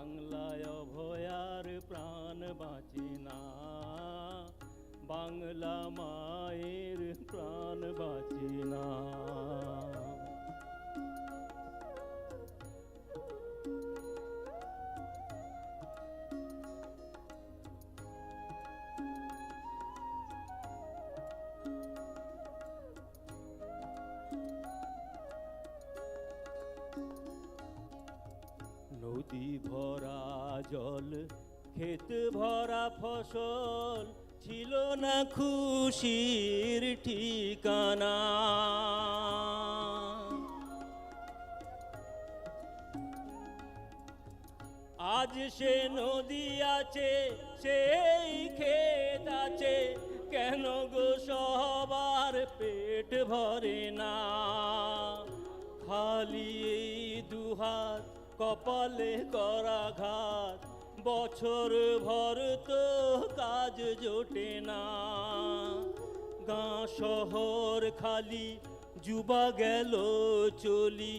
বাংলায় অভয়ার প্রাণ বাঁচে না, বাংলা মায়ের প্রাণ বাঁচে না। নদী ভরা জল, ক্ষেত ভরা ফসল, ছিল না খুশির ঠিকানা। আজ সে নদী আছে, সেই ক্ষেত আছে, কেন গো সবার পেট ভরে না? খালি এই দুহাত, কপালে করাঘাত, বছর ভর তো কাজ জোটে না। গাঁ শহর খালি, যুবা গেল চলি,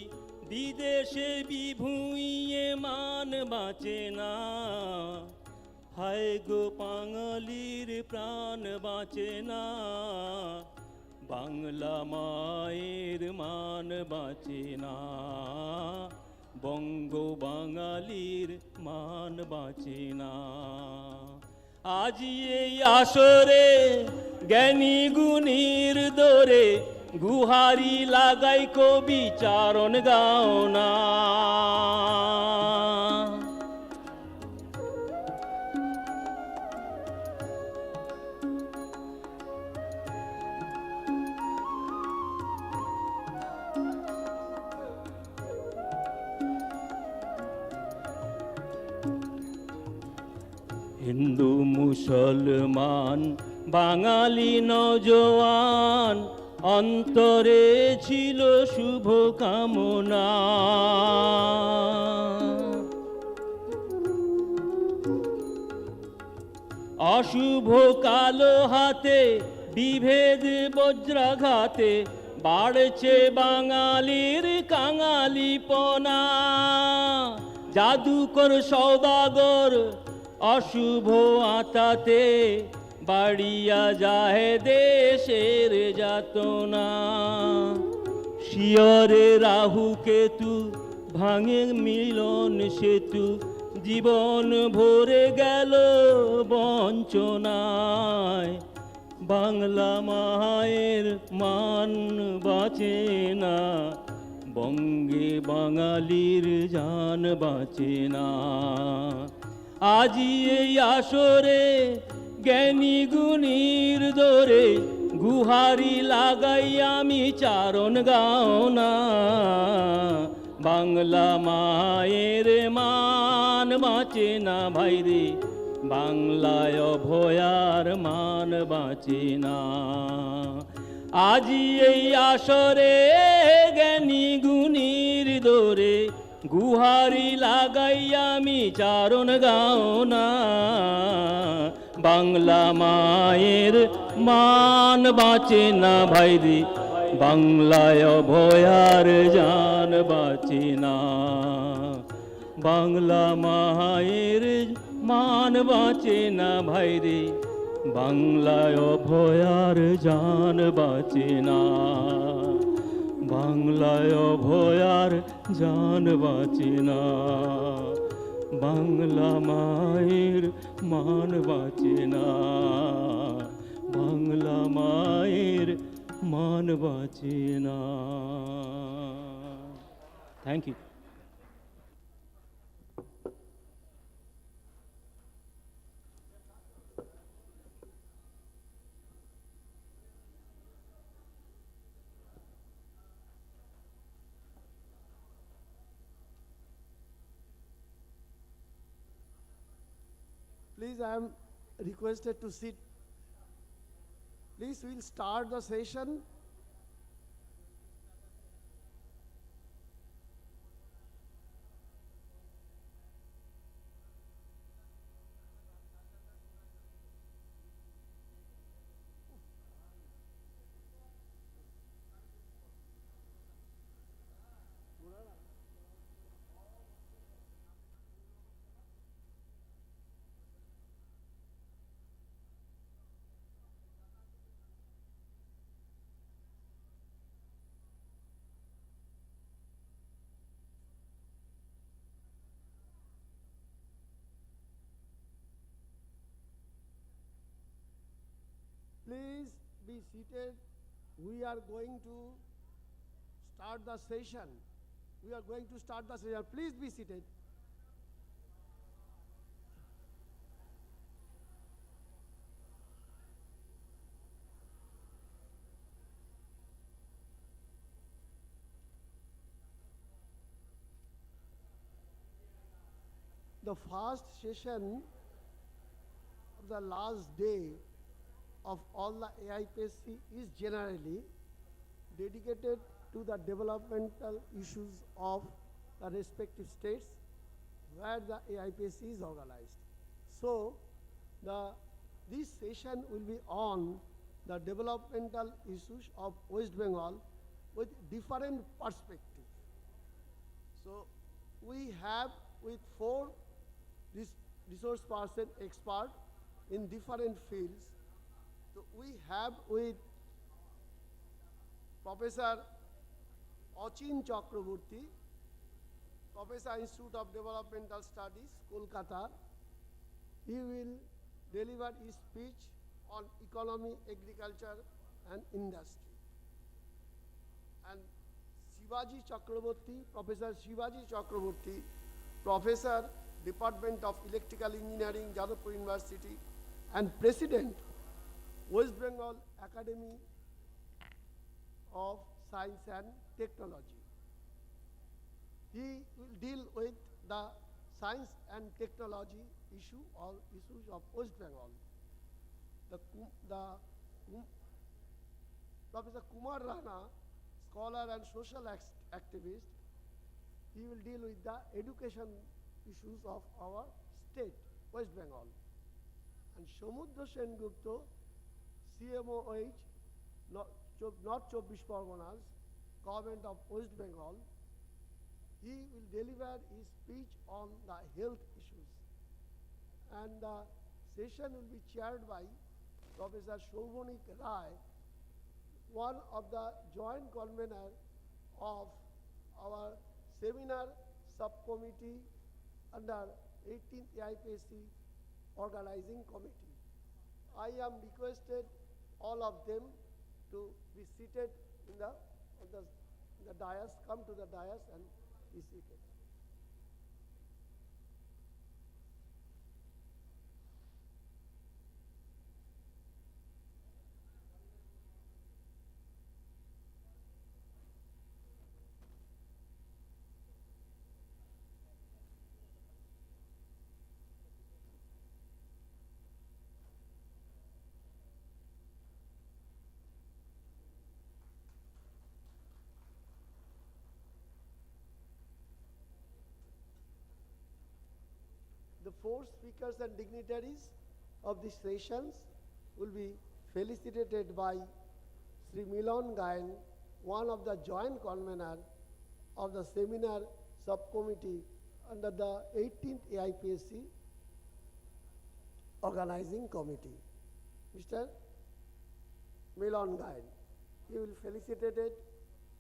বিদেশে বিভুঁইয়ে মান বাঁচে না। হায় গো বাঙালির প্রাণ বাঁচে না, বাংলা মায়ের মান বাঁচে না, বঙ্গ বাঙালির মান বাঁচে না। আজ এই আসরে জ্ঞানী গুণীর দোরে, গুহারি লাগাই কবি চারণ গাও না। হিন্দু মুসলমান বাঙালি নওজোয়ান, অন্তরে ছিল শুভ কামনা। অশুভ কালো হাতে, বিভেদ বজ্রাঘাতে, বাড়ছে বাঙালির কাঙালিপনা। জাদুকর সওদাগর অশুভ আতাতে, বাড়িয়া যায় দেশের যাতনা। শিয়রে রাহু কেতু, ভাঙে মিলন সেতু, জীবন ভরে গেল বঞ্চনায়। বাংলা মায়ের মান বাঁচে না, বঙ্গে বাঙালির জান বাঁচে না। আজি এই আসরে জ্ঞানী গুণীর দোরে, গুহারি লাগাই আমি চারণ গাও না। বাংলা মায়ের মান বাঁচে না ভাইরে, বাংলায় অভয়ার মান বাঁচে না। আজি এই আসরে জ্ঞানী গুণীর দোরে, গুহারি লাগাই আমি চারণ গাও না। বাংলা মায়ের মান বাঁচে না ভাইরে, বাংলায় অভয়ার জান বাঁচে না। বাংলা মায়ের মান বাঁচে না ভাইরে, বাংলায় অভয়ার জান বাঁচে না। বাংলায় অভয়ার জান বাঁচে না, বাংলা মায়ের মান বাঁচে না, বাংলা মায়ের মান বাঁচে না। Thank you. Please, I am requested to sit. Please, we'll start the session. be seated. We are going to start the session. We are going to start the session. Please be seated. The first session of the last day of all the AIPSC is generally dedicated to the developmental issues of the respective states where the AIPSC is organized. So, this session will be on the developmental issues of West Bengal with different perspectives. So, we have with 4 resource person expert in different fields. So we have with Professor Achin Chakraborty, Professor Institute of Developmental Studies, Kolkata. He will deliver his speech on economy, agriculture and industry. And Shivaji Chakraborty, Professor Shivaji Chakraborty, Professor, Department of Electrical Engineering, Jadavpur University, and President, West Bengal Academy of Science and Technology. He will deal with the science and technology issue or issues of West Bengal. Professor Kumar Rana, scholar and social activist, he will deal with the education issues of our state, West Bengal. And Samudra Sengupta, CMOH, North Chobbish Parganas, Government of West Bengal, he will deliver his speech on the health issues. And the session will be chaired by Professor Shobhanik Rai, one of the joint convener of our seminar subcommittee under 18th Aipsc organizing committee. I am requested all of them to be seated in the dais, come to the dais and be seated. The 4 speakers and dignitaries of these sessions will be felicitated by Sri Milan Gayan, one of the joint convener of the seminar subcommittee under the 18th AIPSC organizing committee. Mr. Milan Gayan, he will felicitate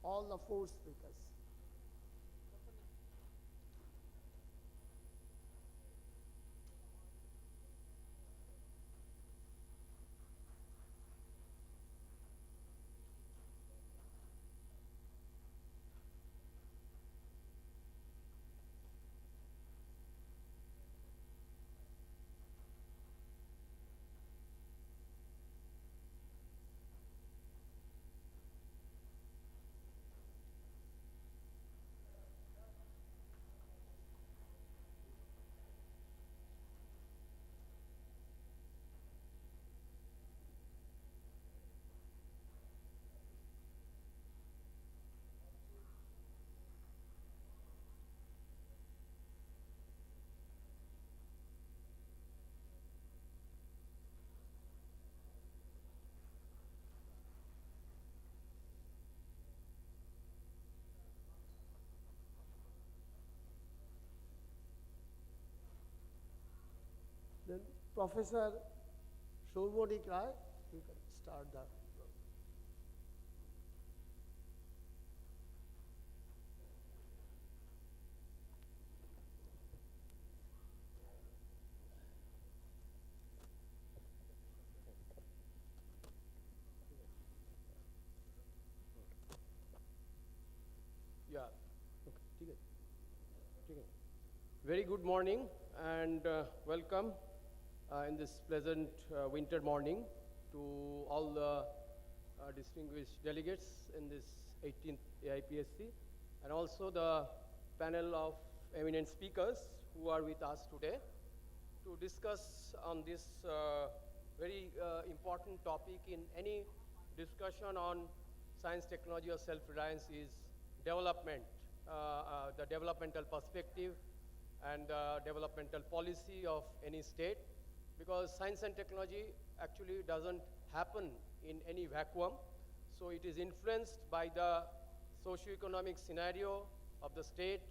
all the 4 speakers. Then Professor Shobhanik Rai, you can start the program. Very good morning and welcome in this pleasant winter morning to all the distinguished delegates in this 18th AIPSC and also the panel of eminent speakers who are with us today to discuss on this very important topic. In any discussion on science, technology or self-reliance is development, the developmental perspective and the developmental policy of any state, because science and technology actually doesn't happen in any vacuum. So it is influenced by the socio-economic scenario of the state,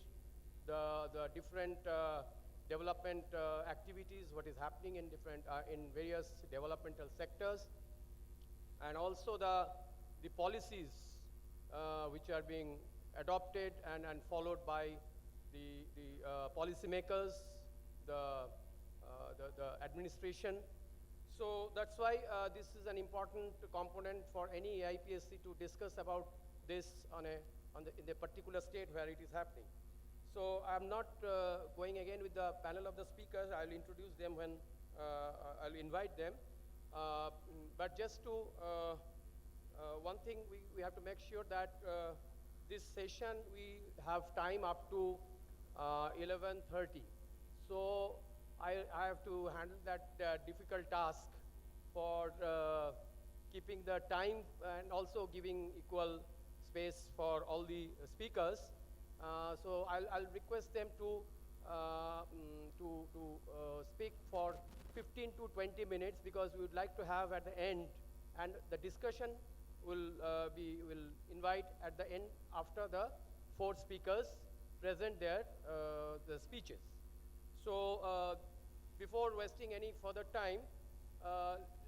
the different development activities, what is happening in different, in various developmental sectors, and also the policies which are being adopted and followed by the policymakers, the administration. So that's why this is an important component for any AIPSC to discuss about this in the particular state where it is happening. So I'm not going again with the panel of the speakers. I'll introduce them when I'll invite them. But just to one thing, we have to make sure that this session we have time up to 11:30. So I have to handle that difficult task for keeping the time and also giving equal space for all the speakers. So I'll request them to speak for 15 to 20 minutes, because we would like to have at the end, and the discussion will invite at the end after the 4 speakers present their the speeches. So before wasting any further time,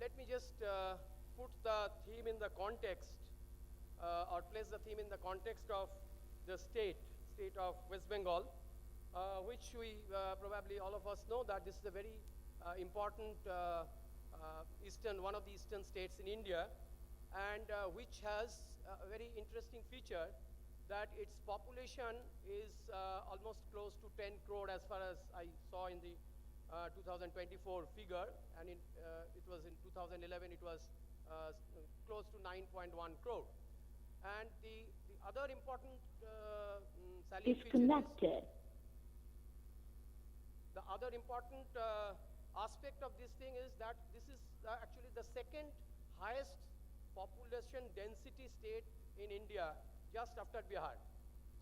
let me just put the theme in the context or place the theme in the context of the state of West Bengal, which we probably all of us know that this is a very important one of the eastern states in India, and which has a very interesting feature that its population is almost close to 10 crore as far as I saw in the 2024 figure, and it was in 2011 it was close to 9.1 crore. And the other important salient feature is, the other important aspect of this thing is that this is actually the second highest population density state in India, just after Bihar.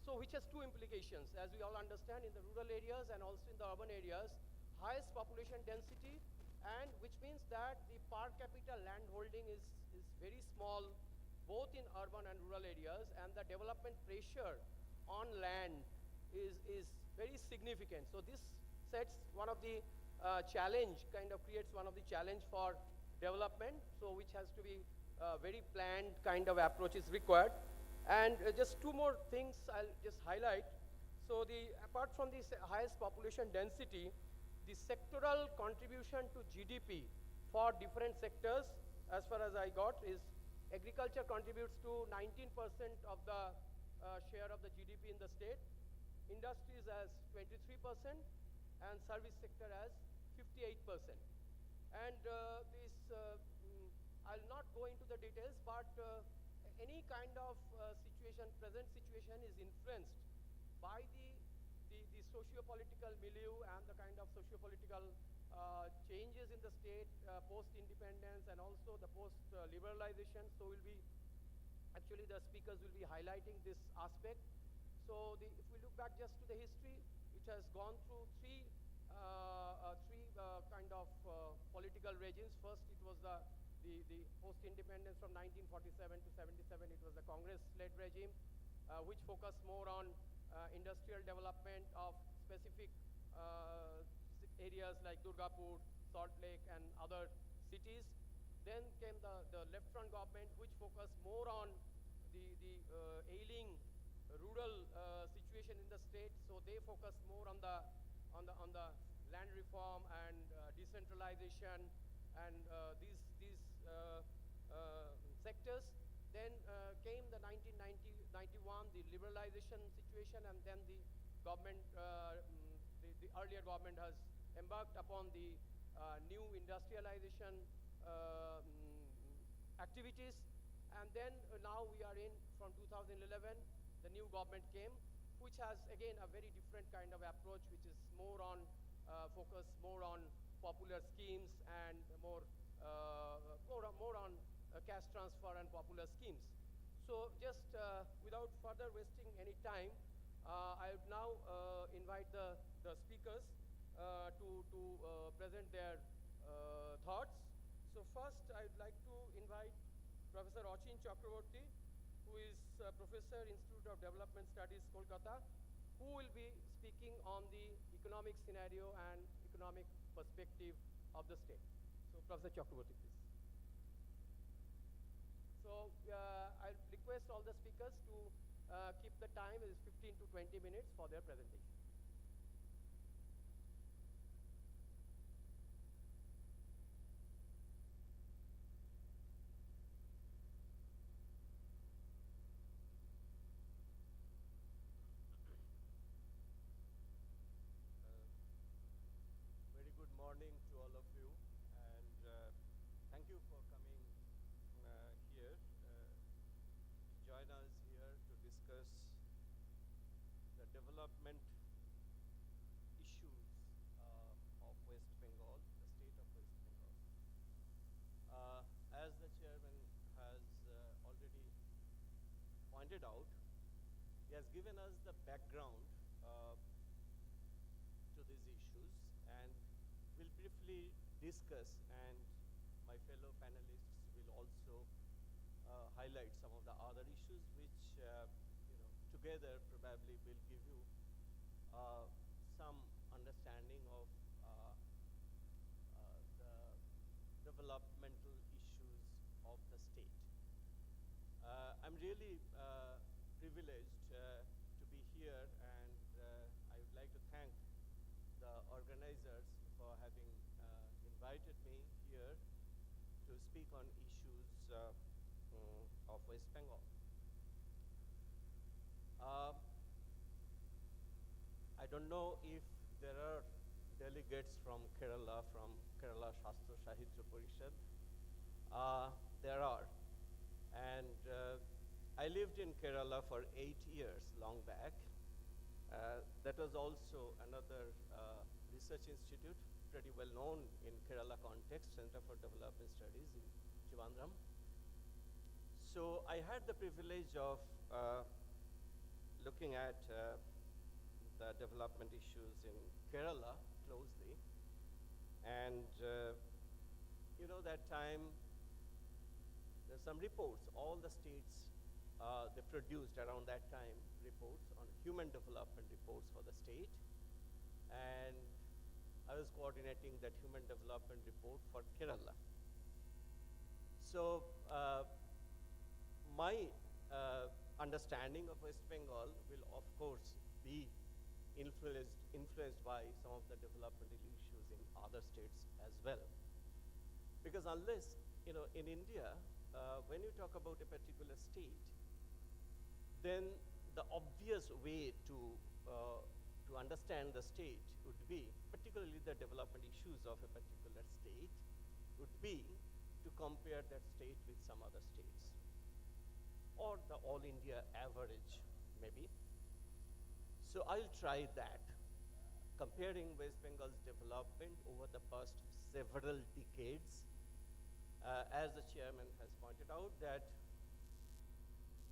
So which has 2 implications, as we all understand, in the rural areas and also in the urban areas, highest population density, and which means that the per capita land holding is very small, both in urban and rural areas, and the development pressure on land is very significant. So this sets one of the creates one of the challenge for development, so which has to be very planned kind of approach is required. And just 2 more things I'll just highlight. So apart from this highest population density, the sectoral contribution to GDP for different sectors, as far as I got, is agriculture contributes to 19% of the share of the GDP in the state, industries as 23%, and service sector as 58%. And I'll not go into the details, but any kind of present situation is influenced by the socio-political milieu and the kind of socio-political changes in the state post-independence and also the post-liberalization. So actually the speakers will be highlighting this aspect. So if we look back just to the history, which has gone through three kind of political regimes. First, it was the post-independence from 1947 to 77. It was the Congress-led regime, which focused more on industrial development of specific areas like Durgapur, Salt Lake, and other cities. Then came the left-front government, which focused more on the ailing rural situation in the state. So they focused more on the land reform and decentralization and these sectors. Then came the 1991, the liberalization situation, and then the government, the earlier government has embarked upon the new industrialization activities. And then now we are in, from 2011, the new government came, which has again a very different kind of approach, which is more on focus more on popular schemes and more on cash transfer and popular schemes. So just without further wasting any time, I would now invite the speakers to present their thoughts. So first, I would like to invite Professor Achin Chakraborty, who is Professor, Institute of Development Studies, Kolkata, who will be speaking on the economic scenario and economic perspective of the state. So Professor Chakraborty, please. So I request all the speakers to keep the time as 15 to 20 minutes for their presentation. Very good morning to all of you, and thank you for coming here to join us here to discuss the development issues of West Bengal, the state of West Bengal. As the chairman has already pointed out, he has given us the background to these issues, and we'll briefly discuss, and my fellow panelists will also highlight some of the other issues which together probably will give you some understanding of the developmental issues of the state. I'm really privileged to be here, and I would like to thank the organizers for having invited me here to speak on issues of West Bengal. I don't know if there are delegates from Kerala Shastra Sahitya Parishad. There are. And I lived in Kerala for 8 years, long back. That was also another research institute, pretty well known in Kerala context, Center for Development Studies in Trivandrum. So I had the privilege of looking at the development issues in Kerala closely. And that time, there's some reports, all the states, they produced around that time reports on human development reports for the state. And I was coordinating that human development report for Kerala. So my understanding of West Bengal will of course be influenced by some of the developmental issues in other states as well. Because unless, in India, when you talk about a particular state, then the obvious way to understand the state would be, particularly the development issues of a particular state, would be to compare that state with some other states, or the all India average, maybe. So I'll try that, comparing West Bengal's development over the past several decades. As the chairman has pointed out, that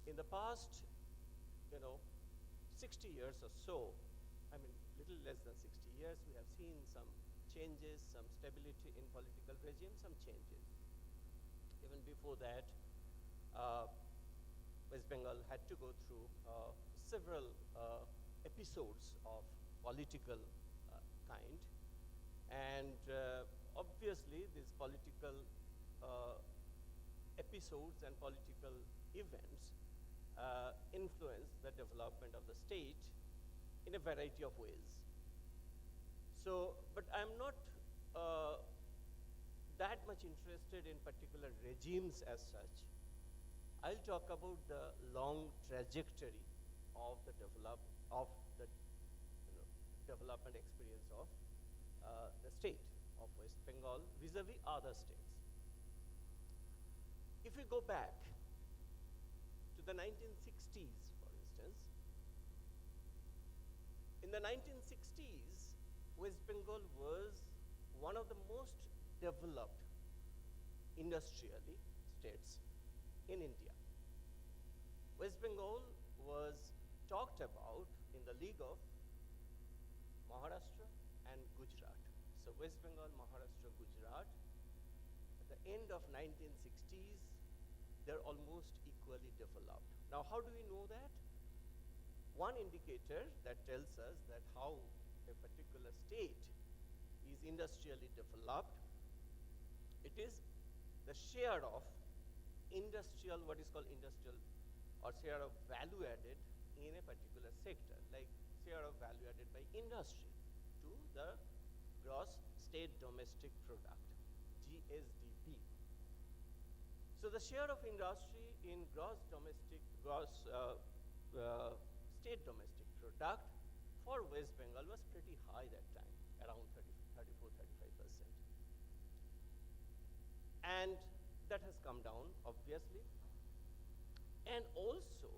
in the past, 60 years or so, I mean, little less than 60 years, we have seen some changes, some stability in political regime, some changes. Even before that, West Bengal had to go through several episodes of political kind. And obviously, these political episodes and political events influence the development of the state in a variety of ways. So, but I'm not that much interested in particular regimes as such. I'll talk about the long trajectory of the development experience of the state of West Bengal vis-a-vis other states. If we go back to the 1960s, for instance, in the 1960s, West Bengal was one of the most developed industrially states in India. West Bengal was talked about in the league of Maharashtra and Gujarat. So West Bengal, Maharashtra, Gujarat, at the end of 1960s, they're almost equally developed. Now, how do we know that? One indicator that tells us that how a particular state is industrially developed, it is the share of industrial, what is called industrial, or share of value added in a particular sector, like share of value added by industry to the gross state domestic product, GSDP. So the share of industry in gross state domestic product for West Bengal was pretty high that time, around 34-35%. And that has come down, obviously. And also,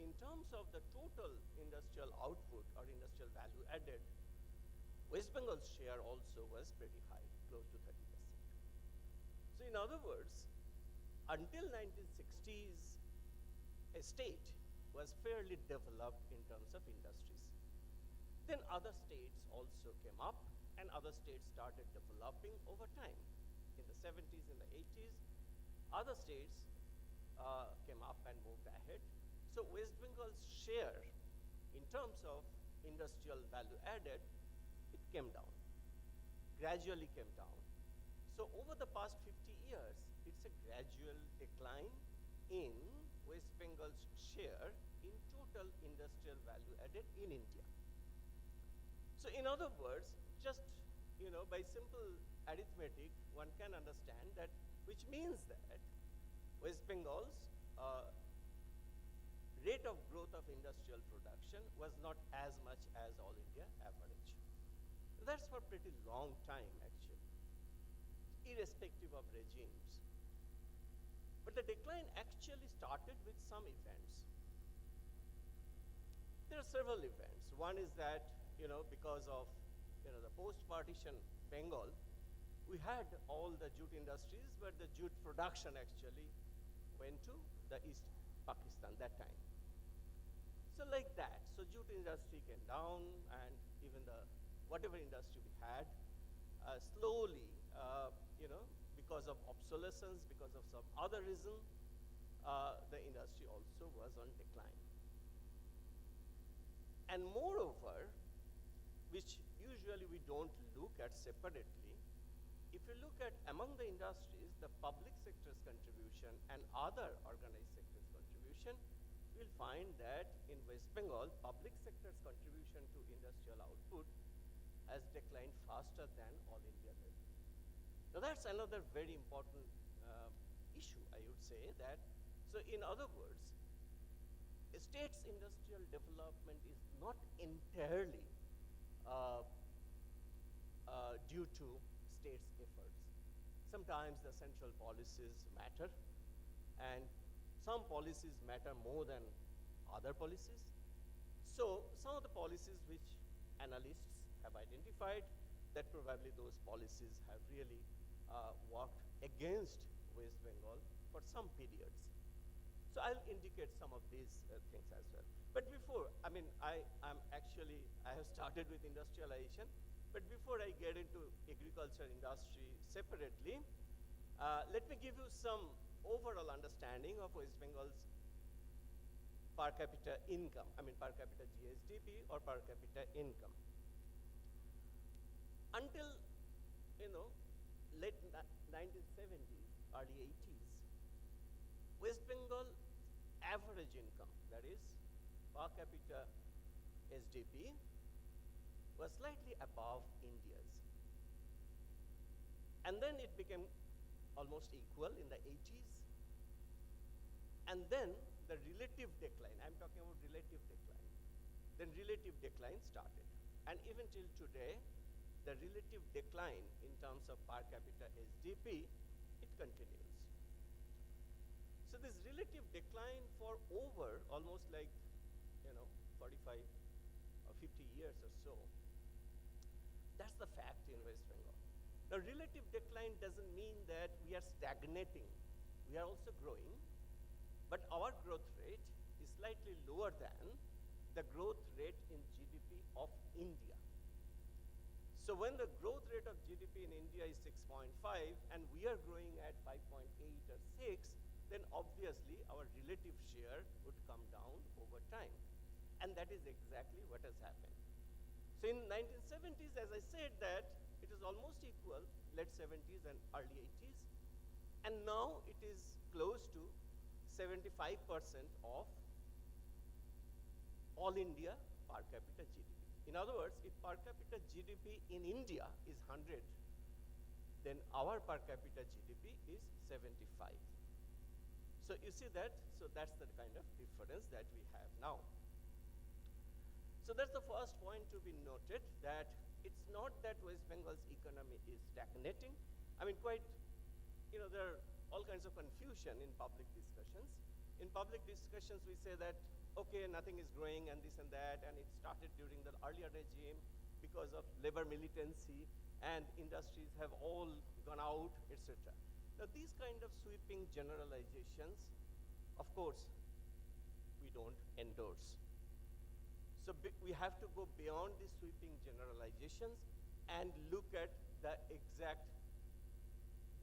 in terms of the total industrial output or industrial value added, West Bengal's share also was pretty high, close to 30%. So in other words, until 1960s, a state was fairly developed in terms of industries. Then other states also came up, and other states started developing over time. In the 70s, in the 80s, other states came up and moved ahead. So West Bengal's share in terms of industrial value added, it came down, gradually came down. So over the past 50 years, it's a gradual decline in West Bengal's share in total industrial value added in India. So in other words, just by simple arithmetic, one can understand that, which means that West Bengal's rate of growth of industrial production was not as much as all India average. That's for a pretty long time actually, irrespective of regimes. But the decline actually started with some events. There are several events. One is that, because of the post-partition Bengal, we had all the jute industries, but the jute production actually went to the East Pakistan that time. So like that, so jute industry came down, and even the whatever industry we had, slowly, because of obsolescence, because of some other reason, the industry also was on decline. And moreover, which usually we don't look at separately, if you look at among the industries, the public sector's contribution and other organized sector's contribution, we'll find that in West Bengal, public sector's contribution to industrial output has declined faster than all India level. Now that's another very important issue, I would say, that, so in other words, a state's industrial development is not entirely due to state's efforts. Sometimes the central policies matter, and some policies matter more than other policies. So some of the policies which analysts have identified, that probably those policies have really worked against West Bengal for some periods. So I'll indicate some of these things as well. But before, I have started with industrialization, but before I get into agriculture industry separately, let me give you some overall understanding of West Bengal's per capita income, per capita GSDP or per capita income. Until, late 1970s, early 80s, West Bengal average income, that is per capita SDP, was slightly above India's. And then it became almost equal in the 80s. And then the relative decline, I'm talking about relative decline, then relative decline started. And even till today, the relative decline in terms of per capita HDP, it continues. So this relative decline for over almost like, 45 or 50 years or so, that's the fact in West Bengal. Now, relative decline doesn't mean that we are stagnating. We are also growing, but our growth rate is slightly lower than the growth rate in GDP of India. So when the growth rate of GDP in India is 6.5 and we are growing at 5.8 or 6, then obviously our relative share would come down over time. And that is exactly what has happened. So in 1970s, as I said, that it is almost equal, late 70s and early 80s. And now it is close to 75% of all India per capita GDP. In other words, if per capita GDP in India is 100, then our per capita GDP is 75. So you see that, so that's the kind of difference that we have now. So that's the first point to be noted, that it's not that West Bengal's economy is stagnating. I mean, quite, there are all kinds of confusion in public discussions. In public discussions, we say that, okay, nothing is growing and this and that, and it started during the earlier regime because of labor militancy, and industries have all gone out, etc. Now, these kind of sweeping generalizations, of course, we don't endorse. So we have to go beyond these sweeping generalizations and look at the exact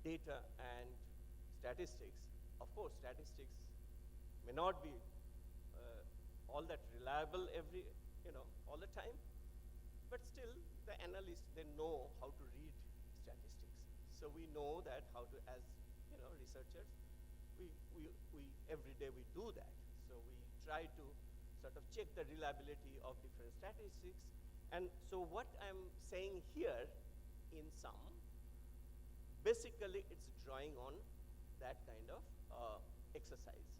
data and statistics. Of course, statistics may not be all that reliable all the time, but still the analysts, they know how to read statistics. So we know that how to, as researchers, we every day we do that. So we try to sort of check the reliability of different statistics. And so what I'm saying here in sum, basically it's drawing on that kind of exercise.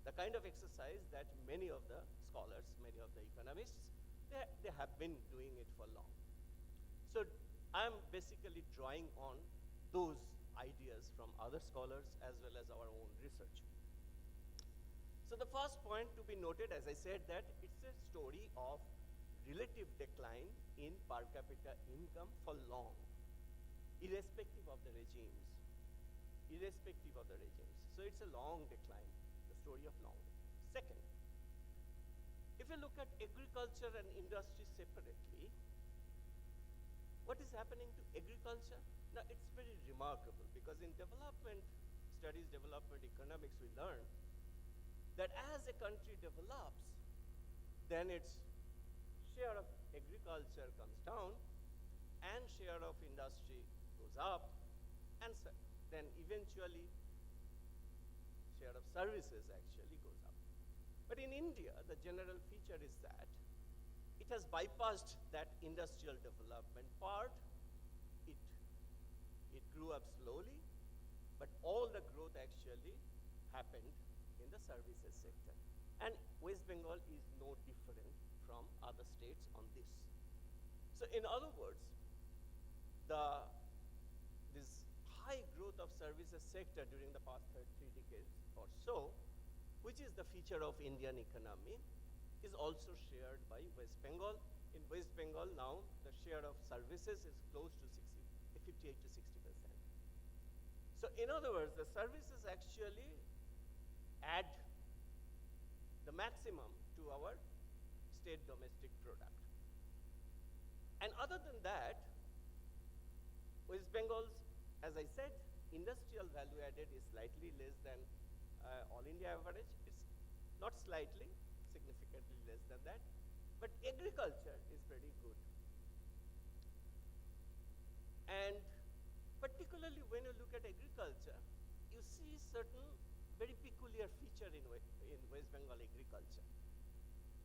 The kind of exercise that many of the scholars, many of the economists, they have been doing it for long. So I'm basically drawing on those ideas from other scholars as well as our own research. So the first point to be noted, as I said, that it's a story of relative decline in per capita income for long, irrespective of the regimes. Irrespective of the regimes. So it's a long decline, the story of long. Second, if you look at agriculture and industry separately, what is happening to agriculture? Now, it's very remarkable because in development studies, development economics, we learn that as a country develops, then its share of agriculture comes down and share of industry goes up, and then eventually share of services actually goes up. But in India, the general feature is that it has bypassed that industrial development part. It grew up slowly, but all the growth actually happened in the services sector. And West Bengal is no different from other states on this. So in other words, this high growth of services sector during the past 3 decades or so, which is the feature of Indian economy, is also shared by West Bengal. In West Bengal now, the share of services is close to 58 to 60%. So in other words, the services actually add the maximum to our state domestic product. And other than that, West Bengal's, as I said, industrial value added is slightly less than all India average. It's not slightly, significantly less than that. But agriculture is pretty good. And particularly when you look at agriculture, you see certain very peculiar feature in West Bengal agriculture.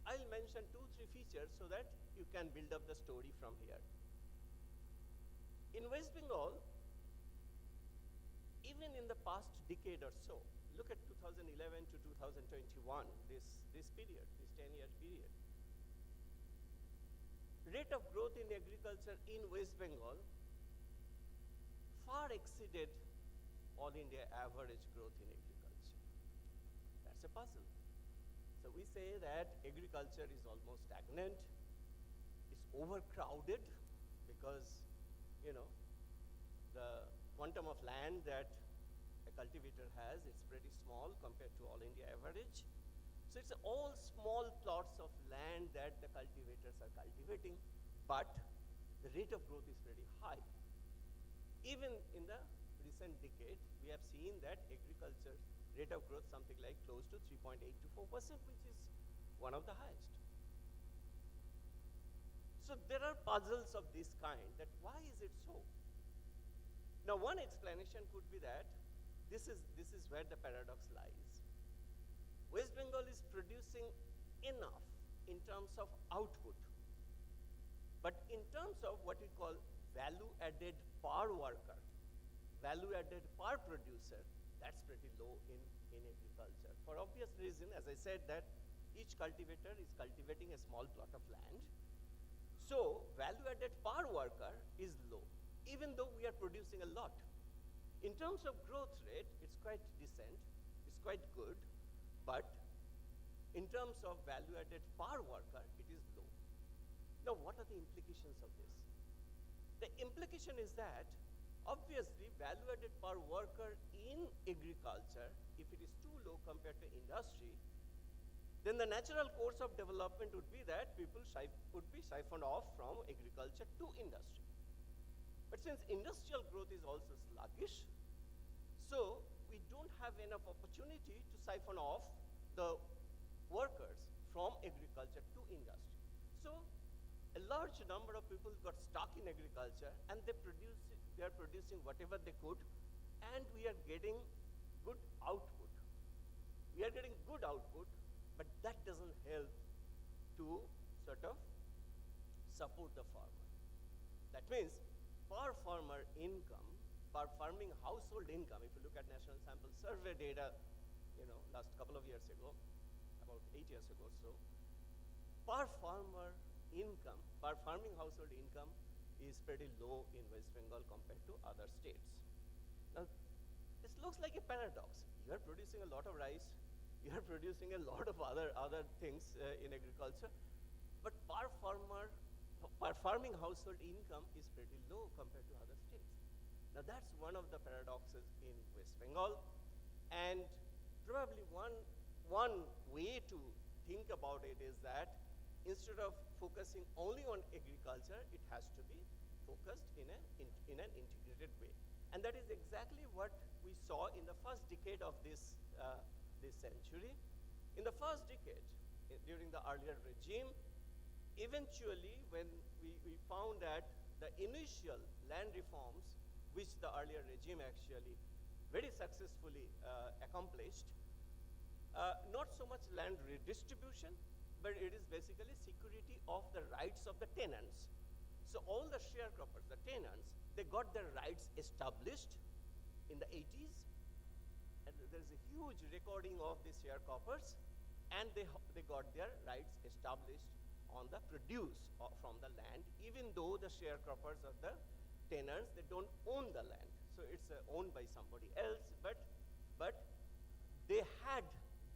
I'll mention 2-3 features so that you can build up the story from here. In West Bengal, even in the past decade or so, look at 2011 to 2021, this period, this 10-year period. rate of growth in agriculture in West Bengal far exceeded all India average growth in agriculture. That's a puzzle. So we say that agriculture is almost stagnant, it's overcrowded because, you know, the quantum of land that a cultivator has, it's pretty small compared to all India average. So it's all small plots of land that the cultivators are cultivating, but the rate of growth is pretty high. Even in the recent decade, we have seen that agriculture rate of growth something like close to 3.8 to 4%, which is one of the highest. So there are puzzles of this kind, that why is it so? Now one explanation could be that this is where the paradox lies. West Bengal is producing enough in terms of output, but in terms of what we call value added per worker, value added per producer, that's pretty low in agriculture. For obvious reason, as I said, that each cultivator is cultivating a small plot of land. So value added per worker is low, even though we are producing a lot. In terms of growth rate, it's quite decent, it's quite good, but in terms of value added per worker, it is low. Now, what are the implications of this? The implication is that, obviously, value added per worker in agriculture, if it is too low compared to industry, then the natural course of development would be that people would be siphoned off from agriculture to industry. But since industrial growth is also sluggish, so we don't have enough opportunity to siphon off the workers from agriculture to industry. So a large number of people got stuck in agriculture, and they are producing whatever they could, and we are getting good output. We are getting good output, but that doesn't help to sort of support the farmer. That means per farmer income, per farming household income, if you look at National Sample Survey data, last couple of years ago, about 8 years ago or so, per farmer income, per farming household income is pretty low in West Bengal compared to other states. Now, this looks like a paradox. You are producing a lot of rice, you are producing a lot of other things in agriculture, but per farming household income is pretty low compared to other states. Now that's one of the paradoxes in West Bengal, and probably one way to think about it is that instead of focusing only on agriculture, it has to be focused in an integrated way. And that is exactly what we saw in the first decade of this century. In the first decade, during the earlier regime, eventually when we found that the initial land reforms, which the earlier regime actually very successfully accomplished, not so much land redistribution, but it is basically security of the rights of the tenants. So all the sharecroppers, the tenants, they got their rights established in the 80s, and there's a huge recording of the sharecroppers, and they got their rights established on the produce from the land, even though the sharecroppers or the tenants, they don't own the land. So it's owned by somebody else, but they had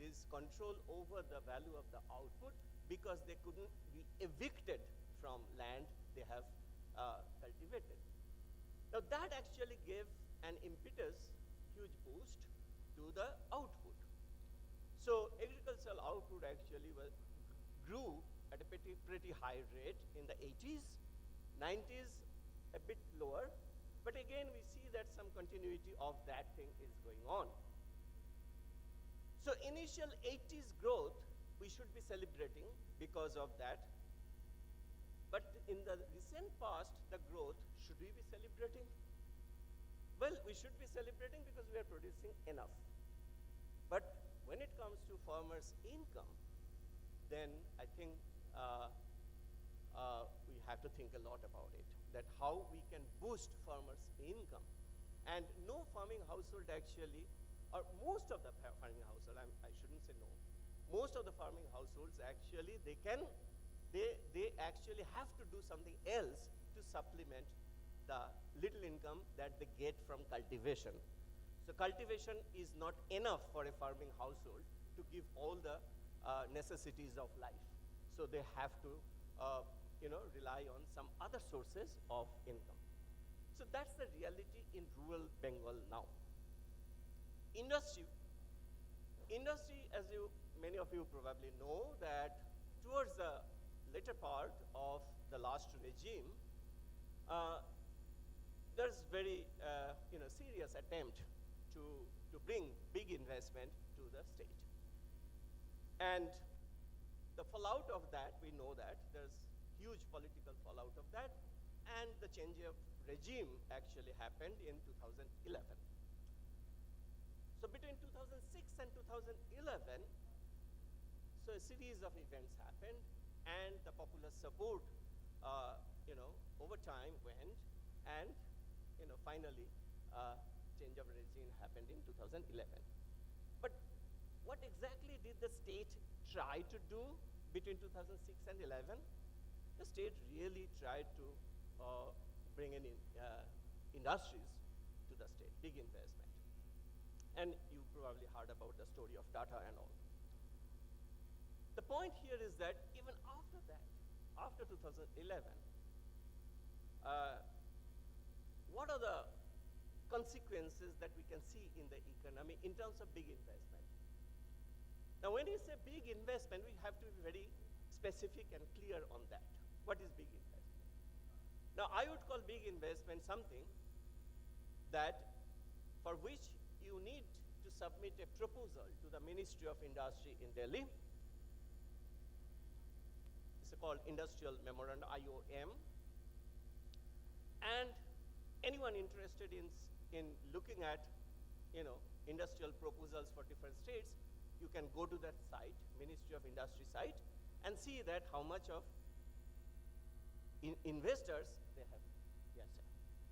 this control over the value of the output because they couldn't be evicted from land they have cultivated. Now that actually gave an impetus, huge boost to the output. So agricultural output actually grew at a pretty high rate in the 80s, 90s a bit lower, but again we see that some continuity of that thing is going on. So initial 80s growth we should be celebrating because of that, but in the recent past, the growth, should we be celebrating? Well, we should be celebrating because we are producing enough. But when it comes to farmers' income, then I think we have to think a lot about it, that how we can boost farmers' income. And no farming household actually, or most of the farming household, I shouldn't say no, most of the farming households actually, they can they actually have to do something else to supplement the little income that they get from cultivation. So cultivation is not enough for a farming household to give all the necessities of life. So they have to rely on some other sources of income. So that's the reality in rural Bengal now. Industry, as many of you probably know, that towards the later part of the last regime, there's very serious attempt to bring big investment to the state. And the fallout of that, we know that there's huge political fallout of that, and the change of regime actually happened in 2011. So between 2006 and 2011, so a series of events happened, and the popular support, over time went, and finally, change of regime happened in 2011. But what exactly did the state try to do between 2006 and 11? The state really tried to bring in industries to the state, big investment. And you probably heard about the story of Tata and all. The point here is that even after that, after 2011, what are the consequences that we can see in the economy in terms of big investment? Now, when you say big investment, we have to be very specific and clear on that. What is big investment? Now, I would call big investment something that for which you need to submit a proposal to the Ministry of Industry in Delhi. It's called Industrial Memorandum, IOM. And anyone interested in looking at, industrial proposals for different states, you can go to that site, Ministry of Industry site, and see that how much of investors they have, yes sir,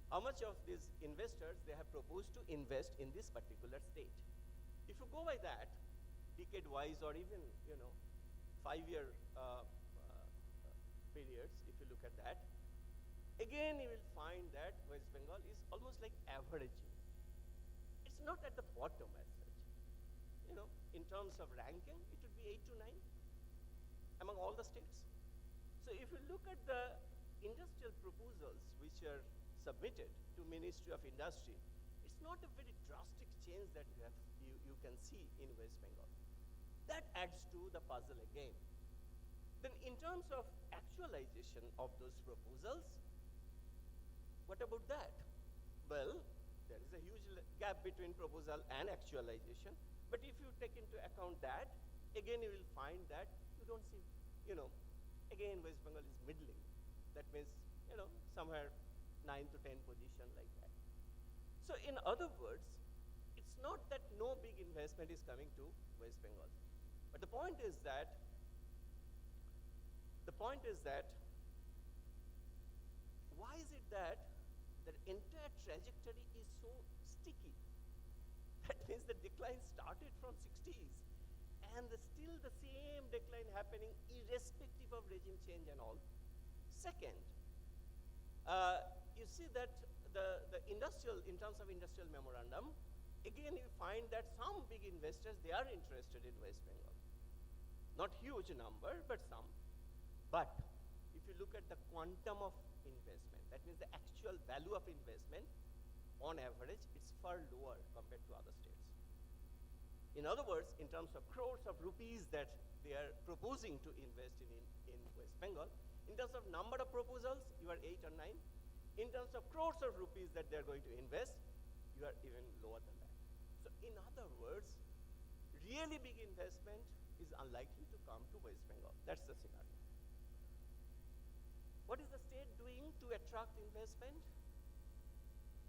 how much of these investors they have proposed to invest in this particular state. If you go by that, decade-wise or even, 5-year periods, if you look at that, again you will find that West Bengal is almost like averaging. It's not at the bottom as such. In terms of ranking, it would be 8 to 9 among all the states. So if you look at the industrial proposals which are submitted to Ministry of Industry, it's not a very drastic change that you can see in West Bengal. That adds to the puzzle again. Then in terms of actualization of those proposals, what about that? Well, there is a huge gap between proposal and actualization. But if you take into account that, again you will find that you don't see, again West Bengal is middling. That means, somewhere 9 to 10 position like that. So in other words, it's not that no big investment is coming to West Bengal. But the point is that why is it that the entire trajectory is so sticky? That means the decline started from 60s, and still the same decline happening irrespective of regime change and all. Second, you see that the industrial, in terms of industrial memorandum, again you find that some big investors, they are interested in West Bengal. Not huge number, but some. But if you look at the quantum of investment, that means the actual value of investment, on average, it's far lower compared to other states. In other words, in terms of crores of rupees that they are proposing to invest in West Bengal, in terms of number of proposals, you are 8 or 9. In terms of crores of rupees that they are going to invest, you are even lower than that. So in other words, really big investment is unlikely to come to West Bengal. That's the scenario. What is the state doing to attract investment?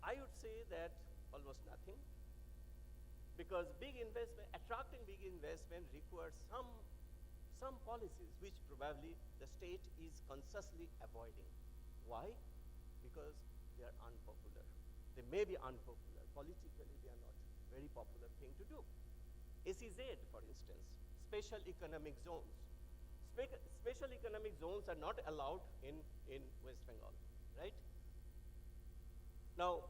I would say that almost nothing, because attracting big investment requires some policies which probably the state is consciously avoiding. Why? Because they are unpopular. They may be unpopular. Politically, they are not very popular thing to do. SEZ, for instance, special economic zones. Special economic zones are not allowed in West Bengal, right? Now,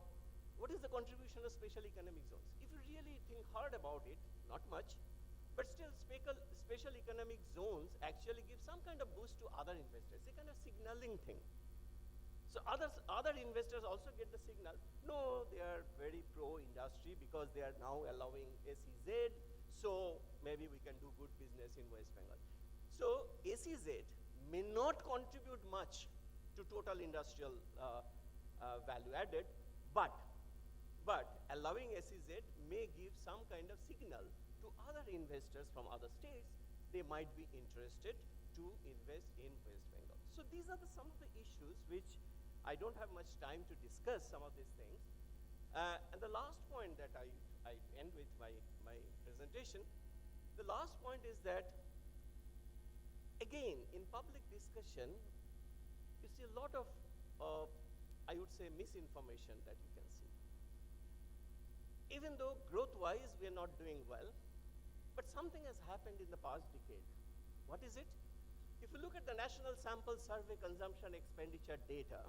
what is the contribution of special economic zones? If you really think hard about it, not much, but still special economic zones actually give some kind of boost to other investors, a kind of signaling thing. So other investors also get the signal, no, they are very pro-industry because they are now allowing SEZ, so maybe we can do good business in West Bengal. So SEZ may not contribute much to total industrial value added, but allowing SEZ may give some kind of signal to other investors from other states. They might be interested to invest in West Bengal. So these are some of the issues which I don't have much time to discuss some of these things. And the last point that I end with my presentation, the last point is that, again, in public discussion, you see a lot of, I would say, misinformation that you can see. Even though growth-wise we are not doing well, but something has happened in the past decade. What is it? If you look at the National Sample Survey consumption expenditure data,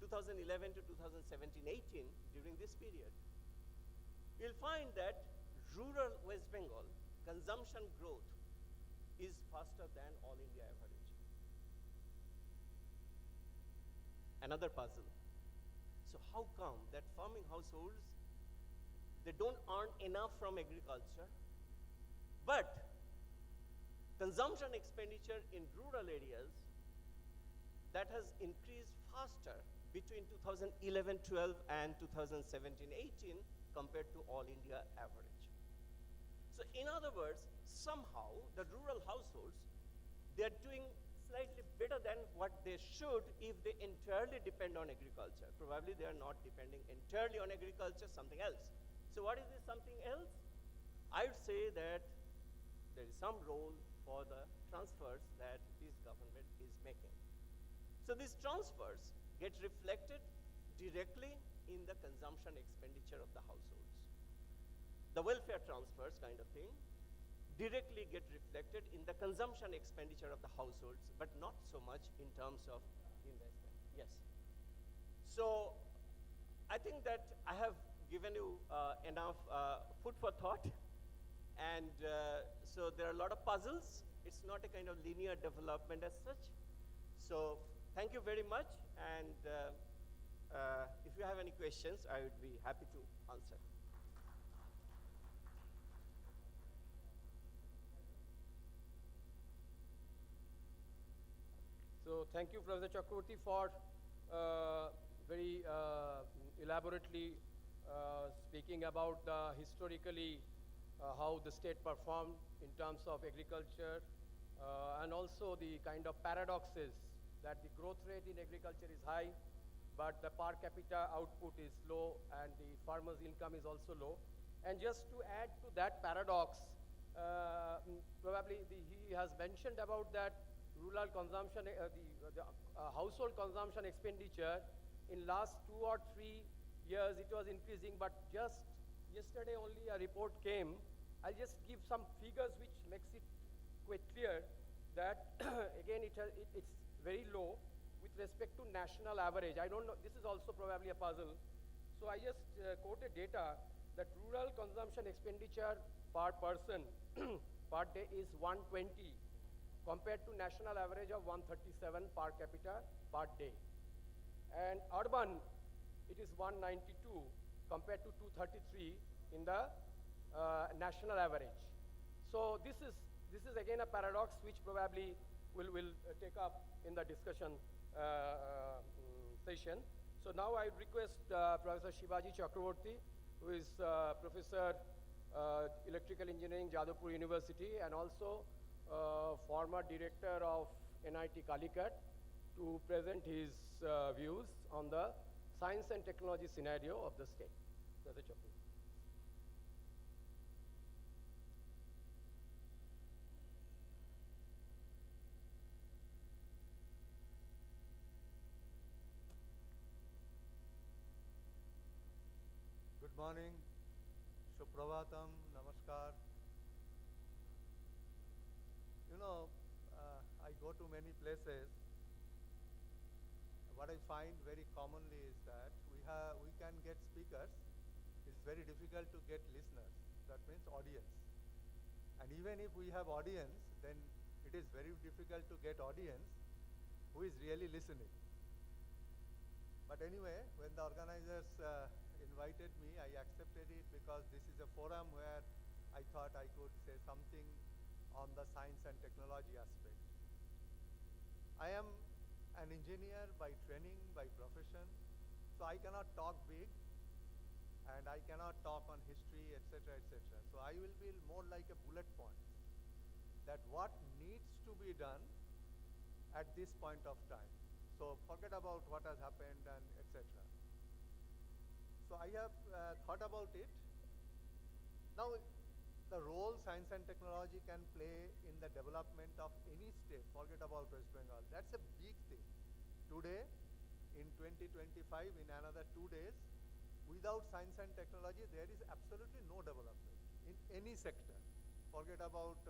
2011 to 2017-18, during this period, you'll find that rural West Bengal consumption growth is faster than all India average. Another puzzle. So how come that farming households, they don't earn enough from agriculture, but consumption expenditure in rural areas that has increased faster between 2011-12 and 2017-18 compared to all India average. So in other words, somehow the rural households, they are doing slightly better than what they should if they entirely depend on agriculture. Probably they are not depending entirely on agriculture, something else. So what is this something else? I would say that there is some role for the transfers that this government is making. So these transfers get reflected directly in the consumption expenditure of the households. The welfare transfers kind of thing directly get reflected in the consumption expenditure of the households, but not so much in terms of investment. Yes. So I think that I have given you enough food for thought, and so there are a lot of puzzles. It's not a kind of linear development as such. So thank you very much, and if you have any questions, I would be happy to answer. So thank you, Professor Chakraborty, for very elaborately speaking about historically how the state performed in terms of agriculture, and also the kind of paradoxes that the growth rate in agriculture is high, but the per capita output is low and the farmer's income is also low. And just to add to that paradox, probably he has mentioned about that rural consumption, the household consumption expenditure in last 2 or 3 years it was increasing, but just yesterday only a report came. I'll just give some figures which makes it quite clear that again it's very low with respect to national average. I don't know, this is also probably a puzzle. So I just quoted data that rural consumption expenditure per person per day is 120 compared to national average of 137 per capita per day. And urban, it is 192 compared to 233 in the national average. So this is again a paradox which probably will take up in the discussion session. So now I request Professor Shivaji Chakraborty, who is Professor Electrical Engineering, Jadavpur University, and also former director of NIT Calicut, to present his views on the science and technology scenario of the state. Professor Chakraborty. Good morning, Suprabhatam, Namaskar. You know, go to many places, what I find very commonly is that we can get speakers. It's very difficult to get listeners. That means audience. And even if we have audience, then it is very difficult to get audience who is really listening. But anyway, when the organizers invited me, I accepted it because this is a forum where I thought I could say something on the science and technology aspect. I am an engineer by training, by profession, so I cannot talk big and I cannot talk on history, etc., etc. So I will be more like a bullet point, that what needs to be done at this point of time. So forget about what has happened and etc. So I have thought about it. Now, the role science and technology can play in the development of any state, forget about West Bengal. That's a big thing. Today, in 2025, in another 2 days, without science and technology, there is absolutely no development in any sector. Forget about,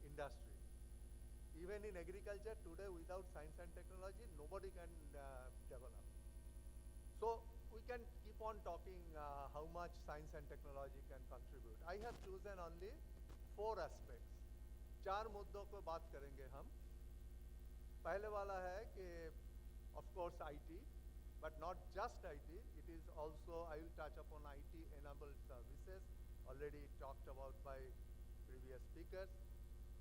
industry. Even in agriculture, today, without science and technology, nobody can develop. So we can keep on talking how much science and technology can contribute. I have chosen only 4 aspects. 4 मुद्दों को बात करेंगे हम. पहले वाला है कि of course IT, but not just IT. It is also, I will touch upon IT enabled services, already talked about by previous speakers.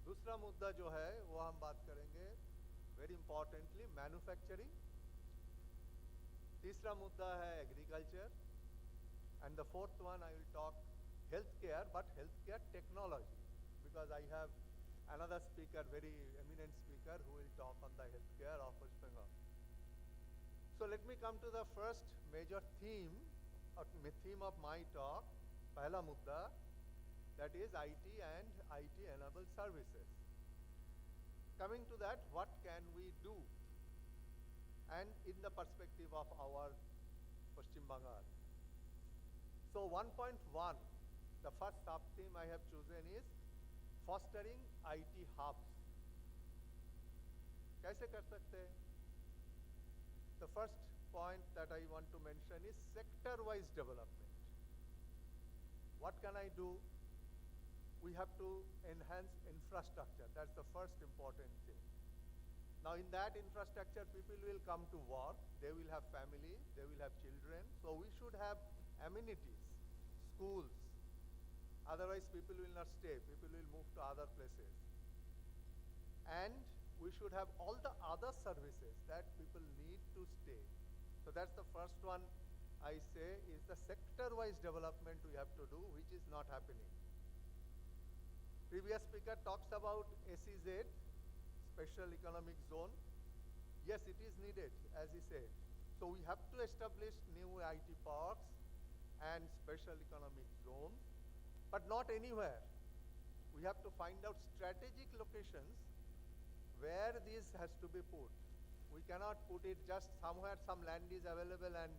दूसरा मुद्दा जो है वो हम बात करेंगे very importantly manufacturing. तीसरा मुद्दा है agriculture, and the 4th one I will talk healthcare, but healthcare technology, because I have another speaker, very eminent speaker, who will talk on the healthcare of West Bengal. So let me come to the first major theme of my talk, पहला मुद्दा, that is IT and IT enabled services. Coming to that, what can we do? And in the perspective of our Paschim Bengal. So 1.1, the first sub-theme I have chosen is fostering IT hubs. कैसे कर सकते हैं? The first point that I want to mention is sector-wise development. What can I do? We have to enhance infrastructure. That's the first important thing. Now in that infrastructure, people will come to work, they will have family, they will have children. So we should have amenities, schools. Otherwise people will not stay, people will move to other places. And we should have all the other services that people need to stay. So that's the first one I say is the sector-wise development we have to do, which is not happening. Previous speaker talks about SEZ, Special Economic Zone. Yes, it is needed, as he said. So we have to establish new IT parks and special economic zones, but not anywhere. We have to find out strategic locations where this has to be put. We cannot put it just somewhere, some land is available and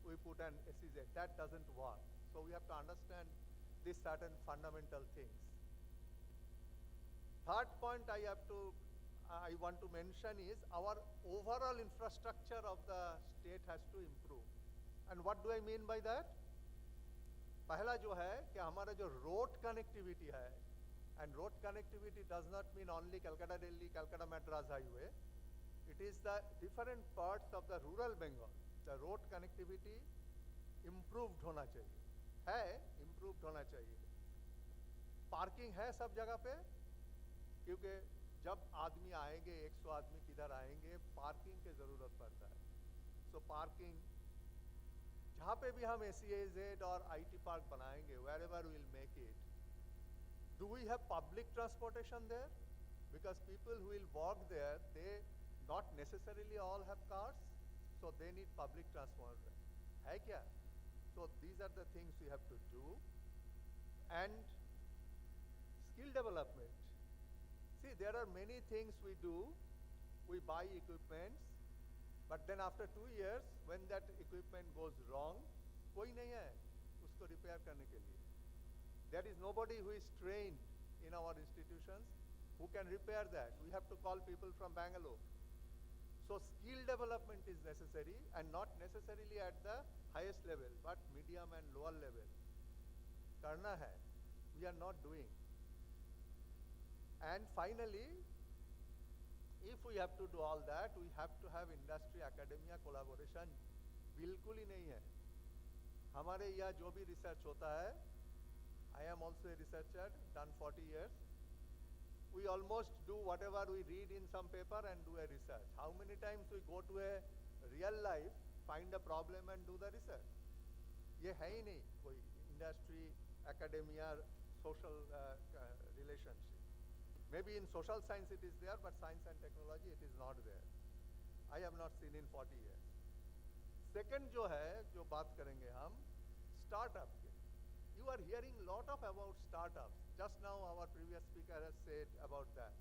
we put an SEZ. That doesn't work. So we have to understand these certain fundamental things. Third point I want to mention is our overall infrastructure of the state has to improve. And what do I mean by that? पहला जो है कि हमारा जो road connectivity है, and road connectivity does not mean only Calcutta-Delhi, Calcutta-Madras highway. It is the different parts of the rural Bengal. The road connectivity improved होना चाहिए, है improved होना चाहिए. Parking है सब जगह पे, क्योंकि जब आदमी आएंगे 100 आदमी किधर आएंगे, पार्किंग की ज़रूरत पड़ता है. सो पार्किंग जहाँ पे भी हम SEZ और IT पार्क बनाएंगे, wherever we will make it, do we have public transportation there? Because people who will walk there, they not necessarily all have cars, so they need public transport. है क्या? So these are the things we have to do. And skill development. See, there are many things we do. We buy equipment, but then after 2 years, when that equipment goes wrong, कोई नहीं है उसको repair करने के लिए. There is nobody who is trained in our institutions Who can repair that? We have to call people from Bangalore. So skill development is necessary, and not necessarily at the highest level, but medium and lower level. Karna hai. We are not doing. And finally, if we have to do all that, we have to have industry academia collaboration. बिल्कुल ही नहीं है. हमारे यहाँ जो भी research होता है, I am also a researcher, done 40 years. We almost do whatever we read in some paper and do a research. How many times we go to a real life, find a problem and do the research? ये है ही नहीं कोई industry, academia, social relationship. Maybe in social science it is there, but science and technology it is not there. I have not seen in 40 years. Second जो है, जो बात करेंगे हम, startup के. You are hearing lot of about startups. Just now our previous speaker has said about that.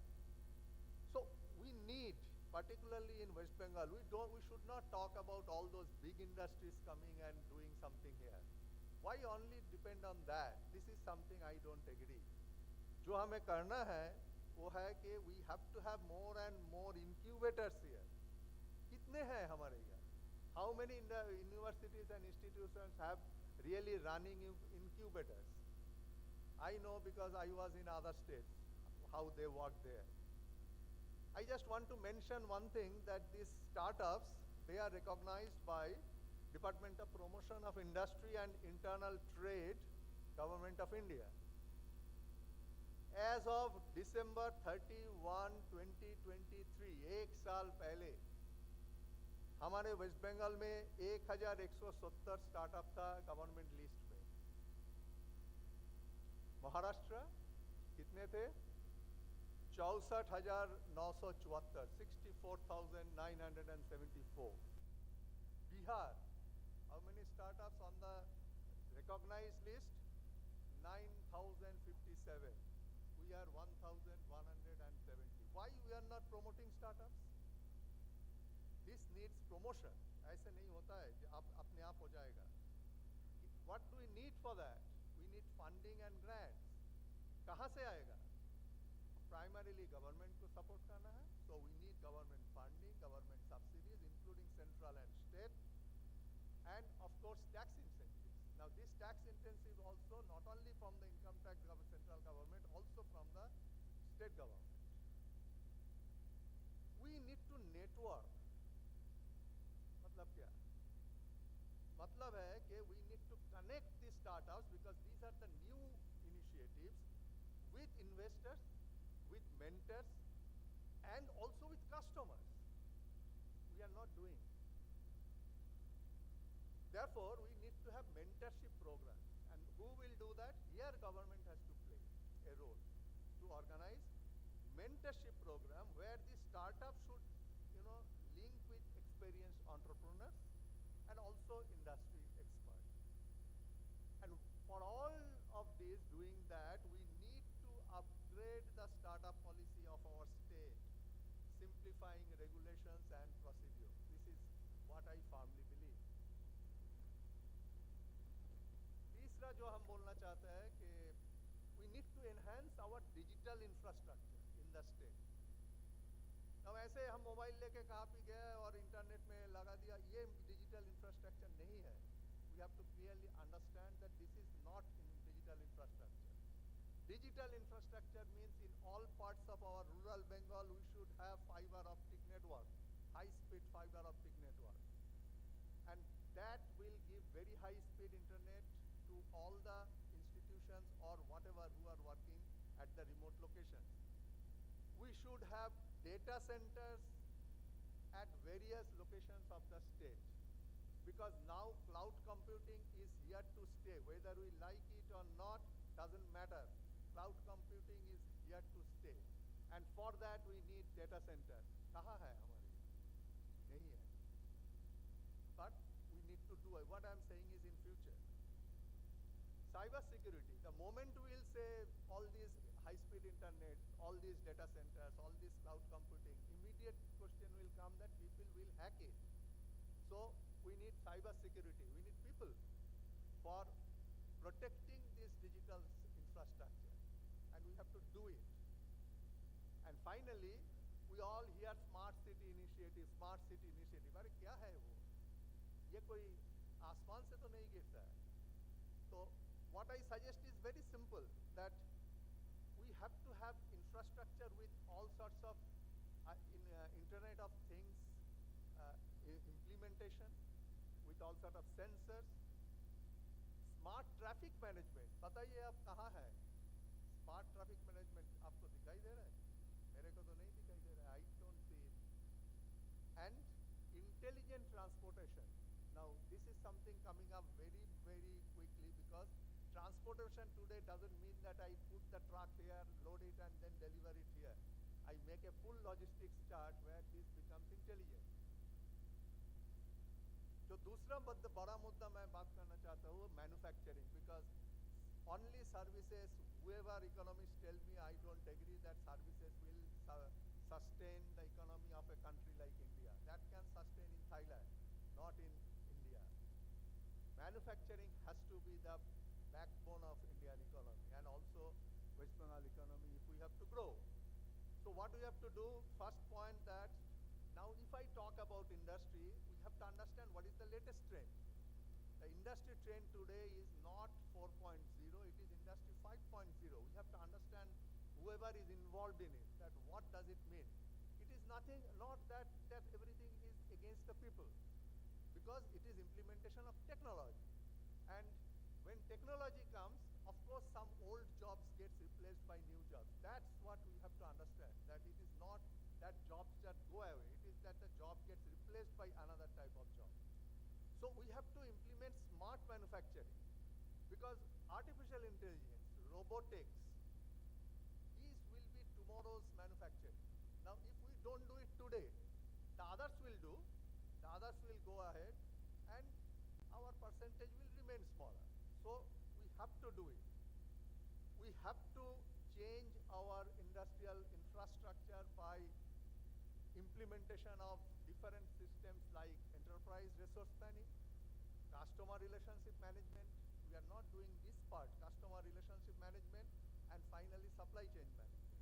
So we need, particularly in West Bengal, we should not talk about all those big industries coming and doing something here. Why only depend on that? This is something I don't agree. जो हमें करना है, वो है कि we have to have more and more incubators here. कितने हैं हमारे यहाँ? How many universities and institutions have really running incubators? I know because I was in other states, how they work there. I just want to mention one thing, that these startups, they are recognized by Department of Promotion of Industry and Internal Trade, Government of India. As of December 31, 2023, एक साल पहले, हमारे waste Bengal में 1170 startup था government list में. महाराष्ट्र कितने थे? 64,974, 64,974. Bihar, how many startups on the recognized list? 9,057. We are 1,170. Why we are not promoting startups? This needs promotion. ऐसे नहीं होता है कि आप अपने आप हो जाएगा. What do we need for that? We need funding and grants. कहाँ से आएगा? Primarily government को support करना है. So we need government funding, government subsidies, including central and state, and of course tax incentives. Now this tax incentive also not only from the income tax central government, also from the state government. We need to network. मतलब क्या? मतलब है कि we need to connect these startups, because these are the new initiatives, with investors, with mentors, and also with customers. We are not doing. Therefore, we need to have mentorship programs. And who will do that? Here government has to play a role to organize mentorship program where the startup should, link with experienced entrepreneurs and also industry experts. And for all of this, doing that, we need to upgrade the startup policy of our state, simplifying regulations and procedures. This is what I firmly believe. तीसरा जो हम बोलना चाहते हैं कि we need to enhance our digital infrastructure in the state. अब ऐसे हम मोबाइल लेके कहाँ भी गए और इंटरनेट में लगा दिया, ये डिजिटल इंफ्रास्ट्रक्चर नहीं है. We have to clearly understand that this is not in digital infrastructure. Digital infrastructure means in all parts of our rural Bengal we should have fiber optic network, high-speed fiber optic network. And that will give very high-speed internet to all the institutions or whatever who are working at the remote locations. We should have data centers at various locations of the state, because now cloud computing is here to stay. Whether we like it or not, doesn't matter. Cloud computing is here to stay. And for that we need data centers. कहाँ है हमारे? नहीं है. But we need to do it. What I'm saying is in future. Cyber security. The moment we will say all these high-speed internet, all these data centers, all this cloud computing, immediate question will come that people will hack it. So we need cyber security. We need people for protecting this digital infrastructure, and we have to do it. finally, we all hear smart city initiative, smart city initiative. अरे क्या है वो? ये कोई आसमान से तो नहीं गिरता है. So what I suggest is very simple, that we have to have infrastructure with all sorts of Internet of Things implementation, with all sort of sensors, smart traffic management. बताइए आप कहाँ है? Smart traffic management आपको दिखाई दे रहा है? मेरे को तो नहीं दिखाई दे रहा है. I don't see it. And intelligent transportation. Now this is something coming up very, very quickly, because transportation today doesn't mean that I put the truck here, load it and then deliver it here. I make a full logistics chart where this becomes intelligent. जो दूसरा बड़ा मुद्दा मैं बात करना चाहता हूँ, manufacturing, because only services, whoever economists tell me, I don't agree that services will sustain the economy of a country like India. That can sustain in Thailand, not in India. Manufacturing has to be the backbone of Indian economy, and also West Bengal economy if we have to grow. So what we have to do, first point, that now if I talk about industry, we have to understand what is the latest trend. The industry trend today is not 4.0, it is industry 5.0. We have to understand, whoever is involved in it, that what does it mean. It is nothing, not that everything is against the people, because it is implementation of technology. And when technology comes, of course some old jobs gets replaced by new jobs. That's what we have to understand, that it is not that jobs that go away, it is that the job gets replaced by another type of job. So we have to implement smart manufacturing, because artificial intelligence, robotics, these will be tomorrow's manufacturing. Now if we don't do it today, the others will do, the others will go ahead, and our percentage will remain smaller. So we have to do it. We have to change our industrial infrastructure by implementation of different systems like enterprise resource planning, customer relationship management. We are not doing this part, customer relationship management, and finally supply chain management.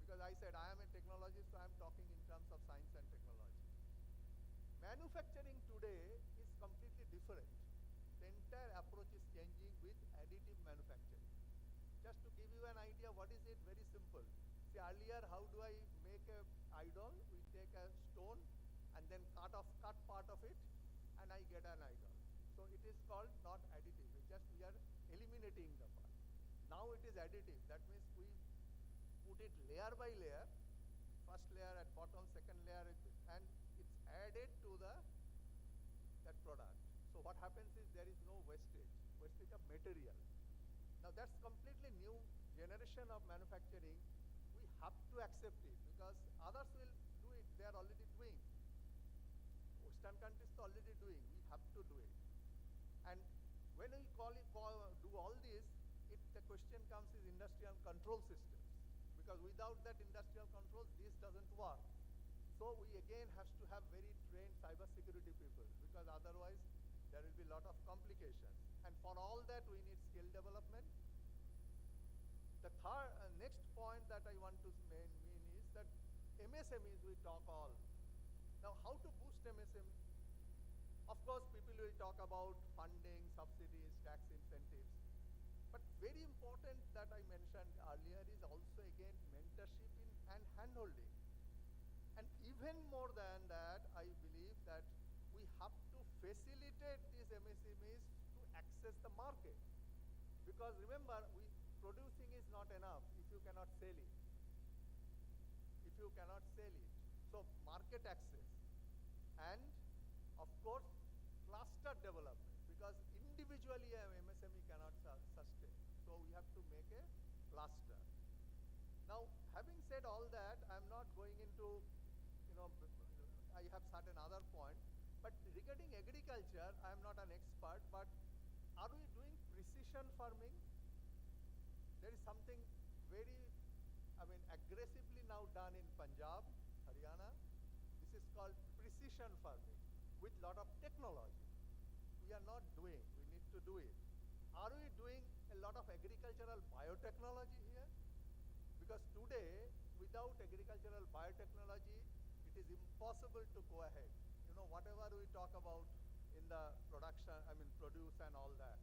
Because I said I am a technologist, so I am talking in terms of science and technology. Manufacturing today is completely different. The entire approach is changing with additive manufacturing. Just to give you an idea, what is it? Very simple. See, earlier, how do I make a idol? We take a stone and then cut part of it, and I get an idol. So it is called not additive. It's just we are eliminating the part. Now it is additive. That means we put it layer by layer. First layer at bottom, second layer, and it's added to that product. So what happens is there is no wastage of material. Now that's completely new generation of manufacturing. We have to accept it, because others will do it. They are already doing. Western countries are already doing. We have to do it. And when we do all this, the question comes is industrial control systems. Because without that industrial controls, this doesn't work. So we again have to have very trained cybersecurity people, because otherwise there will be a lot of complications. And for all that, we need skill development. The next point that I want to mean is that MSMEs we talk all. Now how to boost MSME? Of course, people will talk about funding, subsidies, tax incentives. But very important that I mentioned earlier is also again mentorship and handholding. And even more than that, I believe that we have to facilitate these MSMEs to access the market. Because remember, producing is not enough if you cannot sell it. So market access. And of course, cluster development, because individually an MSME cannot sustain. So we have to make a cluster. Now, having said all that, I am not going into, I have certain other point. But regarding agriculture, I am not an expert, but are we doing precision farming? There is something very, aggressively now done in Punjab, Haryana. This is called precision farming with lot of technology. We are not doing, we need to do it. Are we doing a lot of agricultural biotechnology here? Because today we without agricultural biotechnology, it is impossible to go ahead. You know, whatever we talk about in the production, produce and all that.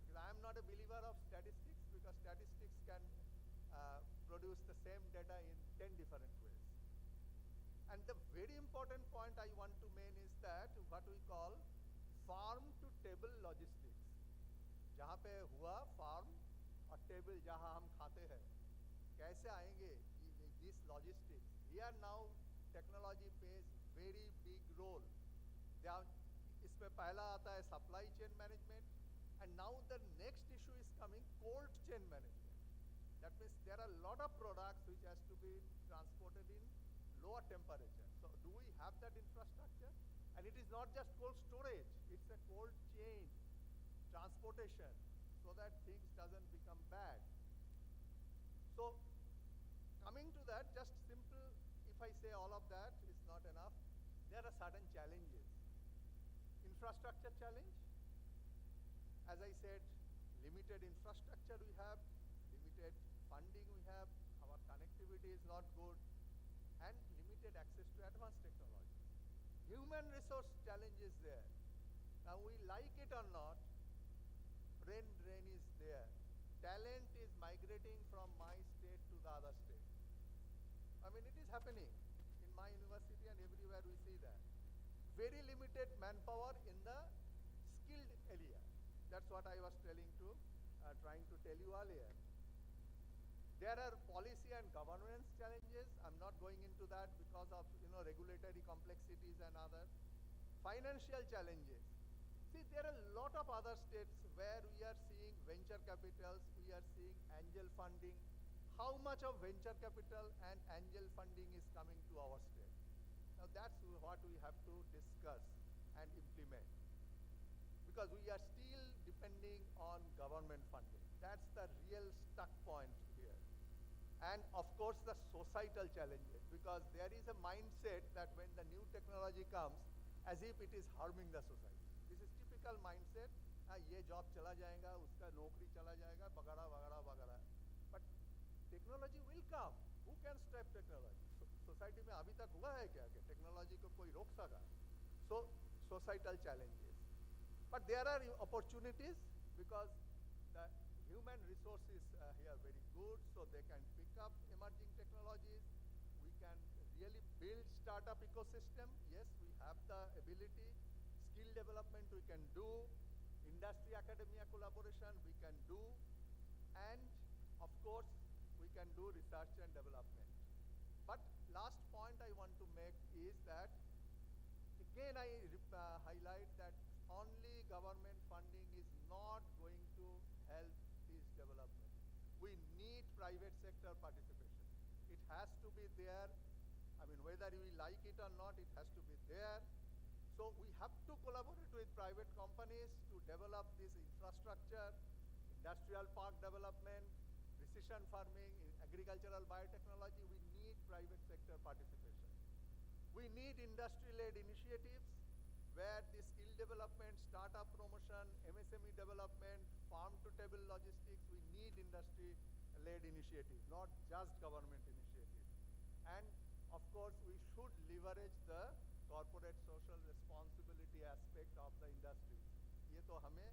Because I am not a believer of statistics, because statistics can produce the same data in 10 different ways. And the very important point I want to make is that what we call farm to table logistics. जहाँ पे हुआ farm और table जहाँ हम खाते हैं, कैसे आएंगे this logistics? Here now technology plays very big role. इसमें पहला आता है supply chain management, and now the next issue is coming cold chain management. That means there are a lot of products which has to be transported in lower temperature. So do we have that infrastructure? And it is not just cold storage, it's a cold chain, transportation, so that things doesn't become bad. So coming to that, just simple, if I say all of that is not enough, there are certain challenges. Infrastructure challenge, as I said, limited infrastructure we have, limited funding we have, our connectivity is not good, and limited access to advanced technology. Human resource challenge is there. Now we like it or not, brain drain is there. Talent is migrating from my state to the other state. It is happening in my university and everywhere we see that. Very limited manpower in the skilled area. That's what I was trying to tell you earlier. There are policy and governance challenges. I'm not going into that because of regulatory complexities and other. Financial challenges. See, there are a lot of other states where we are seeing venture capitals, we are seeing angel funding. How much of venture capital and angel funding is coming to our state? Now that's what we have to discuss and implement. Because we are still depending on government funding. That's the real stuck point here. And of course the societal challenges, because there is a mindset that when the new technology comes, as if it is harming the society. This is typical mindset, ये job चला जाएगा, उसका नौकरी चला जाएगा, वगैरह वगैरह वगैरह. But technology will come. Who can stop technology? Society में अभी तक हुआ है क्या कि technology को कोई रोक सका? So societal challenges. But there are opportunities because the human resources here are very good, so they can pick up emerging technologies. We can really build startup ecosystem. Yes, we have the ability. Skill development we can do. Industry academia collaboration we can do. And of course, we can do research and development. But last point I want to make is that, again I highlight that only government funding is not going to help this development. We need private sector participation. It has to be there. Whether we like it or not, it has to be there. So we have to collaborate with private companies to develop this infrastructure, industrial park development, precision farming, agricultural biotechnology. We need private sector participation. We need industry-led initiatives where the skill development, startup promotion, MSME development, farm-to-table logistics, we need industry-led initiatives, not just government initiatives. And of course, we should leverage the corporate social responsibility aspect of the industry. ये तो हमें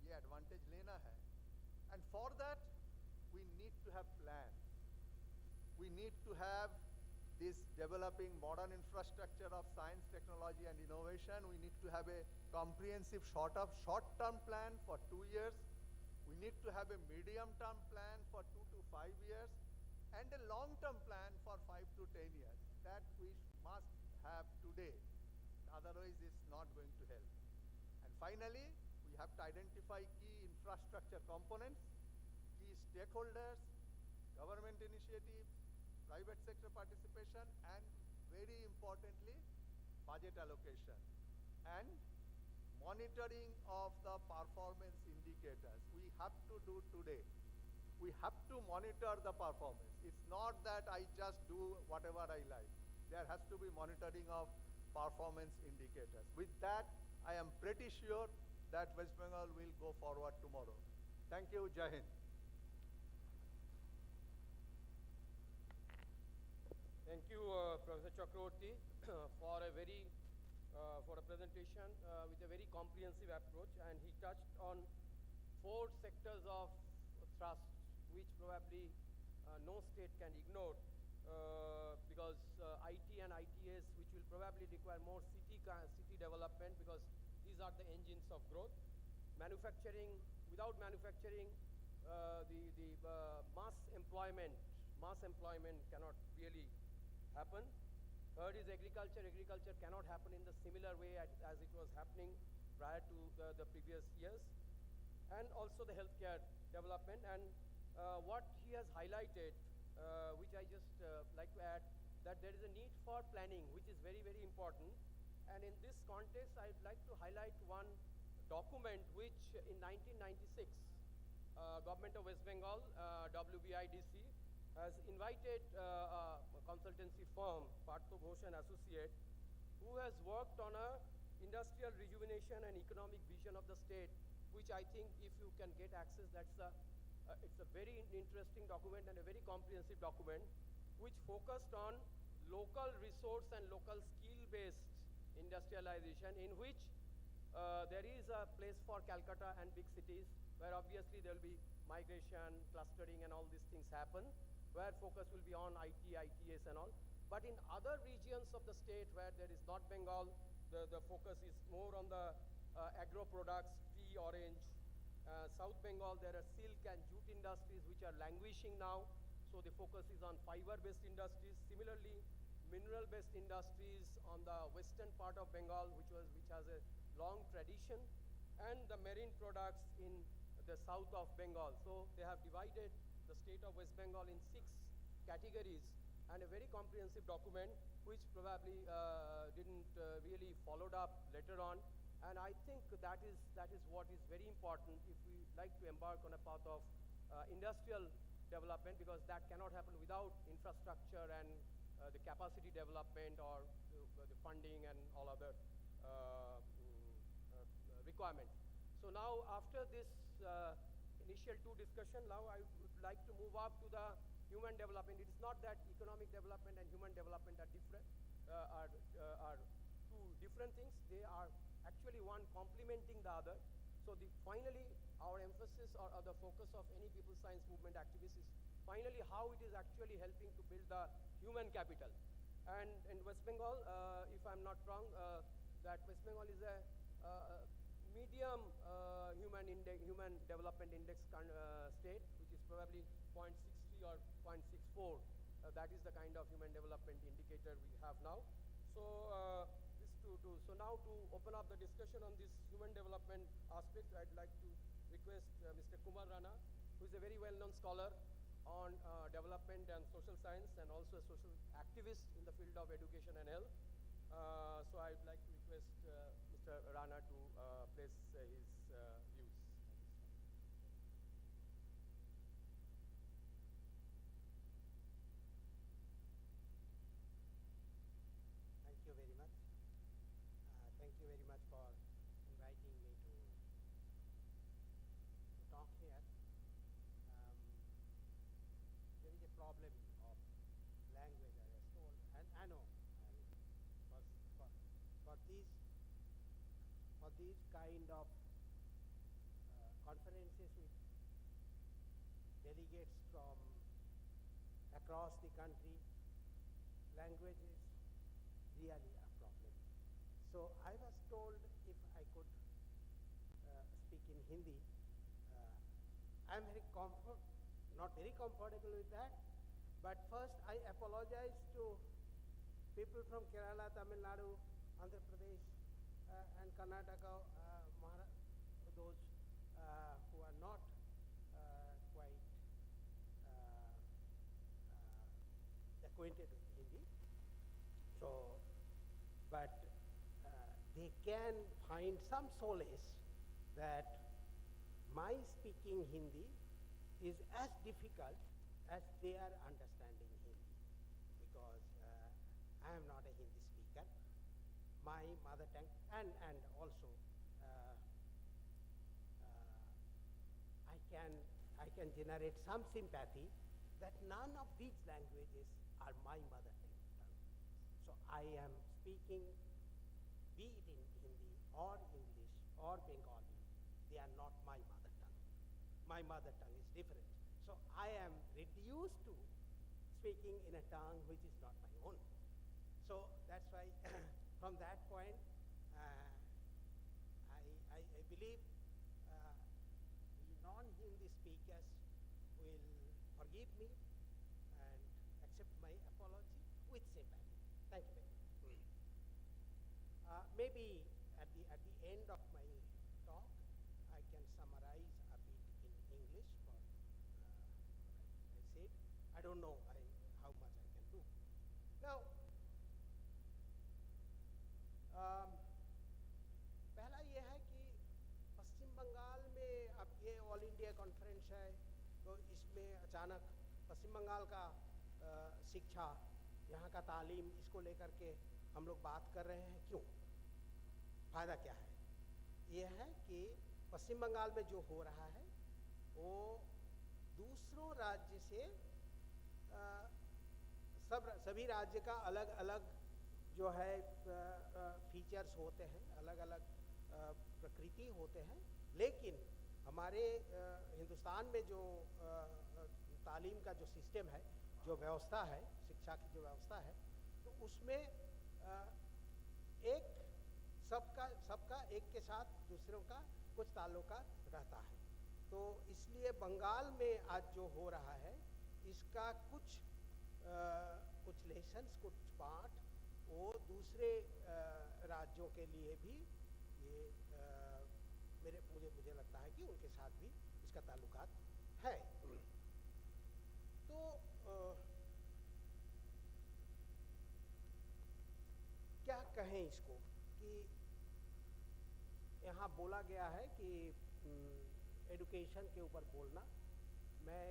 ये advantage लेना है. And for that, we need to have plans. We need to have this developing modern infrastructure of science, technology and innovation. We need to have a comprehensive short-term plan for 2 years. We need to have a medium-term plan for 2 to 5 years and a long-term plan for 5 to 10 years. That we must have today. Otherwise, it's not going to help. And finally, we have to identify key infrastructure components, key stakeholders, government initiatives, private sector participation, and very importantly, budget allocation and monitoring of the performance indicators. We have to do today. We have to monitor the performance. It's not that I just do whatever I like. There has to be monitoring of performance indicators. With that, I am pretty sure that West Bengal will go forward tomorrow. Thank you. Jai Hind. Professor Chakraborty for a presentation with a very comprehensive approach, and he touched on 4 sectors of thrust which probably no state can ignore, because IT and ITS, which will probably require more city development, because these are the engines of growth. Manufacturing, without manufacturing, the mass employment cannot really happen. Third is agriculture. Agriculture cannot happen in the similar way as it was happening prior to the previous years. And also the healthcare development. And what he has highlighted, which I just like to add, that there is a need for planning, which is very, very important. And in this context, I'd like to highlight one document which in 1996, Government of West Bengal, WBIDC, has invited a consultancy firm, Partho Ghosh and Associate, who has worked on a industrial rejuvenation and economic vision of the state, which I think if you can get access, it's a very interesting document and a very comprehensive document, which focused on local resource and local skill-based industrialization, in which there is a place for Calcutta and big cities, where obviously there will be migration, clustering, and all these things happen, where focus will be on IT, ITS, and all. But in other regions of the state where there is North Bengal, the focus is more on the agro products, tea, orange. South Bengal, there are silk and jute industries which are languishing now, so the focus is on fiber-based industries. Similarly, mineral-based industries on the western part of Bengal, which has a long tradition, and the marine products in the south of Bengal. So they have divided the state of West Bengal in 6 categories, and a very comprehensive document which probably didn't really followed up later on. And I think that is what is very important if we like to embark on a path of industrial development, because that cannot happen without infrastructure and the capacity development or the funding and all other requirements. So now after this initial 2 discussion, now I would like to move up to the human development. It is not that economic development and human development are different, are 2 different things. They are actually one complementing the other. So finally our emphasis or the focus of any people science movement activists is finally how it is actually helping to build the human capital. And in West Bengal, if I'm not wrong, that West Bengal is a medium human development index state, which is probably 0.63 or 0.64. That is the kind of human development indicator we have now. So so now to open up the discussion on this human development aspect, I'd like to request Mr. Kumar Rana, who is a very well-known scholar on development and social science, and also a social activist in the field of education and health. So I'd like to request Mr. Rana to place his views. Thank you very much. Thank you very much for inviting me to talk here. There is a problem of language, I was told, and I know. For these kind of conferences with delegates from across the country, language is really a problem. So I was told if I could speak in Hindi. I'm not very comfortable with that. But first I apologize to people from Kerala, Tamil Nadu, Andhra Pradesh, and Karnataka, those who are not quite acquainted with Hindi. So, but they can find some solace that my speaking Hindi is as difficult as they are understanding Hindi, because I am not a Hindi speaker. My mother tongue, and also I can generate some sympathy that none of these languages are my mother tongue. I am speaking, be it in Hindi or English or Bengali, they are not my mother tongue. My mother tongue is different. So I am reduced to speaking in a tongue which is not my own. So that's why from that point, I believe the non-Hindi speakers will forgive me and accept my apology with sympathy. Thank you very much. Maybe at the end of my talk, I can summarize a bit in English for what I said. I don't know how much I can do. Now, पहला ये है कि पश्चिम बंगाल में अब ये all India conference है, तो इसमें अचानक पश्चिम बंगाल का शिक्षा, यहाँ का तालीम, इसको लेकर के हम लोग बात कर रहे हैं। क्यों? फ़ायदा क्या है? ये है कि पश्चिम बंगाल में जो हो रहा है वो दूसरों राज्य से सभी राज्य का अलग अलग जो है फीचर्स होते हैं, अलग अलग प्रकृति होते हैं, लेकिन हमारे हिंदुस्तान में जो तालीम का जो सिस्टम है, जो व्यवस्था है, शिक्षा की जो व्यवस्था है, तो उसमें एक सबका एक के साथ दूसरों का कुछ ताल्लुकात रहता है। तो इसलिए बंगाल में आज जो हो रहा है, इसका कुछ लेसन्स, कुछ पाठ वो दूसरे राज्यों के लिए भी ये मुझे लगता है कि उनके साथ भी इसका ताल्लुकात है। तो क्या कहें इसको कि यहाँ बोला गया है कि एडुकेशन के ऊपर बोलना, मैं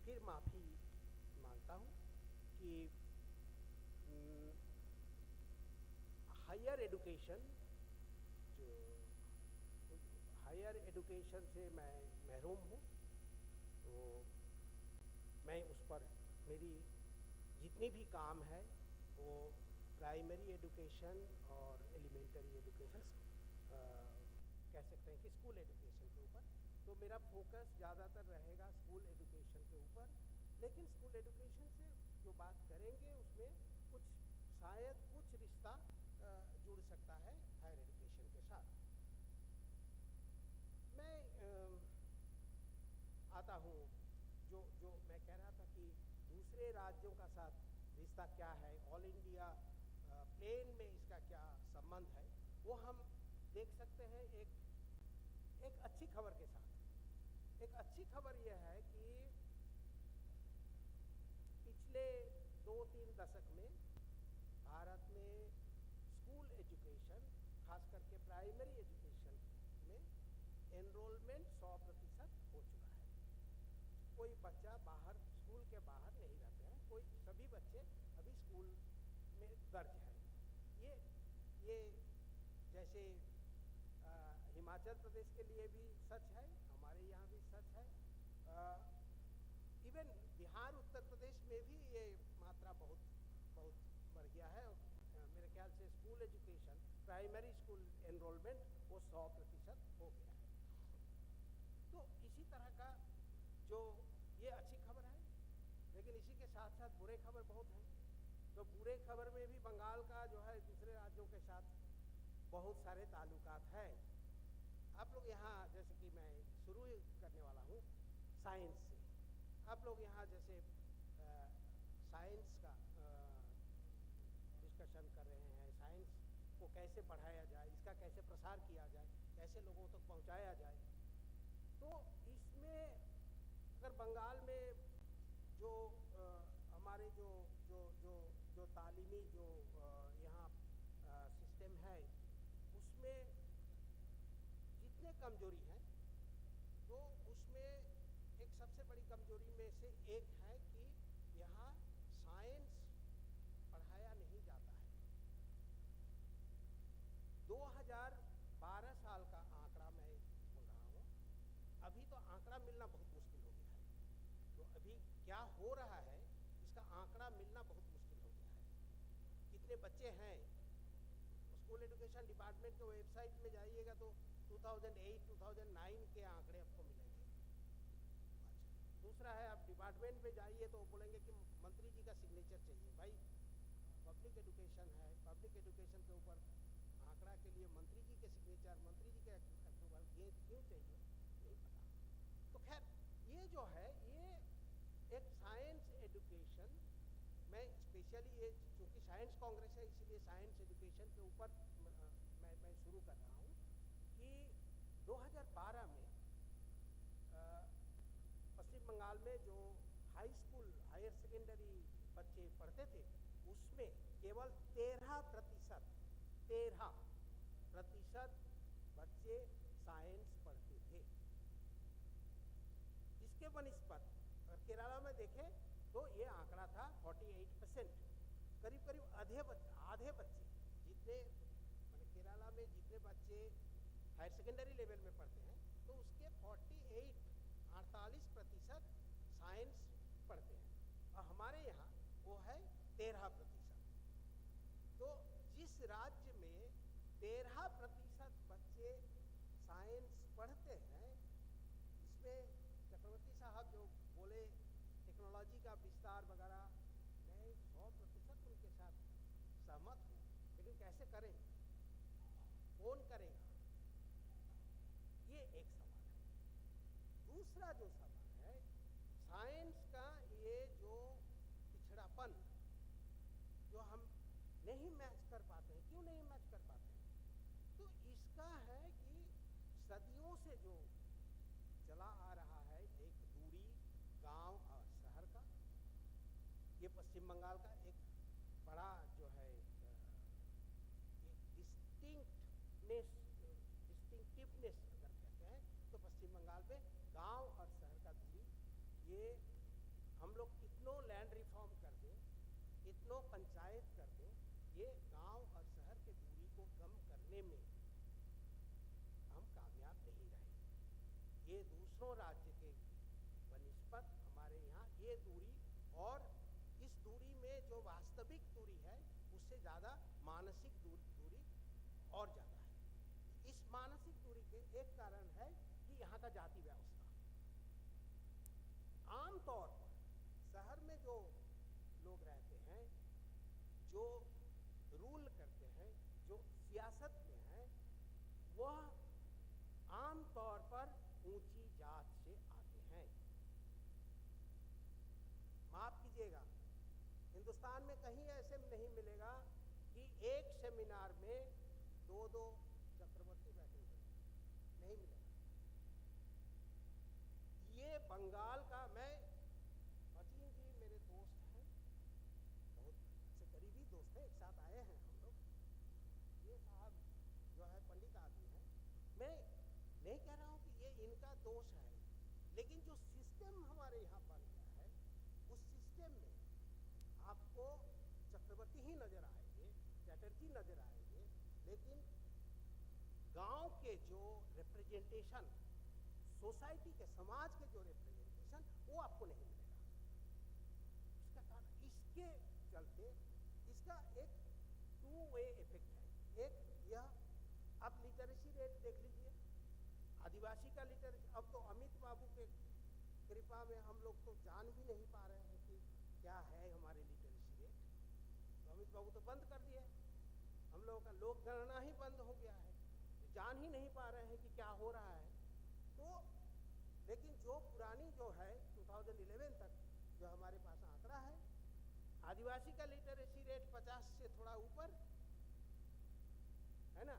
फिर माफ़ी मांगता हूँ कि हायर एडुकेशन से मैं महरूम हूँ, तो मैं उस पर मेरी जितनी भी काम है वो प्राइमरी एडुकेशन और एलिमेंटरी एडुकेशन कह सकते हैं कि स्कूल एडुकेशन के ऊपर, तो मेरा फोकस ज़्यादातर रहेगा स्कूल एडुकेशन के ऊपर। लेकिन स्कूल एडुकेशन से जो बात करेंगे उसमें शायद कुछ रिश्ता जुड़ सकता है हायर एडुकेशन के साथ। मैं आता हूँ जो मैं कह रहा था कि दूसरे राज्यों का साथ रिश्ता क्या है, ऑल इंडिया प्लेन में इसका क्या संबंध है, वो हम देख सकते हैं एक अच्छी खबर के साथ। एक अच्छी खबर यह है कि पिछले 2-3 दशक में भारत में स्कूल एजुकेशन, खास करके प्राइमरी एजुकेशन में एनरोलमेंट 100% हो चुका है। कोई बच्चा बाहर, स्कूल के बाहर नहीं रहते हैं, सभी बच्चे अभी स्कूल में दर्ज है। ये जैसे हिमाचल प्रदेश के लिए भी सच है, हमारे यहाँ भी सच है, इवन बिहार, उत्तर प्रदेश में भी ये मात्रा बहुत बढ़ गया है। मेरे ख्याल से school education, primary school enrolment वो 100% हो गया है। तो इसी तरह का जो ये अच्छी खबर है, लेकिन इसी के साथ साथ बुरे खबर बहुत हैं। तो बुरे खबर में भी बंगाल का जो है दूसरे राज्यों के साथ बहुत सारे ताल्लुकात हैं। आप लोग यहाँ, जैसे कि मैं शुरू करने वाला हूँ साइंस से, आप लोग यहाँ जैसे साइंस का डिस्कशन कर रहे हैं, साइंस को कैसे पढ़ाया जाए, इसका कैसे प्रसार किया जाए, कैसे लोगों तक पहुँचाया जाए। तो इसमें अगर बंगाल में जो हमारे जो तालीमी जो यहाँ सिस्टम है, उसमें जितने कमजोरी हैं, तो उसमें एक सबसे बड़ी कमजोरी में से एक है कि यहाँ साइंस पढ़ाया नहीं जाता है। 2012 साल का आंकड़ा मैं बोल रहा हूँ, अभी तो आंकड़ा मिलना बहुत मुश्किल हो गया है। तो अभी क्या हो रहा है इसका आंकड़ा मिलना बहुत मुश्किल हो गया है। कितने एजुकेशन डिपार्टमेंट के वेबसाइट में जाइएगा तो 2008, 2009 के आंकड़े आपको मिलेंगे। अच्छा, दूसरा है आप डिपार्टमेंट में जाइए तो बोलेंगे कि मंत्री जी का सिग्नेचर चाहिए। भाई पब्लिक एजुकेशन है, पब्लिक एजुकेशन के ऊपर आंकड़ा के लिए मंत्री जी के सिग्नेचर, मंत्री जी के अप्रूवल ये क्यों चाहिए नहीं पता। तो खैर ये जो है ये एक साइंस एजुकेशन में स्पेशली ये चूँकि साइंस कांग्रेस है इसीलिए साइंस एजुकेशन के ऊपर मैं शुरू कर रहा हूँ कि 2012 में पश्चिम बंगाल में जो हाई स्कूल हायर सेकेंडरी बच्चे पढ़ते थे उसमें केवल 13% बच्चे साइंस पढ़ते थे। इसके बनिस्पत अगर केरला में देखें तो ये आंकड़ा था 48%। करीब करीब आधे बच्चे जितने मैंने केरला में जितने बच्चे हायर सेकेंडरी लेवल में पढ़ते हैं तो उसके 48% साइंस पढ़ते हैं और हमारे यहाँ वो है 13%। तो जिस राज्य में 13% बच्चे साइंस पढ़ते हैं इसमें चक्रवर्ती साहब जो बोले टेक्नोलॉजी का विस्तार वगैरह मैं 100% उनके साथ सहमत हूँ, लेकिन कैसे करें, कौन करेगा, ये एक सवाल है। दूसरा जो सवाल है साइंस का ये जो पिछड़ापन जो हम नहीं मैच कर पाते हैं, क्यों नहीं मैच कर पाते हैं, तो इसका है कि सदियों से जो चला आ रहा है एक दूरी गांव और शहर का, ये पश्चिम बंगाल का एक बड़ा जो है डिस्टिंक्टिवनेस अगर कहते हैं तो पश्चिम बंगाल में गांव और शहर का दूरी, ये हम लोग कितनों लैंड रिफॉर्म कर दें, कितनों पंचायत कर दें, ये गांव और शहर के दूरी को कम करने में हम कामयाब नहीं रहे। ये दूसरों राज्य के बनिस्पत हमारे यहाँ ये दूरी और इस दूरी में जो वास्तविक दूरी है उससे ज़्यादा मानसिक दूरी और ज़्यादा है। इस मानसिक दूरी के एक कारण है कि यहाँ का जाति व्यवस्था। आमतौर पर शहर में जो लोग रहते हैं, जो रूल करते हैं, जो सियासत में हैं, वह आमतौर पर ऊंची जात से आते हैं। माफ कीजिएगा, हिंदुस्तान में कहीं ऐसे नहीं मिलेगा कि एक सेमिनार में दो चक्रवर्ती बैठे हुए, नहीं मिलेगा। ये बंगाल का, मैं अजीम जी मेरे दोस्त हैं, बहुत से करीबी दोस्त हैं, एक साथ आए हैं हम लोग। ये साहब जो है पंडित आदमी है, मैं नहीं कह रहा हूँ कि ये इनका दोष है, लेकिन जो सिस्टम हमारे यहाँ बन गया है उस सिस्टम में आपको चक्रवर्ती ही नजर आएंगे, चैटर्जी नजर आएंगे, लेकिन गांव के जो रिप्रेजेंटेशन, सोसाइटी के, समाज के जो रिप्रेजेंटेशन, वो आपको नहीं मिलेगा। इसका कारण, इसके चलते इसका एक टू वे इफेक्ट है। एक यह आप लिटरेसी रेट देख लीजिए, आदिवासी का लिटरेसी, अब तो अमित बाबू के कृपा में हम लोग तो जान भी नहीं पा रहे हैं कि क्या है हमारे लिटरेसी रेट। तो अमित बाबू तो बंद कर दिए, हम लोगों का लोक गणना ही बंद हो गया है, जान ही नहीं पा रहे हैं कि क्या हो रहा है। तो लेकिन जो पुरानी जो है 2011 तक जो हमारे पास आंकड़ा है, आदिवासी का लिटरेसी रेट 50 से थोड़ा ऊपर है ना,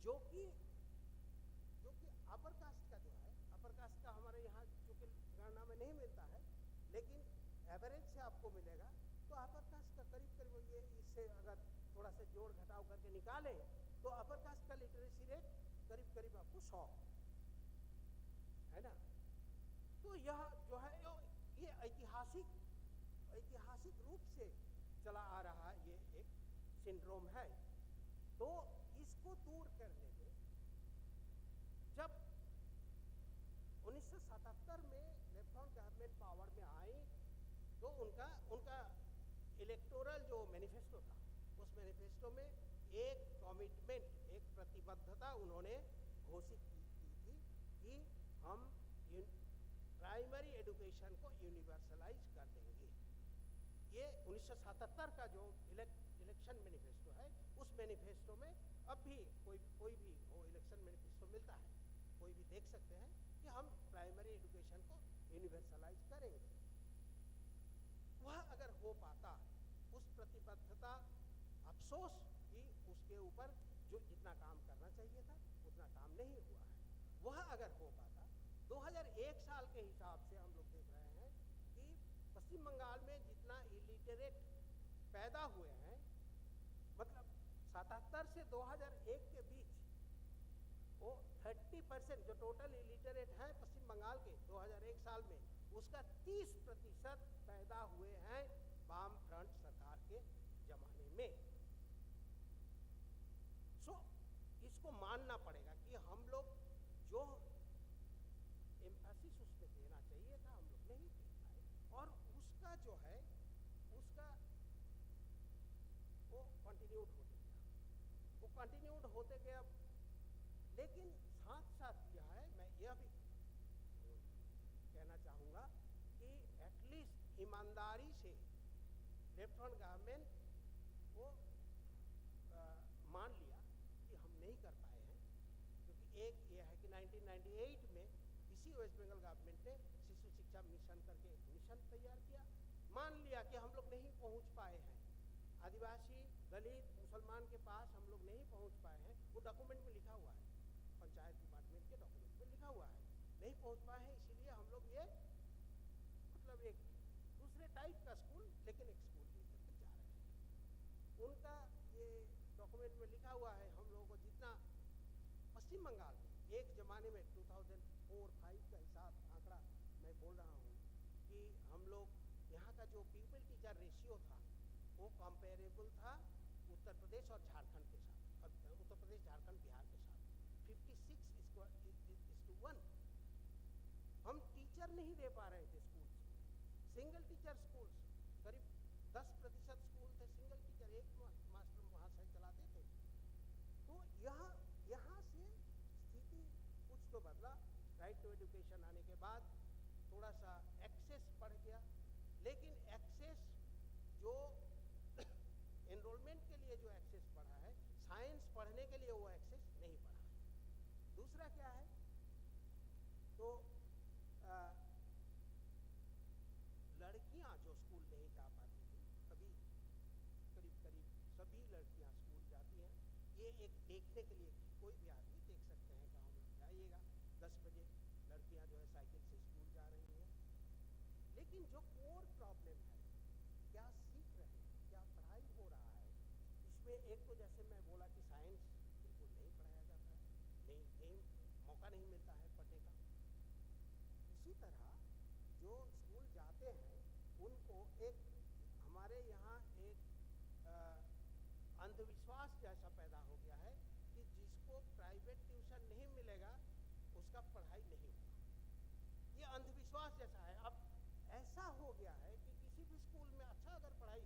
जो कि अपर कास्ट का जो है, अपर कास्ट का हमारे यहाँ चूँकि गणना में नहीं मिलता है, लेकिन एवरेज से आपको मिलेगा। तो अपर कास्ट का करीब करीब ये, इससे अगर थोड़ा सा जोड़ घटाव करके निकाले तो अपर कास्ट का लिटरेसी रेट करीब करीब आपको 100 है ना। तो यह जो है ये ऐतिहासिक रूप से चला आ रहा ये एक सिंड्रोम है। तो इसको दूर करने में जब 1977 में लेफ्ट गवर्नमेंट पावर में आई तो उनका इलेक्टोरल जो मैनिफेस्टो था, उस मैनिफेस्टो में एक कमिटमेंट, एक प्रतिबद्धता उन्होंने घोषित की थी कि हम प्राइमरी एजुकेशन को यूनिवर्सलाइज कर देंगे। ये 1977 का जो इलेक्शन मैनिफेस्टो है, उस मैनिफेस्टो में अब भी कोई भी वो इलेक्शन मैनिफेस्टो मिलता है, कोई भी देख सकते हैं कि हम प्राइमरी एजुकेशन को यूनिवर्सलाइज करेंगे। वह अगर हो पाता, उस प्रतिबद्धता, अफसोस कि उसके ऊपर जो जितना काम करना चाहिए था उतना काम नहीं हुआ है। वह अगर हो पाता, 2001 साल के हिसाब से हम लोग देख रहे हैं कि पश्चिम बंगाल में जितना इलिटरेट पैदा हुए हैं, मतलब 77 से 2001 के बीच वो 30% जो टोटल इलिटरेट हैं पश्चिम बंगाल के 2001 साल में, उसका 30% पैदा हुए हैं वाम फ्रंट सरकार के जमाने में। सो इसको मानना पड़ेगा कि हम लोग जो एम्फेसिस उस पर देना चाहिए था हम लोग नहीं दे पाए, और उसका जो है उसका वो कंटिन्यूड होते गया। लेकिन साथ साथ यह है, मैं यह भी कहना चाहूँगा कि एटलीस्ट ईमानदारी से लेफ्ट गवर्नमेंट को मान लिया कि हम नहीं कर पाए हैं, क्योंकि एक ये है कि 1998 में इसी वेस्ट बंगाल गवर्नमेंट ने शिशु शिक्षा मिशन करके एक मिशन तैयार किया, मान लिया कि हम लोग नहीं पहुंच पाए हैं, आदिवासी दलित मुसलमान के पास हम लोग नहीं पहुंच पाए हैं। वो डॉक्यूमेंट में लिखा हुआ है, पंचायत डिपार्टमेंट के डॉक्यूमेंट में लिखा हुआ है, नहीं पहुंच पाए हैं, इसीलिए हम लोग ये मतलब एक दूसरे टाइप का स्कूल, लेकिन एक स्कूल लेकर के जा रहे हैं। उनका ये डॉक्यूमेंट में लिखा हुआ है, हम लोगों को जितना पश्चिम बंगाल में एक जमाने में 2004-5 का हिसाब आंकड़ा मैं बोल रहा हूँ कि हम लोग यहाँ का जो पीपल टीचर रेशियो था वो कंपेरेबल था उत्तर प्रदेश और झारखंड के साथ, उत्तर प्रदेश, झारखंड, बिहार के साथ 56:1। हम टीचर नहीं दे पा रहे थे स्कूल, सिंगल टीचर स्कूल्स, करीब 10% स्कूल थे सिंगल टीचर, एक मास्टर महाशय चलाते थे। तो यहाँ से स्थिति कुछ तो बदला। राइट टू एजुकेशन आने के बाद थोड़ा सा एक्सेस बढ़ गया, लेकिन एक्सेस जो एनरोलमेंट के लिए जो एक्सेस बढ़ा है, साइंस पढ़ने के लिए वो एक्सेस नहीं बढ़ा है। दूसरा क्या है, तो लड़कियां जो स्कूल नहीं जा पाती थी, अभी करीब सभी लड़कियां स्कूल जाती हैं। ये एक देखने के लिए कोई भी आदमी देख सकते हैं, गाँव में जाइएगा 10 बजे लड़कियां जो है साइकिल से स्कूल जा रही हैं। लेकिन जो कोर प्रॉब्लम है, क्या सीख रहे हैं, क्या पढ़ाई हो रहा है, इसमें एक तो जैसे मैं बोला कि साइंस बिल्कुल नहीं पढ़ाया जाता है, नहीं मौका नहीं मिलता है पढ़ने का। उसी तरह जो स्कूल जाते हैं उनको एक हमारे यहाँ एक अंधविश्वास जैसा पैदा हो गया है कि जिसको प्राइवेट ट्यूशन नहीं मिलेगा उसका पढ़ाई नहीं होगा। ये अंधविश्वास जैसा है। अब ऐसा हो गया है कि किसी भी स्कूल में अच्छा अगर पढ़ाई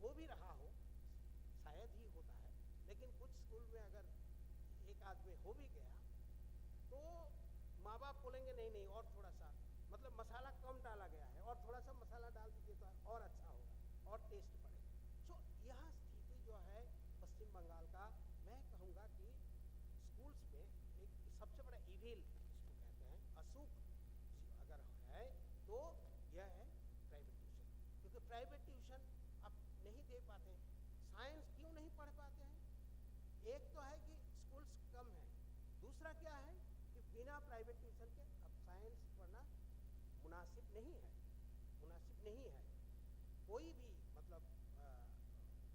हो भी रहा हो, शायद ही होता है, लेकिन कुछ स्कूल में अगर एक आदमी हो भी गया तो माँ बाप बोलेंगे नहीं और थोड़ा सा मतलब मसाला कम डाला गया है, और थोड़ा सा मसाला डाल दीजिए तो और अच्छा होगा और टेस्ट बढ़ेगा। सो यह स्थिति जो है पश्चिम बंगाल का, मैं कहूँगा कि स्कूल्स में एक सबसे बड़ा इविल इसको कहते हैं, अशुभ अगर है तो यह है प्राइवेट ट्यूशन। क्योंकि प्राइवेट ट्यूशन आप नहीं दे पाते हैं। साइंस क्यों नहीं पढ़ पाते हैं? एक तो है कि स्कूल्स कम है, दूसरा क्या है कि बिना प्राइवेट ट्यूशन के अब साइंस पढ़ना मुनासिब नहीं है। कोई भी मतलब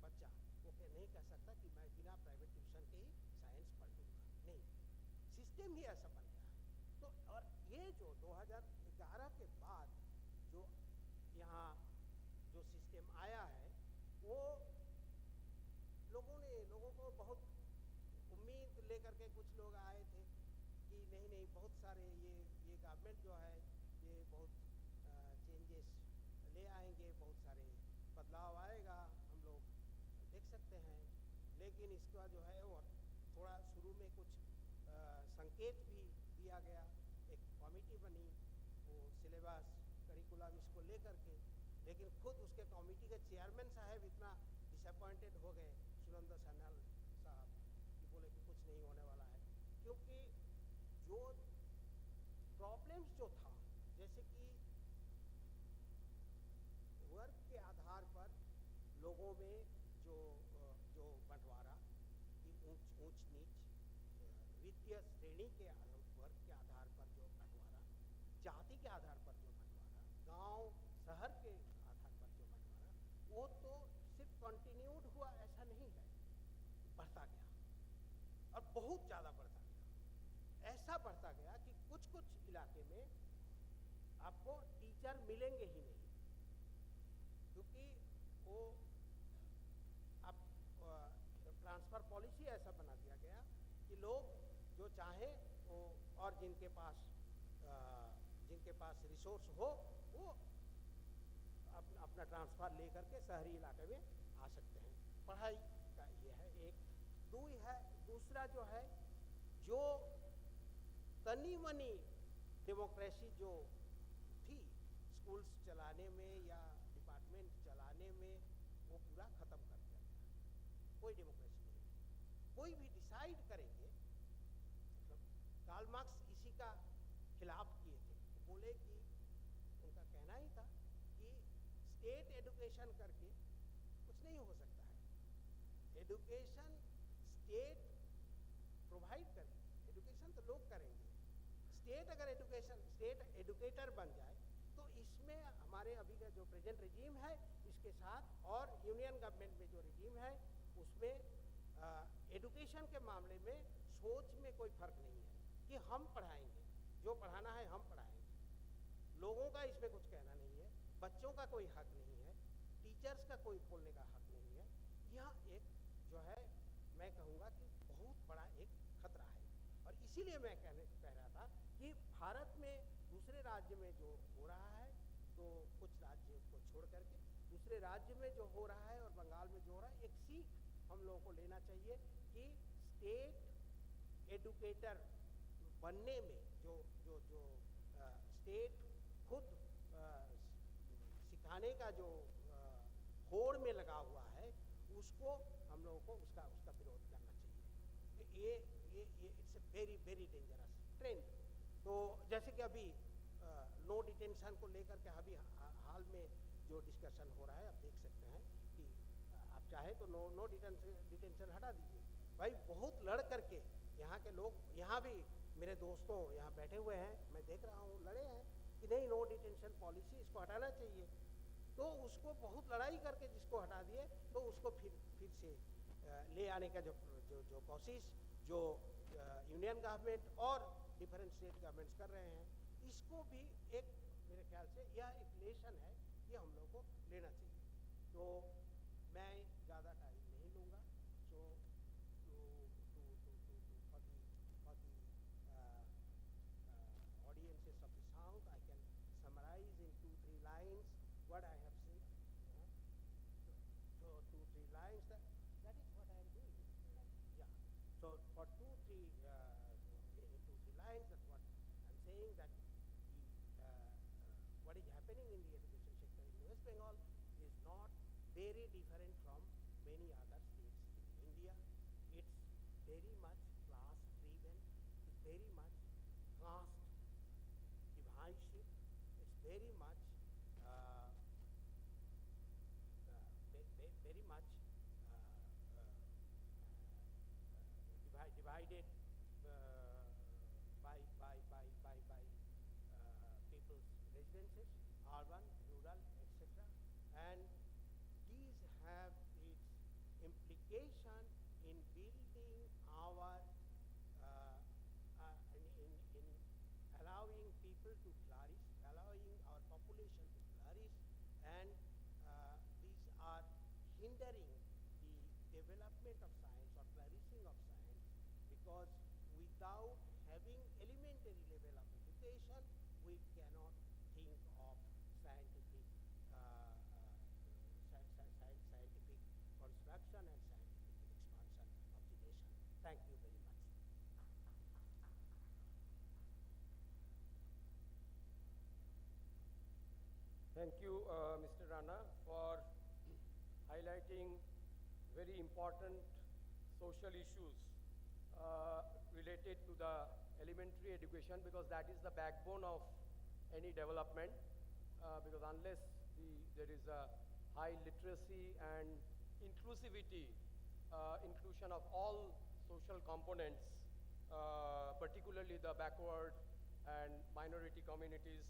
बच्चा वो नहीं कह सकता कि मैं बिना प्राइवेट ट्यूशन के ही साइंस पढ़ लूँगा, नहीं, सिस्टम ही ऐसा बन गया है। तो और ये जो 2011 के बाद जो यहाँ जो सिस्टम आया है, वो लोगों को बहुत उम्मीद लेकर के कुछ लोग आए थे कि नहीं बहुत सारे ये गवर्नमेंट जो है ये बहुत चेंजेस ले आएंगे, बहुत सारे बदलाव आएगा, हम लोग देख सकते हैं। लेकिन लेकिन इसका जो है वो थोड़ा शुरू में कुछ संकेत भी दिया गया, एक कमेटी बनी, वो सिलेबस करिकुलम इसको लेकर के, लेकिन खुद उसके कमेटी के चेयरमैन साहब इतना डिसअपॉइंटेड हो गए सुरेंद्र सन्याल साहब कि बोले कि कुछ नहीं होने वाला है, क्योंकि जो प्रॉब्लम्स जो था, जैसे कि वर्ग के आधार पर लोगों में जो बंटवारा कि ऊंच नीच, वित्तीय श्रेणी के वर्ग के आधार पर जो बंटवारा, जाति के आधार पर जो बंटवारा, गांव शहर के आधार पर जो बंटवारा, वो तो सिर्फ कंटिन्यूड हुआ ऐसा नहीं है, बढ़ता गया और बहुत ज़्यादा बढ़ता गया। ऐसा बढ़ता गया कि कुछ कुछ इलाके में आपको टीचर मिलेंगे ही नहीं, क्योंकि वो अब ट्रांसफ़र पॉलिसी ऐसा बना दिया गया कि लोग जो चाहें वो, और जिनके पास रिसोर्स हो वो अपना ट्रांसफ़र लेकर के शहरी इलाके में आ सकते हैं। पढ़ाई का ये है एक। दूसरा जो है, जो तनी मनी डेमोक्रेसी जो थी स्कूल्स चलाने में या डिपार्टमेंट चलाने में, वो पूरा ख़त्म कर दिया गया। कोई डेमोक्रेसी नहीं। कोई भी डिसाइड करेंगे, मतलब कार्ल मार्क्स इसी का खिलाफ किए थे, बोले कि उनका कहना ही था कि स्टेट एजुकेशन करके कुछ नहीं हो सकता है। एजुकेशन स्टेट प्रोवाइड करेगी, एजुकेशन तो लोग करेंगे। स्टेट अगर स्टेट एजुकेटर बन जाए तो इसमें हमारे अभी का जो प्रेजेंट रिजीम है इसके साथ, और यूनियन गवर्नमेंट में जो रिजीम है उसमें एजुकेशन के मामले में सोच में कोई फर्क नहीं है कि हम पढ़ाएंगे, जो पढ़ाना है हम पढ़ाएंगे, लोगों का इसमें कुछ कहना नहीं है, बच्चों का कोई हक नहीं है, टीचर्स का कोई बोलने का हक नहीं है। यह एक जो है, मैं कहूँगा कि बहुत बड़ा एक खतरा है। और इसीलिए मैं कह रहा था कि भारत में दूसरे राज्य में जो हो रहा है, तो कुछ राज्य को छोड़ करके दूसरे राज्य में जो हो रहा है और बंगाल में जो हो रहा है, एक सीख हम लोगों को लेना चाहिए कि स्टेट एजुकेटर बनने में जो स्टेट खुद सिखाने का जो होड़ में लगा हुआ है, उसको हम लोगों को उसका विरोध करना चाहिए। ये it's a very very dangerous trend. तो जैसे कि अभी नो डिटेंशन को लेकर के अभी हाल में जो डिस्कशन हो रहा है, आप देख सकते हैं कि आप चाहे तो नो डिटेंशन हटा दीजिए। भाई बहुत लड़ करके यहाँ के लोग, यहाँ भी मेरे दोस्तों यहाँ बैठे हुए हैं, मैं देख रहा हूँ, लड़े हैं कि नहीं नो डिटेंशन पॉलिसी इसको हटाना चाहिए। तो उसको बहुत लड़ाई करके जिसको हटा दिए, तो उसको फिर से ले आने का जो कोशिश जो यूनियन गवर्नमेंट और डिफरेंट स्टेट गवर्नमेंट्स कर रहे हैं, इसको भी एक मेरे ख्याल से यह एक लेसन है, ये हम लोग को लेना चाहिए। तो मैं ज़्यादा टाइम नहीं लूँगा। सो for the audiences of the sound, I can summarize in 2-3 lines what I have said. So 2-3 lines, that is what I am doing. Yeah. So for 2-3 lines, that's what I'm saying, that what is happening in the education sector in West Bengal is not very different from many other states in India. It's very much class driven, it's very much caste divisive, it's very much divided by people's residences, urban, rural, etc. And these have its implication in building our, in allowing people to flourish, allowing our population to flourish, and these are hindering the development of science or flourishing of science, because without having elementary level of education, we cannot think of scientific construction and scientific expansion. Thank you, Mr. Rana, for highlighting very important social issues related to the elementary education, because that is the backbone of any development, because unless there is a high literacy and inclusivity, inclusion of all social components, particularly the backward and minority communities.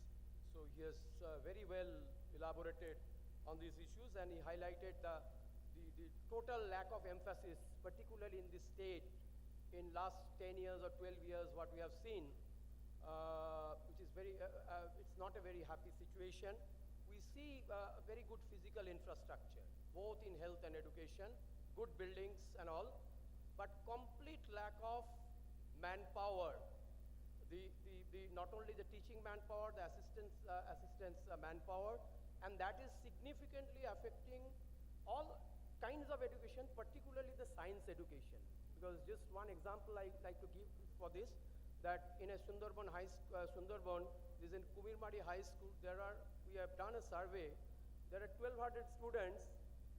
So he has very well elaborated on these issues, and he highlighted the total lack of emphasis, particularly in this state, in last 10 years or 12 years, what we have seen, which is it's not a very happy situation. We see a very good physical infrastructure, both in health and education, good buildings and all, but complete lack of manpower. Not only the teaching manpower, the assistance manpower, and that is significantly affecting all kinds of education, particularly the science education. Because just one example I like to give for this, that in a Sundarban this is in Kumirmadi High School, we have done a survey, there are 1,200 students,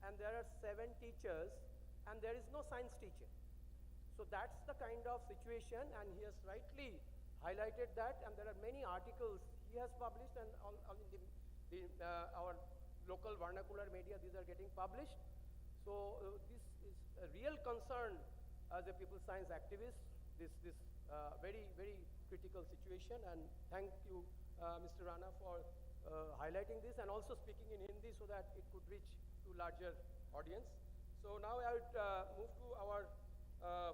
and there are 7 teachers, and there is no science teacher. So that's the kind of situation, and he has rightly highlighted that, and there are many articles he has published, and our local vernacular media, these are getting published. So this is a real concern as a people science activist, this very, very critical situation, and thank you, Mr. Rana, for highlighting this and also speaking in Hindi so that it could reach to larger audience. So now I would move to our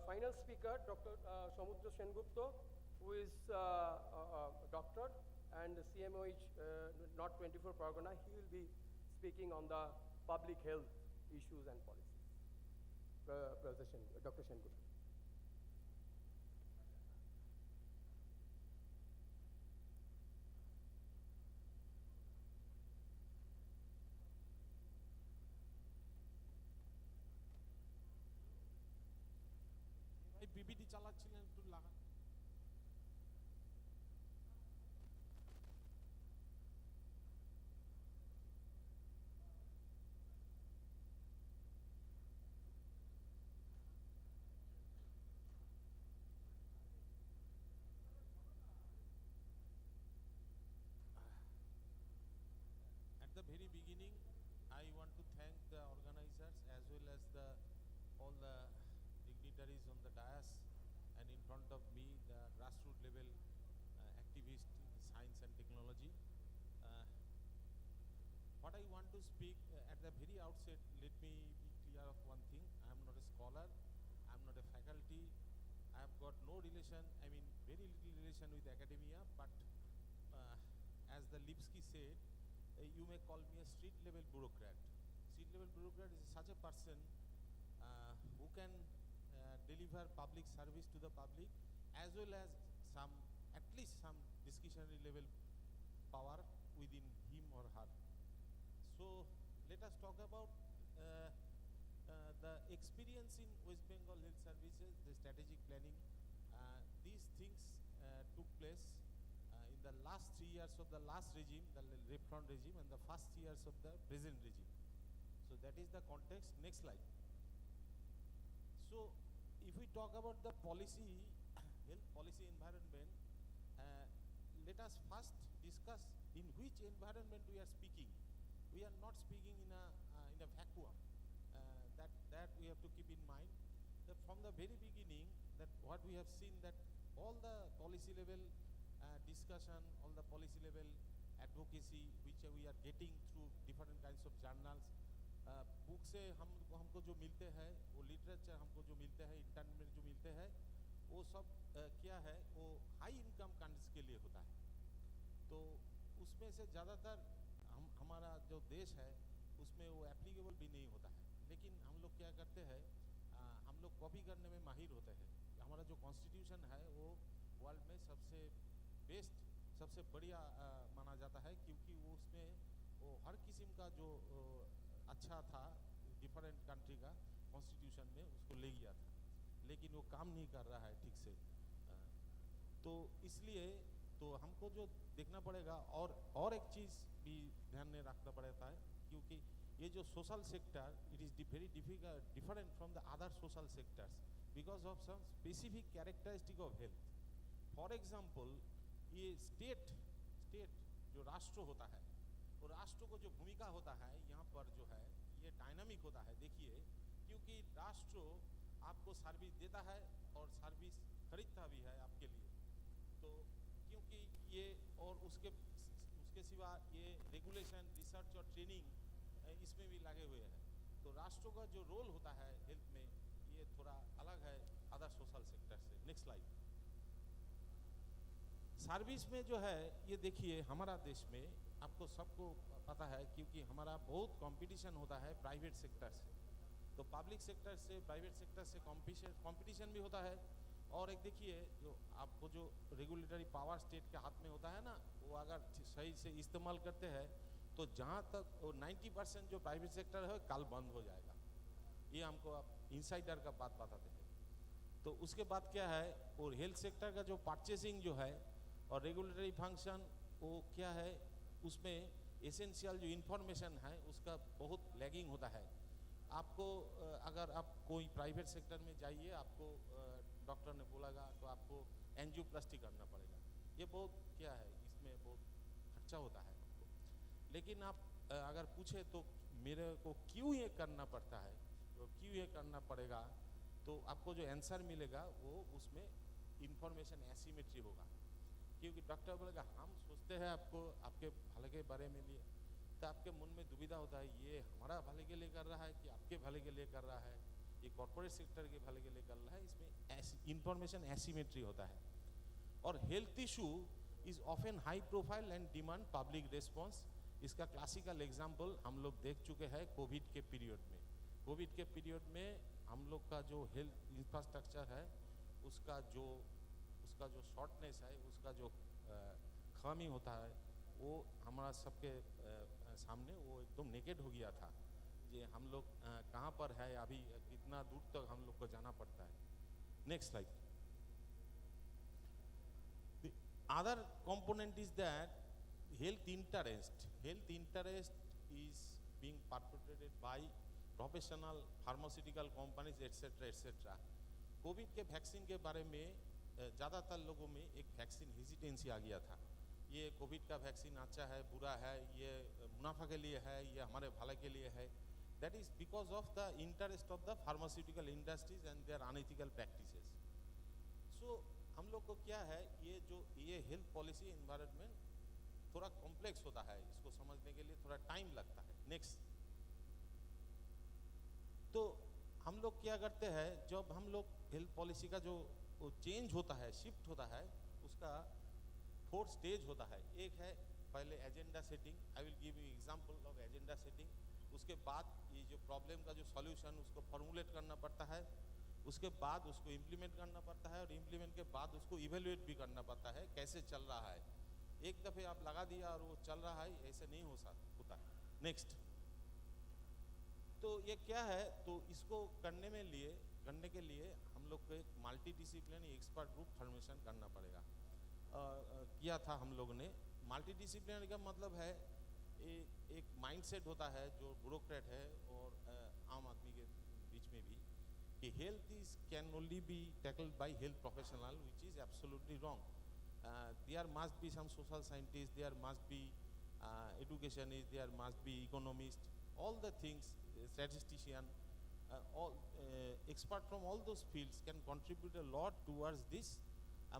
final speaker, Dr. Samudra Sengupta, who is a doctor and the CMOH North 24 Pargana. He will be speaking on the public health issues and policies. Dr. Sengupta. PPT চালাচ্ছিলেন একটু লাগান। At the very beginning, I want to thank the organizers as well as all the dignitaries on the dais and in front of me, the grassroots level activists in science and technology. What I want to speak at the very outset, let me be clear of one thing. I am not a scholar, I am not a faculty, I have got no relation, very little relation with academia, but as the Lipsky said, you may call me a street level bureaucrat. Street level bureaucrat is such a person who can deliver public service to the public as well as at least some discretionary level power within him or her. So let us talk about the experience in West Bengal Health Services, the strategic planning. These things took place in the last 3 years of the last regime, the left front regime, and the first years of the present regime. So that is the context. Next slide. So if we talk about the policy, health policy environment, let us first discuss in which environment we are speaking. We are not speaking in a vacuum. That we have to keep in mind. That from the very beginning, that what we have seen, that all the policy level discussion, all the policy level advocacy which we are getting through different kinds of journals, book से हमको जो मिलते हैं, वो literature हमको जो मिलते हैं, इंटरनेट में जो मिलते हैं, वो सब क्या है, वो हाई इनकम कंट्रीज के लिए होता है। तो उसमें से ज़्यादातर हमारा जो देश है उसमें वो एप्लीकेबल भी नहीं होता है। लेकिन हम लोग क्या करते हैं, हम लोग कॉपी करने में माहिर होते हैं। हमारा जो कॉन्स्टिट्यूशन है वो वर्ल्ड में सबसे बेस्ट, सबसे बढ़िया माना जाता है, क्योंकि वो उसमें वो हर किस्म का जो अच्छा था डिफरेंट कंट्री का कॉन्स्टिट्यूशन में उसको ले गया था, लेकिन वो काम नहीं कर रहा है ठीक से। तो इसलिए तो हमको जो देखना पड़ेगा। और एक चीज़ भी ध्यान में रखना पड़ता है, क्योंकि ये जो social sector it is very different from the other social sectors because of some specific characteristic of health. For example ये स्टेट जो राष्ट्र होता है, वो राष्ट्र को जो भूमिका होता है यहाँ पर जो है ये डायनामिक होता है. देखिए, क्योंकि राष्ट्र आपको सर्विस देता है और सर्विस खरीदता भी है आपके लिए, तो क्योंकि ये और उसके सिवा ये रेगुलेशन, रिसर्च और ट्रेनिंग इसमें भी लगे हुए हैं. तो राष्ट्र का जो रोल होता है हेल्थ में ये थोड़ा अलग है अदर सोशल सेक्टर से. Next slide. सर्विस में जो है ये देखिए हमारा देश में आपको सबको पता है, क्योंकि हमारा बहुत कंपटीशन होता है प्राइवेट सेक्टर से, तो पब्लिक सेक्टर से प्राइवेट सेक्टर से कंपटीशन भी होता है. और एक देखिए जो आपको जो रेगुलेटरी पावर स्टेट के हाथ में होता है ना, वो अगर सही से इस्तेमाल करते हैं तो जहाँ तक 90% जो प्राइवेट सेक्टर है कल बंद हो जाएगा. ये हमको आप इनसाइडर का बात बताते हैं. तो उसके बाद क्या है, और हेल्थ सेक्टर का जो परचेसिंग जो है और रेगुलेटरी फंक्शन वो क्या है, उसमें एसेंशियल जो इन्फॉर्मेशन है उसका बहुत लैगिंग होता है. आपको अगर आप कोई प्राइवेट सेक्टर में जाइए, आपको डॉक्टर ने बोलागा तो आपको एंजियोप्लास्टी करना पड़ेगा. ये बहुत क्या है, इसमें बहुत खर्चा होता है आपको. लेकिन आप अगर पूछे तो मेरे को क्यों ये करना पड़ता है, तो क्यों ये करना पड़ेगा, तो आपको जो आंसर मिलेगा वो उसमें इंफॉर्मेशन एसिमेट्री होगा. क्योंकि डॉक्टर बोलेगा हम सोचते हैं आपको आपके भले के बारे में लिए, तो आपके मन में दुविधा होता है ये हमारा भले के लिए कर रहा है कि आपके भले के लिए कर रहा है, ये कॉर्पोरेट सेक्टर के भले के लिए कर रहा है. इसमें इंफॉर्मेशन एसिमेट्री होता है. और health issue is often high profile and demand public response. इसका क्लासिकल एग्जाम्पल हम लोग देख चुके हैं कोविड के पीरियड में. कोविड के पीरियड में हम लोग का जो हेल्थ इंफ्रास्ट्रक्चर है उसका जो शॉर्टनेस है, उसका जो खामी होता है, वो हमारा सबके सामने वो एकदम नेकेड हो गया था. ये हम लोग कहाँ पर है अभी, कितना दूर तक हम लोग को जाना पड़ता है. Next slide. The other component is that health interest is being perpetrated by professional pharmaceutical companies etc etc. Covid के वैक्सीन के बारे में ज़्यादातर लोगों में एक वैक्सीन हेजिटेंसी आ गया था. ये कोविड का वैक्सीन अच्छा है, बुरा है, ये मुनाफा के लिए है, ये हमारे भले के लिए है. That is because of the interest of the pharmaceutical industries and their unethical practices. So हम लोग को क्या है, ये हेल्थ पॉलिसी एनवायरनमेंट थोड़ा कॉम्प्लेक्स होता है, इसको समझने के लिए थोड़ा टाइम लगता है. नेक्स्ट. तो हम लोग क्या करते हैं, जब हम लोग हेल्थ पॉलिसी का जो चेंज होता है, शिफ्ट होता है, उसका 4 स्टेज होता है. एक है पहले agenda setting. I will give you example of agenda setting. उसके बाद ये जो प्रॉब्लम का जो सॉल्यूशन उसको फॉर्मुलेट करना पड़ता है, उसके बाद उसको इम्प्लीमेंट करना पड़ता है, और इम्प्लीमेंट के बाद उसको इवेल्युएट भी करना पड़ता है कैसे चल रहा है. एक दफ़े आप लगा दिया और वो चल रहा है, ऐसे नहीं होता. नेक्स्ट. तो ये क्या है, तो इसको करने के लिए हम लोग को एक multi discipline expert group formation करना पड़ेगा. किया था हम लोगों ने. मल्टी डिसिप्लिन का मतलब है एक माइंडसेट होता है जो ब्यूरोक्रेट है और आम आदमी के बीच में भी, कि health is can only be tackled by health professional, which is absolutely wrong. There must be some social scientist, there must be educationists, there must be economists, all the things, statistician, all expert from all those fields can contribute a lot towards this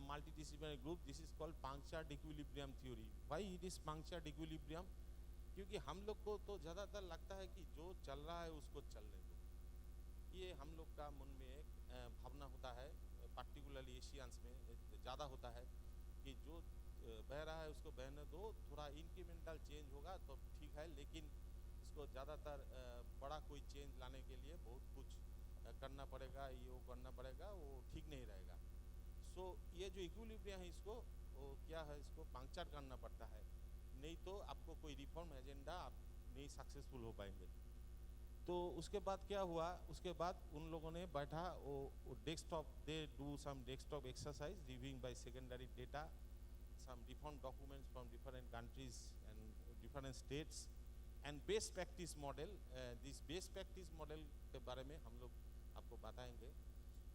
multidisciplinary group. This is called punctured equilibrium theory. Why it is punctured equilibrium? क्योंकि हम लोग को तो ज़्यादातर लगता है कि जो चल रहा है उसको चलने दो. ये हम लोग का मन में एक भावना होता है, पार्टिकुलरली एशियंस में ज़्यादा होता है कि जो बह रहा है उसको बहने दो, थोड़ा इंक्रीमेंटल चेंज होगा तो ठीक है, लेकिन इसको ज़्यादातर बड़ा कोई चेंज लाने के लिए बहुत कुछ करना पड़ेगा, ये वो करना पड़ेगा, वो ठीक नहीं रहेगा. सो ये जो इक्विलिब्रियम है इसको क्या है, इसको पंक्चर करना पड़ता है, नहीं तो आपको कोई रिफॉर्म एजेंडा आप नहीं सक्सेसफुल हो पाएंगे. तो उसके बाद क्या हुआ, उसके बाद उन लोगों ने बैठा, वो desktop, they do some desktop exercise reviewing by secondary data, some different documents from different countries and different states and best practice model. This best practice model के बारे में हम लोग आपको बताएंगे,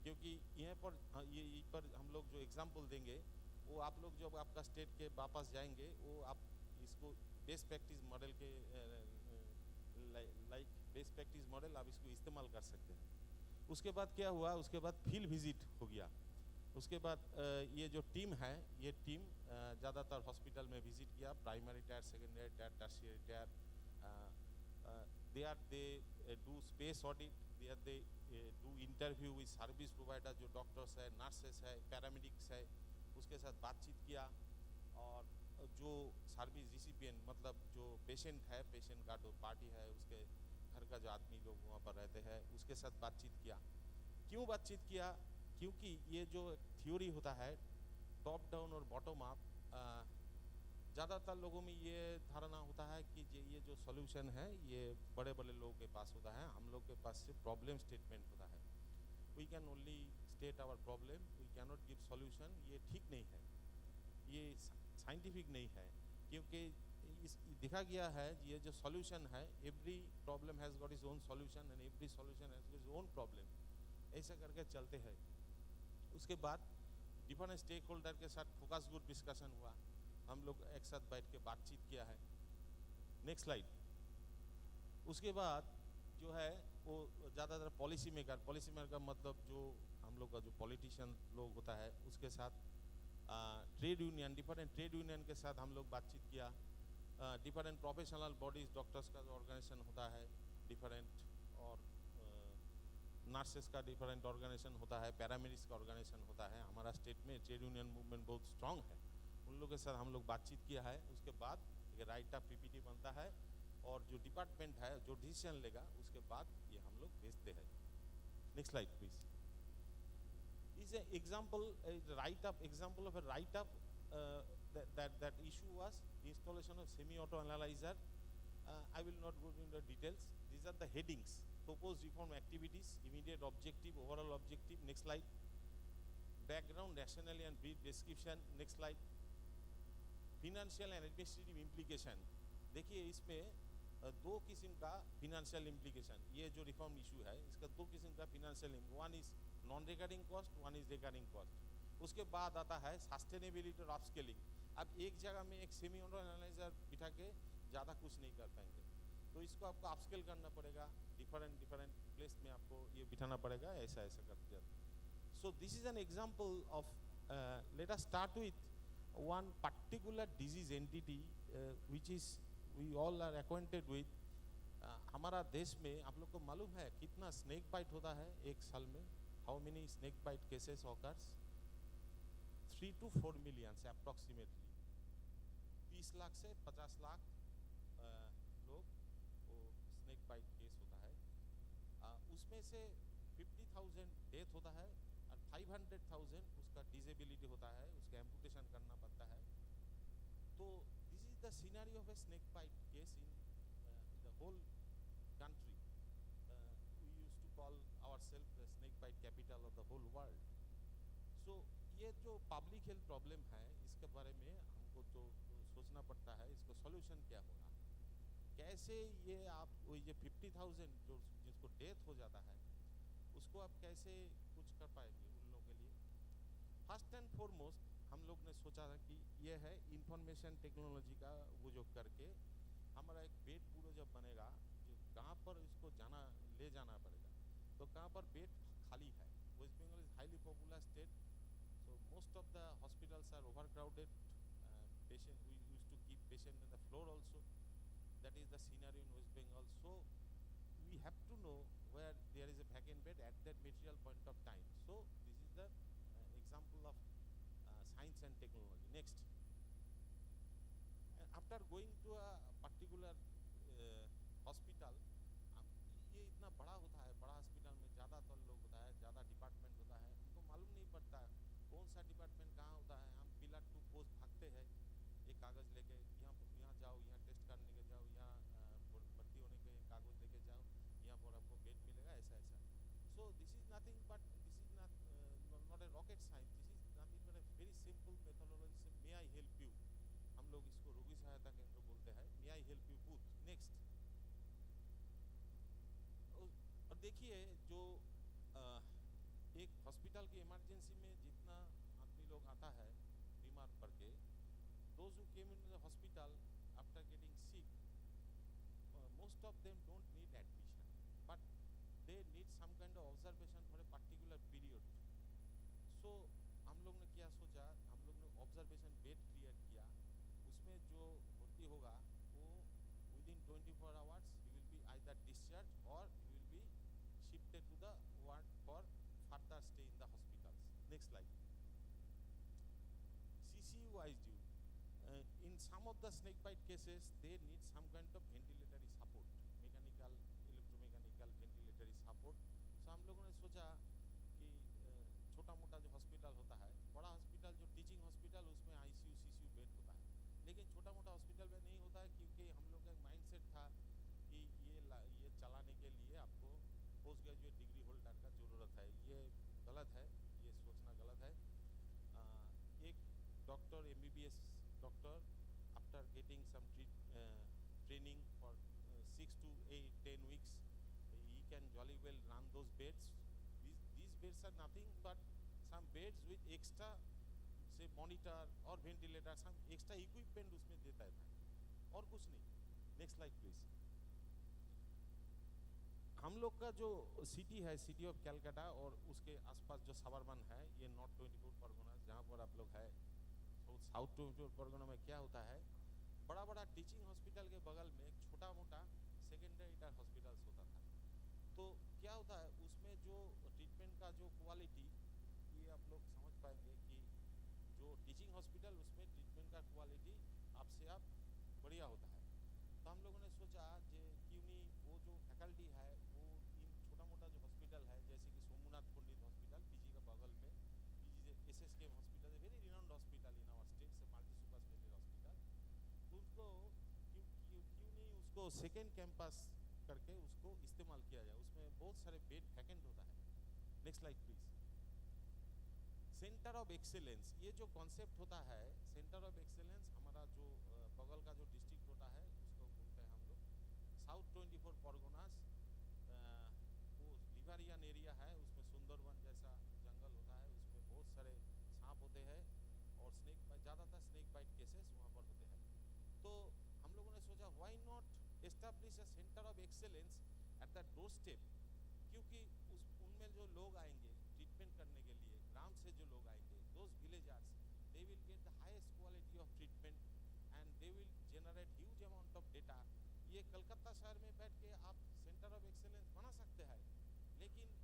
क्योंकि यहाँ पर हम लोग जो एग्जाम्पल देंगे वो आप लोग जब आपका स्टेट के वापस जाएंगे वो आप इसको बेस्ट प्रैक्टिस मॉडल के लाइक बेस्ट प्रैक्टिस मॉडल आप इसको इस्तेमाल कर सकते हैं। उसके बाद क्या हुआ, उसके बाद फील्ड विजिट हो गया। उसके बाद ये जो टीम है, ये टीम ज़्यादातर हॉस्पिटल में विजिट किया, primary tyre, secondary tyre, tertiary tyre. they do space audit, they do interview with service provider जो डॉक्टर्स है, नर्सेस है, पैरामेडिक्स है, उसके साथ बातचीत किया। और जो सर्विस रिसिपिएंट मतलब जो पेशेंट है, पेशेंट का जो पार्टी है, उसके घर का जो आदमी लोग वहाँ पर रहते हैं उसके साथ बातचीत किया। क्यों बातचीत किया? क्योंकि ये जो थ्योरी होता है टॉप डाउन और बॉटम अप, ज़्यादातर लोगों में ये धारणा होता है कि ये जो सॉल्यूशन है ये बड़े बड़े लोगों के पास होता है, हम लोग के पास सिर्फ प्रॉब्लम स्टेटमेंट होता है। We can only state our problem, we can not give solution. ये ठीक नहीं है, ये साइंटिफिक नहीं है, क्योंकि इस देखा गया है ये जो सॉल्यूशन है, every problem has got is own solution and every solution has got is own problem, ऐसा करके चलते हैं। उसके बाद डिफरेंट स्टेक होल्डर के साथ फोकस ग्रुप डिस्कशन हुआ, हम लोग एक साथ बैठ के बातचीत किया है। Next slide. उसके बाद जो है वो ज़्यादातर पॉलिसी मेकर मतलब जो हम लोग का जो पॉलिटिशियन लोग होता है उसके साथ, trade union, different trade union के साथ हम लोग बातचीत किया। डिफरेंट प्रोफेशनल बॉडीज, डॉक्टर्स का जो ऑर्गेनाइजेशन होता है डिफरेंट, और नर्सेस का डिफरेंट ऑर्गेनाइजेशन होता है, पैरामेडिक्स का ऑर्गेनाइजेशन होता है। हमारा स्टेट में ट्रेड यूनियन मूवमेंट बहुत स्ट्रांग है, उन लोगों के साथ हम लोग बातचीत किया है। उसके बाद ये राइट अप पीपीटी बनता है और जो डिपार्टमेंट है जो डिसीजन लेगा उसके बाद ये हम लोग भेजते हैं। Next slide please. Is a example, right up example of a right up that issue was installation of semi-auto analyzer. I will not go into the details. These are the headings: proposed reform activities, immediate objective, overall objective. Next slide. Background, rationale and brief description. Next slide. Financial and administrative implication. देखिए इसमें दो किस्म का financial implication, ये जो reform issue है इसका दो किस्म का financial, one is non recurring cost, one is recurring cost. उसके बाद आता है सस्टेनेबिलिटी और अपस्केलिंग। अब एक जगह में एक सेमी ऑटो एनालाइजर बिठा के ज़्यादा कुछ नहीं कर पाएंगे, तो इसको आपको अपस्केल करना पड़ेगा, डिफरेंट प्लेस में आपको ये बिठाना पड़ेगा, ऐसा करते जाते। So this is an example of, let us start with one particular disease entity which is we all are acquainted with. हमारा देश में आप लोग को मालूम है कितना स्नेक बाइट होता है एक साल में? How many snake bite cases occurs? 3 to 4 million approximately. 30 lakh से 50 लाख लोग वो स्नेक बाइट केस होता है। उसमें से 50,000 डेथ होता है और 500,000 उसका डिसेबिलिटी होता है, उसका एम्पुटेशन करना पड़ता है। तो this is the scenery of a snake bite case in the whole country. We used to call ourselves the snake bite capital of the whole world. So ये जो पब्लिक हेल्थ प्रॉब्लम है इसके बारे में हमको तो सोचना पड़ता है, इसको सॉल्यूशन क्या होगा, कैसे ये आप वो ये 50,000 जो जिसको डेथ हो जाता है उसको आप कैसे कुछ कर पाएंगे उन लोगों के लिए। फर्स्ट एंड फॉरमोस्ट हम लोग ने सोचा था कि ये है इंफॉर्मेशन टेक्नोलॉजी का वो जो करके हमारा एक बेड पूरा जब बनेगा, जो कहाँ पर इसको ले जाना पड़ेगा, तो कहाँ पर बेड खाली है। West Bengal is highly popular state, so most of the hospitals are overcrowded, patient we used to keep patient in the floor also. That is the scenario in West Bengal. So we have to know where there is a vacant bed at that material point of time. So this is the example of science and technology. Next, after going to a particular hospital, ये इतना बड़ा होता है, बड़ा hospital में ज़्यादातर लोग होता है, ज़्यादा डिपार्टमेंट होता है, हमको मालूम नहीं पड़ता कौन सा डिपार्टमेंट कहाँ होता है। हम पिलर टू पोस्ट भागते हैं एक कागज़ लेके, यहाँ जाओ, यहाँ टेस्ट करने के जाओ, यहाँ भर्ती होने के कागज़ लेके जाओ, यहाँ पर आपको बेड मिलेगा, ऐसा। So this is nothing but this is not a rocket science, this is nothing but a very simple methodology से मे आई हेल्प यू। हम हम लोग इसको रोगी सहायता केंद्र बोलते हैं। May I help you booth next. और देखिए जो एक हॉस्पिटल की इमरजेंसी में जितना आदमी लोग आता है बीमार पड़ के, those who came into the hospital after getting sick, most of them don't need admission, but they need some kind of observation for a particular period. So हम लोग ने क्या सोचा, हम लोग ने ऑब्जर्वेशन बेड क्रिएट किया, उसमें जो भर्ती होगा वो within 24 hours he will be either discharged or he will be shifted to the ward for further stay in the hospitals. Next slide. CCU ICU. In some of the snake bite cases, they need some kind of ventilatory support, mechanical, electromechanical ventilatory support. So हम लोगों ने सोचा कि छोटा मोटा जो hospital होता है, बड़ा हॉस्पिटल जो टीचिंग हॉस्पिटल उसमें ICU CCU बेड होता है, लेकिन छोटा मोटा हॉस्पिटल में नहीं होता है क्योंकि हम लोग का माइंडसेट था कि ये चलाने के लिए आपको पोस्ट ग्रेजुएट डिग्री होल्डर का ज़रूरत है। ये गलत है, ये सोचना गलत है। एक doctor MBBS doctor after getting some training for 6 to 10 weeks he can jolly well run those beds. These beds are nothing but some beds with extra say monitor or ventilator, some extra equipment उसमें देता है और कुछ नहीं। Next slide please. हम लोग का जो सिटी है, सिटी ऑफ कैलकाटा और उसके आसपास जो सबर्बन है, ये नॉर्थ 24 परगना जहाँ पर आप लोग है, साउथ 24 परगना में क्या होता है, बड़ा बड़ा टीचिंग हॉस्पिटल के बगल में एक छोटा मोटा सेकेंडरी टायर हॉस्पिटल्स होता था। तो क्या होता है उसमें जो ट्रीटमेंट का जो क्वालिटी, ये आप लोग समझ पाएंगे कि जो टीचिंग हॉस्पिटल उसमें ट्रीटमेंट का क्वालिटी आपसे आप बढ़िया होता है। तो हम लोगों ने सोचा कि क्यों नहीं वो जो फैकल्टी है वो इन छोटा मोटा जो हॉस्पिटल है, जैसे कि सोमनाथ पंडित हॉस्पिटल पीजी का बगल में, पीजी SSK हॉस्पिटल है, very renowned hospital in our state से, मल्टी सुपर स्पेशलिटी हॉस्पिटल। तो उसको क्यों नहीं उसको सेकेंड कैंपस करके उसको इस्तेमाल किया जाए, उसमें बहुत सारे बेड वैकेंट होता है। Next slide please. Centre of excellence, ये जो कॉन्सेप्ट होता है सेंटर ऑफ एक्सेलेंस, हमारा जो बगल का जो डिस्ट्रिक्ट होता है उसको बोलते हैं हम लोग साउथ 24 परगनास। वो रिवरियन एरिया है, उसमें सुंदरवन जैसा जंगल होता है, उसमें बहुत सारे सांप होते हैं और स्नेक बाइट, ज़्यादातर स्नेक बाइट केसेस वहाँ पर होते हैं। तो हम लोगों ने सोचा why not establish a centre of excellence at the door step, क्योंकि उनमें जो लोग आएंगे ट्रीटमेंट करने के लिए, ग्राम से जो लोग आएंगे, those villagers, they will get the highest quality of treatment and they will generate huge amount of data. ये कलकत्ता शहर में बैठ के आप सेंटर ऑफ एक्सेलेंस बना सकते हैं, लेकिन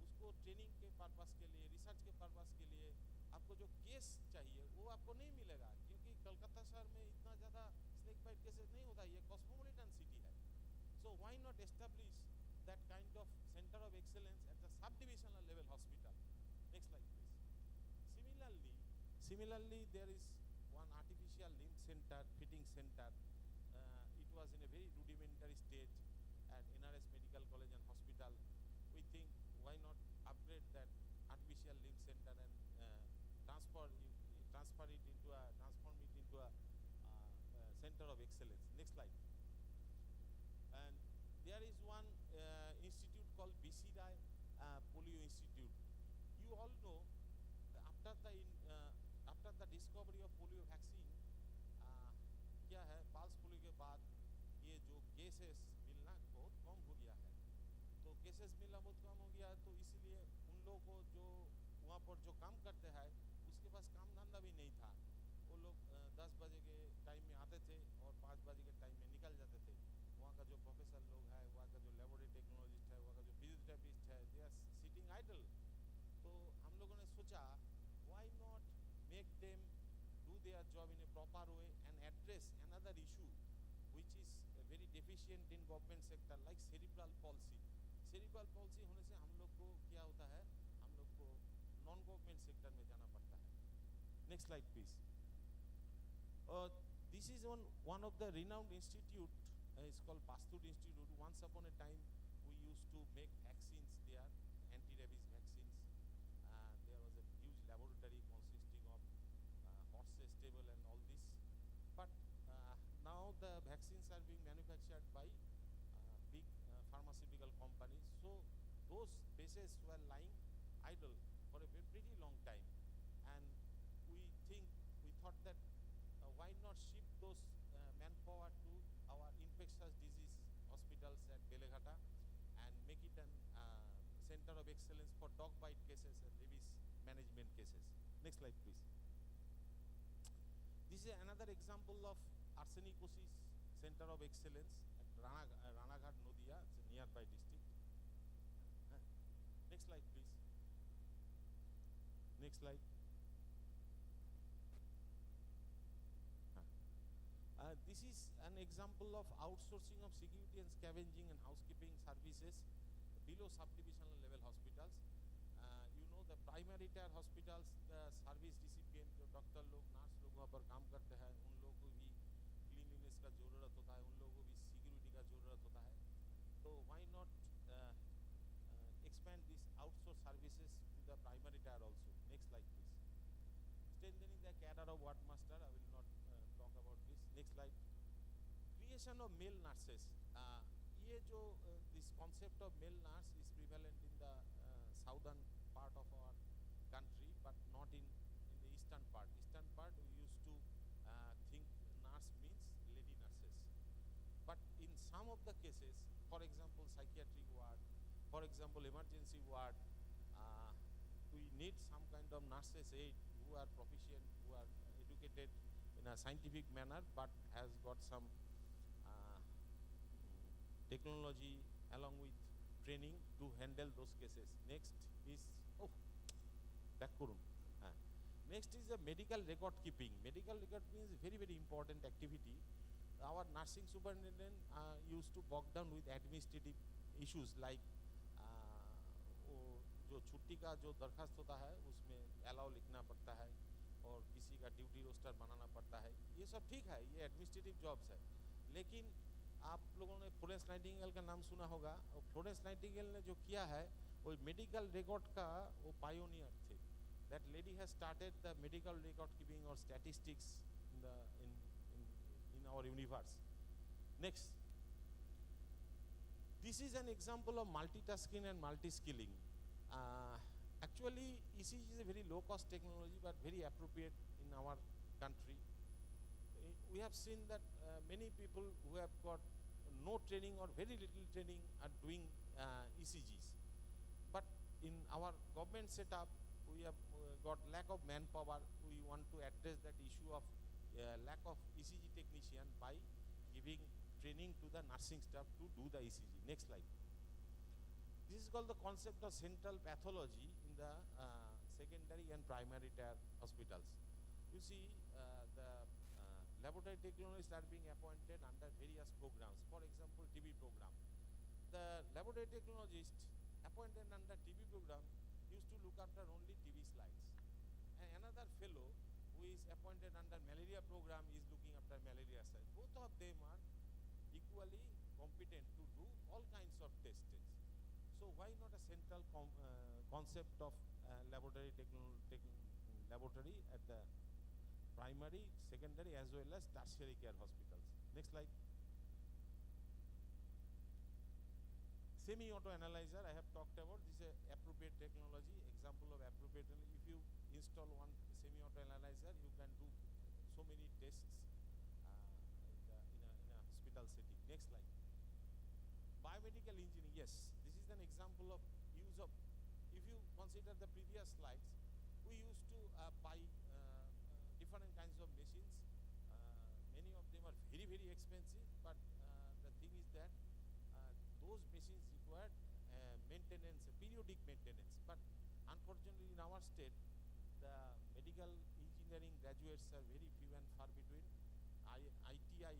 उसको ट्रेनिंग के पर्पस के लिए, रिसर्च के पर्पस के लिए आपको जो केस चाहिए वो आपको नहीं मिलेगा, क्योंकि कलकत्ता शहर में इतना ज़्यादा स्नेक बाइट केसेस नहीं होता, ये कॉस्मोपॉलिटन सिटी है। So why not establish that kind of center of excellence at the sub-divisional level hospital. Next slide please. Similarly there is one artificial limb center, fitting center. It was in a very rudimentary stage at NRS Medical College and Hospital. We think why not upgrade that artificial limb center and transform it into a center of excellence. Next slide. And there is one institute called BC Rai Polio Institute. You all know after the discovery of polio vaccine, क्या है, pulse polio के बाद ये जो cases मिलना बहुत कम हो गया है। तो केसेस मिलना बहुत कम हो गया है, तो इसलिए उन लोगों को जो वहाँ पर जो काम करते हैं उसके पास काम धंधा भी नहीं था। वो लोग 10 बजे के टाइम में आते थे और 5 बजे के टाइम में निकल जाते थे। वहाँ का जो प्रोफेसर लोग है, वहाँ का जो लेबोरेटरी टेक्नोलॉजिस्ट है, वहाँ का जो फिजियोथेरेपिस्ट है, दे आर सिटिंग आइडल। तो हम लोगों ने सोचा why not make them do their job in A proper way and address another issue which is very deficient in government sector like cerebral policy. Cerebral policy होने से हम लोग को क्या होता है, हम लोग को नॉन गवर्नमेंट सेक्टर में जाना पड़ता है। Next slide please. This is one of the renowned institute. It's called Pasteur Institute. Once upon a time, we used to make vaccines there, anti-rabies vaccines. There was a huge laboratory consisting of horses stable and all this. But those bases were lying idle for a pretty long time. And we thought that why not shift those manpower to our infectious disease hospitals at Beleghata and make it an center of excellence for dog bite cases and rabies management cases. Next slide, please. This is another example of arsenicosis center of excellence at Ranaghat, Nodia. It's a nearby district. Next slide, please. Next slide. This is an example of outsourcing of security and scavenging and housekeeping services below subdivisional level hospitals. You know the primary tier hospitals, the service recipient जो doctor लोग, nurse लोग वहाँ पर काम करते हैं, उन लोगों को भी क्लीनलीनेस का ज़रूरत होता है, उन लोगों को भी सिक्योरिटी का ज़रूरत होता है. तो why not expand these outsourced services to the primary tier also? Next slide, please. Strengthening the cadre of ward master. I will not talk about this. Next slide. Creation of male nurses. ये जो this concept of male nurse is prevalent in the southern part of our country, but not in the eastern part. Eastern part we used to think nurse means lady nurses. But in some of the cases, for example, psychiatric ward, for example, emergency ward, we need some kind of nurses aid who are proficient, who are educated in a scientific manner, but has got some technology along with training to handle those cases. Next is, back kurun. Next is the medical record keeping. Medical record means very, very important activity. Our nursing superintendent used to bog down with administrative issues like जो छुट्टी का जो दरखास्त होता है उसमें allow लिखना पड़ता है और किसी का ड्यूटी रोस्टर बनाना पड़ता है. ये सब ठीक है, ये एडमिनिस्ट्रेटिव जॉब्स है. लेकिन आप लोगों ने फ्लोरेंस नाइटिंगेल का नाम सुना होगा. और फ्लोरेंस नाइटिंगेल ने जो किया है वो मेडिकल रिकॉर्ड का वो पायोनियर थे. That lady has started the medical record keeping और statistics in our universe. Next. This is an example of multitasking and multi-skilling. Actually, ECG is a very low-cost technology, but very appropriate in our country. We have seen that many people who have got no training or very little training are doing ECGs. But in our government setup, we have got lack of manpower. We want to address that issue of lack of ECG technician by giving training to the nursing staff to do the ECG. Next slide. This is called the concept of central pathology in the secondary and primary tier hospitals. You see, the laboratory technologists are being appointed under various programs. For example, TB program. The laboratory technologist appointed under TB program used to look after only TB slides. And another fellow who is appointed under malaria program is looking after malaria slides. Both of them are equally competent to do all kinds of tests. So why not a central concept of laboratory laboratory at the primary, secondary as well as tertiary care hospitals. Next slide. Semi-auto analyzer I have talked about. This is a appropriate technology, example of appropriate. If you install one semi-auto analyzer, you can do so many tests in a hospital setting. Next slide. Biomedical engineering, yes, this is an example of use of, if you consider the previous slides, we used to buy different kinds of machines. Many of them are very, very expensive, but the thing is that those machines require maintenance, periodic maintenance. But unfortunately in our state, the medical engineering graduates are very few and far between. ITI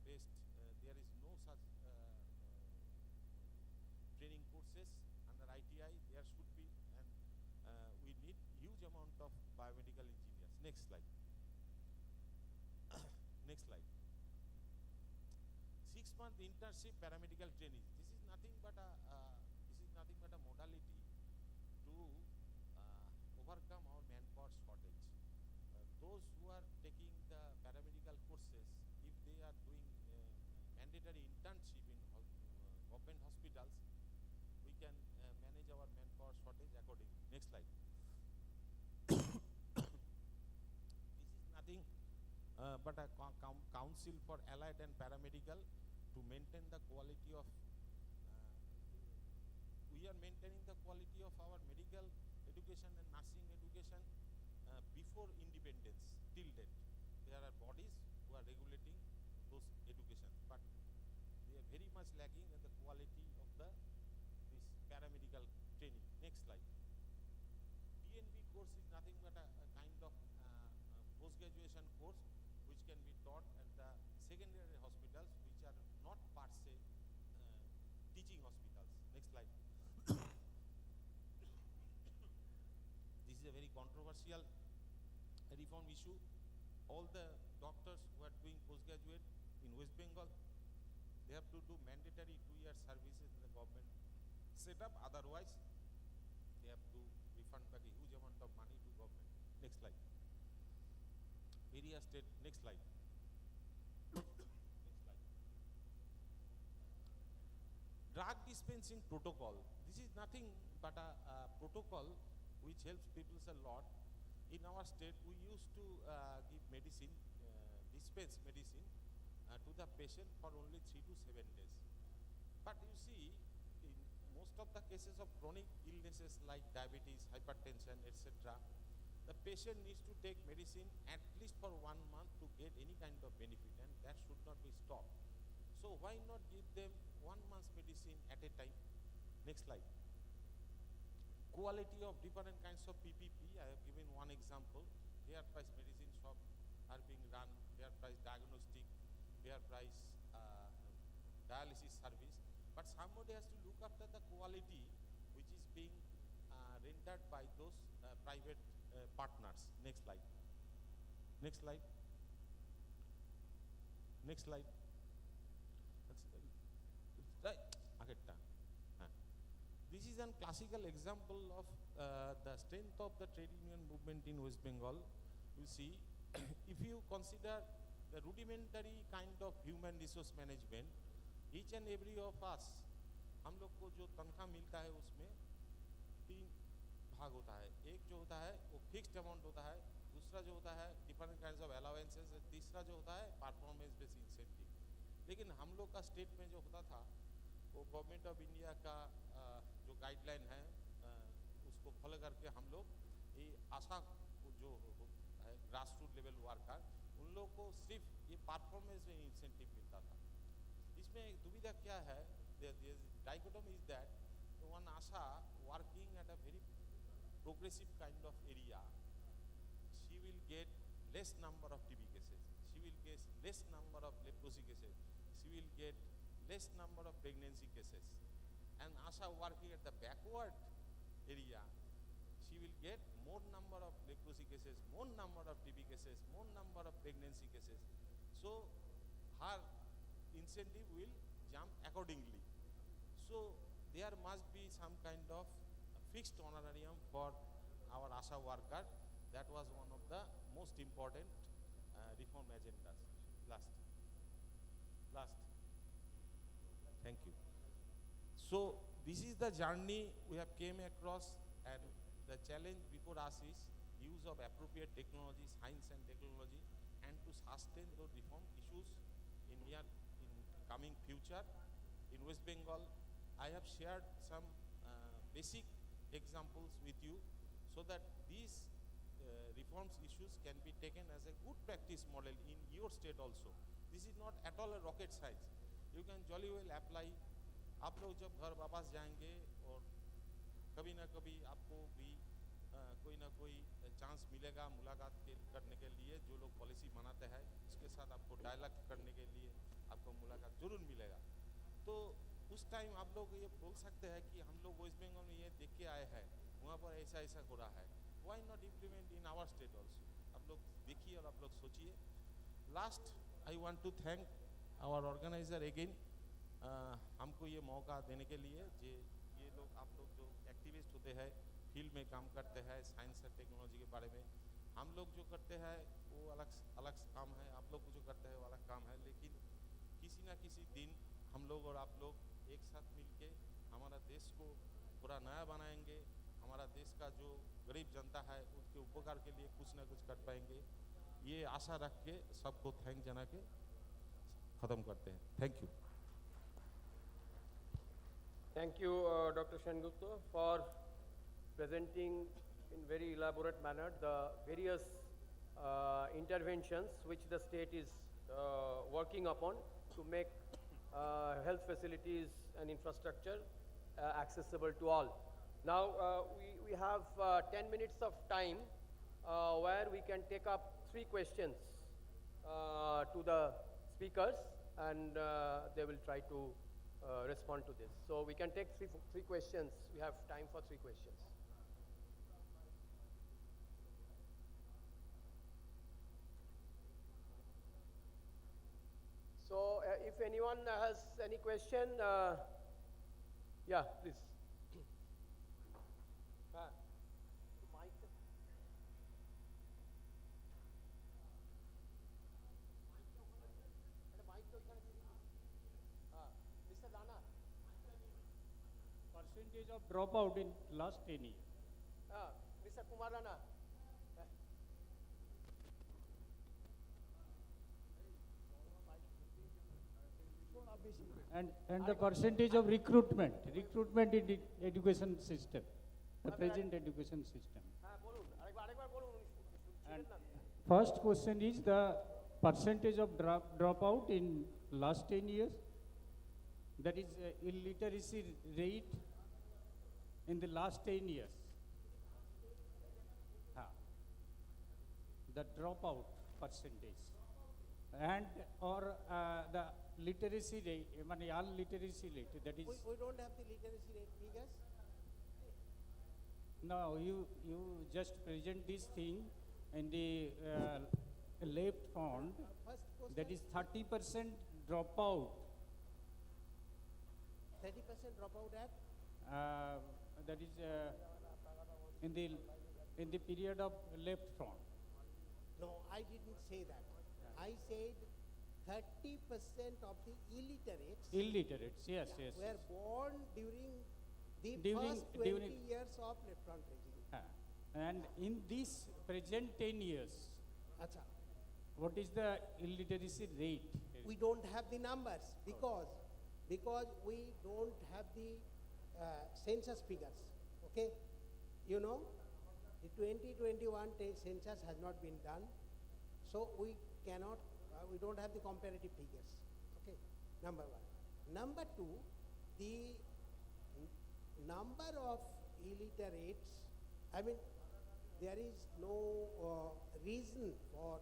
based, there is no such training courses under ITI. There should be, and we need huge amount of biomedical engineers. Next slide. Next slide. 6-month internship paramedical training. This is nothing but a modality to overcome our manpower shortage. Those who are taking the paramedical courses, if they are doing mandatory internship in government hospitals, we can slide. This is nothing but a council for allied and paramedical to maintain the quality of we are maintaining the quality of our medical education and nursing education before independence till date. There are bodies who are regulating those education, but they are very much lacking in the quality of this paramedical training. Next slide. DNB course is nothing but a kind of post-graduation course which can be taught at the secondary hospitals which are not per se teaching hospitals. Next slide. This is a very controversial reform issue. All the doctors who are doing postgraduate in West Bengal, they have to do mandatory 2-year services in the government setup. Otherwise, they have to refund back a huge amount of money to government. Next slide. Area state. Next slide. Next slide. Drug dispensing protocol. This is nothing but a protocol which helps people a lot. In our state, we used to give medicine, dispense medicine to the patient for only 3 to 7 days. But you see, in most of the cases of chronic illnesses like diabetes, hypertension, etc., the patient needs to take medicine at least for 1 month to get any kind of benefit, and that should not be stopped. So why not give them 1 month's medicine at a time? Next slide. Quality of different kinds of PPP. I have given one example. Fair price medicine shop are being run, fair price diagnostic, fair price dialysis service. But somebody has to look after the quality which is being rendered by those private partners. Next slide. Next slide. Next slide. Right. This is a classical example of the strength of the trade union movement in West Bengal. You see, if you consider the rudimentary kind of human resource management, each and every of us, हम लोग को जो तनख्वाह मिलता है उसमें 3 भाग होता है. एक जो होता है वो फिक्स्ड अमाउंट होता है, दूसरा जो होता है डिफरेंट काइंड्स ऑफ अलाउंसेस, तीसरा जो होता है परफॉर्मेंस बेस्ड इंसेंटिव. लेकिन हम लोग का स्टेट में जो होता था वो गवर्नमेंट ऑफ इंडिया का जो गाइडलाइन है उसको फॉलो करके हम लोग ये आशा जो है ग्रास रूट लेवल वर्कर उन लोग को सिर्फ ये परफॉर्मेंस में इंसेंटिव मिलता था. इसमें दुविधा क्या है, dichotomy is that one Asha working at a very progressive kind of area, she will get less number of TB cases, she will get less number of leprosy cases, she will get less number of pregnancy cases. And Asha working at the backward area, she will get more number of leprosy cases, more number of TB cases, more number of pregnancy cases. So her incentive will jump accordingly. So there must be some kind of fixed honorarium for our ASHA worker. That was one of the most important reform agendas. Last. Thank you. So this is the journey we have came across, and the challenge before us is use of appropriate technology, science and technology, and to sustain those reform issues in coming future. In West Bengal, I have shared some basic examples with you so that these reforms issues can be taken as a good practice model in your state also. This is not at all a rocket science. You can jolly well apply. आप लोग जब घर वापस जाएंगे और कभी ना कभी आपको भी कोई ना कोई चांस मिलेगा मुलाकात करने के लिए. जो लोग पॉलिसी बनाते हैं उसके साथ आपको डायलॉग करने के लिए आपको मुलाकात जरूर मिलेगा. तो उस टाइम आप लोग ये बोल सकते हैं कि हम लोग वेस्ट बंगाल में ये देख के आए हैं, वहाँ पर ऐसा ऐसा हो रहा है. Why not implement in our state also? आप लोग देखिए और आप लोग सोचिए. Last, I want to thank our organizer again. हमको ये मौका देने के लिए ये लोग आप लोग जो एक्टिविस्ट होते हैं, फील्ड में काम करते हैं, साइंस और टेक्नोलॉजी के बारे में. हम लोग जो करते हैं वो अलग काम है, आप लोग जो करते हैं वो अलग काम है. लेकिन किसी ना किसी दिन हम लोग और आप लोग एक साथ मिलके हमारा देश को पूरा नया बनाएंगे. हमारा देश का जो जो गरीब जनता है उसके उपकार के लिए कुछ ना कुछ कर पाएंगे, ये आशा रख के सबको थैंक जना के ख़त्म करते हैं। Thank you. Thank you, Dr. Sengupta, for presenting in very elaborate manner the various interventions which the state is working upon to make health facilities and infrastructure accessible to all. Now, we have 10 minutes of time where we can take up 3 questions to the speakers, and they will try to respond to this. So we can take three questions. We have time for 3 questions. So if anyone has any question, yeah, please. Mr. Rana. Percentage of dropout in last 10 years. Mr. Kumar Rana. And the percentage of recruitment in the education system, the present education system. And first question is the percentage of dropout in last 10 years, that is illiteracy rate in the last 10 years. The dropout percentage, and or the literacy rate, all literacy rate, that is. We don't have the literacy rate figures. No, you just present this thing in the left front, First that is 30% dropout. 30% dropout at? That is in the period of left front. No, I didn't say that. I said 30% of the illiterates Yes. were born during the During- first 20 during- years of left front regime. And in this present 10 years, Acha. what is the illiteracy rate? We don't have the numbers because we don't have the census figures. Okay, you know, the 2021 census has not been done, so we cannot. We don't have the comparative figures. Okay, number one. Number two, the number of illiterates. I mean, there is no reason for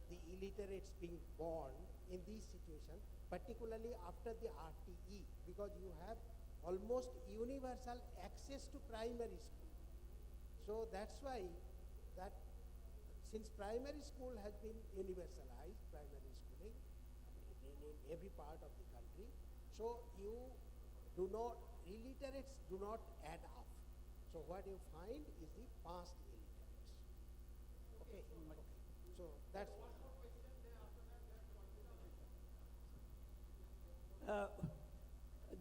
the illiterates being born in this situation, particularly after the RTE, because you have almost universal access to primary school. So that's why that since primary school has been universalized, primary schooling in every part of the country, so you do not, illiterates do not add up. So what you find is the past illiterates. Okay, so that's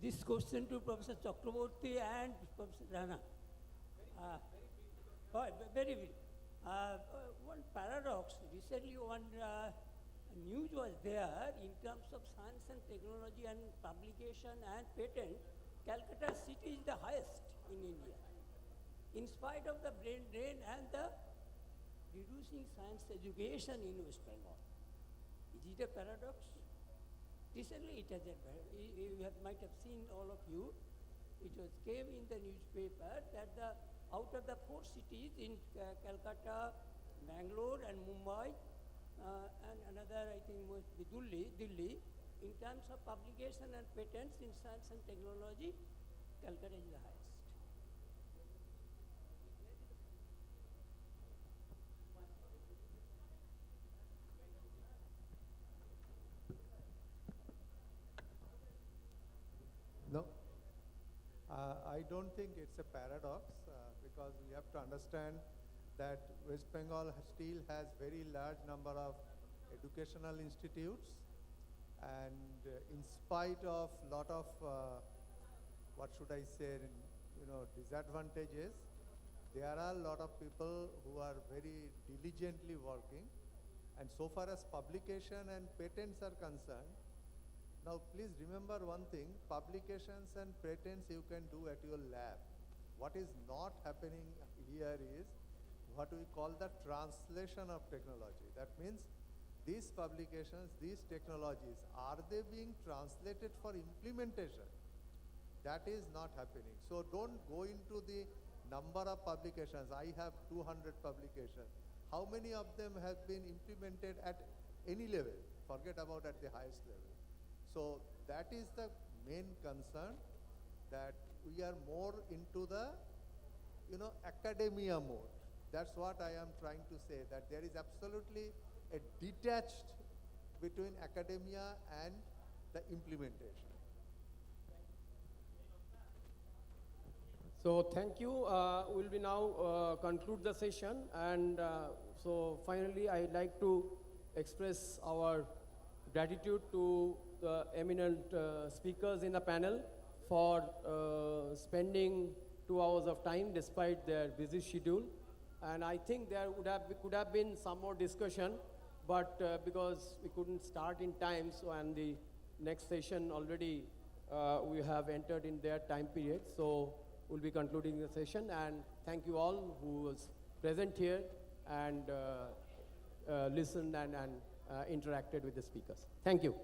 this question to Professor Chakraborty and Professor Rana. Very good. One paradox, recently one news was there in terms of science and technology and publication and patent. Calcutta city is the highest in India, in spite of the brain drain and the reducing science education in West Bengal. Is it a paradox? Recently it has might have seen, all of you, it came in the newspaper that out of the 4 cities in Calcutta, Bangalore and Mumbai, and another I think was Delhi, in terms of publication and patents in science and technology, Calcutta is the highest. No, I don't think it's a paradox because we have to understand that West Bengal still has very large number of educational institutes, and in spite of lot of what should I say, disadvantages. There are a lot of people who are very diligently working, and so far as publication and patents are concerned, now please remember one thing, publications and patents you can do at your lab. What is not happening here is what we call the translation of technology. That means these publications, these technologies, are they being translated for implementation? That is not happening. So don't go into the number of publications. I have 200 publications. How many of them have been implemented at any level? Forget about at the highest level. So that is the main concern, that we are more into the academia mode. That's what I am trying to say, that there is absolutely a detached between academia and the implementation. So thank you. We'll be now conclude the session, and so finally I'd like to express our gratitude to the eminent speakers in the panel for spending 2 hours of time despite their busy schedule. And I think there could have been some more discussion, but because we couldn't start in time, so and the next session already we have entered in their time period, so we'll be concluding the session. And thank you all who was present here and listened and interacted with the speakers. Thank you.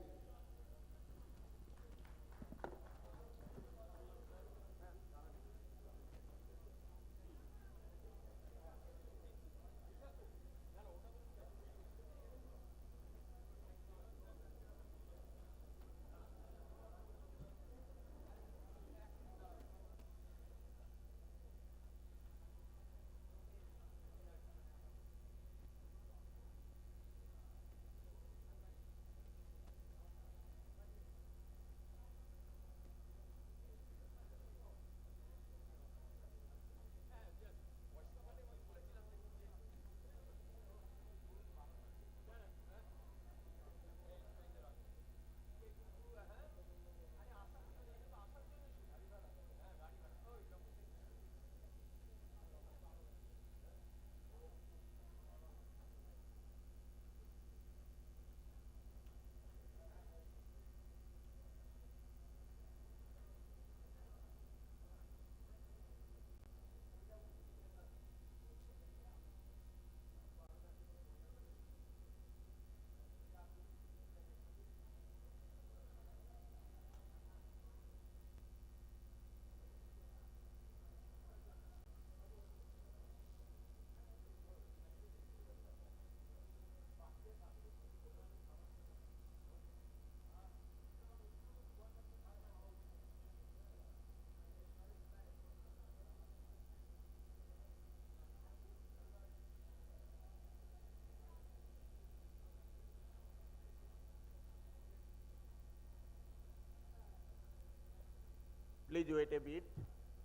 Please wait a bit.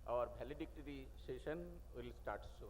Our valedictory session will start soon.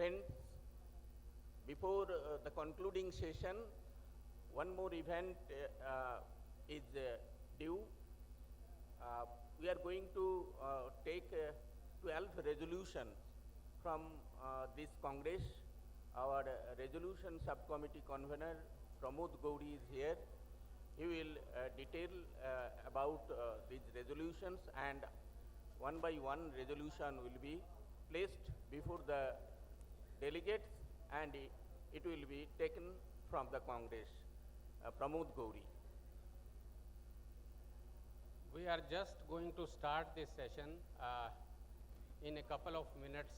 events. Before the concluding session, one more event is due. We are going to take 12 resolutions from this Congress. Our resolution subcommittee convener Pramod Gauri is here. He will detail about these resolutions, and one by one resolution will be placed before the delegates and it will be taken from the Congress. Pramod Gauri. We are just going to start this session in a couple of minutes,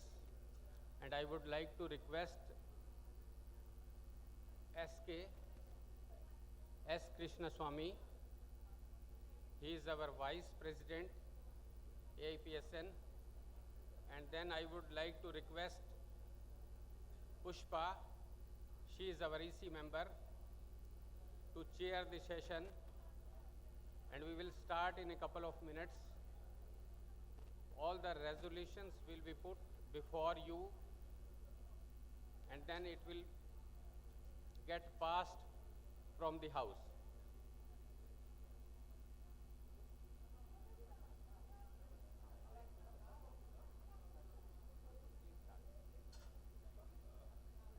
and I would like to request S. Krishna Swamy. He is our Vice President, AIPSN. And then I would like to request Pushpa. She is our EC member, to chair the session. And we will start in a couple of minutes. All the resolutions will be put before you, and then it will get passed from the House.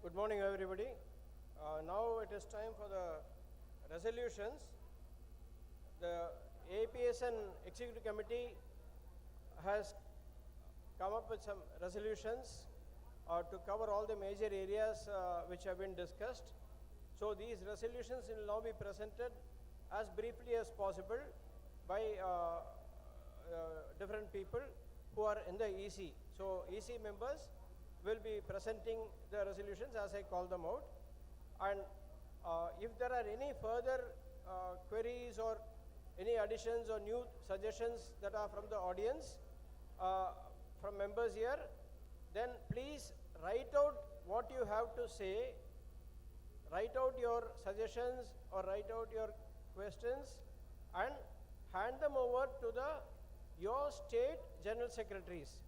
Good morning, everybody. Now it is time for the resolutions. The AIPSN Executive Committee has come up with some resolutions to cover all the major areas which have been discussed. So these resolutions will now be presented as briefly as possible by different people who are in the EC. So EC members will be presenting the resolutions as I call them out. And if there are any further queries or any additions or new suggestions that are from the audience, from members here, then please write out what you have to say, write out your suggestions or write out your questions and hand them over to your state general secretaries.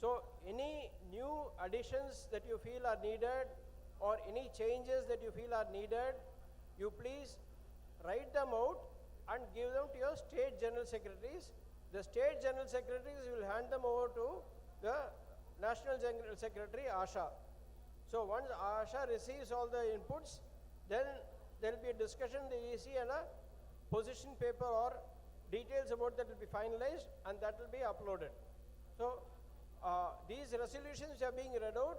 So any new additions that you feel are needed or any changes that you feel are needed, you please write them out and give them to your state general secretaries. The state general secretaries will hand them over to the national general secretary, Asha. So once Asha receives all the inputs, then there will be a discussion in the EC and a position paper or details about that will be finalized and that will be uploaded. So these resolutions which are being read out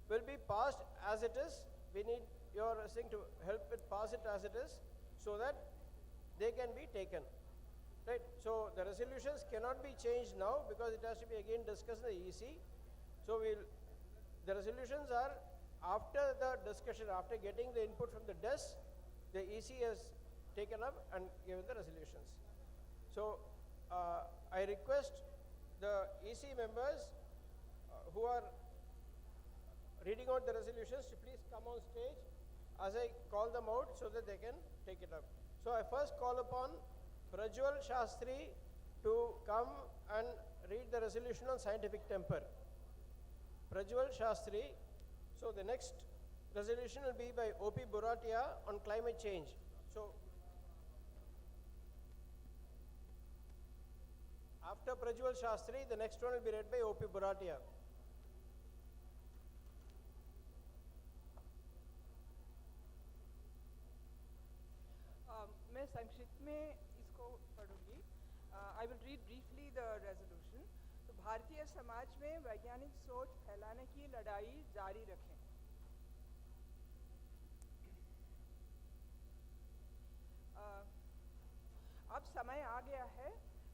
will be passed as it is. We need your thing to help it pass it as it is so that they can be taken. Right? So the resolutions cannot be changed now because it has to be again discussed in the EC. So the resolutions are after the discussion, after getting the input from the desk, the EC has taken up and given the resolutions. So I request the EC members who are reading out the resolutions to please come on stage as I call them out so that they can take it up. So I first call upon Prajwal Shastri to come and read the resolution on scientific temper. Prajwal Shastri. So the next resolution will be by O.P. Buratia on climate change. So after Prajwal Shastri, the next one will be read by O.P. Buratia. मैं संक्षिप्त में इसको पढ़ूंगी. I will read briefly the resolution. तो भारतीय समाज में वैज्ञानिक सोच फैलाने की लड़ाई जारी रखें. अब समय आ गया है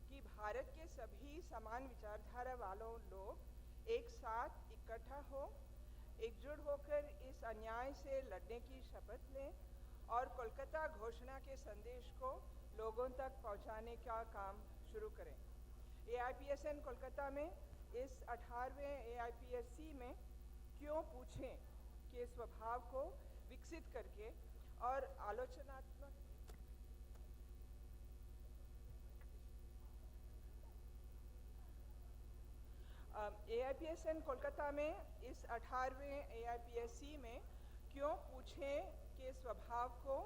कि भारत के सभी समान विचारधारा वालों लोग एक साथ इकट्ठा हो, एकजुट होकर इस अन्याय से लड़ने की शपथ लें और कोलकाता घोषणा के संदेश को लोगों तक पहुंचाने का काम शुरू करें. AIPSN कोलकाता में इस 18वें AIPSC में क्यों पूछें के स्वभाव को विकसित करके और आलोचनात्मक AIPSN कोलकाता में इस 18वें AIPSC में क्यों पूछें के स्वभाव को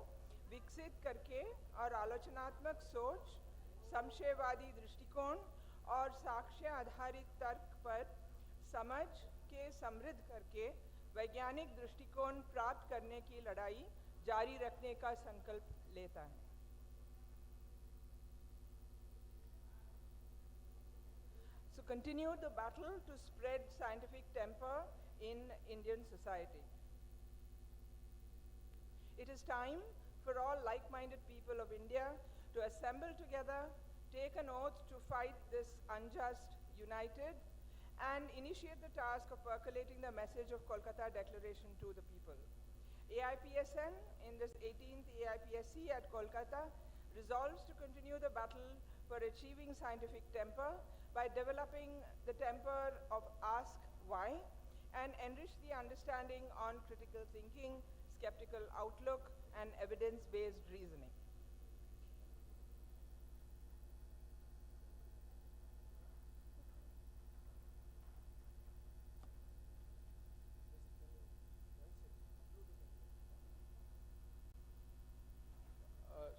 विकसित करके और आलोचनात्मक सोच, संशयवादी दृष्टिकोण और साक्ष्य आधारित तर्क पर समझ के समृद्ध करके वैज्ञानिक दृष्टिकोण प्राप्त करने की लड़ाई जारी रखने का संकल्प लेता है। So continue the battle to spread scientific temper in Indian society. It is time for all like-minded people of India to assemble together, take an oath to fight this unjust, united, and initiate the task of percolating the message of Kolkata Declaration to the people. AIPSN in this 18th AIPSC at Kolkata resolves to continue the battle for achieving scientific temper by developing the temper of ask why and enrich the understanding on critical thinking, skeptical outlook, and evidence-based reasoning.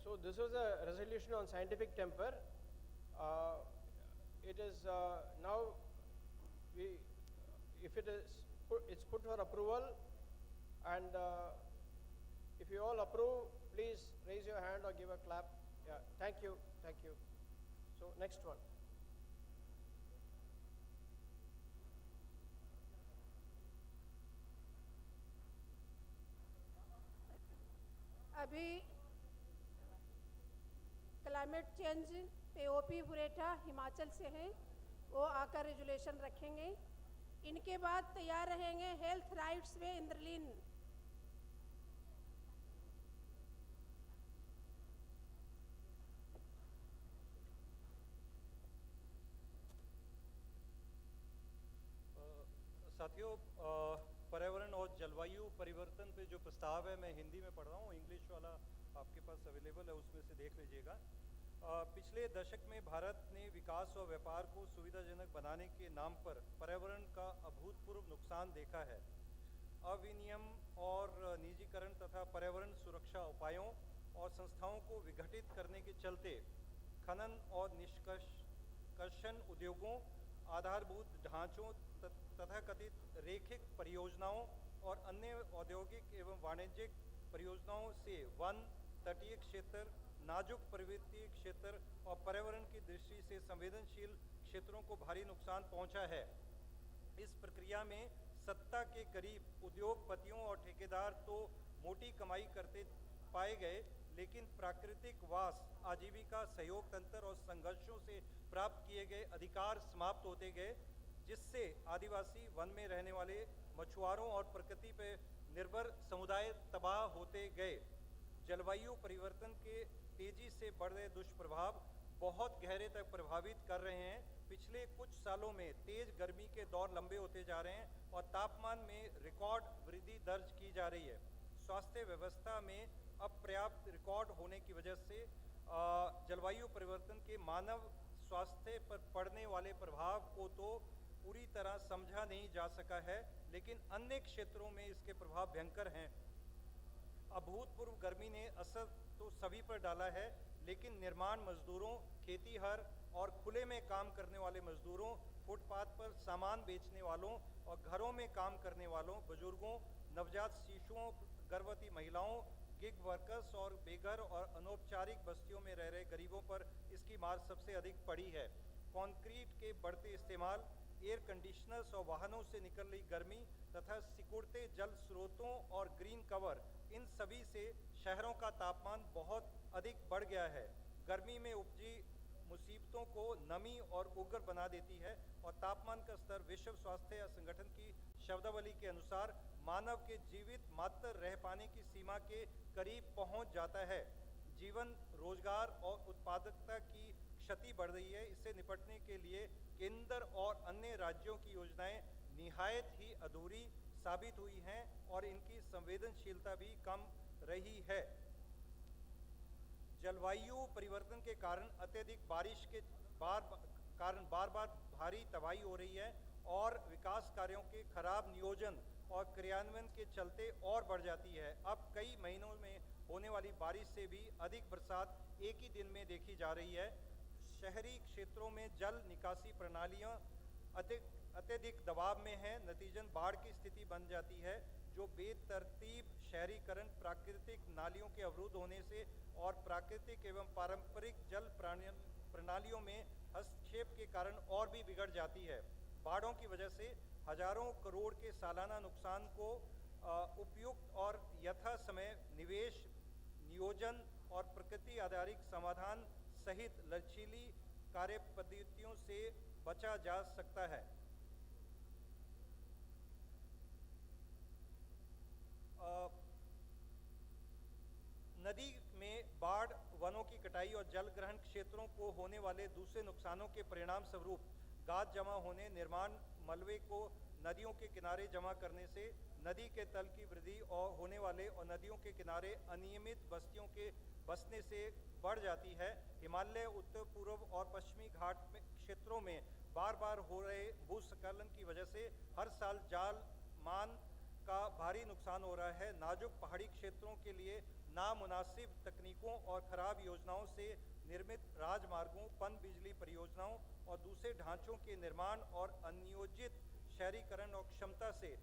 So this was a resolution on scientific temper. It is now if it is it's put for approval, and if you all approve, please raise your hand or give a clap. Yeah, thank you, thank you. So next one. अभी climate change पे OP हुरेठा Himachal से हैं, वो आकर resolution रखेंगे। इनके बाद तैयार रहेंगे हेल्थ राइट्स में इंद्रलीन। साथियों, पर्यावरण और जलवायु परिवर्तन पे जो प्रस्ताव है मैं हिंदी में पढ़ रहा हूँ, इंग्लिश वाला आपके पास अवेलेबल है, उसमें से देख लीजिएगा। पिछले दशक में भारत ने विकास और व्यापार को सुविधाजनक बनाने के नाम पर पर्यावरण का अभूतपूर्व नुकसान देखा है। अविनियम और निजीकरण तथा पर्यावरण सुरक्षा उपायों और संस्थाओं को विघटित करने के चलते खनन और निष्कर्षण उद्योगों, आधारभूत ढांचों तथा कथित रैखिक परियोजनाओं और अन्य औद्योगिक एवं वाणिज्यिक परियोजनाओं से वन, तटीय क्षेत्र, नाजुक पर्वतीय क्षेत्र और पर्यावरण की दृष्टि से संवेदनशील क्षेत्रों को भारी नुकसान पहुंचा है। इस प्रक्रिया में सत्ता के करीब उद्योगपतियों और ठेकेदार तो मोटी कमाई करते पाए गए, लेकिन प्राकृतिक वास, आजीविका, सहयोग तंत्र और संघर्षों से प्राप्त किए गए अधिकार समाप्त होते गए, जिससे आदिवासी, वन में रहने वाले मछुआरों और प्रकृति पर निर्भर समुदाय तबाह होते गए। जलवायु परिवर्तन के तेजी से बढ़ रहे दुष्प्रभाव बहुत गहरे तक प्रभावित कर रहे हैं। पिछले कुछ सालों में तेज गर्मी के दौर लंबे होते जा रहे हैं और तापमान में रिकॉर्ड वृद्धि दर्ज की जा रही है। स्वास्थ्य व्यवस्था में अपर्याप्त रिकॉर्ड होने की वजह से जलवायु परिवर्तन के मानव स्वास्थ्य पर पड़ने वाले प्रभाव को तो पूरी तरह समझा नहीं जा सका है, लेकिन अन्य क्षेत्रों में इसके प्रभाव भयंकर हैं। अभूतपूर्व गर्मी ने असर तो सभी पर डाला है, लेकिन निर्माण मजदूरों, खेतीहर और खुले में काम करने वाले मजदूरों, फुटपाथ पर सामान बेचने वालों और घरों में काम करने वालों, बुजुर्गों, नवजात शिशुओं, गर्भवती महिलाओं, गिग वर्कर्स और बेघर और अनौपचारिक बस्तियों में रह रहे गरीबों पर इसकी मार सबसे अधिक पड़ी है। कंक्रीट के बढ़ते इस्तेमाल, एयर कंडीशनर्स और वाहनों से निकल रही गर्मी तथा सिकुड़ते जल स्रोतों और ग्रीन कवर, इन सभी से शहरों का तापमान बहुत अधिक बढ़ गया है। गर्मी में उपजी मुसीबतों को नमी और उग्र बना देती है और तापमान का स्तर विश्व स्वास्थ्य संगठन की शब्दावली के अनुसार मानव के जीवित मात्र रह पाने की सीमा के करीब पहुंच जाता है। जीवन, रोजगार और उत्पादकता की क्षति बढ़ रही है। इससे निपटने के लिए केंद्र और अन्य राज्यों की योजनाएं निहायत ही अधूरी साबित हुई हैं और इनकी संवेदनशीलता भी कम रही है। जलवायु परिवर्तन के कारण अत्यधिक बारिश के बार बार भारी तबाही हो रही है और विकास कार्यों के खराब नियोजन और क्रियान्वयन के चलते और बढ़ जाती है। अब कई महीनों में होने वाली बारिश से भी अधिक बरसात एक ही दिन में देखी जा रही है। शहरी क्षेत्रों में जल निकासी प्रणालियां अत्यधिक दबाव में हैं, नतीजन बाढ़ की स्थिति बन जाती है, जो बेतरतीब शहरीकरण, प्राकृतिक नालियों के अवरुद्ध होने से और प्राकृतिक एवं पारंपरिक जल प्रणालियों में हस्तक्षेप के कारण और भी बिगड़ जाती है। बाढ़ों की वजह से हजारों करोड़ के सालाना नुकसान को उपयुक्त और यथा समय निवेश, नियोजन और प्रकृति आधारित समाधान सहित लचीली कार्य पद्धतियों से बचा जा सकता है। नदी में बाढ़, वनों की कटाई और जल ग्रहण क्षेत्रों को होने वाले दूसरे नुकसानों के परिणाम स्वरूप गाद जमा होने, निर्माण मलबे को नदियों के किनारे जमा करने से नदी के तल की वृद्धि और होने वाले और नदियों के किनारे अनियमित बस्तियों के बसने से बढ़ जाती है। हिमालय, उत्तर पूर्व और पश्चिमी घाट में क्षेत्रों में बार बार हो रहे भूस्खलन की वजह से हर साल जाल मान का भारी नुकसान हो रहा है। नाजुक पहाड़ी क्षेत्रों के लिए नामुनासिब तकनीकों और खराब योजनाओं से निर्मित राजमार्गों, पन बिजली परियोजनाओं और दूसरे ढांचों के निर्माण और अनियोजित शहरीकरण और क्षमता से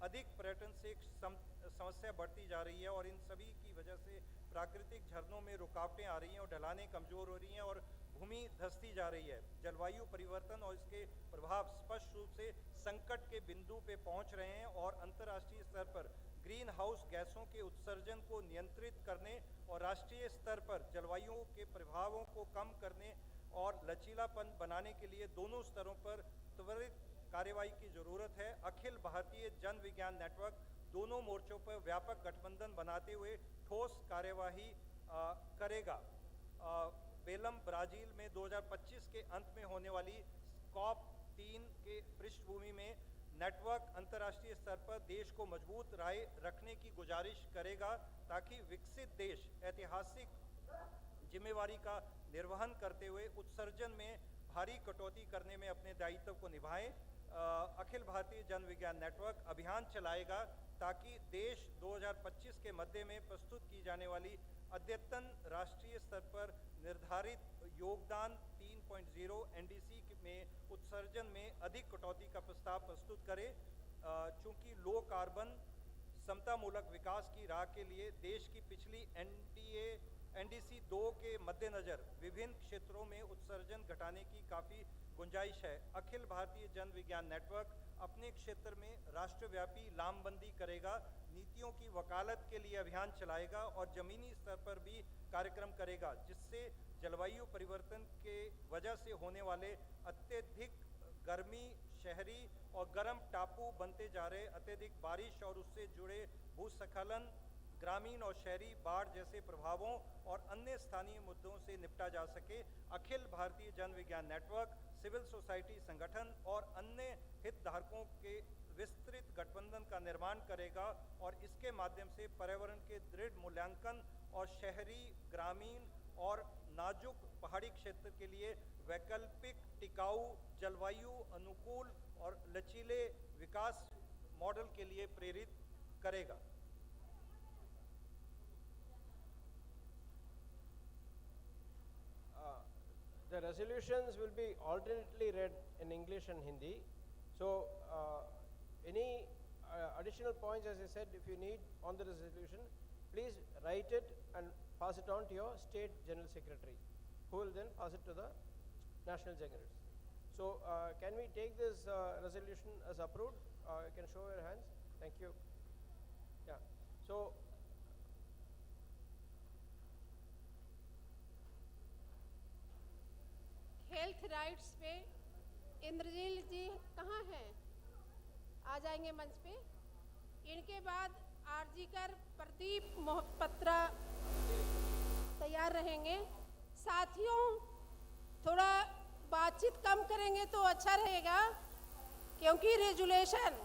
अधिक पर्यटन से समस्या बढ़ती जा रही है और इन सभी की वजह से प्राकृतिक झरनों में रुकावटें आ रही हैं और ढलानें कमजोर हो रही हैं और भूमि धंसती जा रही है। जलवायु परिवर्तन और इसके प्रभाव स्पष्ट रूप से संकट के बिंदु पे पहुंच रहे हैं और अंतर्राष्ट्रीय स्तर पर ग्रीन हाउस गैसों के उत्सर्जन को नियंत्रित करने और राष्ट्रीय स्तर पर जलवायु के प्रभावों को कम करने और लचीलापन बनाने के लिए दोनों स्तरों पर त्वरित कार्यवाही की जरूरत है। अखिल भारतीय जन विज्ञान नेटवर्क दोनों मोर्चों पर व्यापक गठबंधन बनाते हुए ठोस कार्यवाही करेगा। बेलम, ब्राजील में 2025 के अंत में होने वाली COP3 के पृष्ठभूमि में नेटवर्क अंतर्राष्ट्रीय स्तर पर देश को मजबूत राय रखने की गुजारिश करेगा ताकि विकसित देश ऐतिहासिक जिम्मेवारी का निर्वहन करते हुए उत्सर्जन में भारी कटौती करने में अपने दायित्व को निभाएं। अखिल भारतीय जन विज्ञान नेटवर्क अभियान चलाएगा ताकि देश 2025 के मध्य में प्रस्तुत की जाने वाली अद्यतन राष्ट्रीय स्तर पर निर्धारित योगदान 3.0 NDC में उत्सर्जन में अधिक कटौती का प्रस्ताव प्रस्तुत करे। चूंकि लो कार्बन समतामूलक विकास की राह के लिए देश की पिछली NDC 2 के मद्देनजर विभिन्न क्षेत्रों में उत्सर्जन घटाने की काफ़ी गुंजाइश है। अखिल भारतीय जन विज्ञान नेटवर्क अपने क्षेत्र में राष्ट्रव्यापी लामबंदी करेगा, नीतियों की वकालत के लिए अभियान चलाएगा और जमीनी स्तर पर भी कार्यक्रम करेगा, जिससे जलवायु परिवर्तन के वजह से होने वाले अत्यधिक गर्मी, शहरी और गर्म टापू बनते जा रहे अत्यधिक बारिश और उससे जुड़े भूस्खलन, ग्रामीण और शहरी बाढ़ जैसे प्रभावों और अन्य स्थानीय मुद्दों से निपटा जा सके। अखिल भारतीय जन विज्ञान नेटवर्क सिविल सोसाइटी संगठन और अन्य हितधारकों के विस्तृत गठबंधन का निर्माण करेगा और इसके माध्यम से पर्यावरण के दृढ़ मूल्यांकन और शहरी, ग्रामीण और नाजुक पहाड़ी क्षेत्र के लिए वैकल्पिक, टिकाऊ, जलवायु अनुकूल और लचीले विकास मॉडल के लिए प्रेरित करेगा। The resolutions will be alternately read in English and Hindi. So, any additional points, as I said, if you need on the resolution, please write it and pass it on to your State General Secretary, who will then pass it to the National Secretaries. So, can we take this resolution as approved? You can show your hands. Thank you. Yeah. So, health rights पे इंद्रजील जी कहाँ हैं? आ जाएंगे मंच पे। इनके बाद आरजीकर प्रदीप मोहपत्रा तैयार रहेंगे। साथियों, थोड़ा बातचीत कम करेंगे तो अच्छा रहेगा, क्योंकि रेजुलेशन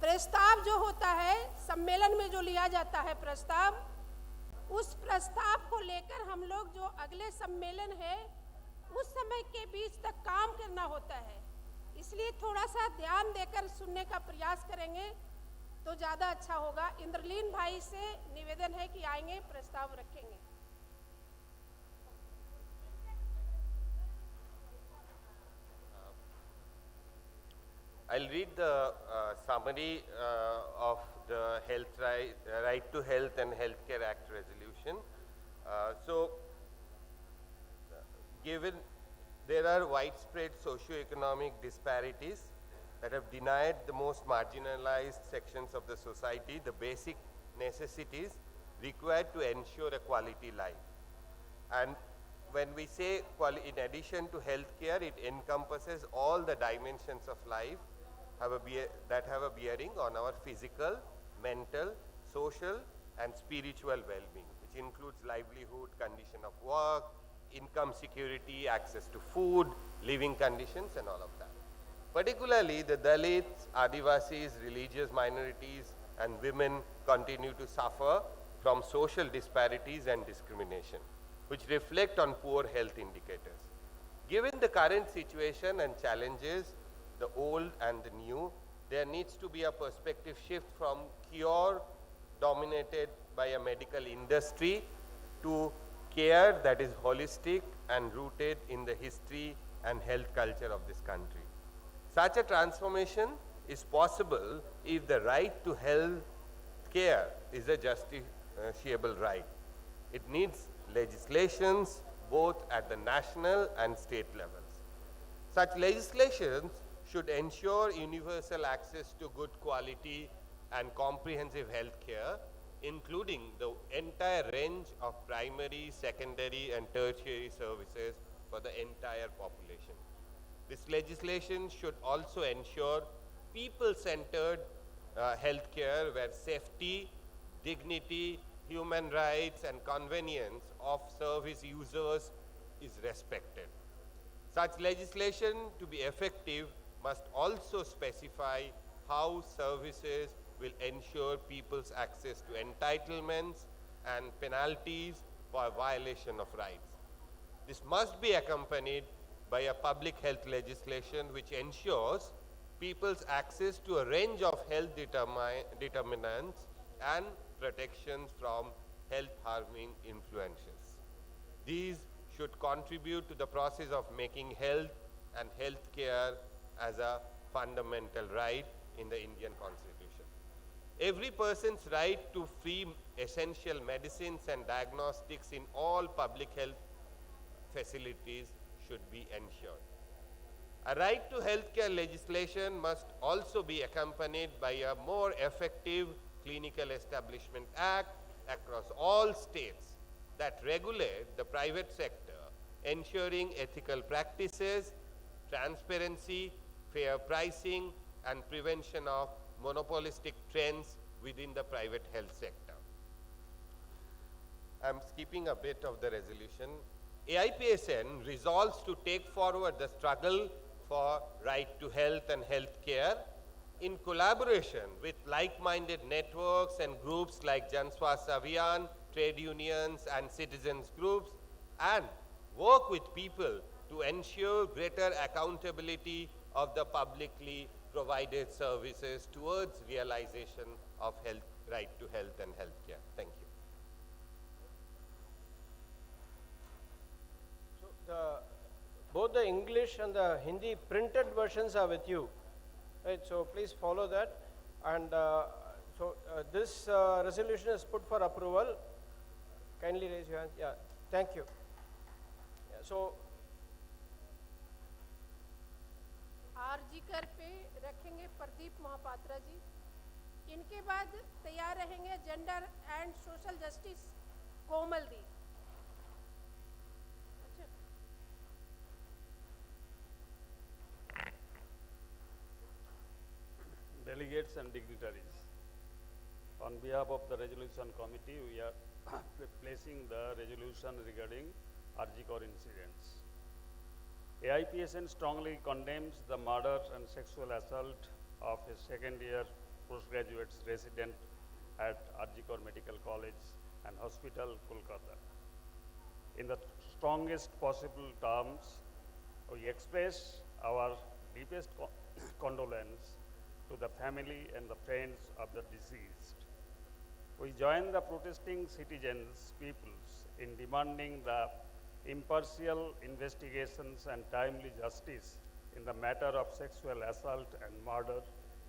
प्रस्ताव जो होता है सम्मेलन में जो लिया जाता है प्रस्ताव, उस प्रस्ताव को लेकर हम लोग जो अगले सम्मेलन है उस समय के बीच तक काम करना होता है। इसलिए थोड़ा सा ध्यान देकर सुनने का प्रयास करेंगे तो ज़्यादा अच्छा होगा। इंद्रलीन भाई से निवेदन है कि आएंगे, प्रस्ताव रखेंगे। I'll read the summary of the Right to Health and Healthcare Act resolution. Given there are widespread socio-economic disparities that have denied the most marginalized sections of the society the basic necessities required to ensure a quality life. And when we say in addition to healthcare, it encompasses all the dimensions of life that have a bearing on our physical, mental, social and spiritual well-being, which includes livelihood, condition of work, income security, access to food, living conditions and all of that. Particularly the Dalits, Adivasis, religious minorities and women continue to suffer from social disparities and discrimination, which reflect on poor health indicators. Given the current situation and challenges, the old and the new, there needs to be a perspective shift from cure dominated by a medical industry to care that is holistic and rooted in the history and health culture of this country. Such a transformation is possible if the right to health care is a justiciable right. It needs legislations both at the national and state levels. Such legislations should ensure universal access to good quality and comprehensive health care, including the entire range of primary, secondary and tertiary services for the entire population. This legislation should also ensure people-centered health care where safety, dignity, human rights and convenience of service users is respected. Such legislation to be effective must also specify how services will ensure people's access to entitlements and penalties for violation of rights. This must be accompanied by a public health legislation which ensures people's access to a range of health determinants and protections from health-harming influences. These should contribute to the process of making health and health care as a fundamental right in the Indian Constitution. Every person's right to free essential medicines and diagnostics in all public health facilities should be ensured. A right to healthcare legislation must also be accompanied by a more effective Clinical Establishment Act across all states that regulate the private sector, ensuring ethical practices, transparency, fair pricing, and prevention of monopolistic trends within the private health sector. I'm skipping a bit of the resolution. AIPSN resolves to take forward the struggle for right to health and health care in collaboration with like-minded networks and groups like Jan Swasthya Abhiyan, trade unions and citizens groups, and work with people to ensure greater accountability of the publicly provided services towards realization of right to health and health care. Thank you. So both the English and the Hindi printed versions are with you, right? So please follow that. And this resolution is put for approval. Kindly raise your hand. Yeah, thank you. Yeah, so RG Kar पे रखेंगे प्रदीप महापात्रा जी। इनके बाद तैयार रहेंगे gender and social justice Komal the. Delegates and dignitaries, on behalf of the resolution committee, we are placing the resolution regarding Arjikor incidents. AIPSN strongly condemns the murder and sexual assault of a second-year postgraduate resident at Arjikor Medical College and Hospital, Kolkata. In the strongest possible terms, we express our deepest condolence to the family and the friends of the deceased. We join the protesting citizens, peoples, in demanding the impartial investigations and timely justice in the matter of sexual assault and murder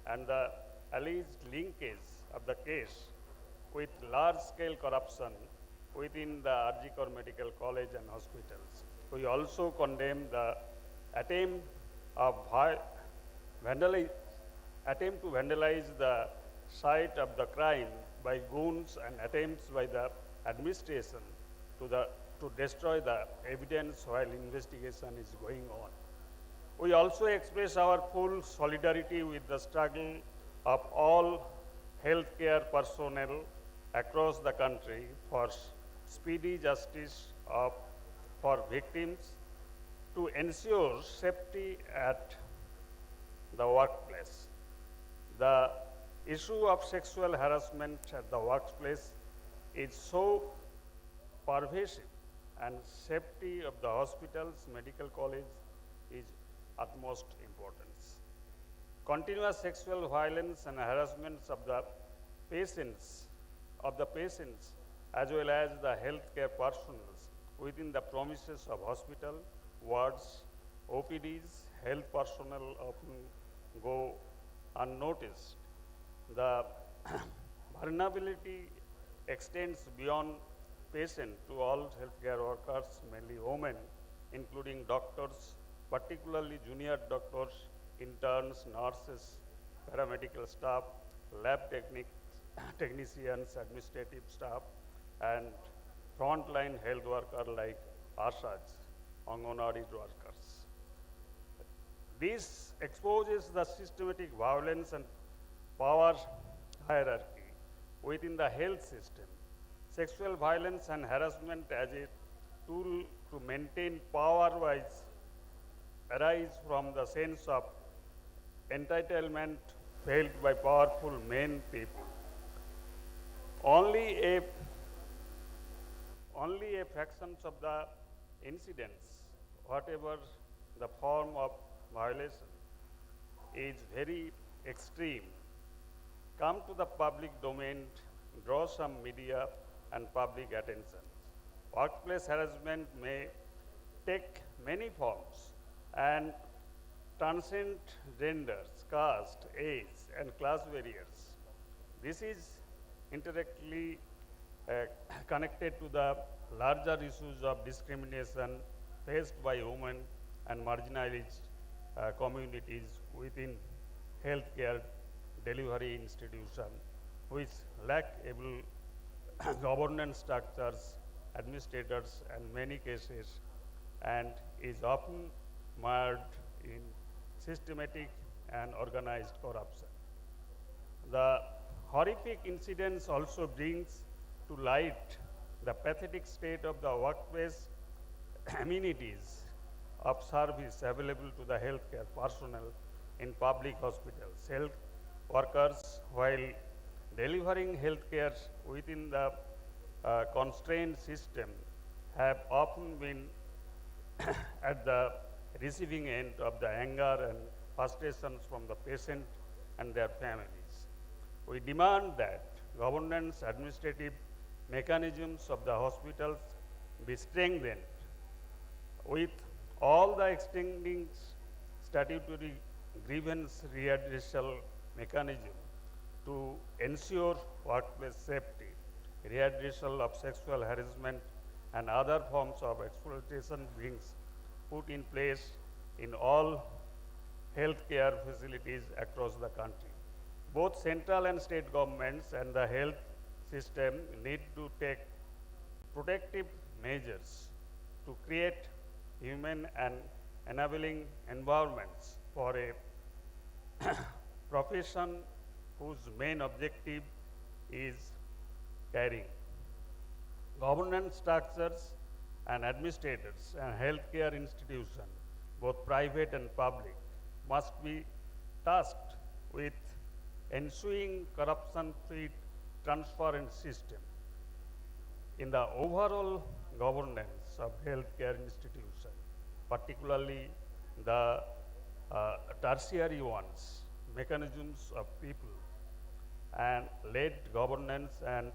and the alleged linkage of the case with large-scale corruption within the Arjikar Medical College and hospitals. We also condemn the attempt to vandalize the site of the crime by goons and attempts by the administration to destroy the evidence while investigation is going on. We also express our full solidarity with the struggle of all healthcare personnel across the country for speedy justice for victims to ensure safety at the workplace. The issue of sexual harassment at the workplace is so pervasive, and safety of the hospitals, medical college is utmost importance. Continuous sexual violence and harassments of the patients as well as the healthcare personnel within the premises of hospital, wards, OPDs, health personnel often go unnoticed. The vulnerability extends beyond patient to all healthcare workers, mainly women, including doctors, particularly junior doctors, interns, nurses, paramedical staff, lab technicians, administrative staff, and frontline health workers like ASHAs, Anganwadi workers. This exposes the systematic violence and power hierarchy within the health system. Sexual violence and harassment as a tool to maintain power arise from the sense of entitlement felt by powerful men people. Only a fraction of the incidents, whatever the form of violation, is very extreme, come to the public domain, draw some media and public attention. Workplace harassment may take many forms and transcend genders, caste, age, and class barriers. This is indirectly connected to the larger issues of discrimination faced by women and marginalized communities within healthcare delivery institutions, which lack able governance structures, administrators, and many cases, and is often mired in systematic and organized corruption. The horrific incidents also brings to light the pathetic state of the workplace amenities of service available to the healthcare personnel in public hospitals. Health workers, while delivering healthcare within the constrained system, have often been at the receiving end of the anger and frustrations from the patient and their families. We demand that governance administrative mechanisms of the hospitals be strengthened with all the extending statutory grievance redressal mechanism to ensure workplace safety, redressal of sexual harassment and other forms of exploitation being put in place in all healthcare facilities across the country. Both central and state governments and the health system need to take protective measures to create human and enabling environments for a profession whose main objective is caring. Governance structures and administrators and healthcare institutions, both private and public, must be tasked with ensuing corruption-free transparent system in the overall governance of healthcare institutions, particularly the tertiary ones, mechanisms of people, and led governance and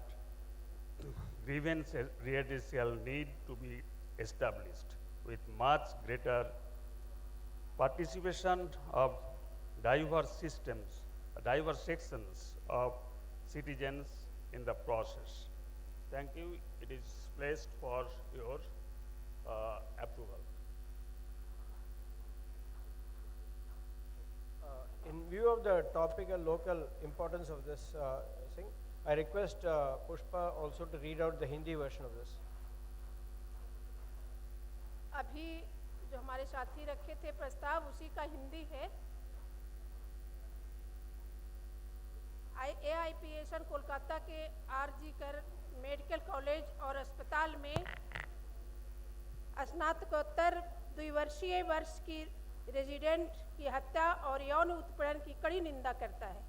grievance redressal need to be established with much greater participation of diverse systems, diverse sections of citizens in the process. Thank you. It is placed for your approval. In view of the topic and local importance of this thing, I request Pushpa also to read out the Hindi version of this. अभी जो हमारे साथी रखे थे प्रस्ताव उसी का हिंदी है। AIPSN कोलकाता के आरजी कर मेडिकल कॉलेज और अस्पताल में स्नातकोत्तर द्विवर्षीय वर्ष की रेजिडेंट की हत्या और यौन उत्पीड़न की कड़ी निंदा करता है।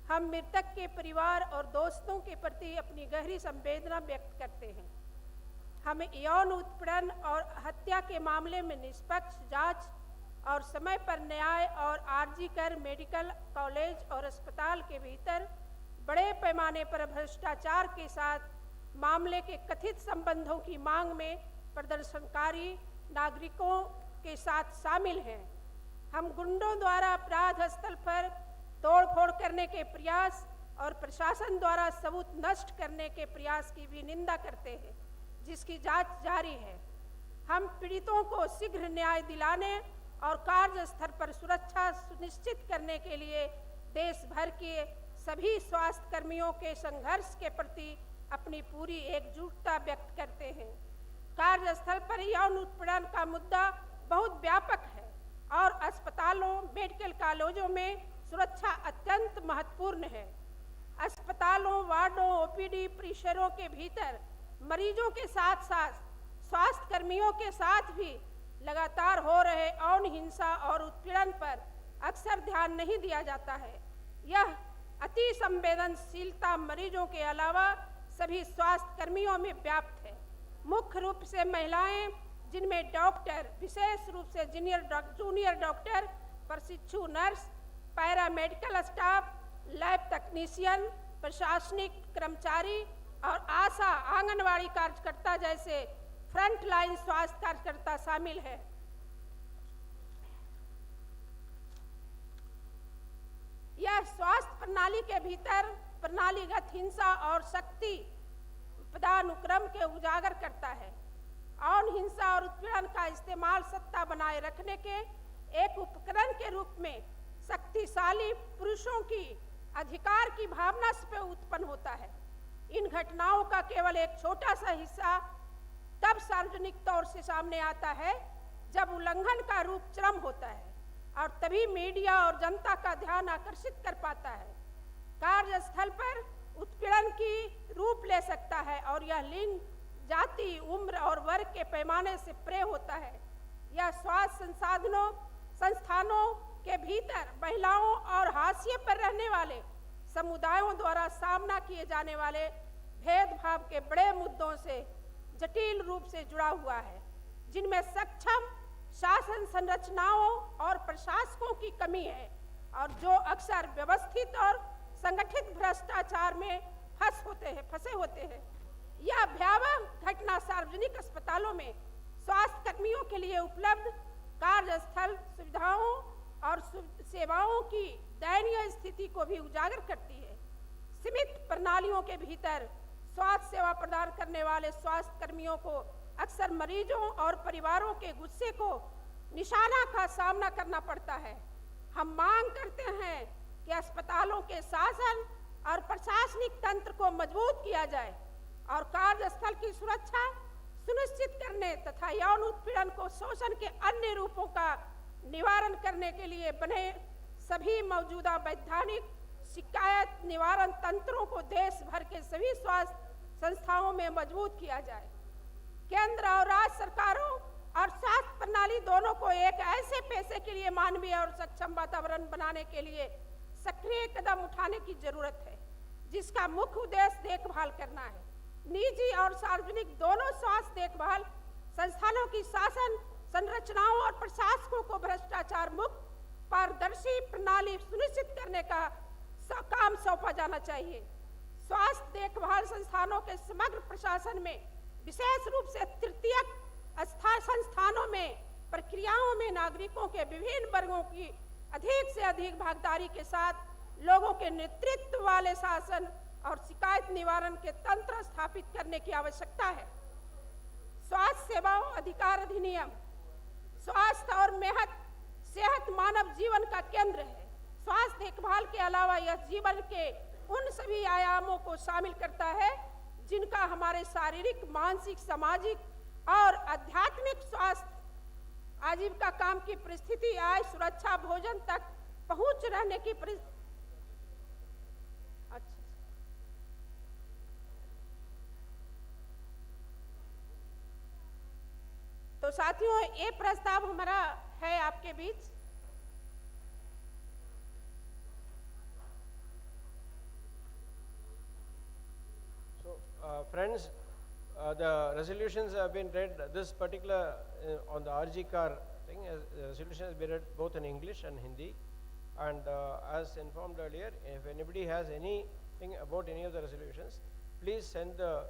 हम मृतक के परिवार और दोस्तों के प्रति अपनी गहरी संवेदना व्यक्त करते हैं। हम यौन उत्पीड़न और हत्या के मामले में निष्पक्ष जांच और समय पर न्याय और आरजी कर मेडिकल कॉलेज और अस्पताल के भीतर बड़े पैमाने पर भ्रष्टाचार के साथ मामले के कथित संबंधों की मांग में प्रदर्शनकारी नागरिकों के साथ शामिल हैं। हम गुंडों द्वारा अपराध स्थल पर तोड़फोड़ करने के प्रयास और प्रशासन द्वारा सबूत नष्ट करने के प्रयास की भी निंदा करते हैं, जिसकी जांच जारी है। हम पीड़ितों को शीघ्र न्याय दिलाने और कार्यस्थल पर सुरक्षा सुनिश्चित करने के लिए देश भर के सभी स्वास्थ्य कर्मियों के संघर्ष के प्रति अपनी पूरी एकजुटता व्यक्त करते हैं। कार्यस्थल पर यौन उत्पीड़न का मुद्दा बहुत व्यापक है और अस्पतालों, मेडिकल कॉलेजों में सुरक्षा अत्यंत महत्वपूर्ण है। अस्पतालों, वार्डों, ओपीडी परिसरों के भीतर मरीजों के साथ साथ स्वास्थ्य कर्मियों के साथ भी लगातार हो रहे यौन हिंसा और उत्पीड़न पर अक्सर ध्यान नहीं दिया जाता है। यह अति संवेदनशीलता मरीजों के अलावा सभी स्वास्थ्य कर्मियों में व्याप्त है। मुख्य रूप से महिलाएं, जिनमें डॉक्टर, विशेष रूप से जूनियर डॉक्टर, प्रशिक्षु नर्स, पैरामेडिकल स्टाफ, लैब तकनीशियन, प्रशासनिक कर्मचारी और आशा, आंगनवाड़ी कार्यकर्ता जैसे फ्रंट लाइन स्वास्थ्य कार्यकर्ता शामिल है। यह स्वास्थ्य प्रणाली के भीतर प्रणालीगत हिंसा और शक्ति पदानुक्रम के उजागर करता है। यौन हिंसा और उत्पीड़न का इस्तेमाल सत्ता बनाए रखने के एक उपकरण के रूप में शक्तिशाली पुरुषों की अधिकार की भावना से उत्पन्न होता है। इन घटनाओं का केवल एक छोटा सा हिस्सा तब सार्वजनिक तौर से सामने आता है जब उल्लंघन का रूप चरम होता है और तभी मीडिया और जनता का ध्यान आकर्षित कर पाता है। कार्यस्थल पर उत्पीड़न की रूप ले सकता है और यह लिंग, जाति, उम्र और वर्ग के पैमाने से परे होता है। यह स्वास्थ्य संस्थानों के भीतर महिलाओं और हाशिए पर रहने वाले समुदायों द्वारा सामना किए जाने वाले भेदभाव के बड़े मुद्दों से जटिल रूप से जुड़ा हुआ है, जिनमें सक्षम शासन संरचनाओं और प्रशासकों की कमी है और जो अक्सर व्यवस्थित और संगठित भ्रष्टाचार में फंसे होते हैं। यह भयावह घटना सार्वजनिक अस्पतालों में स्वास्थ्य कर्मियों के लिए उपलब्ध कार्यस्थल सुविधाओं और सेवाओं की दयनीय स्थिति को भी उजागर करती है। सीमित प्रणालियों के भीतर स्वास्थ्य सेवा प्रदान करने वाले स्वास्थ्य कर्मियों को अक्सर मरीजों और परिवारों के गुस्से को निशाना का सामना करना पड़ता है। हम मांग करते हैं कि अस्पतालों के शासन और प्रशासनिक तंत्र को मजबूत किया जाए और कार्यस्थल की सुरक्षा सुनिश्चित करने तथा यौन उत्पीड़न को शोषण के अन्य रूपों का निवारण करने के लिए बने सभी मौजूदा वैधानिक शिकायत निवारण तंत्रों को देश भर के सभी स्वास्थ्य संस्थाओं में मजबूत किया जाए। केंद्र और राज्य सरकारों और स्वास्थ्य प्रणाली दोनों को एक ऐसे पेशे के लिए मानवीय और सक्षम वातावरण बनाने के लिए सक्रिय कदम उठाने की जरूरत है, जिसका मुख्य उद्देश्य देखभाल करना है। निजी और सार्वजनिक दोनों स्वास्थ्य देखभाल संस्थानों की शासन संरचनाओं और प्रशासकों को भ्रष्टाचार मुक्त पारदर्शी प्रणाली सुनिश्चित करने का काम सौंपा जाना चाहिए। स्वास्थ्य देखभाल संस्थानों के समग्र प्रशासन में, विशेष रूप से तृतीयक संस्थानों में, प्रक्रियाओं में नागरिकों के विभिन्न वर्गों की अधिक से अधिक भागीदारी के साथ लोगों के नेतृत्व वाले शासन और शिकायत निवारण के तंत्र स्थापित करने की आवश्यकता है। स्वास्थ्य सेवाओं अधिकार अधिनियम, स्वास्थ्य और सेहत मानव जीवन का केंद्र है। स्वास्थ्य देखभाल के अलावा यह जीवन के उन सभी आयामों को शामिल करता है जिनका हमारे शारीरिक, मानसिक, सामाजिक और आध्यात्मिक स्वास्थ्य, आजीविका, काम की परिस्थिति, आय, सुरक्षा, भोजन तक पहुंच रहने की तो साथियों, ये प्रस्ताव हमारा है आपके बीच। Friends, the resolutions have been read. This particular on the RG car thing, the resolution has been read both in English and Hindi. And as informed earlier, if anybody has anything about any of the resolutions, please send the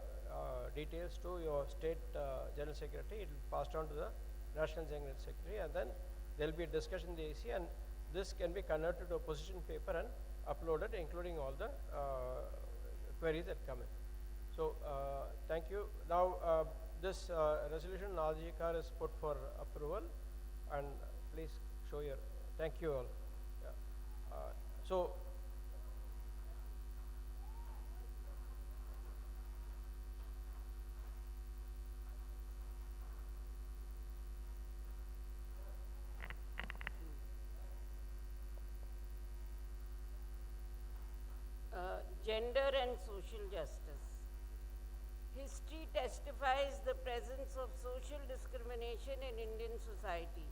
details to your state general secretary. It will be passed on to the national general secretary, and then there will be a discussion in the AC, and this can be converted to a position paper and uploaded, including all the queries that come in. So thank you. Now this resolution on RG car is put for approval, and please show your. Thank you all. Yeah. So. Gender and social justice. History testifies the presence of social discrimination in Indian society.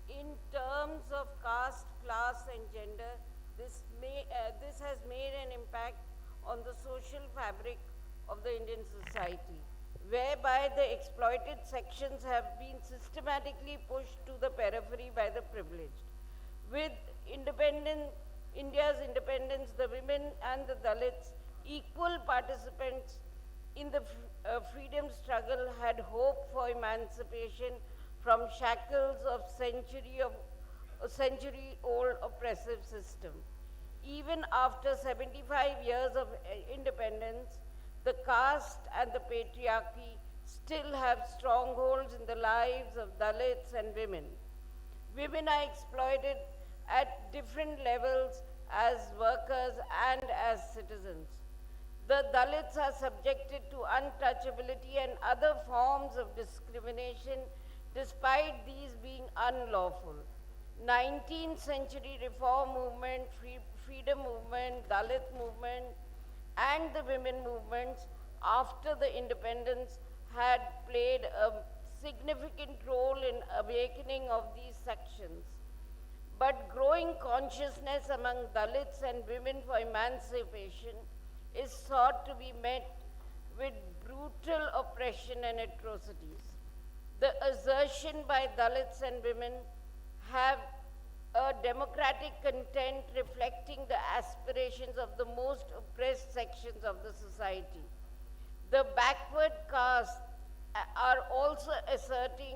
In terms of caste, class and gender, this has made an impact on the social fabric of the Indian society, whereby the exploited sections have been systematically pushed to the periphery by the privileged. With India's independence, the women and the Dalits, equal participants in the freedom struggle, had hope for emancipation from shackles of century-old oppressive system. Even after 75 years of independence, the caste and the patriarchy still have strongholds in the lives of Dalits and women. Women are exploited at different levels as workers and as citizens. The Dalits are subjected to untouchability and other forms of discrimination despite these being unlawful. 19th century reform movement, freedom movement, Dalit movement and the women movements after the independence had played a significant role in awakening of these sections. But growing consciousness among Dalits and women for emancipation is thought to be met with brutal oppression and atrocities. The assertion by Dalits and women have a democratic content reflecting the aspirations of the most oppressed sections of the society. The backward castes are also asserting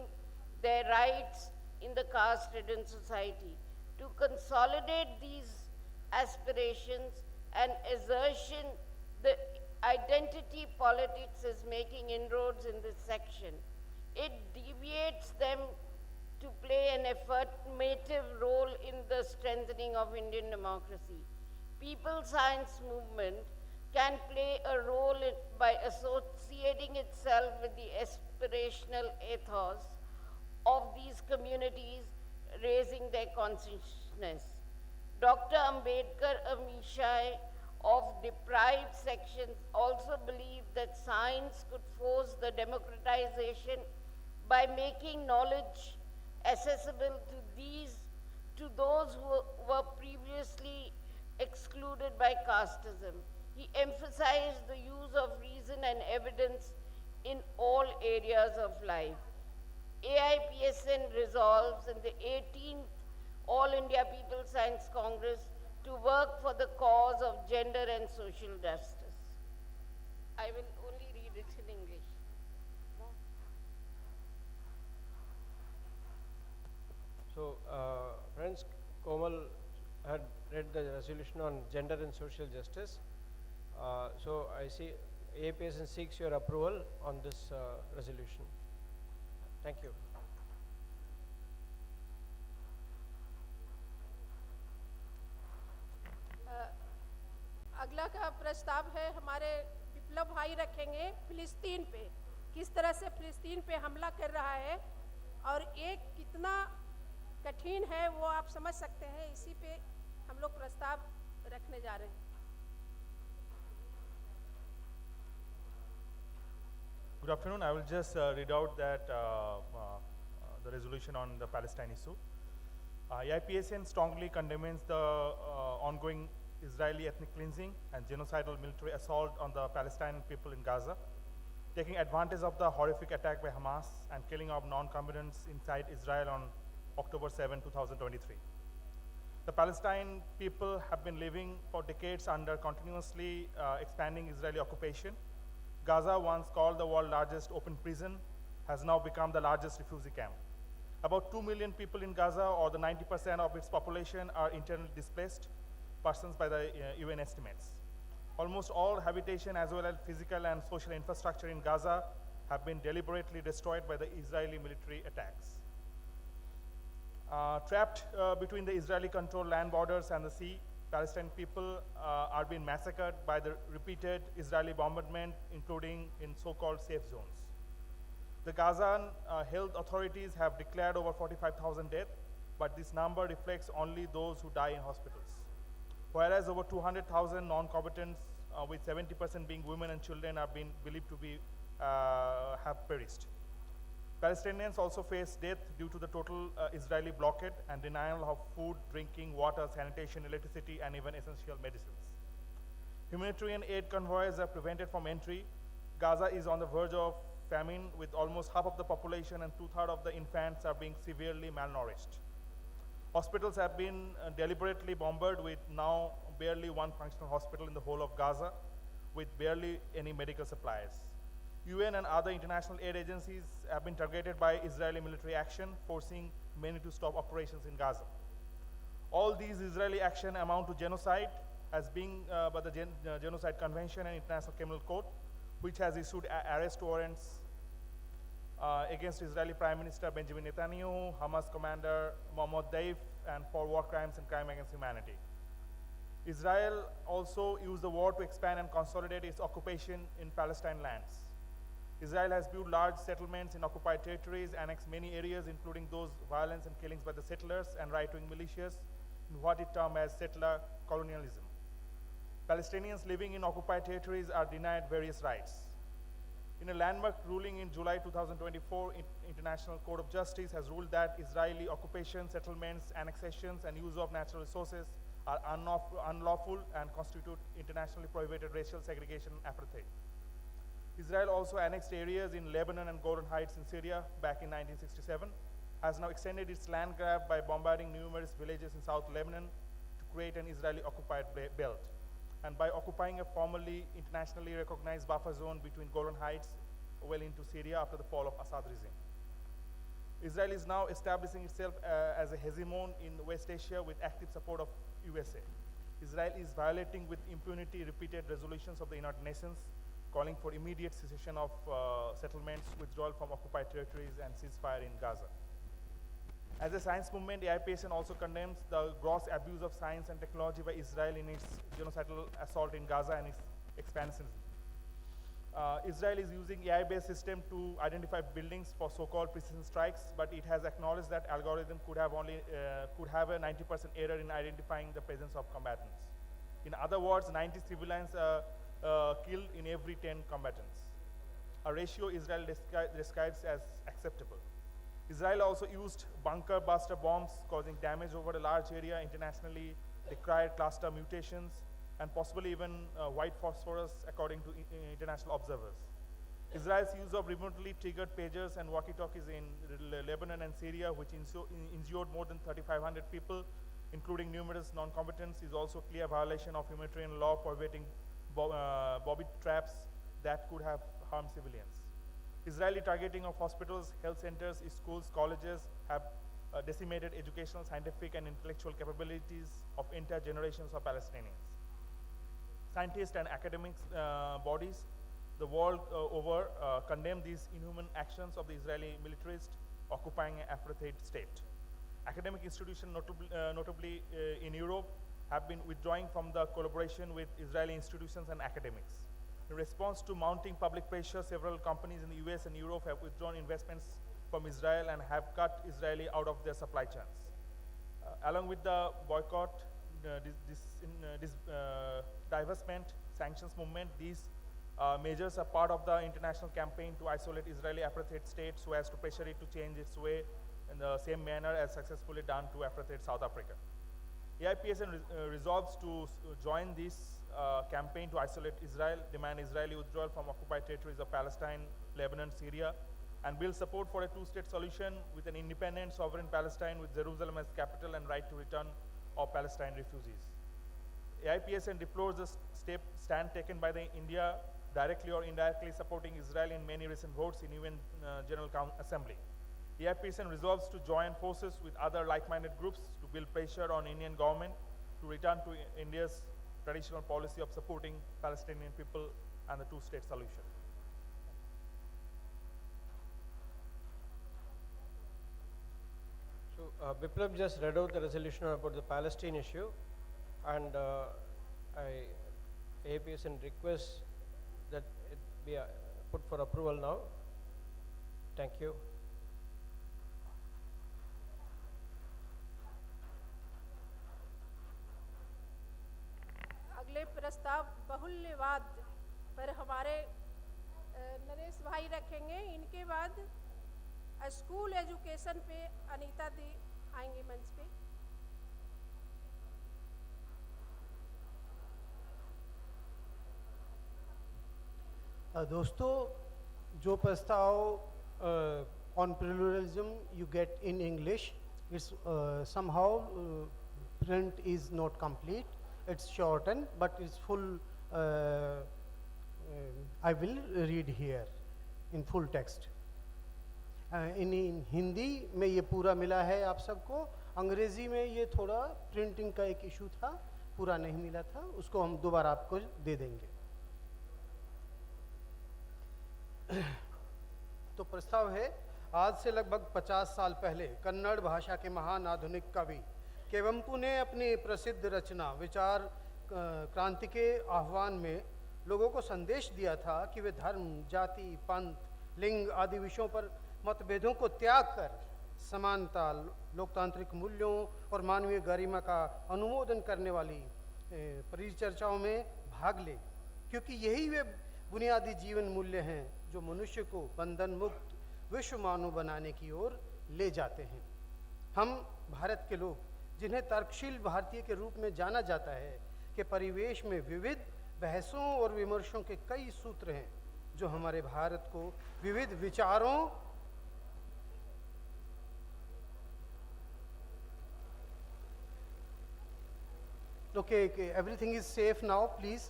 their rights in the caste-ridden society. To consolidate these aspirations and assertion, the identity politics is making inroads in this section. It deviates them to play an affirmative role in the strengthening of Indian democracy. People science movement can play a role by associating itself with the aspirational ethos of these communities, raising their consciousness. Dr. Ambedkar Amishai of deprived sections also believed that science could force the democratization by making knowledge accessible to those who were previously excluded by casteism. He emphasized the use of reason and evidence in all areas of life. AIPSN resolves in the 18th All India People Science Congress to work for the cause of gender and social justice. I will only read it in English. So, friends, Komal had read the resolution on gender and social justice. So, I see AIPSN seeks your approval on this resolution. Thank you. अगला का प्रस्ताव है हमारे विप्लव भाई रखेंगे फिलिस्तीन पे, किस तरह से फिलिस्तीन पे हमला कर रहा है और एक कितना कठिन है वो आप समझ सकते हैं। इसी पे हम लोग प्रस्ताव रखने जा रहे हैं। Good afternoon. I will just read out that the resolution on the Palestine issue. AIPSN strongly condemns the ongoing Israeli ethnic cleansing and genocidal military assault on the Palestinian people in Gaza, taking advantage of the horrific attack by Hamas and killing of non-combatants inside Israel on October 7, 2023. The Palestinian people have been living for decades under continuously expanding Israeli occupation. Gaza, once called the world's largest open prison, has now become the largest refugee camp. About 2 million people in Gaza, or the 90% of its population, are internally displaced persons by the UN estimates. Almost all habitation as well as physical and social infrastructure in Gaza have been deliberately destroyed by the Israeli military attacks. Trapped between the Israeli-controlled land borders and the sea, Palestinian people are being massacred by the repeated Israeli bombardment, including in so-called safe zones. The Gazan health authorities have declared over 45,000 deaths, but this number reflects only those who die in hospitals. Whereas over 200,000 non-combatants, with 70% being women and children, are being believed to be have perished. Palestinians also face death due to the total Israeli blockade and denial of food, drinking, water, sanitation, electricity, and even essential medicines. Humanitarian aid convoys are prevented from entry. Gaza is on the verge of famine, with almost half of the population and 2/3 of the infants are being severely malnourished. Hospitals have been deliberately bombarded, with now barely one functional hospital in the whole of Gaza, with barely any medical supplies. UN and other international aid agencies have been targeted by Israeli military action, forcing many to stop operations in Gaza. All these Israeli action amount to genocide, as being by the Genocide Convention and International Criminal Court, which has issued arrest warrants against Israeli Prime Minister Benjamin Netanyahu, Hamas commander Mahmoud Deif, and for war crimes and crime against humanity. Israel also used the war to expand and consolidate its occupation in Palestine lands. Israel has built large settlements in occupied territories, annexed many areas, including those violence and killings by the settlers and right-wing militias, in what it termed as settler colonialism. Palestinians living in occupied territories are denied various rights. In a landmark ruling in July 2024, International Court of Justice has ruled that Israeli occupation, settlements, annexations, and use of natural resources are unlawful and constitute internationally prohibited racial segregation and apartheid. Israel also annexed areas in Lebanon and Golan Heights in Syria back in 1967, has now extended its land grab by bombarding numerous villages in South Lebanon to create an Israeli occupied belt, and by occupying a formerly internationally recognized buffer zone between Golan Heights well into Syria after the fall of Assad regime. Israel is now establishing itself as a hegemon in West Asia with active support of USA. Israel is violating with impunity repeated resolutions of the United Nations, calling for immediate cessation of settlements, withdrawal from occupied territories, and ceasefire in Gaza. As a science movement, AIPSN also condemns the gross abuse of science and technology by Israel in its genocidal assault in Gaza and its expansionism. Israel is using AI-based system to identify buildings for so-called precision strikes, but it has acknowledged that algorithm could have a 90% error in identifying the presence of combatants. In other words, 90 civilians killed in every 10 combatants, a ratio Israel describes as acceptable. Israel also used bunker buster bombs, causing damage over a large area, internationally decried cluster mutations, and possibly even white phosphorus, according to international observers. Israel's use of remotely triggered pagers and walkie-talkies in Lebanon and Syria, which injured more than 3,500 people, including numerous non-combatants, is also a clear violation of humanitarian law, prohibiting booby traps that could have harmed civilians. Israeli targeting of hospitals, health centers, schools, colleges have decimated educational, scientific, and intellectual capabilities of entire generations of Palestinians. Scientists and academic bodies the world over condemn these inhuman actions of the Israeli militarists occupying an apartheid state. Academic institutions, notably in Europe, have been withdrawing from the collaboration with Israeli institutions and academics. In response to mounting public pressure, several companies in the US and Europe have withdrawn investments from Israel and have cut Israeli out of their supply chains. Along with the boycott, divestment, sanctions movement, these measures are part of the international campaign to isolate Israeli apartheid state so as to pressure it to change its way in the same manner as successfully done to apartheid South Africa. AIPSN resolves to join this campaign to isolate Israel, demand Israeli withdrawal from occupied territories of Palestine, Lebanon, Syria, and build support for a two-state solution with an independent, sovereign Palestine with Jerusalem as capital and right to return of Palestine refugees. AIPSN deplores the stand taken by the India, directly or indirectly supporting Israel in many recent votes in UN General Assembly. AIPSN resolves to join forces with other like-minded groups to build pressure on Indian government to return to India's traditional policy of supporting Palestinian people and the two-state solution. So Biplab just read out the resolution about the Palestine issue, and AIPSN requests that it be put for approval now. Thank you. अगले प्रस्ताव बहुल्यवाद पर हमारे नरेश भाई रखेंगे। इनके बाद school education पे अनीता दी आएंगी मंच पे। दोस्तों, जो प्रस्ताव on pluralism you get in English, it's somehow print is not complete. It's shortened, but it's full. I will read here in full text. In Hindi में ये पूरा मिला है आप सबको। अंग्रेजी में ये थोड़ा प्रिंटिंग का एक इशू था, पूरा नहीं मिला था, उसको हम दोबारा आपको दे देंगे। तो प्रस्ताव है, आज से लगभग 50 साल पहले कन्नड़ भाषा के महान आधुनिक कवि केवंपु ने अपनी प्रसिद्ध रचना विचार क्रांति के आह्वान में लोगों को संदेश दिया था कि वे धर्म, जाति, पंथ, लिंग आदि विषयों पर मतभेदों को त्याग कर समानता, लोकतांत्रिक मूल्यों और मानवीय गरिमा का अनुमोदन करने वाली परिचर्चाओं में भाग ले, क्योंकि यही वे बुनियादी जीवन मूल्य हैं जो मनुष्य को बंधन मुक्त विश्व मानव बनाने की ओर ले जाते हैं। हम भारत के लोग, जिन्हें तर्कशील भारतीय के रूप में जाना जाता है, के परिवेश में विविध बहसों और विमर्शों के कई सूत्र हैं जो हमारे भारत को विविध विचारों Okay, everything is safe now, please.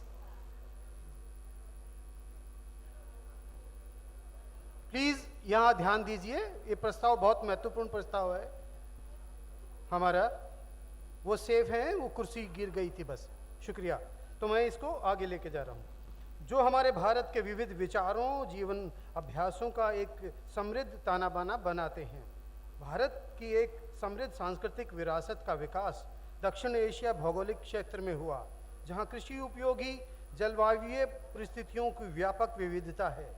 Please यहाँ ध्यान दीजिए, ये प्रस्ताव बहुत महत्वपूर्ण प्रस्ताव है हमारा। वो सेफ है, वो कुर्सी गिर गई थी बस, शुक्रिया। तो मैं इसको आगे लेके जा रहा हूँ। जो हमारे भारत के विविध विचारों, जीवन अभ्यासों का एक समृद्ध ताना बाना बनाते हैं। भारत की एक समृद्ध सांस्कृतिक विरासत का विकास दक्षिण एशिया भौगोलिक क्षेत्र में हुआ, जहाँ कृषि उपयोगी जलवायुीय परिस्थितियों की व्यापक विविधता है।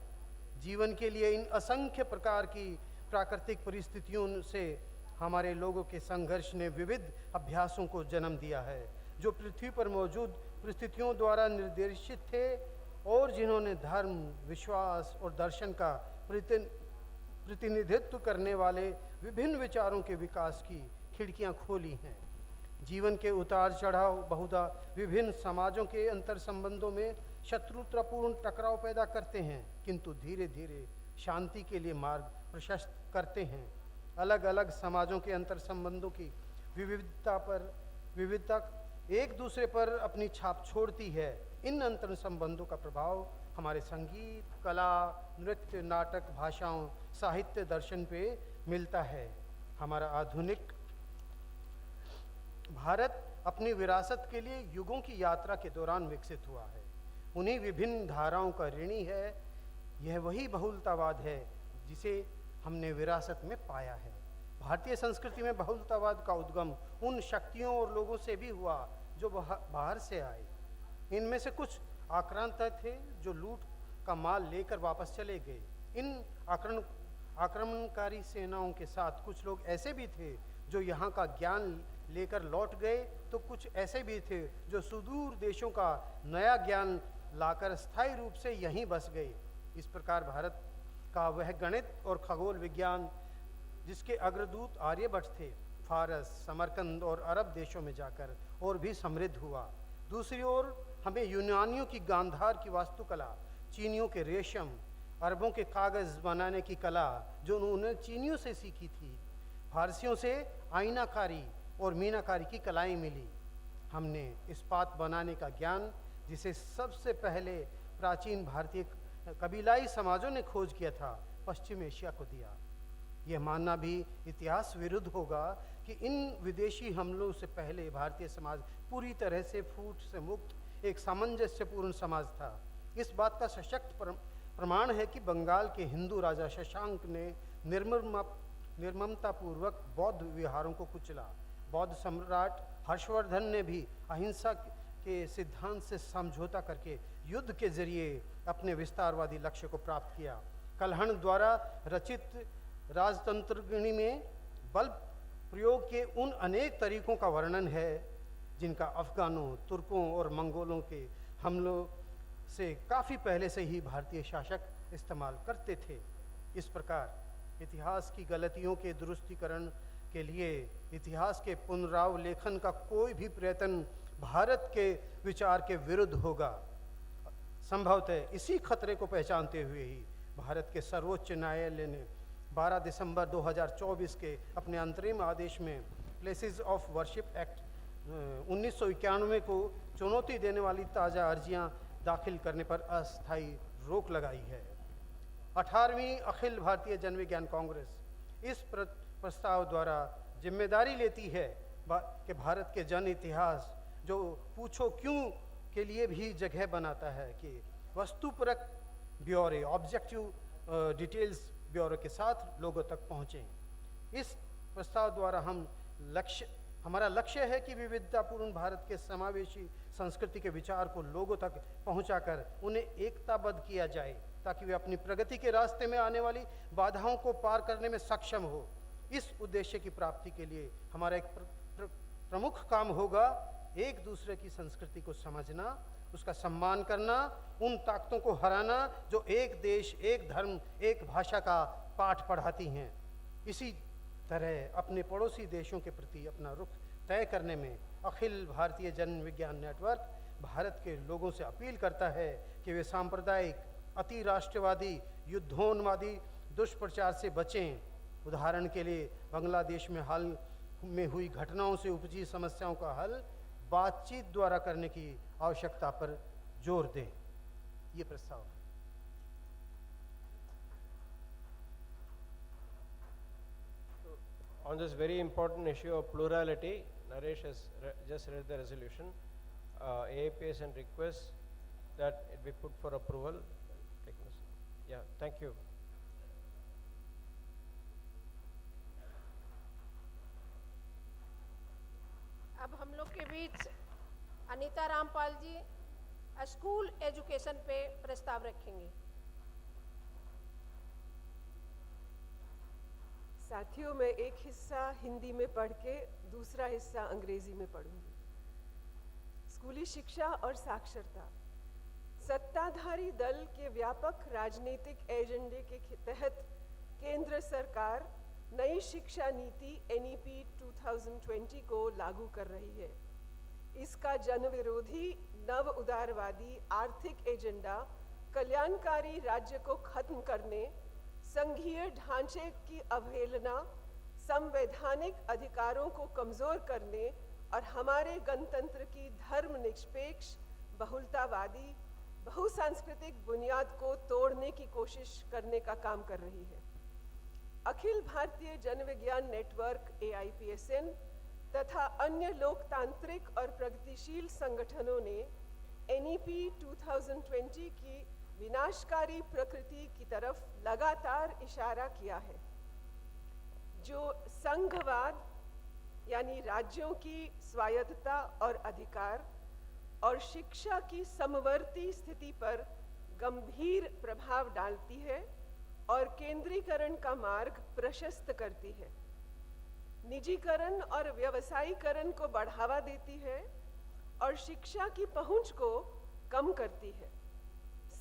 जीवन के लिए इन असंख्य प्रकार की प्राकृतिक परिस्थितियों से हमारे लोगों के संघर्ष ने विविध अभ्यासों को जन्म दिया है, जो पृथ्वी पर मौजूद परिस्थितियों द्वारा निर्देशित थे और जिन्होंने धर्म, विश्वास और दर्शन का प्रतिनिधित्व करने वाले विभिन्न विचारों के विकास की खिड़कियां खोली हैं। जीवन के उतार चढ़ाव बहुधा विभिन्न समाजों के अंतर संबंधों में शत्रुतापूर्ण टकराव पैदा करते हैं, किंतु धीरे धीरे शांति के लिए मार्ग प्रशस्त करते हैं। अलग अलग समाजों के अंतर संबंधों की विविधता एक दूसरे पर अपनी छाप छोड़ती है। इन अंतर संबंधों का प्रभाव हमारे संगीत, कला, नृत्य, नाटक, भाषाओं, साहित्य, दर्शन पे मिलता है। हमारा आधुनिक भारत अपनी विरासत के लिए युगों की यात्रा के दौरान विकसित हुआ है। उन्हीं विभिन्न धाराओं का ऋणी है। यह वही बहुलतावाद है जिसे हमने विरासत में पाया है। भारतीय संस्कृति में बहुलतावाद का उद्गम उन शक्तियों और लोगों से भी हुआ जो बाहर से आए। इनमें से कुछ आक्रांत थे जो लूट का माल लेकर वापस चले गए। इन आक्रमणकारी सेनाओं के साथ कुछ लोग ऐसे भी थे जो यहाँ का ज्ञान लेकर लौट गए, तो कुछ ऐसे भी थे जो सुदूर देशों का नया ज्ञान लाकर स्थायी रूप से यहीं बस गए। इस प्रकार भारत का वह गणित और खगोल विज्ञान जिसके अग्रदूत आर्यभट्ट थे, फारस, समरकंद और अरब देशों में जाकर और भी समृद्ध हुआ। दूसरी ओर हमें यूनानियों की गांधार की वास्तुकला, चीनियों के रेशम, अरबों के कागज़ बनाने की कला जो उन्होंने चीनियों से सीखी थी, फारसियों से आईनाकारी और मीनाकारी की कलाएं मिली। हमने इस्पात बनाने का ज्ञान जिसे सबसे पहले प्राचीन भारतीय कबीलाई समाजों ने खोज किया था, पश्चिम एशिया को दिया। यह मानना भी इतिहास विरुद्ध होगा कि इन विदेशी हमलों से पहले भारतीय समाज पूरी तरह से फूट से मुक्त एक सामंजस्यपूर्ण समाज था। इस बात का सशक्त प्रमाण है कि बंगाल के हिंदू राजा शशांक ने निर्ममतापूर्वक बौद्ध विहारों को कुचला। बौद्ध सम्राट हर्षवर्धन ने भी अहिंसा के सिद्धांत से समझौता करके युद्ध के जरिए अपने विस्तारवादी लक्ष्य को प्राप्त किया। कल्हण द्वारा रचित राजतंत्रगिणी में बल प्रयोग के उन अनेक तरीकों का वर्णन है जिनका अफगानों, तुर्कों और मंगोलों के हमलों से काफ़ी पहले से ही भारतीय शासक इस्तेमाल करते थे। इस प्रकार इतिहास की गलतियों के दुरुस्तीकरण के लिए इतिहास के पुनरावलेखन का कोई भी प्रयत्न भारत के विचार के विरुद्ध होगा। संभवतः इसी खतरे को पहचानते हुए ही भारत के सर्वोच्च न्यायालय ने 12 दिसंबर 2024 के अपने अंतरिम आदेश में प्लेसेस ऑफ वर्शिप एक्ट 1991 को चुनौती देने वाली ताज़ा अर्जियां दाखिल करने पर अस्थायी रोक लगाई है। 18वीं अखिल भारतीय जन विज्ञान कांग्रेस इस प्रस्ताव द्वारा जिम्मेदारी लेती है कि भारत के जन इतिहास जो पूछो क्यों के लिए भी जगह बनाता है कि वस्तुपरक ब्यौरे, ऑब्जेक्टिव डिटेल्स ब्यौरे के साथ लोगों तक पहुँचें। इस प्रस्ताव द्वारा हमारा लक्ष्य है कि विविधतापूर्ण भारत के समावेशी संस्कृति के विचार को लोगों तक पहुंचाकर उन्हें एकताबद्ध किया जाए ताकि वे अपनी प्रगति के रास्ते में आने वाली बाधाओं को पार करने में सक्षम हो। इस उद्देश्य की प्राप्ति के लिए हमारा एक प्रमुख काम होगा एक दूसरे की संस्कृति को समझना, उसका सम्मान करना, उन ताकतों को हराना जो एक देश, एक धर्म, एक भाषा का पाठ पढ़ाती हैं। इसी तरह अपने पड़ोसी देशों के प्रति अपना रुख तय करने में अखिल भारतीय जन विज्ञान नेटवर्क भारत के लोगों से अपील करता है कि वे सांप्रदायिक, अति राष्ट्रवादी, युद्धोन्मादी दुष्प्रचार से बचें। उदाहरण के लिए बांग्लादेश में हाल में हुई घटनाओं से उपजी समस्याओं का हल बातचीत द्वारा करने की आवश्यकता पर जोर दें। ये प्रस्ताव है। On this very important issue of plurality, Naresh has just read the resolution. AIPSN requests that it be put for approval. Yeah, thank you. अब हम लोग के बीच अनीता रामपाल जी स्कूल एजुकेशन पे प्रस्ताव रखेंगे। साथियों, मैं एक हिस्सा हिंदी में पढ़ के दूसरा हिस्सा अंग्रेजी में पढ़ूंगी। स्कूली शिक्षा और साक्षरता। सत्ताधारी दल के व्यापक राजनीतिक एजेंडे के तहत केंद्र सरकार नई शिक्षा नीति NEP 2020 को लागू कर रही है। इसका जनविरोधी, नव उदारवादी आर्थिक एजेंडा कल्याणकारी राज्य को खत्म करने, संघीय ढांचे की अवहेलना, संवैधानिक अधिकारों को कमजोर करने और हमारे गणतंत्र की धर्मनिरपेक्ष, बहुलतावादी, बहुसांस्कृतिक बुनियाद को तोड़ने की कोशिश करने का काम कर रही है। अखिल भारतीय जनविज्ञान नेटवर्क AIPSN तथा अन्य लोकतांत्रिक और प्रगतिशील संगठनों ने NEP 2020 की विनाशकारी प्रकृति की तरफ लगातार इशारा किया है, जो संघवाद यानी राज्यों की स्वायत्तता और अधिकार और शिक्षा की समवर्ती स्थिति पर गंभीर प्रभाव डालती है और केंद्रीकरण का मार्ग प्रशस्त करती है, निजीकरण और व्यवसायीकरण को बढ़ावा देती है और शिक्षा की पहुंच को कम करती है।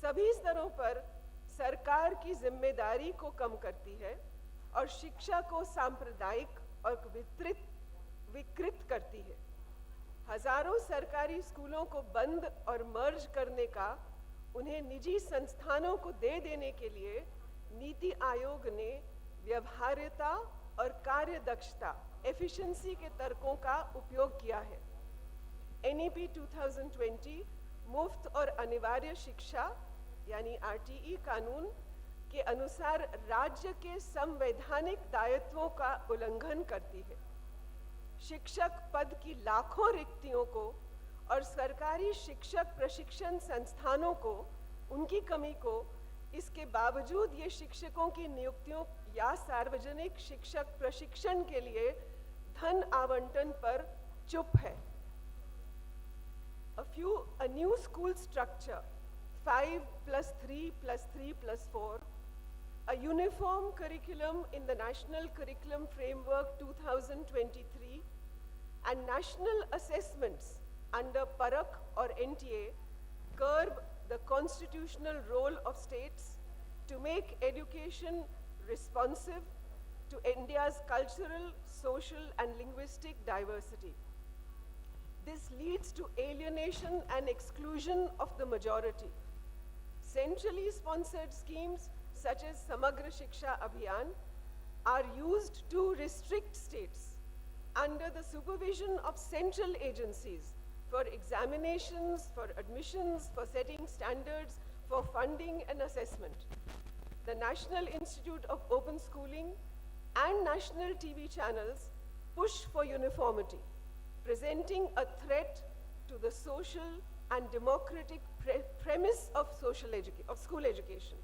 सभी स्तरों पर सरकार की जिम्मेदारी को कम करती है और शिक्षा को सांप्रदायिक और विकृत करती है। हजारों सरकारी स्कूलों को बंद और मर्ज करने का उन्हें निजी संस्थानों को दे देने के लिए नीति आयोग ने व्यवहार्यता और कार्यदक्षता एफिशिएंसी के तर्कों का उपयोग किया है। NEP 2020 मुफ्त और अनिवार्य शिक्षा यानी RTE कानून के अनुसार राज्य के संवैधानिक दायित्वों का उल्लंघन करती है। शिक्षक पद की लाखों रिक्तियों को और सरकारी शिक्षक प्रशिक्षण संस्थानों को उनकी कमी को, इसके बावजूद ये शिक्षकों की नियुक्तियों या सार्वजनिक शिक्षक प्रशिक्षण के लिए धन आवंटन पर चुप है। A new school structure, 5+3+3+4, a uniform curriculum in the National Curriculum Framework 2023, and national assessments under PARAK or NTA curb the constitutional role of states to make education responsive to India's cultural, social, and linguistic diversity. This leads to alienation and exclusion of the majority. Centrally sponsored schemes such as Samagra Shiksha Abhiyan are used to restrict states under the supervision of central agencies for examinations, for admissions, for setting standards, for funding and assessment. The National Institute of Open Schooling and national TV channels push for uniformity, presenting a threat to the social and democratic premise of school education.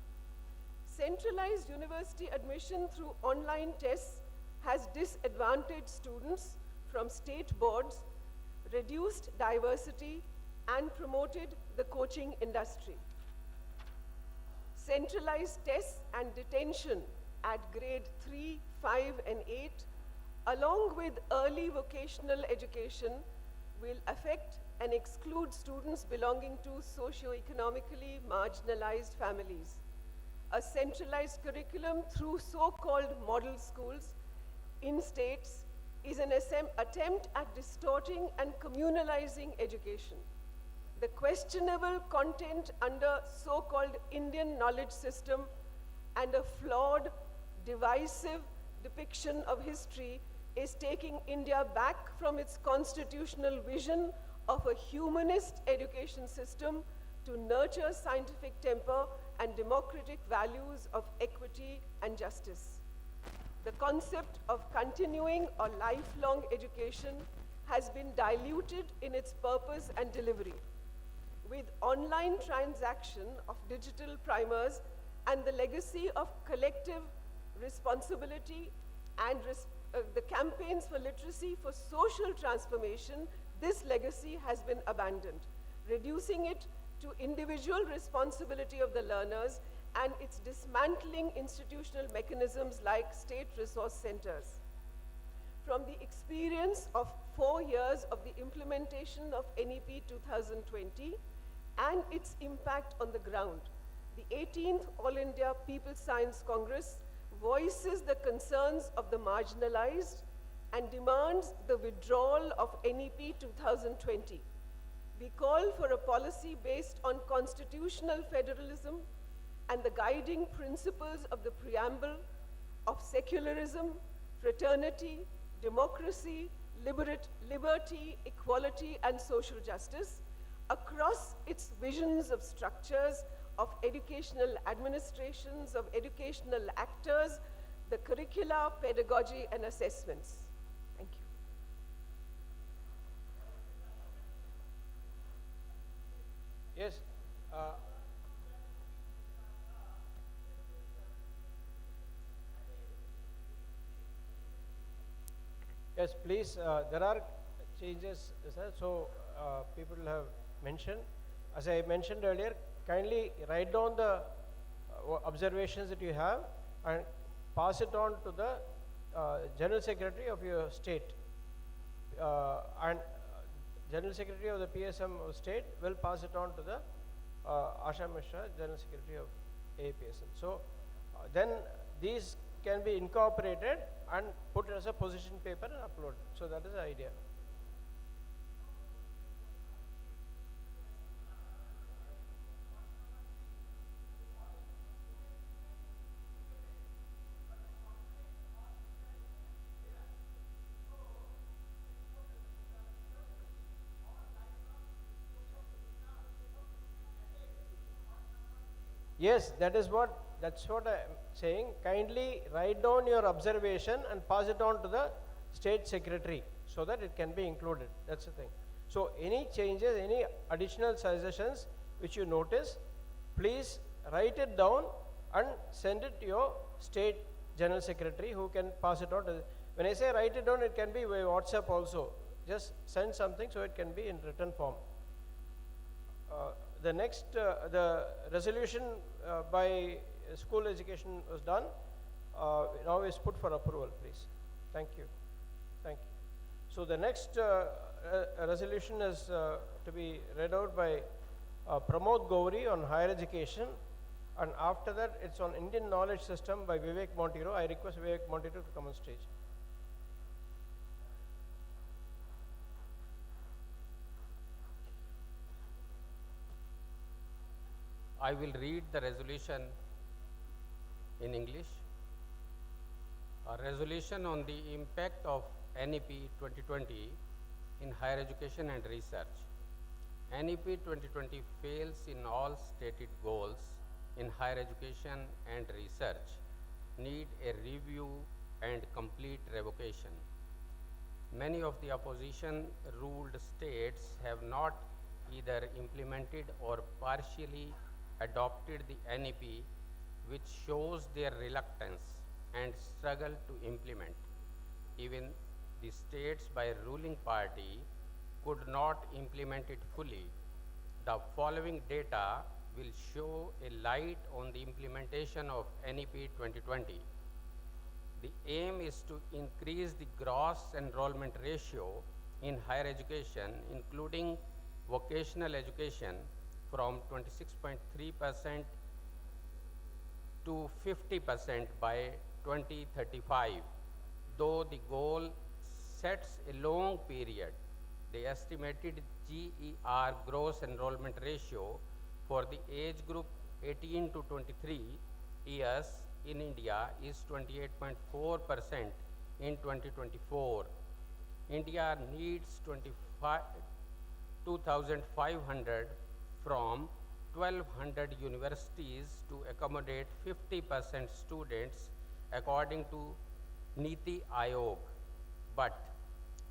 Centralized university admission through online tests has disadvantaged students from state boards, reduced diversity, and promoted the coaching industry. Centralized tests and detention at grade 3, 5, and 8, along with early vocational education, will affect and exclude students belonging to socio-economically marginalized families. A centralized curriculum through so-called model schools in states is an attempt at distorting and communalizing education. The questionable content under so-called Indian knowledge system and a flawed, divisive depiction of history is taking India back from its constitutional vision of a humanist education system to nurture scientific temper and democratic values of equity and justice. The concept of continuing or lifelong education has been diluted in its purpose and delivery. With online transaction of digital primers and the legacy of collective responsibility and the campaigns for literacy for social transformation, this legacy has been abandoned, reducing it to individual responsibility of the learners and its dismantling institutional mechanisms like state resource centers. From the experience of 4 years of the implementation of NEP 2020 and its impact on the ground, the 18th All India People's Science Congress voices the concerns of the marginalized and demands the withdrawal of NEP 2020. We call for a policy based on constitutional federalism and the guiding principles of the preamble of secularism, fraternity, democracy, liberty, equality, and social justice across its visions of structures, of educational administrations, of educational actors, the curricula, pedagogy, and assessments. Thank you. Yes. Yes, please. There are changes, sir. So people have mentioned. As I mentioned earlier, kindly write down the observations that you have and pass it on to the General Secretary of your state. And General Secretary of the PSM of state will pass it on to the Asha Mishra, General Secretary of AIPSN. So then these can be incorporated and put as a position paper and upload. So that is the idea. Yes, that's what I'm saying. Kindly write down your observation and pass it on to the state secretary so that it can be included. That's the thing. So any changes, any additional suggestions which you notice, please write it down and send it to your state general secretary who can pass it on to when I say write it down, it can be by WhatsApp also. Just send something so it can be in written form. The next, the resolution by school education was done. Now is put for approval, please. Thank you. Thank you. So the next resolution is to be read out by Pramod Gauri on higher education, and after that it's on Indian knowledge system by Vivek Montiro. I request Vivek Montiro to come on stage. I will read the resolution in English. A resolution on the impact of NEP 2020 in higher education and research. NEP 2020 fails in all stated goals in higher education and research, need a review and complete revocation. Many of the opposition ruled states have not either implemented or partially adopted the NEP, which shows their reluctance and struggle to implement. Even the states by ruling party could not implement it fully. The following data will show a light on the implementation of NEP 2020. The aim is to increase the gross enrollment ratio in higher education, including vocational education, from 26.3% to 50% by 2035. Though the goal sets a long period, the estimated GER gross enrollment ratio for the age group 18 to 23 years in India is 28.4% in 2024. India needs 2,500 from 1,200 universities to accommodate 50% students according to Niti Aayog. But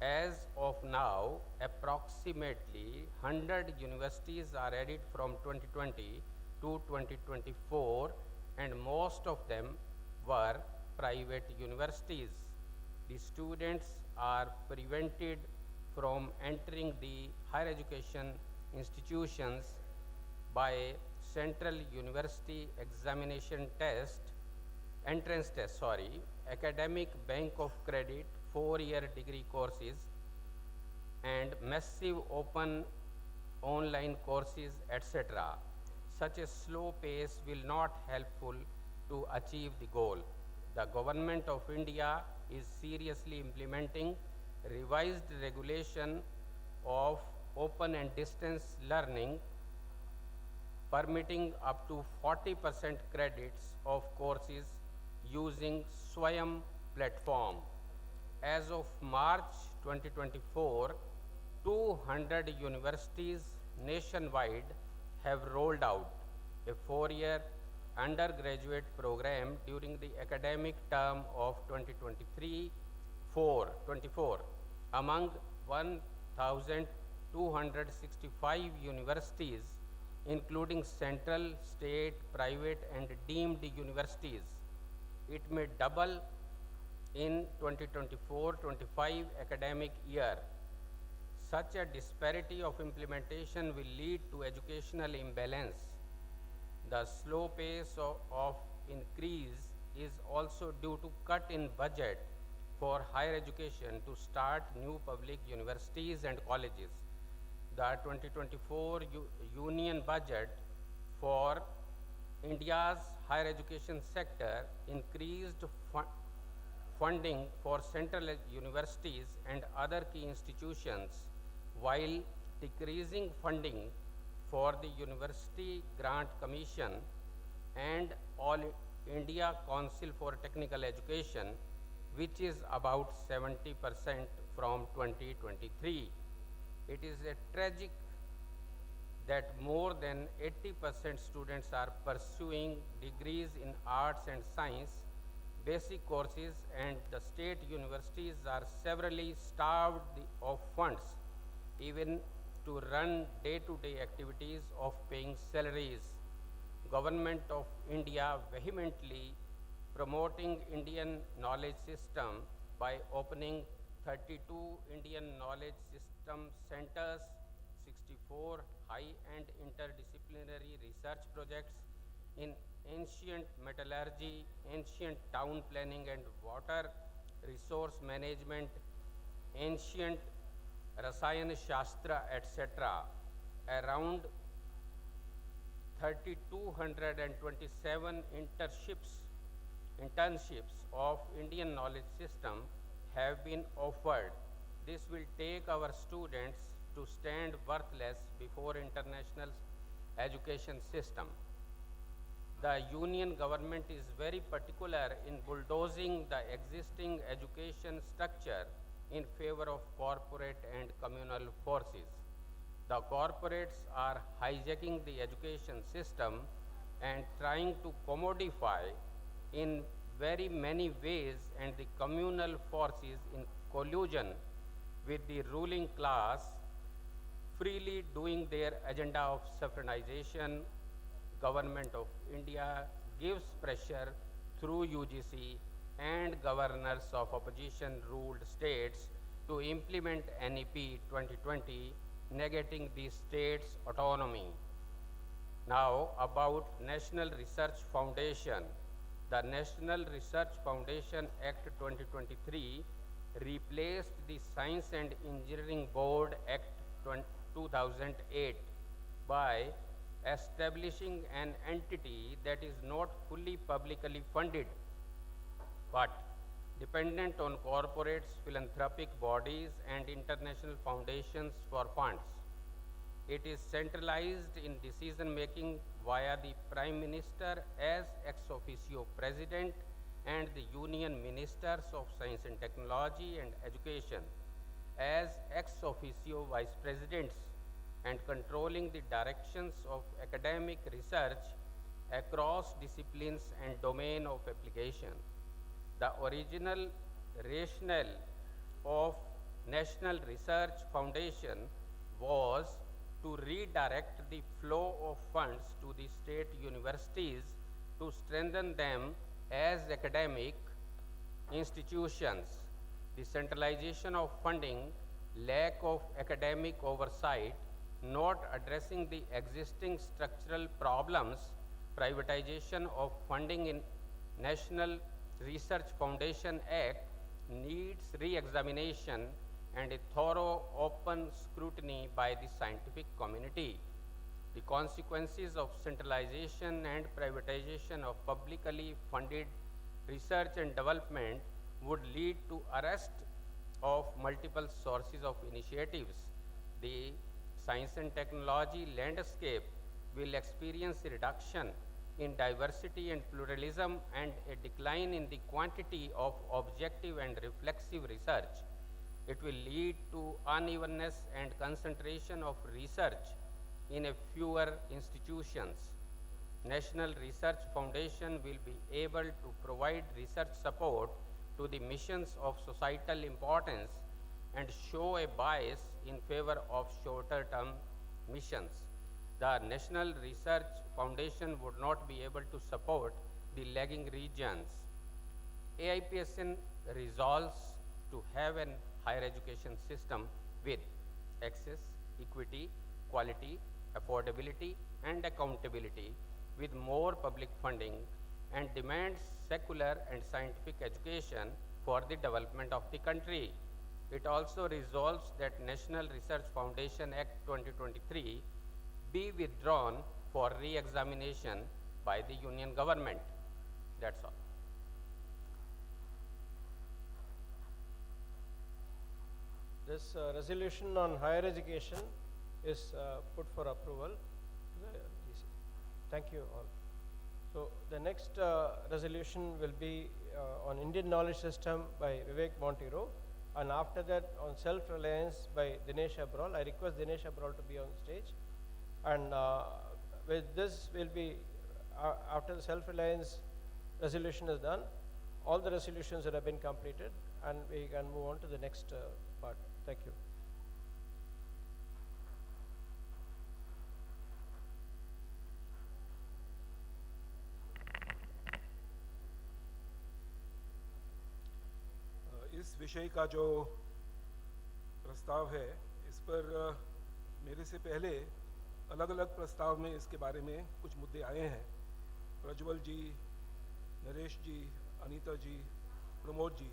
as of now, approximately 100 universities are added from 2020 to 2024, and most of them were private universities. The students are prevented from entering the higher education institutions by Central University Examination Test, entrance test, academic bank of credit, 4-year degree courses, and massive open online courses, etc. Such a slow pace will not helpful to achieve the goal. The government of India is seriously implementing revised regulation of open and distance learning, permitting up to 40% credits of courses using Swayam platform. As of March 2024, 200 universities nationwide have rolled out a 4-year undergraduate program during the academic term of 2023-24. Among 1,265 universities, including central, state, private, and deemed universities, it may double in 2024-25 academic year. Such a disparity of implementation will lead to educational imbalance. The slow pace of increase is also due to cut in budget for higher education to start new public universities and colleges. The 2024 union budget for India's higher education sector increased funding for central universities and other key institutions, while decreasing funding for the University Grant Commission and All India Council for Technical Education, which is about 70% from 2023. It is a tragic that more than 80% students are pursuing degrees in arts and science, basic courses, and the state universities are severely starved of funds, even to run day-to-day activities of paying salaries. Government of India vehemently promoting Indian knowledge system by opening 32 Indian knowledge system centers, 64 high-end interdisciplinary research projects in ancient metallurgy, ancient town planning and water resource management, ancient Rasayan Shastra, etc. Around 3,227 internships of Indian knowledge system have been offered. This will take our students to stand worthless before international education system. The union government is very particular in bulldozing the existing education structure in favor of corporate and communal forces. The corporates are hijacking the education system and trying to commodify in very many ways, and the communal forces in collusion with the ruling class freely doing their agenda of saffronization. Government of India gives pressure through UGC and governors of opposition ruled states to implement NEP 2020, negating the state's autonomy. Now about National Research Foundation. The National Research Foundation Act 2023 replaced the Science and Engineering Board Act 2008 by establishing an entity that is not fully publicly funded but dependent on corporates, philanthropic bodies and international foundations for funds. It is centralized in decision making via the Prime Minister as ex officio President and the Union Ministers of Science and Technology and Education as ex officio Vice Presidents, and controlling the directions of academic research across disciplines and domain of application. The original rationale of National Research Foundation was to redirect the flow of funds to the state universities to strengthen them as academic institutions. The centralization of funding, lack of academic oversight, not addressing the existing structural problems, privatization of funding in National Research Foundation Act needs re-examination and a thorough open scrutiny by the scientific community. The consequences of centralization and privatization of publicly funded research and development would lead to arrest of multiple sources of initiatives. The science and technology landscape will experience a reduction in diversity and pluralism and a decline in the quantity of objective and reflexive research. It will lead to unevenness and concentration of research in a fewer institutions. National Research Foundation will be able to provide research support to the missions of societal importance and show a bias in favor of shorter term missions. The National Research Foundation would not be able to support the lagging regions. AIPSN resolves to have an higher education system with access, equity, quality, affordability, and accountability, with more public funding, and demands secular and scientific education for the development of the country. It also resolves that National Research Foundation Act 2023 be withdrawn for re-examination by the Union government. That's all. This resolution on higher education is put for approval. Thank you all. So the next resolution will be on Indian Knowledge System by Vivek Montiro, and after that on Self-Reliance by Dinesh Abrol. I request Dinesh Abrol to be on stage. And with this will be, after the Self-Reliance resolution is done, all the resolutions that have been completed, and we can move on to the next part. Thank you. इस विषय का जो प्रस्ताव है, इस पर मेरे से पहले अलग अलग प्रस्ताव में इसके बारे में कुछ मुद्दे आए हैं। प्रज्वल जी, नरेश जी, अनीता जी, प्रमोद जी,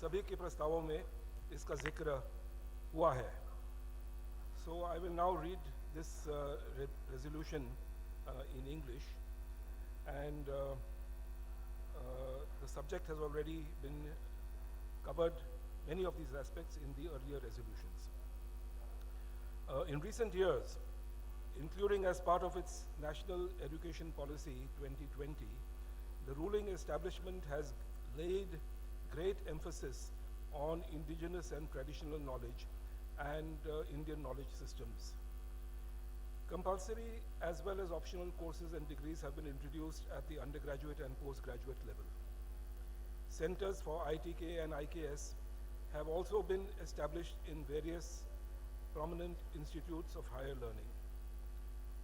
सभी के प्रस्तावों में इसका जिक्र हुआ है। So I will now read this resolution in English, and the subject has already been covered many of these aspects in the earlier resolutions. In recent years, including as part of its National Education Policy 2020, the ruling establishment has laid great emphasis on indigenous and traditional knowledge and Indian knowledge systems. Compulsory as well as optional courses and degrees have been introduced at the undergraduate and postgraduate level. Centers for ITK and IKS have also been established in various prominent institutes of higher learning.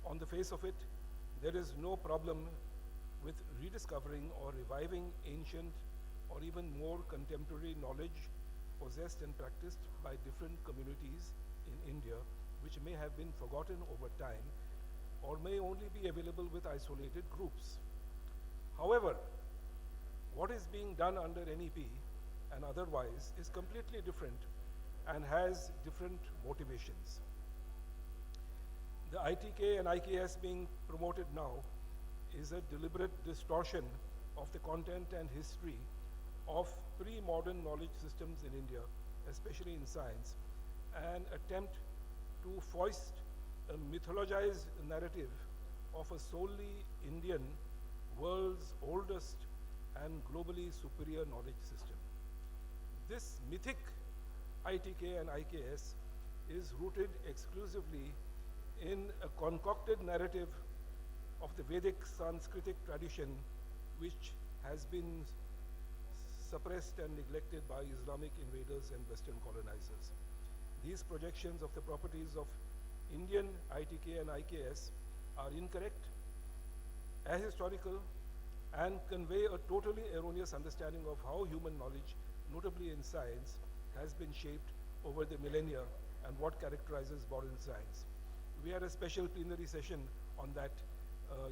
On the face of it, there is no problem with rediscovering or reviving ancient or even more contemporary knowledge possessed and practiced by different communities in India, which may have been forgotten over time or may only be available with isolated groups. However, what is being done under NEP and otherwise is completely different and has different motivations. The ITK and IKS being promoted now is a deliberate distortion of the content and history of pre-modern knowledge systems in India, especially in science, an attempt to foist a mythologized narrative of a solely Indian, world's oldest and globally superior knowledge system. This mythic ITK and IKS is rooted exclusively in a concocted narrative of the Vedic Sanskritic tradition, which has been suppressed and neglected by Islamic invaders and Western colonizers. These projections of the properties of Indian ITK and IKS are incorrect, ahistorical, and convey a totally erroneous understanding of how human knowledge, notably in science, has been shaped over the millennia and what characterizes modern science. We had a special plenary session on that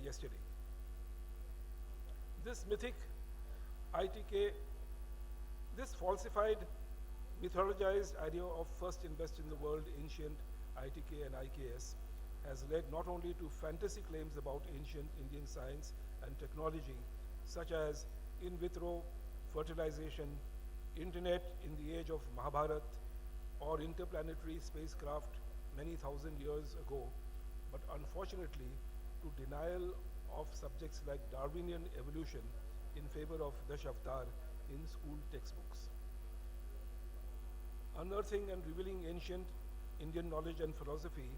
yesterday. This mythic ITK, this falsified, mythologized idea of first and best in the world ancient ITK and IKS has led not only to fantasy claims about ancient Indian science and technology, such as in vitro fertilization, internet in the age of Mahabharat, or interplanetary spacecraft many thousand years ago, but unfortunately to denial of subjects like Darwinian evolution in favor of Dashavtar in school textbooks. Unearthing and revealing ancient Indian knowledge and philosophy,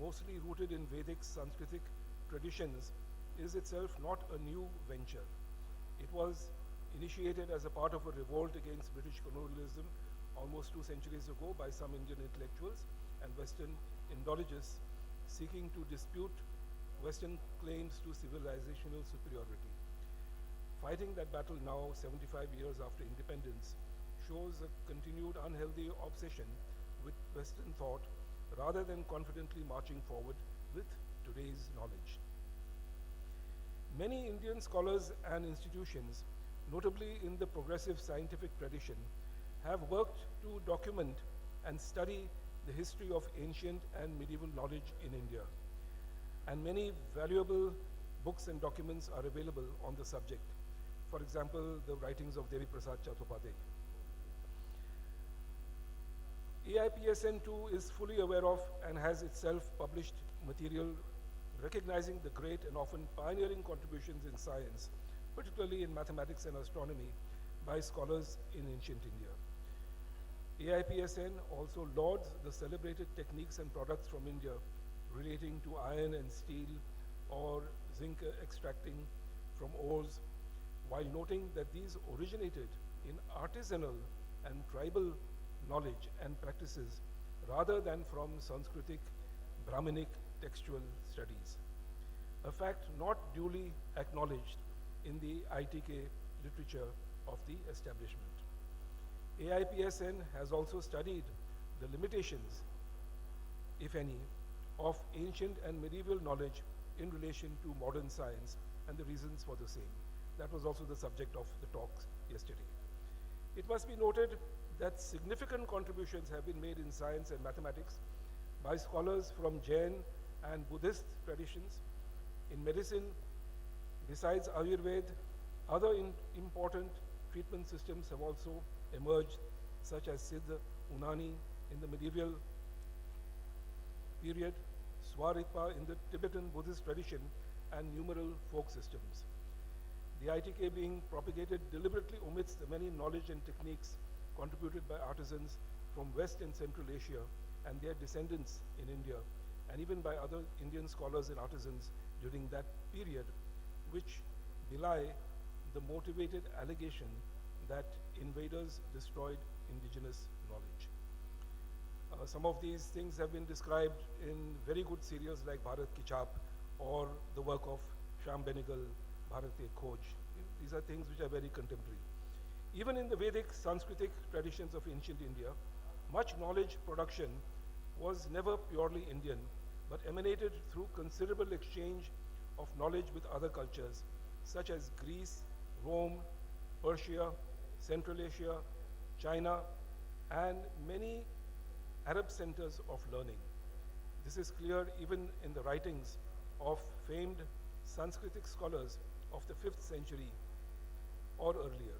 mostly rooted in Vedic Sanskritic traditions, is itself not a new venture. It was initiated as a part of a revolt against British colonialism almost 2 centuries ago by some Indian intellectuals and Western Indologists seeking to dispute Western claims to civilizational superiority. Fighting that battle now, 75 years after independence, shows a continued unhealthy obsession with Western thought rather than confidently marching forward with today's knowledge. Many Indian scholars and institutions, notably in the progressive scientific tradition, have worked to document and study the history of ancient and medieval knowledge in India. And many valuable books and documents are available on the subject. For example, the writings of Devi Prasad Chattopadhyay. AIPSN too is fully aware of and has itself published material recognizing the great and often pioneering contributions in science, particularly in mathematics and astronomy, by scholars in ancient India. AIPSN also lauds the celebrated techniques and products from India relating to iron and steel or zinc extracting from ores, while noting that these originated in artisanal and tribal knowledge and practices rather than from Sanskritic, Brahminic textual studies. A fact not duly acknowledged in the ITK literature of the establishment. AIPSN has also studied the limitations, if any, of ancient and medieval knowledge in relation to modern science and the reasons for the same. That was also the subject of the talks yesterday. It must be noted that significant contributions have been made in science and mathematics by scholars from Jain and Buddhist traditions. In medicine, besides Ayurveda, other important treatment systems have also emerged, such as Siddha, Unani in the medieval period, Swaritpa in the Tibetan Buddhist tradition, and numeral folk systems. The ITK being propagated deliberately omits the many knowledge and techniques contributed by artisans from West and Central Asia and their descendants in India, and even by other Indian scholars and artisans during that period, which belie the motivated allegation that invaders destroyed indigenous knowledge. Some of these things have been described in very good series like Bharat Ki Chap or the work of Shyam Benegal, Bharat Ke Khoj. These are things which are very contemporary. Even in the Vedic Sanskritic traditions of ancient India, much knowledge production was never purely Indian, but emanated through considerable exchange of knowledge with other cultures, such as Greece, Rome, Persia, Central Asia, China, and many Arab centers of learning. This is clear even in the writings of famed Sanskritic scholars of the 5th century or earlier.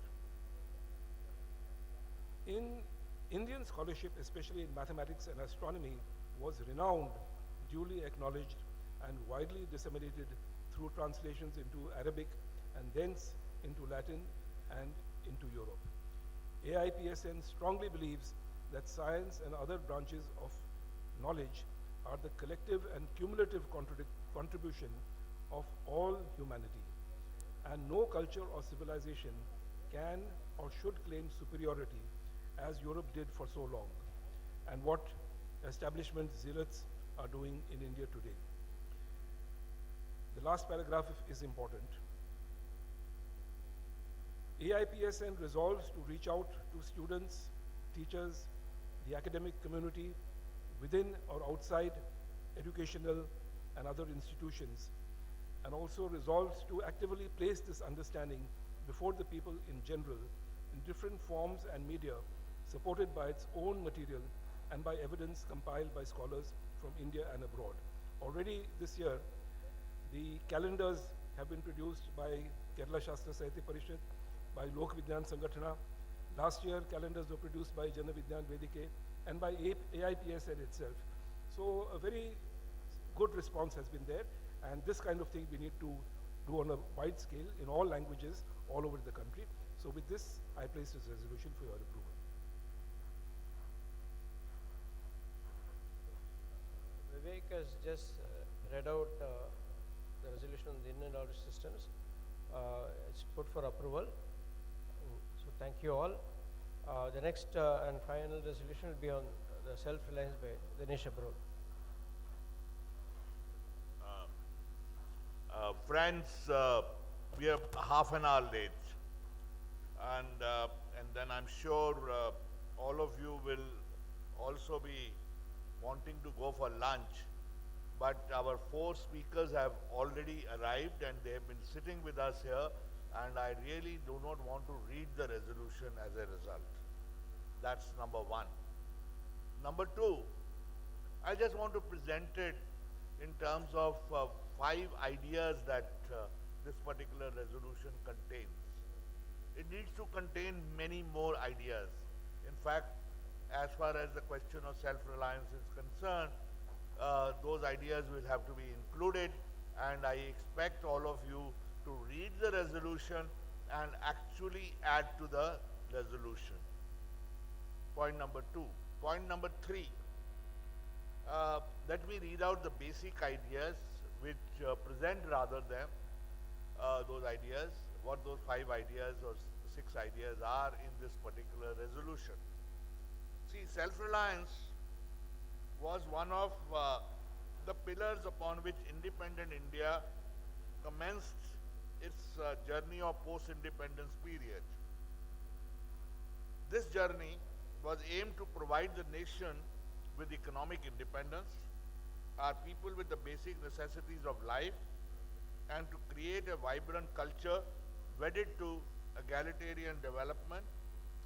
In Indian scholarship, especially in mathematics and astronomy, was renowned, duly acknowledged, and widely disseminated through translations into Arabic and thence into Latin and into Europe. AIPSN strongly believes that science and other branches of knowledge are the collective and cumulative contribution of all humanity, and no culture or civilization can or should claim superiority as Europe did for so long, and what establishment zealots are doing in India today. The last paragraph is important. AIPSN resolves to reach out to students, teachers, the academic community within or outside educational and other institutions, and also resolves to actively place this understanding before the people in general in different forms and media, supported by its own material and by evidence compiled by scholars from India and abroad. Already this year, the calendars have been produced by Kerala Shastra Sahitya Parishad, by Lok Vigyan Sangatana. Last year, calendars were produced by Jana Vidyan Vedike and by AIPSN itself. So a very good response has been there, and this kind of thing we need to do on a wide scale in all languages all over the country. So with this, I place this resolution for your approval. Vivek has just read out the resolution on the in and outer systems. It's put for approval. So thank you all. The next and final resolution will be on the self-reliance by Dinesh Abroad. Friends, we are half an hour late, and then I'm sure all of you will also be wanting to go for lunch, but our 4 speakers have already arrived and they have been sitting with us here, and I really do not want to read the resolution as a result. That's number 1. Number 2, I just want to present it in terms of 5 ideas that this particular resolution contains. It needs to contain many more ideas. In fact, as far as the question of self-reliance is concerned, those ideas will have to be included, and I expect all of you to read the resolution and actually add to the resolution. Point number 2. Point number 3. Let me read out the basic ideas which present rather than those ideas, what those 5 ideas or 6 ideas are in this particular resolution. See, self-reliance was one of the pillars upon which independent India commenced its journey of post-independence period. This journey was aimed to provide the nation with economic independence, our people with the basic necessities of life, and to create a vibrant culture wedded to egalitarian development,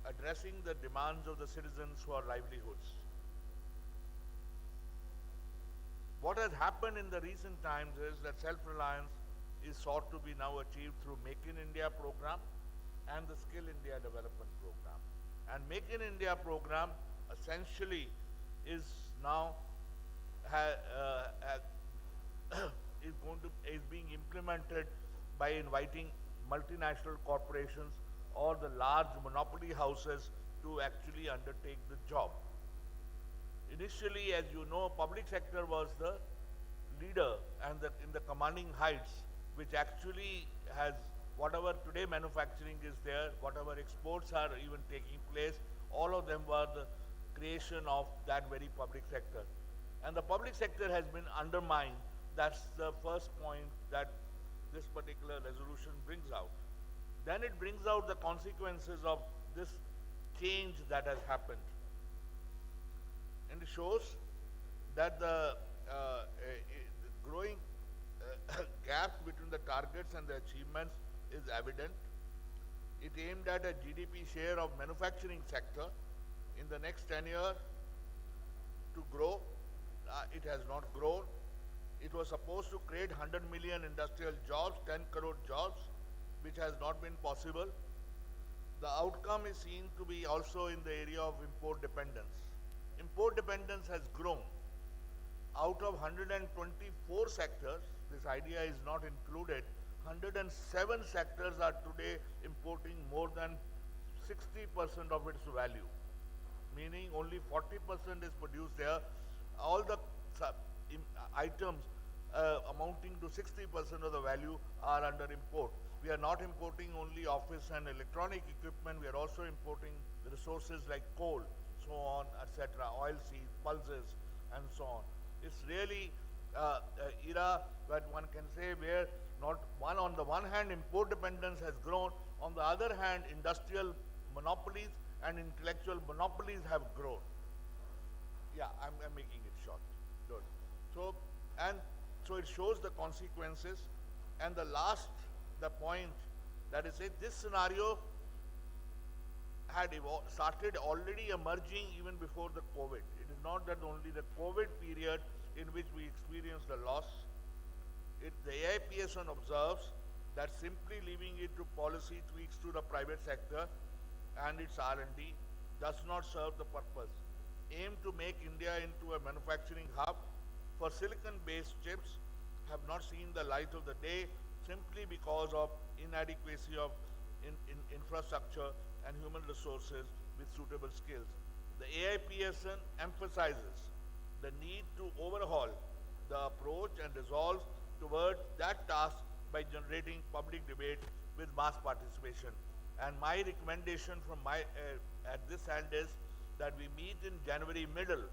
addressing the demands of the citizens for livelihoods. What has happened in the recent times is that self-reliance is sought to be now achieved through Make in India program and the Skill India Development program. And Make in India program essentially is now is being implemented by inviting multinational corporations or the large monopoly houses to actually undertake the job. Initially, as you know, public sector was the leader and in the commanding heights, which actually has whatever today manufacturing is there, whatever exports are even taking place, all of them were the creation of that very public sector. And the public sector has been undermined. That's the first point that this particular resolution brings out. Then it brings out the consequences of this change that has happened. And it shows that the growing gaps between the targets and the achievements is evident. It aimed at a GDP share of manufacturing sector in the next 10 years to grow. It has not grown. It was supposed to create 100 million industrial jobs, 10 crore jobs, which has not been possible. The outcome is seen to be also in the area of import dependence. Import dependence has grown. Out of 124 sectors, this idea is not included, 107 sectors are today importing more than 60% of its value, meaning only 40% is produced there. All the items amounting to 60% of the value are under import. We are not importing only office and electronic equipment, we are also importing resources like coal, so on, etc., oil seeds, pulses, and so on. It's really era that one can say where not one, on the one hand, import dependence has grown, on the other hand, industrial monopolies and intellectual monopolies have grown. Yeah, I'm making it short. Good. So it shows the consequences, and the point that is it, this scenario had started already emerging even before the COVID. It is not that only the COVID period in which we experienced the loss. The AIPSN observes that simply leaving it to policy tweaks to the private sector and its R&D does not serve the purpose. Aim to make India into a manufacturing hub for silicon-based chips have not seen the light of the day simply because of inadequacy of infrastructure and human resources with suitable skills. The AIPSN emphasizes the need to overhaul the approach and resolve towards that task by generating public debate with mass participation. And my recommendation from at this end is that we meet in January middle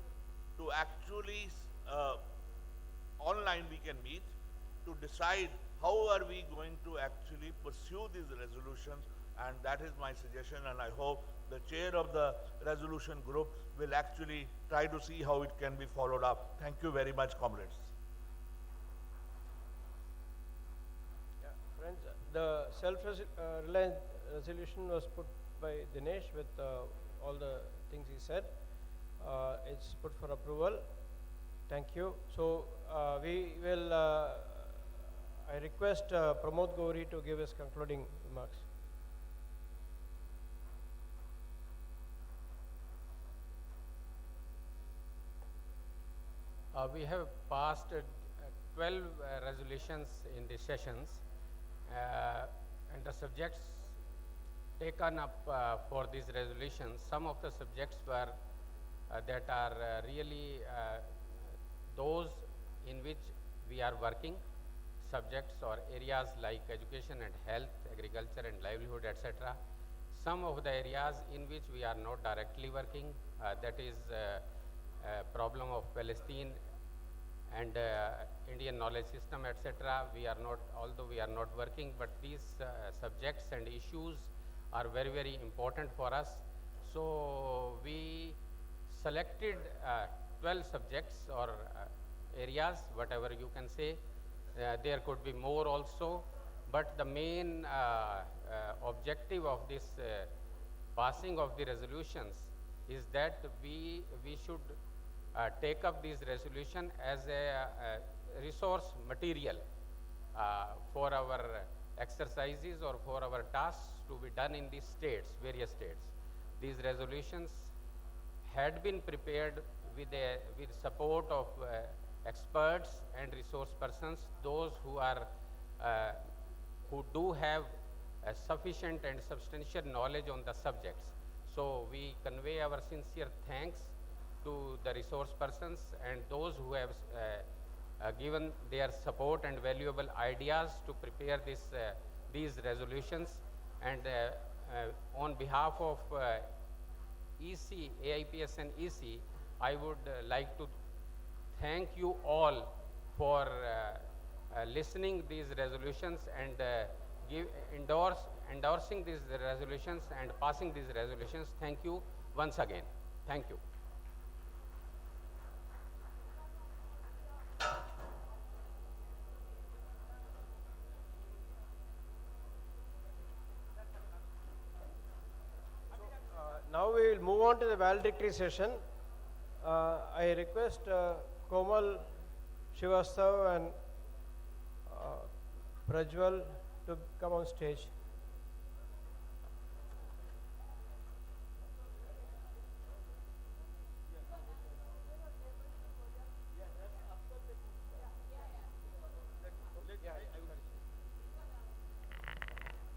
to actually online we can meet to decide how are we going to actually pursue these resolutions, and that is my suggestion, and I hope the chair of the resolution group will actually try to see how it can be followed up. Thank you very much, comrades. Friends, the self-reliant resolution was put by Dinesh with all the things he said. It's put for approval. Thank you. So we will, I request Pramod Gauri to give his concluding remarks. We have passed 12 resolutions in the sessions, and the subjects taken up for these resolutions, some of the subjects were that are really those in which we are working, subjects or areas like education and health, agriculture and livelihood, etc. Some of the areas in which we are not directly working, that is problem of Palestine and Indian knowledge system, etc. We are not, although we are not working, but these subjects and issues are very, very important for us. So we selected 12 subjects or areas, whatever you can say. There could be more also, but the main objective of this passing of the resolutions is that we should take up these resolution as a resource material for our exercises or for our tasks to be done in these states, various states. These resolutions had been prepared with support of experts and resource persons, those who are who do have sufficient and substantial knowledge on the subjects. So we convey our sincere thanks to the resource persons and those who have given their support and valuable ideas to prepare these resolutions. And on behalf of EC, AIPSN EC, I would like to thank you all for listening these resolutions and endorsing these resolutions and passing these resolutions. Thank you once again. Thank you. Now we will move on to the valedictory session. I request Komal Shivastav and Prajwal to come on stage.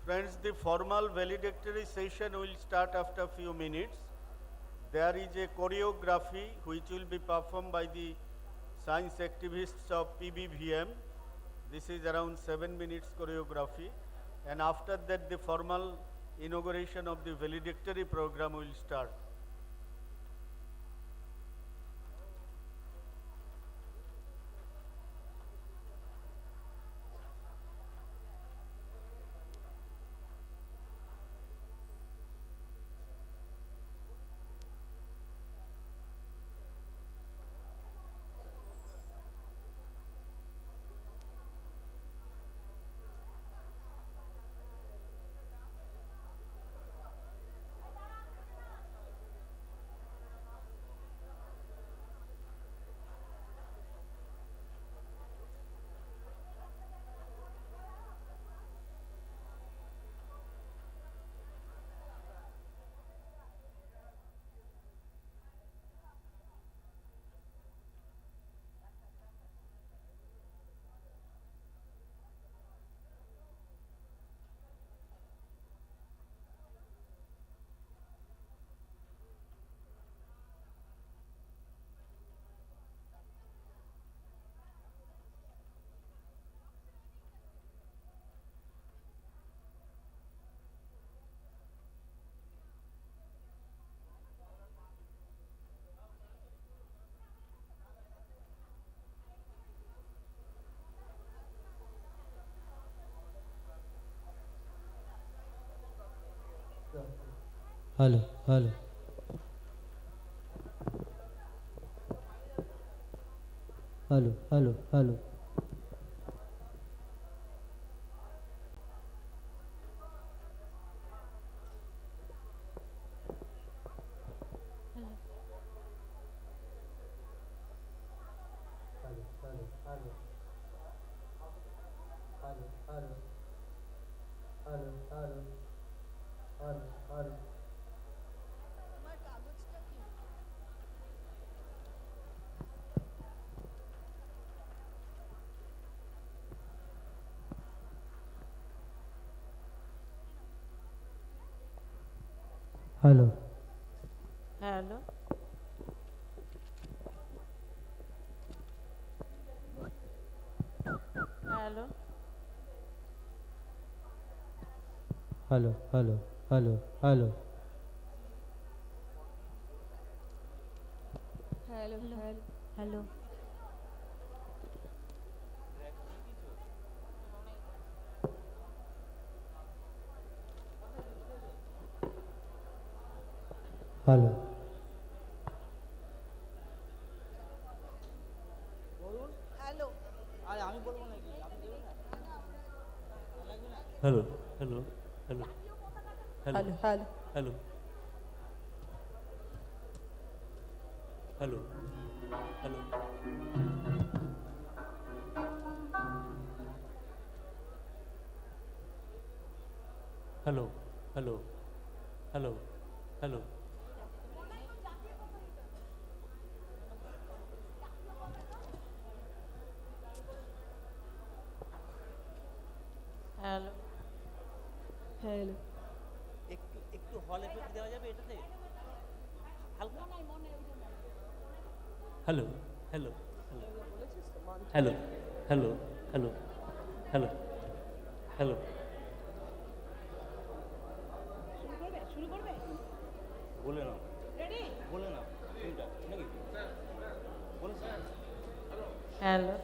Friends, the formal valedictory session will start after a few minutes. There is a choreography which will be performed by the science activists of PBVM. This is around 7 minutes choreography. And after that, the formal inauguration of the valedictory program will start. Hello, hello. Hello, hello, hello. Hello. Hello. Hello. Hello, hello, hello, hello. Hello, hello. Hello. Hello. Hello আরে আমি বলবো নাকি hello hello hello Hello, hello. Hello hello hello hello hello hello hello Hello. Hello. একটু একটু হল effect দেওয়া যাবে এটাতে হালকা hello hello hello hello hello hello hello শুরু করবে বলে নাও রেডি বলে নাও কোনটা নাকি বলেছ Hello.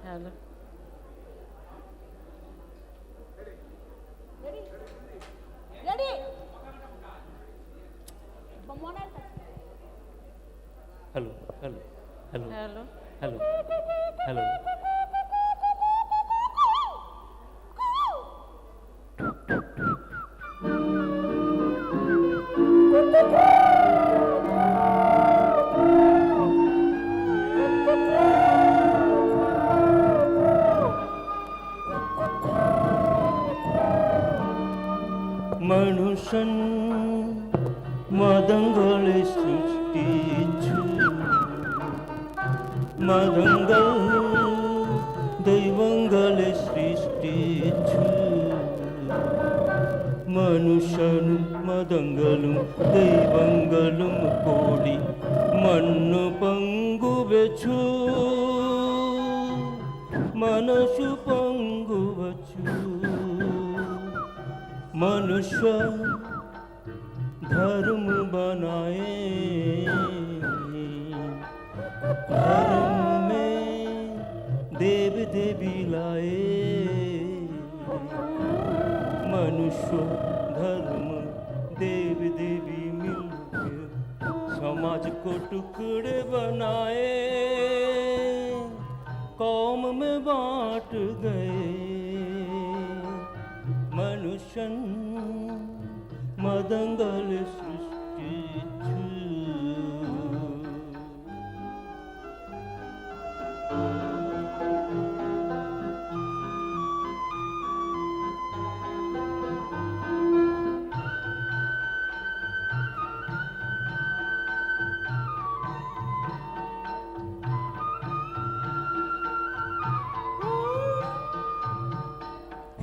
Hello. Ready hello hello hello Hello. Hello hello മനുഷ്യൻ മതങ്ങളെ സൃഷ്ടിച്ചു മതങ്ങൾ ദൈവങ്ങളെ സൃഷ്ടിച്ചു മനുഷ്യനും മതങ്ങളും ദൈവങ്ങളും കൂടി മണ്ണു പങ്കുവച്ചു മനസ്സു പങ്കുവച്ചു मनुष्य धर्म बनाए धर्म में देव देवी लाए मनुष्य धर्म देव देवी मिलकर समाज को टुकड़े बनाए कौम में बांट गए മനുഷ്യൻ മതങ്ങളെ സൃഷ്ടിച്ചു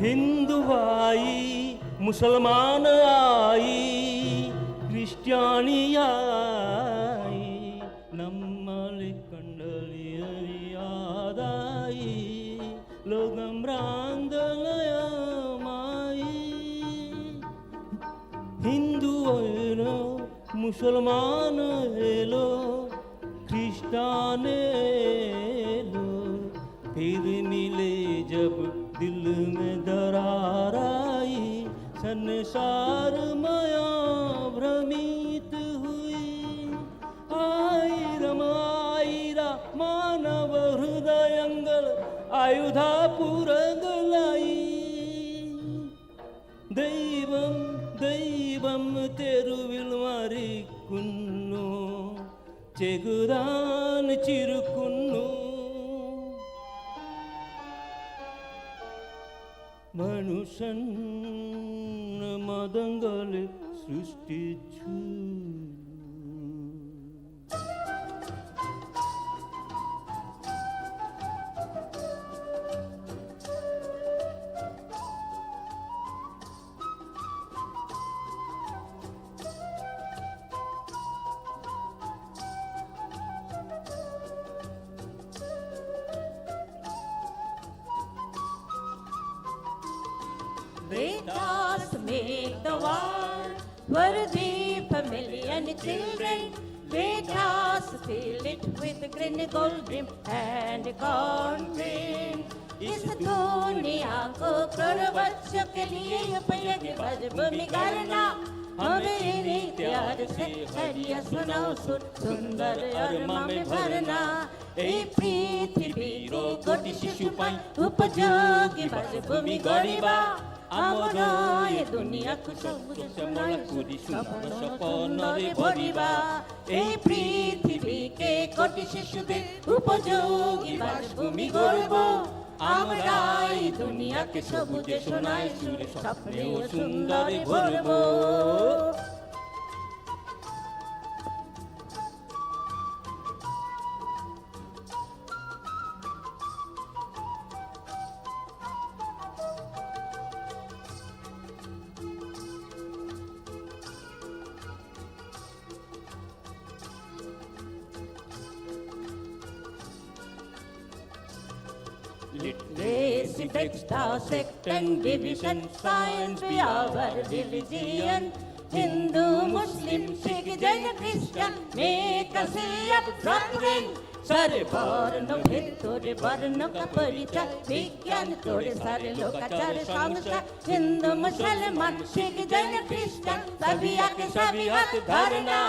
हिंदुआई मुसलमान आई क्रिस्टियानियाई नम्मली कंडलियादाई लोगम रांदलयमाई हिंदू एलो मुसलमान एलो क्रिस्टान एलो फिर मिले जब दिल में दरार आई, संसार माया भ्रमित हुई। आईरा मानव हृदयंगल आयुधा पुरंगलाई। ദൈവം ദൈവം തെരുവിൽ മരിക്കുന്നു, ചെകുതാൻ ചിരിക്കുന്നു. മനുഷ്യൻ മതങ്ങളെ സൃഷ്ടിച്ചു. Vedas make the world worthy for million children. Vedas fill it with green gold rim and corn grain. इस दुनिया को करोड़ों बच्चों के लिए उपयोगी भूमि करना हमें इत्यादि से हरिया सुनाओ सुंदर अरमा में भरना. এই পৃথিবীর কোটি শিশু পাই উপযোগী ভূমি গড়িবা. আমরা এ দুনিয়াকে সবুজ সোনায় পুরি সুন্দর স্বপ্ନରେ ভরিবা. এই পৃথিবীকে কোটি শিশুদের উপযোগী ভূমি গড়ব. আমরা এই দুনিয়াকে সবুজে সোনায় সুরে স্বপ্নে ও সুন্দরে ভরব. Literacy breaks the sect and division, science be our religion. Hindu, Muslim, Sikh, Jain, Christian, make us up brethren. सारे वर्ण भेद तोरे वर्ण का परिचय, विज्ञान तोरे सारे लोकाचार संस्कार. हिंदू मुसलमान सिख जैन क्रिश्चियन सभी आके सभी हाथ धरना.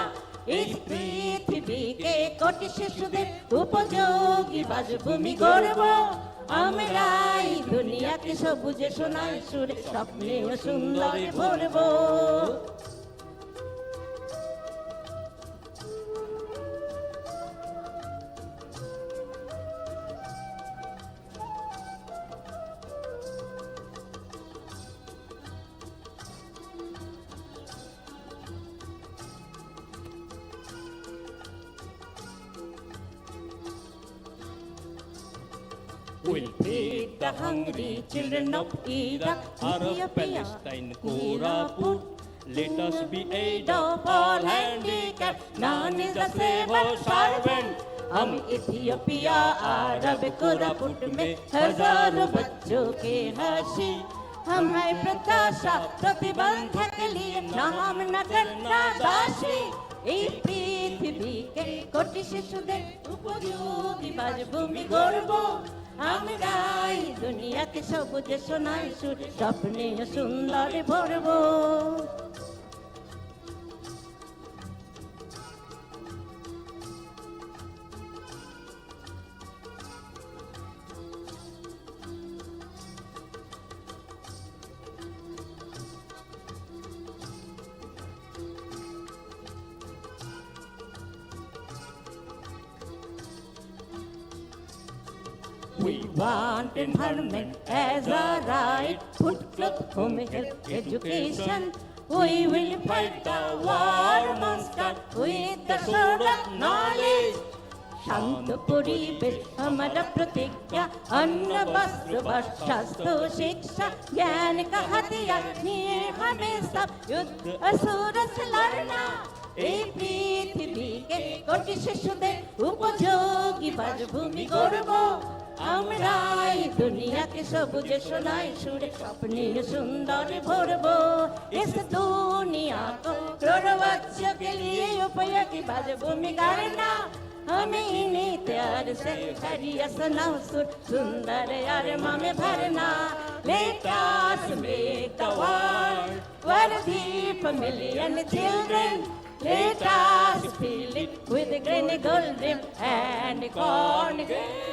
इस पृथ्वी के कोटि शिशुদের উপযোগী ভূমি গড়ব. আমরা এই দুনিয়াকে সবুজে সোনায় সুরে স্বপ্নে ও সুন্দরে ভরব. We'll feed the hungry children of Iraq, Arab, Palestine, Koraput. Let us be aid of all handicapped. None is a slave or servant. हम इथियोपिया अरब कोरापुट में हजारों बच्चों के हंसी. हम है प्रत्याशा प्रतिबंध के लिए न हम न करना दासी. এই পৃথিবীকে কোটি শিশুদের উপযোগী ভূমি গড়ব. আমরা এই দুনিয়াকে সবুজে সোনায় সুরে স্বপ্নে সুন্দরে ভরব. We want environment as a right, food, cloth, home, health, education. We will fight the war monster with the sword of knowledge. শান্ত পরিবেশ हमारा प्रतिज्ञा, अन्न वस्त्र शास्त्र शिक्षा ज्ञान का हथियार निये हमें सब युद्ध असुर से लड़ना. এই পৃথিবীকে কোটি শিশুদের উপযোগী ভূমি গড়ব. আমরা এই দুনিয়াকে সবুজে সোনায় সুরে স্বপ্নে সুন্দরে ভরব. इस दुनिया को करोड़ों बच्चों के लिए उपयोगी भूमि करना. हमें इन्हीं त्यार से हरियस नवसुर सुंदर अरमा में भरना. Let us make the world worthy for million children. Let us fill it with green golden and corn grain.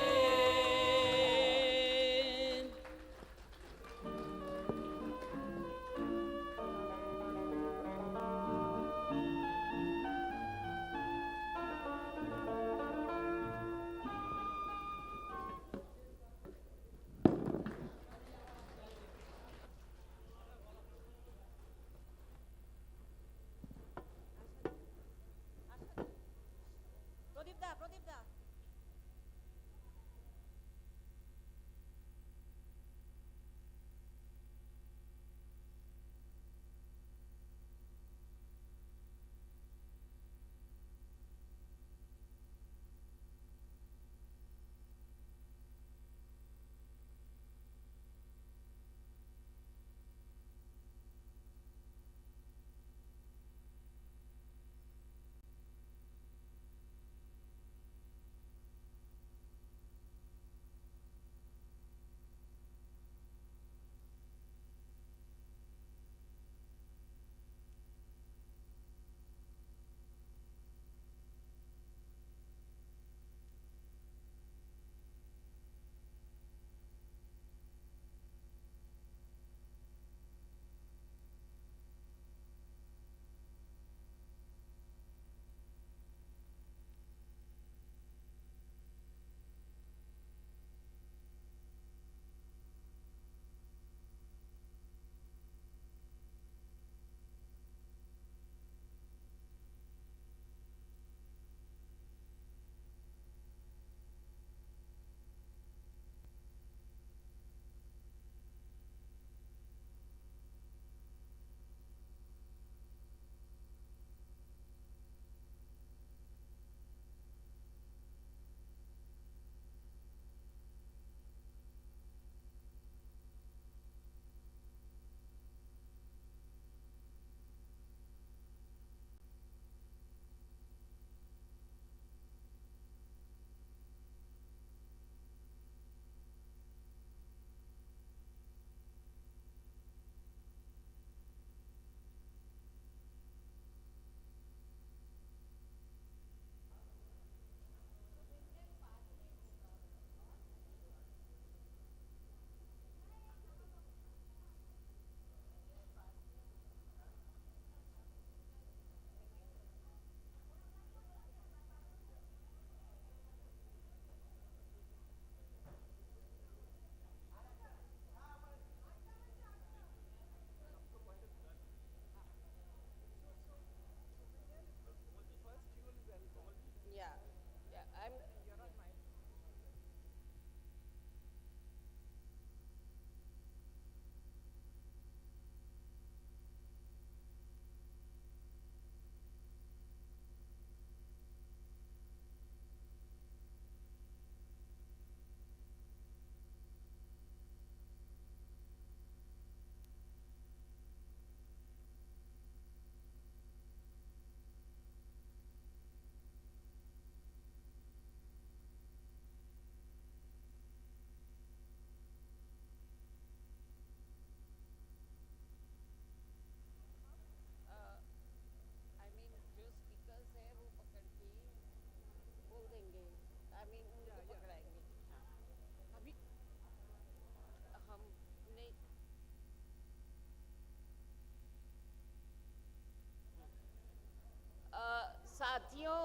साथियों,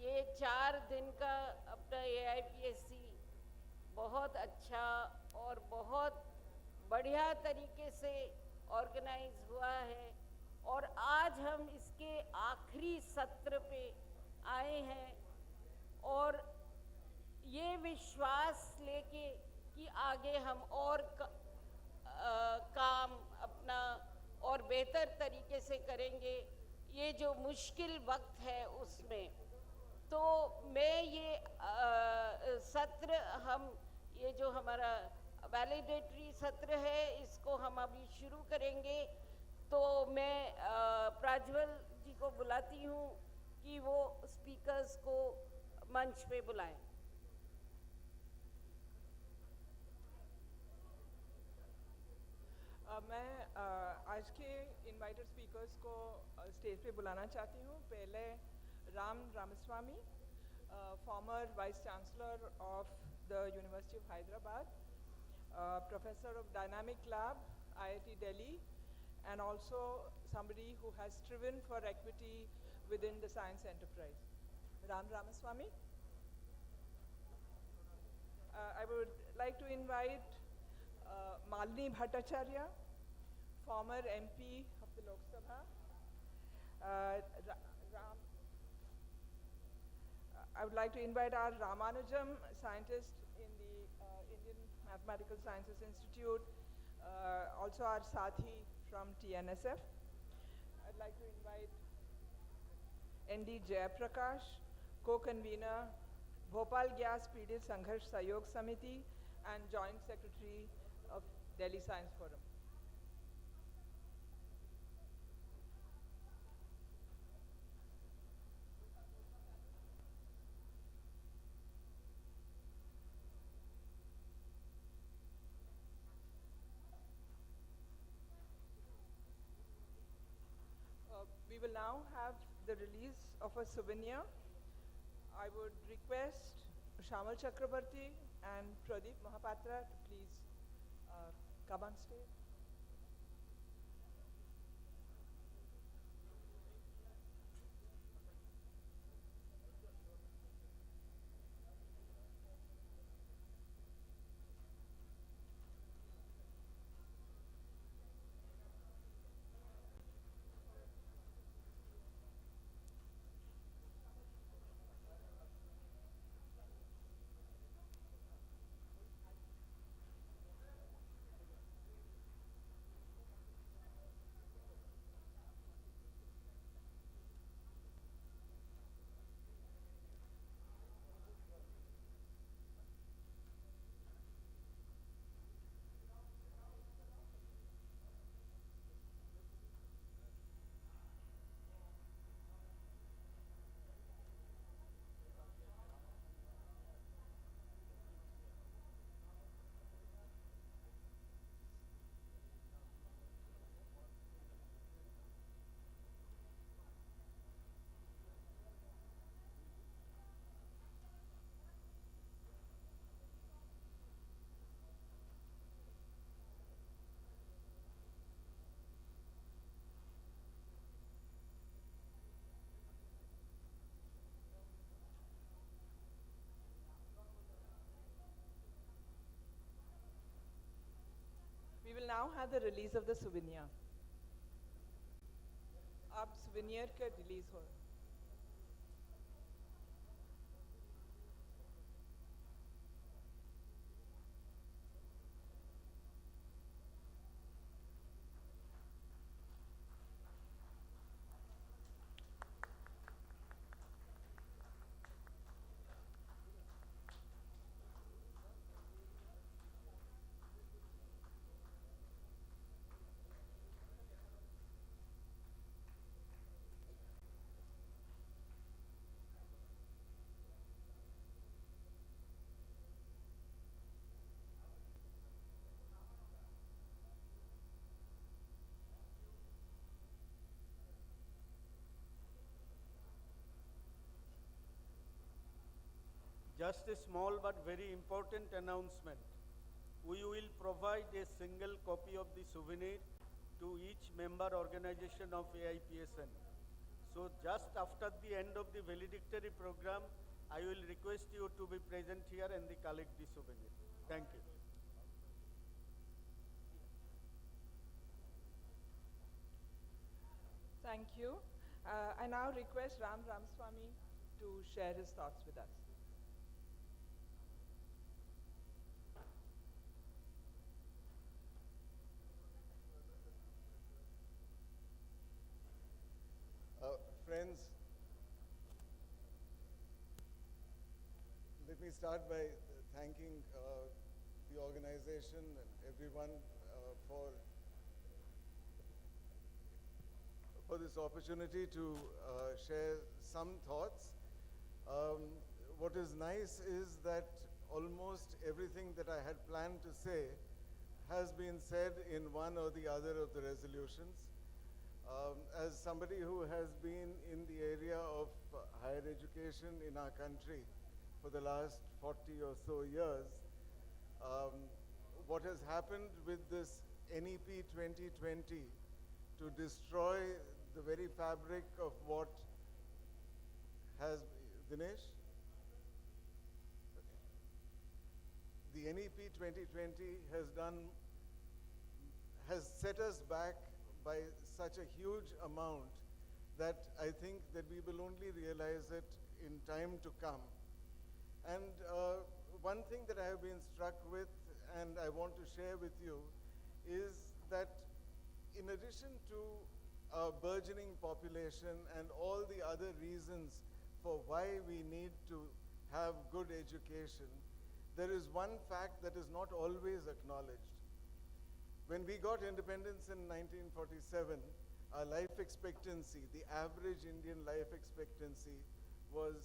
ये 4 दिन का अपना AIPSC बहुत अच्छा और बहुत बढ़िया तरीके से ऑर्गेनाइज हुआ है और आज हम इसके आखिरी सत्र पे आए हैं और ये विश्वास लेके कि आगे हम और काम अपना और बेहतर तरीके से करेंगे, ये जो मुश्किल वक्त है उसमें, तो मैं ये सत्र हम ये जो हमारा वैलिडेटरी सत्र है इसको हम अभी शुरू करेंगे। तो मैं प्राज्वल जी को बुलाती हूँ कि वो स्पीकर्स को मंच पे बुलाएं। मैं आज के इनवाइटेड स्पीकर्स को स्टेज पे बुलाना चाहती हूँ। पहले Ram Ramaswamy, former vice chancellor of the University of Hyderabad, professor of dynamic lab, IIT Delhi, and also somebody who has striven for equity within the science enterprise. Ram Ramaswamy. I would like to invite Malini Bhattacharya, former MP of the Lok Sabha. I would like to invite our Ramanujam, scientist in the Indian Mathematical Sciences Institute, also our Sathi from TNSF. I'd like to invite ND Jayaprakash, co-convener, Bhopal Gas Pidit Sangharsh Sahayog Samiti and Joint Secretary of Delhi Science Forum. We will now have the release of a souvenir. I would request Shamal Chakrabarti and Pradeep Mahapatra to please come on stage. We will now have the release of the souvenir. अब souvenir का release हो रहा है. Just a small but very important announcement. We will provide a single copy of the souvenir to each member organization of AIPSN. So just after the end of the valedictory program, I will request you to be present here and collect the souvenir. Thank you. Thank you. I now request Ram Ramaswamy to share his thoughts with us. Friends, let me start by thanking the organization and everyone for this opportunity to share some thoughts. What is nice is that almost everything that I had planned to say has been said in one or the other of the resolutions. As somebody who has been in the area of higher education in our country for the last 40 or so years, what has happened with this NEP 2020 to destroy the very fabric of what has, Dinesh? The NEP 2020 has set us back by such a huge amount that I think that we will only realize it in time to come. And one thing that I have been struck with and I want to share with you is that in addition to our burgeoning population and all the other reasons for why we need to have good education, there is one fact that is not always acknowledged. When we got independence in 1947, our life expectancy, the average Indian life expectancy was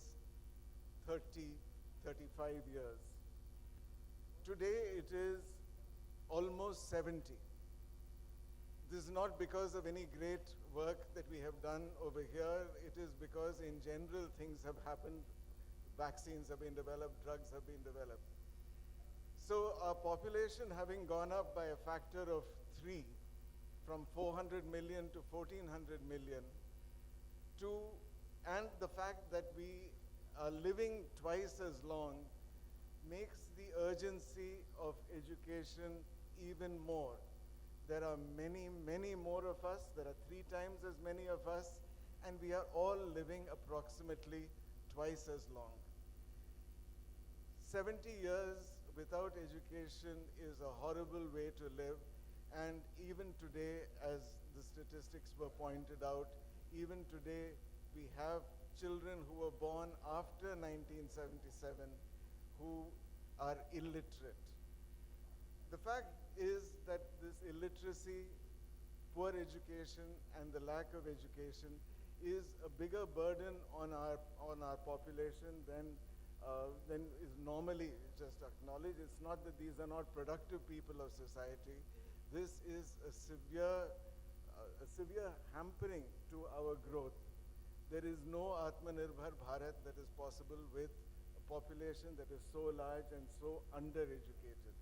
30, 35 years. Today it is almost 70. This is not because of any great work that we have done over here. It is because in general things have happened. Vaccines have been developed, drugs have been developed. So our population having gone up by a factor of 3, from 400 million to 1400 million, and the fact that we are living twice as long makes the urgency of education even more. There are many, many more of us. There are 3 times as many of us, and we are all living approximately twice as long. 70 years without education is a horrible way to live, and even today, as the statistics were pointed out, even today we have children who were born after 1977 who are illiterate. The fact is that this illiteracy, poor education, and the lack of education is a bigger burden on our population than is normally just acknowledged. It's not that these are not productive people of society. This is a severe hampering to our growth. There is no Atmanirbhar Bharat that is possible with a population that is so large and so undereducated.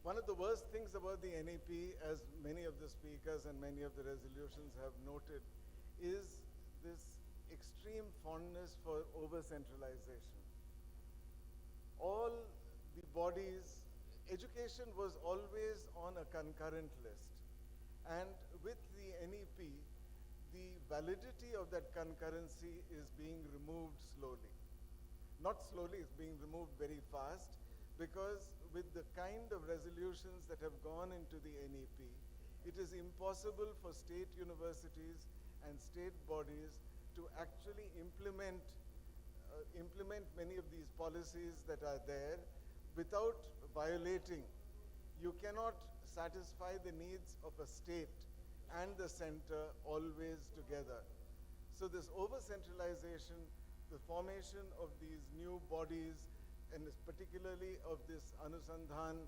One of the worst things about the NEP, as many of the speakers and many of the resolutions have noted, is this extreme fondness for over-centralization. All the bodies, education was always on a concurrent list. And with the NEP, the validity of that concurrency is being removed slowly. Not slowly, it's being removed very fast, because with the kind of resolutions that have gone into the NEP, it is impossible for state universities and state bodies to actually implement many of these policies that are there without violating. You cannot satisfy the needs of a state and the center always together. So this over-centralization, the formation of these new bodies, and particularly of this Anusandhan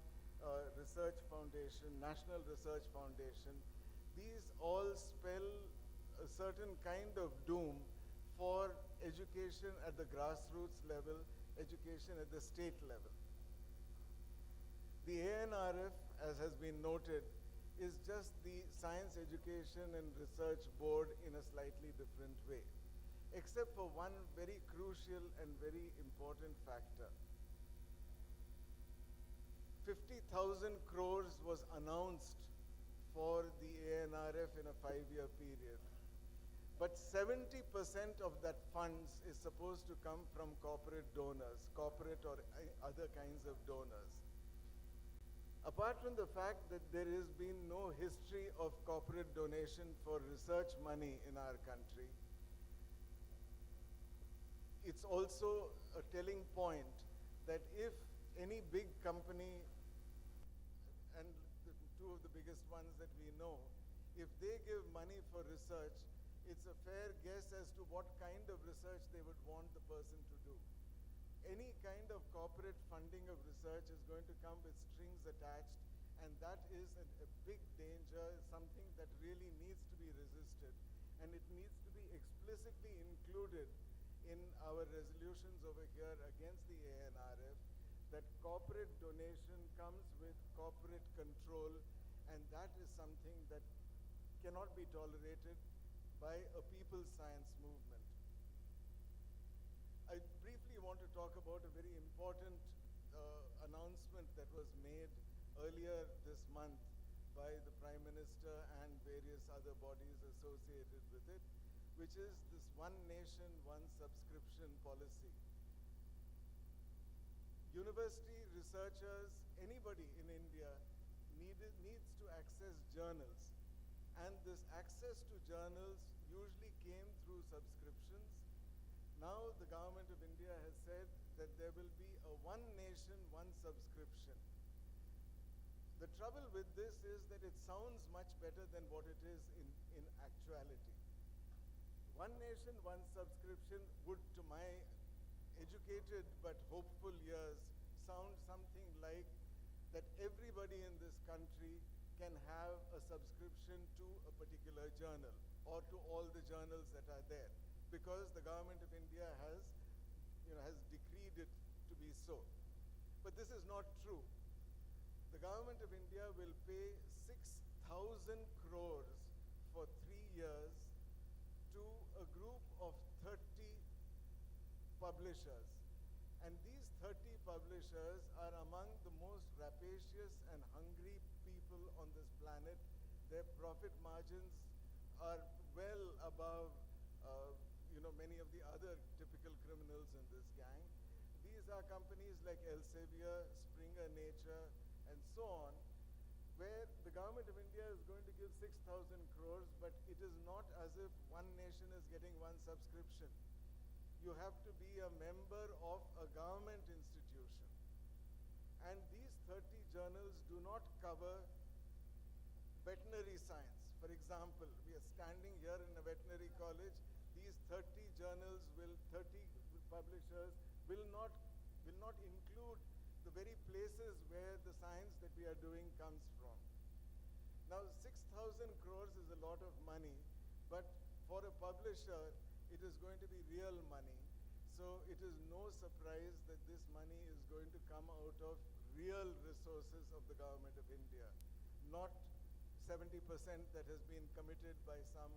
Research Foundation, National Research Foundation, these all spell a certain kind of doom for education at the grassroots level, education at the state level. The ANRF, as has been noted, is just the Science Education and Research Board in a slightly different way, except for one very crucial and very important factor. 50,000 crores was announced for the ANRF in a 5-year period. But 70% of that funds is supposed to come from corporate donors, corporate or other kinds of donors. Apart from the fact that there has been no history of corporate donation for research money in our country, it's also a telling point that if any big company, and the 2 of the biggest ones that we know, if they give money for research, it's a fair guess as to what kind of research they would want the person to do. Any kind of corporate funding of research is going to come with strings attached, and that is a big danger, something that really needs to be resisted, and it needs to be explicitly included in our resolutions over here against the ANRF, that corporate donation comes with corporate control, and that is something that cannot be tolerated by a people's science movement. I briefly want to talk about a very important announcement that was made earlier this month by the Prime Minister and various other bodies associated with it, which is this one nation, one subscription policy. University researchers, anybody in India needs to access journals. And this access to journals usually came through subscriptions. Now the government of India has said that there will be a one nation, one subscription. The trouble with this is that it sounds much better than what it is in actuality. One nation, one subscription would, to my educated but hopeful ears, sound something like that everybody in this country can have a subscription to a particular journal or to all the journals that are there, because the government of India has decreed it to be so. But this is not true. The government of India will pay 6,000 crores for 3 years to a group of 30 publishers. And these 30 publishers are among the most rapacious and hungry people on this planet. Their profit margins are well above many of the other typical criminals in this gang. These are companies like Elsevier, Springer Nature, and so on, where the government of India is going to give 6,000 crores, but it is not as if one nation is getting one subscription. You have to be a member of a government institution. And these 30 journals do not cover veterinary science. For example, we are standing here in a veterinary college. These 30 journals 30 publishers will not include the very places where the science that we are doing comes from. Now, 6,000 crores is a lot of money, but for a publisher, it is going to be real money. So it is no surprise that this money is going to come out of real resources of the government of India, not 70% that has been committed by some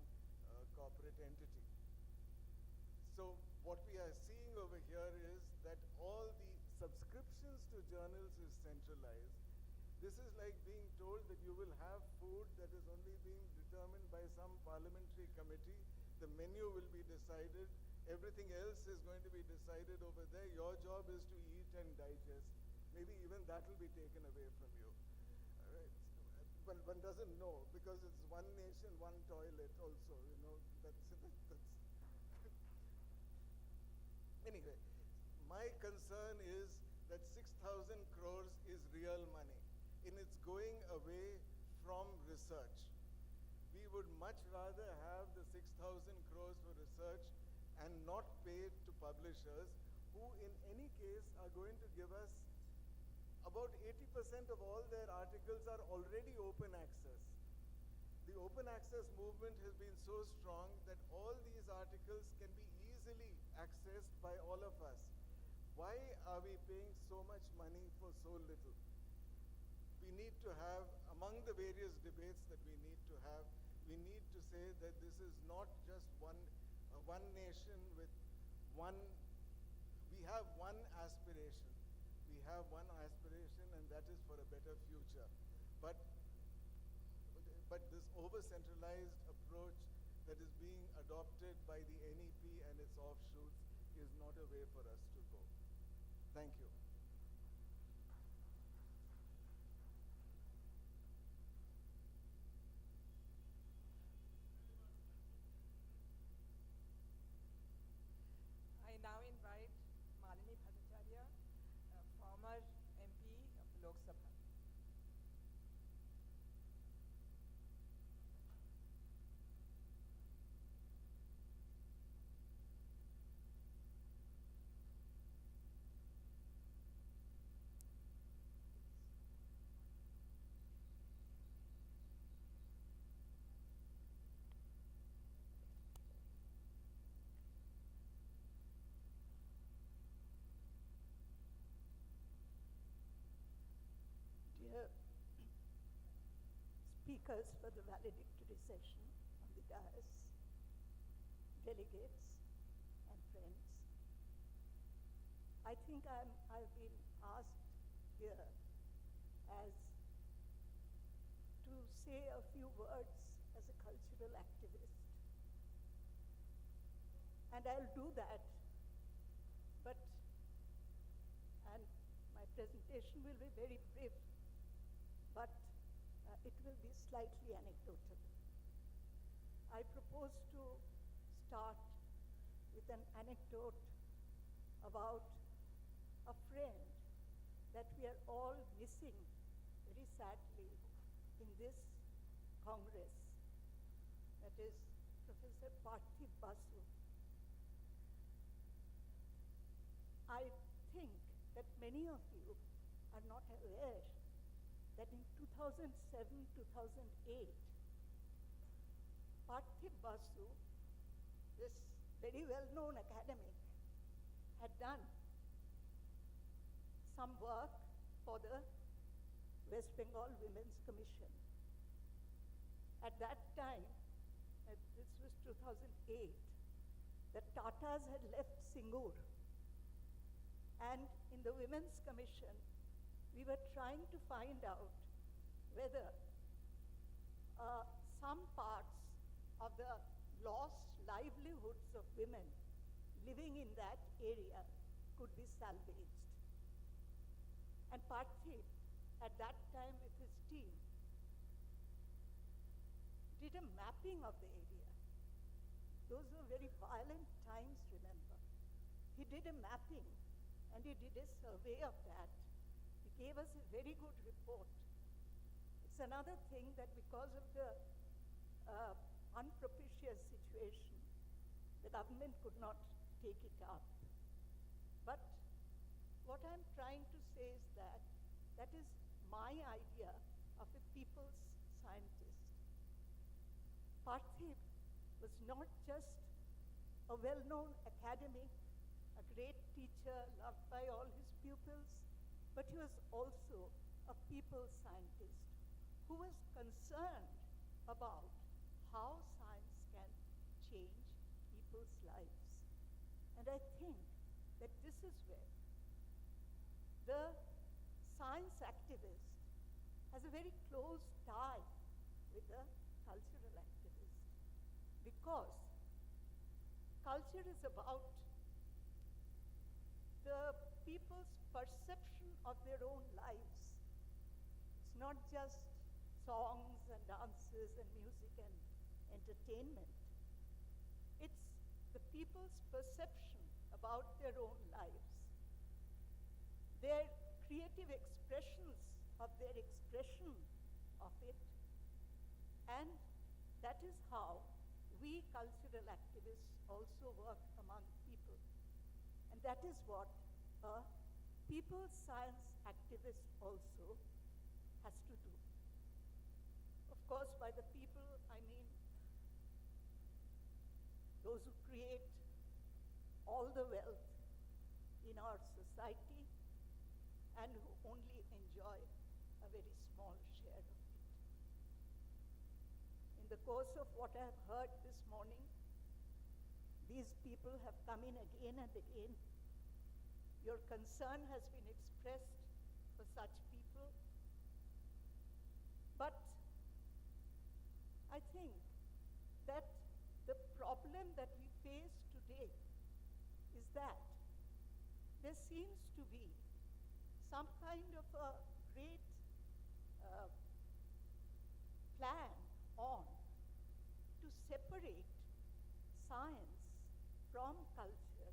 corporate entity. So what we are seeing over here is that all the subscriptions to journals is centralized. This is like being told that you will have food that is only being determined by some parliamentary committee. The menu will be decided. Everything else is going to be decided over there. Your job is to eat and digest. Maybe even that will be taken away from you. All right. But one doesn't know, because it's one nation, one toilet also, that's Anyway, my concern is that 6,000 crores is real money, and it's going away from research. We would much rather have the 6,000 crores for research and not pay to publishers, who in any case are going to give us about 80% of all their articles are already open access. The open access movement has been so strong that all these articles can be easily accessed by all of us. Why are we paying so much money for so little? We need to have, among the various debates that we need to have, we need to say that this is not just one nation with one, we have one aspiration. We have one aspiration, and that is for a better future. But this over-centralized approach that is being adopted by the NEP and its offshoots is not a way for us to go. Thank you. I now invite Malini Bhattacharya, a former MP of the Lok Sabha. speakers for the valedictory session on the dais, delegates, and friends. I think I've been asked here as to say a few words as a cultural activist. And I'll do that, and my presentation will be very brief, but it will be slightly anecdotal. I propose to start with an anecdote about a friend that we are all missing very sadly in this Congress, that is Professor Parthiv Basu. I think that many of you are not aware that in 2007-2008, Parthiv Basu, this very well-known academic, had done some work for the West Bengal Women's Commission. At that time, this was 2008, the Tatas had left Singur. And in the Women's Commission, we were trying to find out whether some parts of the lost livelihoods of women living in that area could be salvaged. And Parthiv, at that time with his team, did a mapping of the area. Those were very violent times, remember. He did a mapping and he did a survey of that. He gave us a very good report. It's another thing that because of the unpropitious situation, the government could not take it up. But what I'm trying to say is that that is my idea of a people's scientist. Parthiv was not just a well-known academic, a great teacher loved by all his pupils, but he was also a people scientist who was concerned about how science can change people's lives. And I think that this is where the science activist has a very close tie with the cultural activist, because culture is about the people's perception of their own lives. It's not just songs and dances and music and entertainment. It's the people's perception about their own lives, their creative expressions of their expression of it. And that is how we cultural activists also work among people. And that is what a people science activist also has to do. Of course, by the people, I mean those who create all the wealth in our society and who only enjoy a very small share of it. In the course of what I have heard this morning, these people have come in again and again. Your concern has been expressed for such people. But I think that the problem that we face today is that there seems to be some kind of a great plan on to separate science from culture,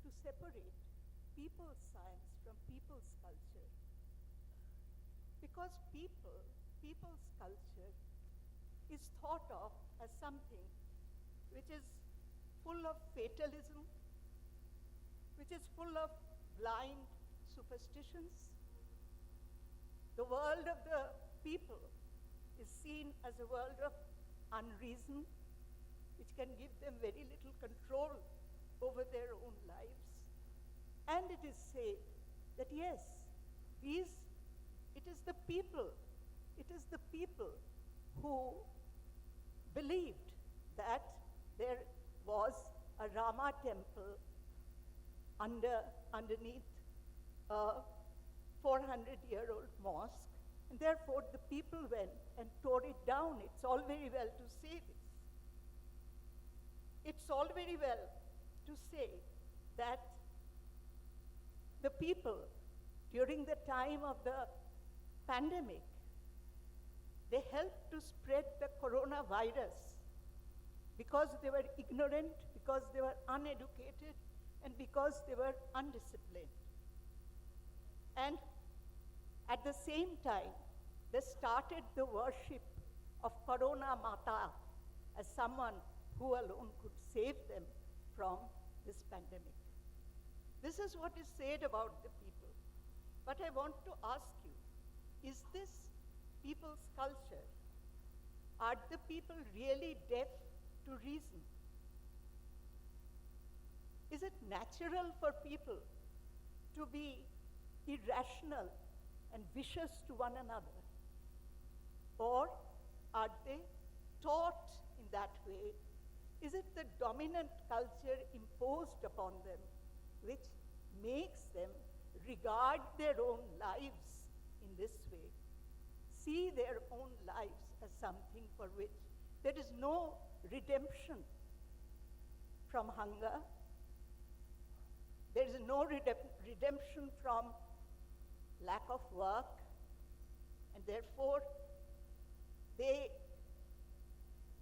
to separate people's science from people's culture. Because people's culture is thought of as something which is full of fatalism, which is full of blind superstitions. The world of the people is seen as a world of unreason, which can give them very little control over their own lives. And it is said that yes, it is the people who believed that there was a Rama temple underneath a 400-year-old mosque, and therefore the people went and tore it down. It's all very well to say this. It's all very well to say that the people, during the time of the pandemic, they helped to spread the coronavirus because they were ignorant, because they were uneducated, and because they were undisciplined. And at the same time, they started the worship of Corona Mata as someone who alone could save them from this pandemic. This is what is said about the people. But I want to ask you, is this people's culture? Are the people really deaf to reason? Is it natural for people to be irrational and vicious to one another? Or are they taught in that way? Is it the dominant culture imposed upon them which makes them regard their own lives in this way, see their own lives as something for which there is no redemption from hunger, there is no redemption from lack of work, and therefore they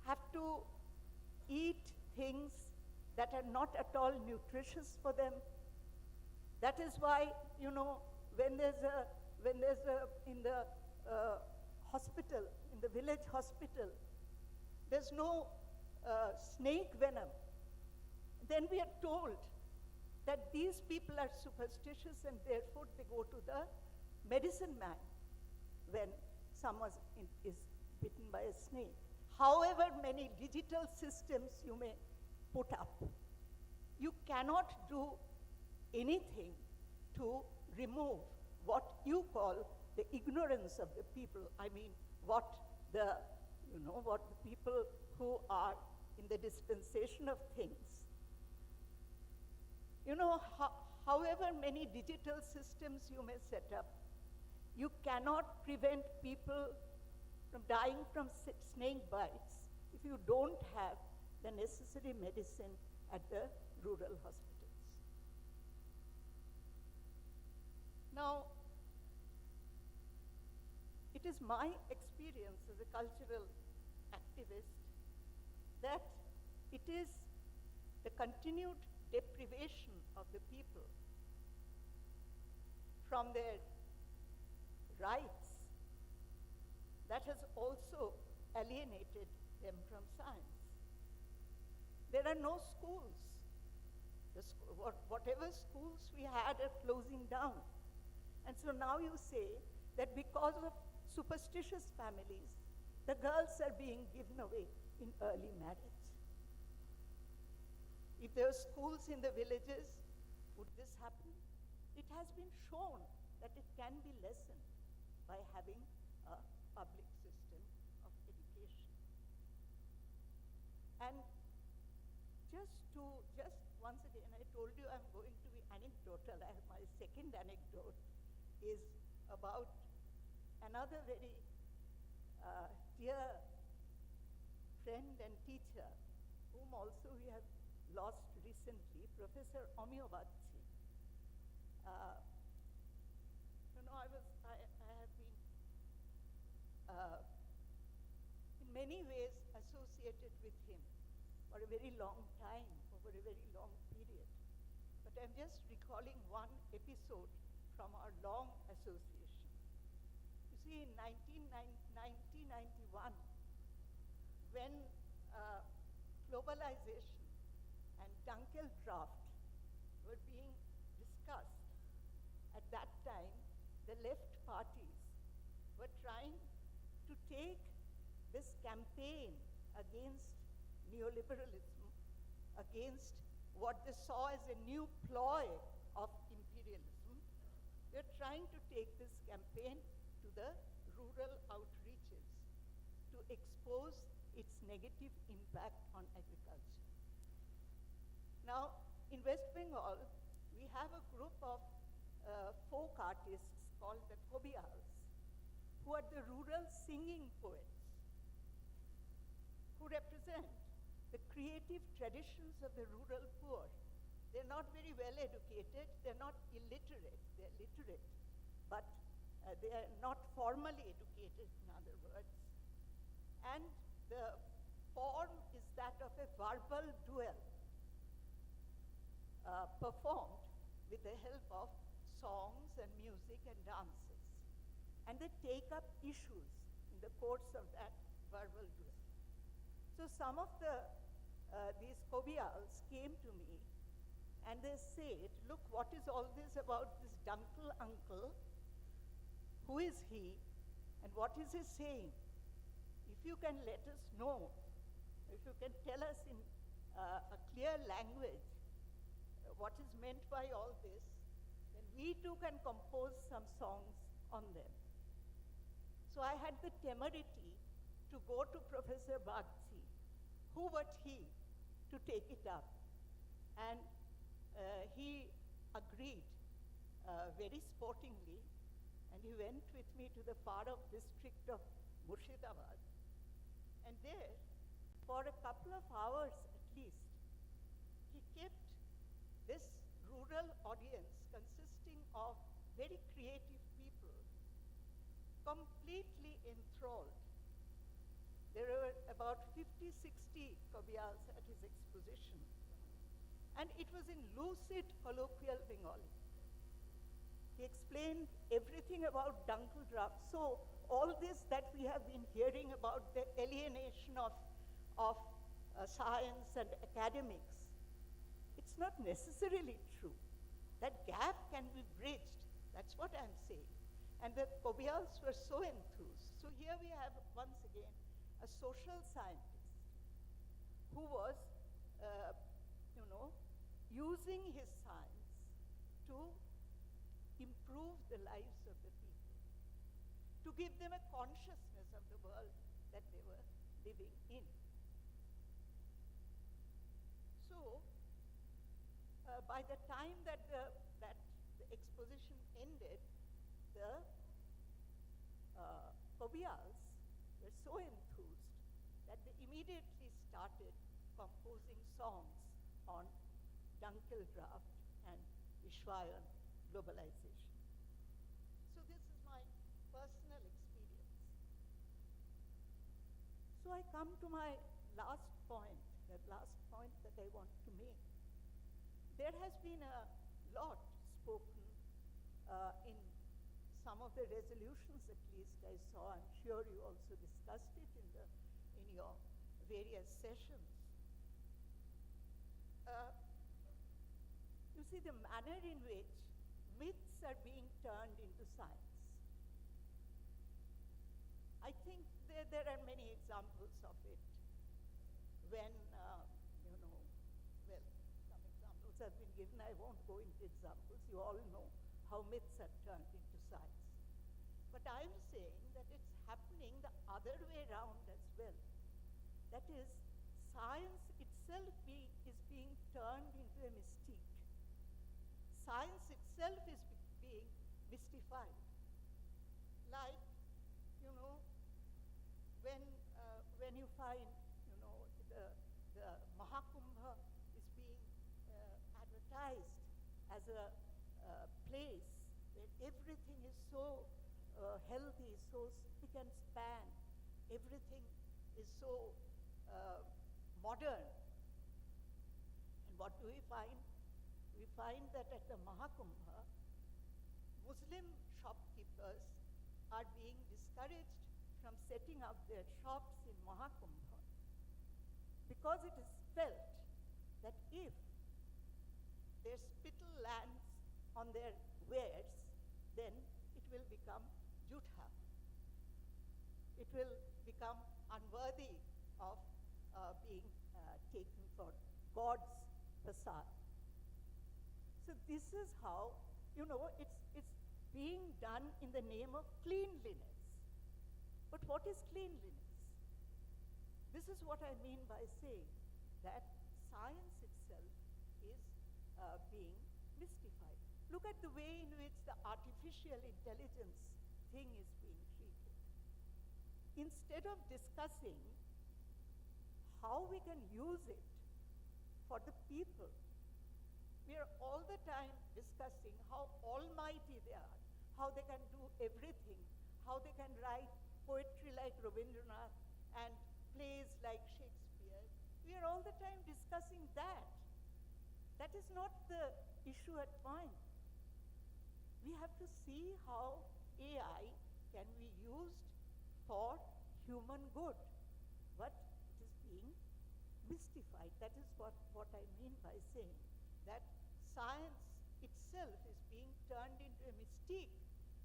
have to eat things that are not at all nutritious for them. That is why, you know, when there's in the hospital, in the village hospital, there's no snake venom, then we are told that these people are superstitious and therefore they go to the medicine man when someone is bitten by a snake. However many digital systems you may put up, you cannot do anything to remove what you call the ignorance of the people. I mean, what the people who are in the dispensation of things. You know, however many digital systems you may set up, you cannot prevent people from dying from snake bites if you don't have the necessary medicine at the rural hospitals. Now, it is my experience as a cultural activist that it is the continued deprivation of the people from their rights that has also alienated them from science. There are no schools. Whatever schools we had are closing down. And so now you say that because of superstitious families, the girls are being given away in early marriage. If there are schools in the villages, would this happen? It has been shown that it can be lessened by having a public system of education. And just once again, I told you I'm going to be anecdotal. My second anecdote is about another very dear friend and teacher, whom also we have lost recently, Professor Omyobatsi. I have been in many ways associated with him for a very long time, over a very long period. But I'm just recalling one episode from our long association. You see, in 1991, when globalization and Dunkelkraft were being discussed, at that time, the left parties were trying to take this campaign against neoliberalism, against what they saw as a new ploy of imperialism. They're trying to take this campaign to the rural outreaches, to expose its negative impact on agriculture. Now, in West Bengal, we have a group of folk artists called the Kobials, who are the rural singing poets, who represent the creative traditions of the rural poor. They're not very well educated, they're not illiterate, they're literate, but they are not formally educated, in other words. And the form is that of a verbal duel performed with the help of songs and music and dances. And they take up issues in the course of that verbal duel. So some of these Kobials came to me and they said, look, what is all this about this Dunkle uncle? Who is he? And what is he saying? If you can let us know, if you can tell us in a clear language what is meant by all this, then we too can compose some songs on them. So I had the temerity to go to Professor Bagchi, who but he, to take it up. And he agreed very sportingly, and he went with me to the far-off district of Murshidabad. And there, for a couple of hours at least, he kept this rural audience consisting of very creative people completely enthralled. There were about 50, 60 Kobials at his exposition. And it was in lucid colloquial Bengali. He explained everything about Dunkle draft. So all this that we have been hearing about the alienation of science and academics, it's not necessarily true. That gap can be bridged. That's what I'm saying. And the Kobials were so enthused. So here we have, once again, a social scientist who was, using his science to improve the lives of the people, to give them a consciousness of the world that they were living in. So, by the time that the exposition ended, the Kobials were so enthused that they immediately started composing songs on Dunkle draft and Vishwayan globalization. So this is my personal experience. So I come to my last point, the last point that I want to make. There has been a lot spoken in some of the resolutions, at least I saw. I'm sure you also discussed it in your various sessions. You see the manner in which myths are being turned into science. I think there are many examples of it. When, some examples have been given. I won't go into examples. You all know how myths are turned into science. But I'm saying that it's happening the other way around as well. That is, science itself is being turned into a mystique. Science itself is being mystified. Like, when you find, the Mahakumbha is being advertised as a place where everything is so healthy, so spick and span, everything is so modern. And what do we find? We find that at the Mahakumbha, Muslim shopkeepers are being discouraged from setting up their shops in Mahakumbha because it is felt that if their spittle lands on their wares, then it will become jutha. It will become unworthy of being taken for God's prasad. So this is how, it's being done in the name of cleanliness. But what is cleanliness? This is what I mean by saying that science itself is being mystified. Look at the way in which the artificial intelligence thing is being treated. Instead of discussing how we can use it for the people, we are all the time discussing how almighty they are, how they can do everything, how they can write poetry like Rabindranath and plays like Shakespeare. We are all the time discussing that. That is not the issue at point. We have to see how AI can be used for human good. But it is being mystified. That is what I mean by saying that science itself is being turned into a mystique,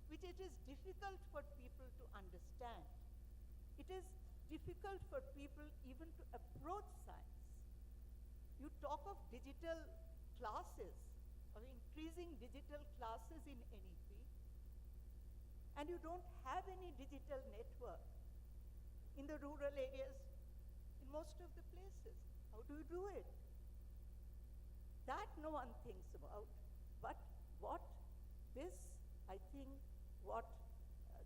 which it is difficult for people to understand. It is difficult for people even to approach science. You talk of digital classes, of increasing digital classes in NEP, and you don't have any digital network in the rural areas in most of the places. How do you do it? That no one thinks about. But what this, I think, what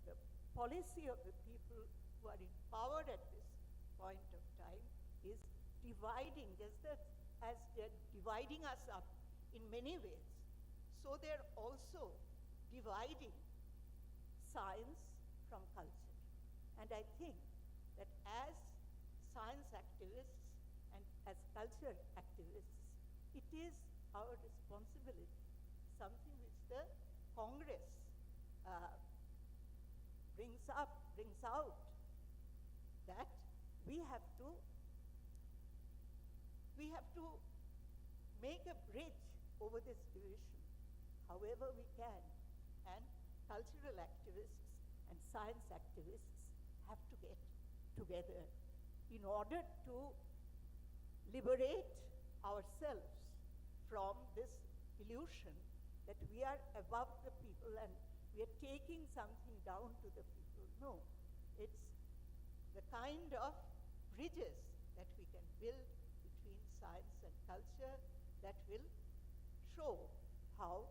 the policy of the people who are in power at this point of time is dividing, just as they're dividing us up in many ways, so they're also dividing science from culture. And I think that as science activists and as culture activists, it is our responsibility, something which the Congress brings out, that we have to make a bridge over this division, however we can, and cultural activists and science activists have to get together in order to liberate ourselves from this illusion that we are above the people and we are taking something down to the people. No, it's the kind of bridges that we can build between science and culture that will show how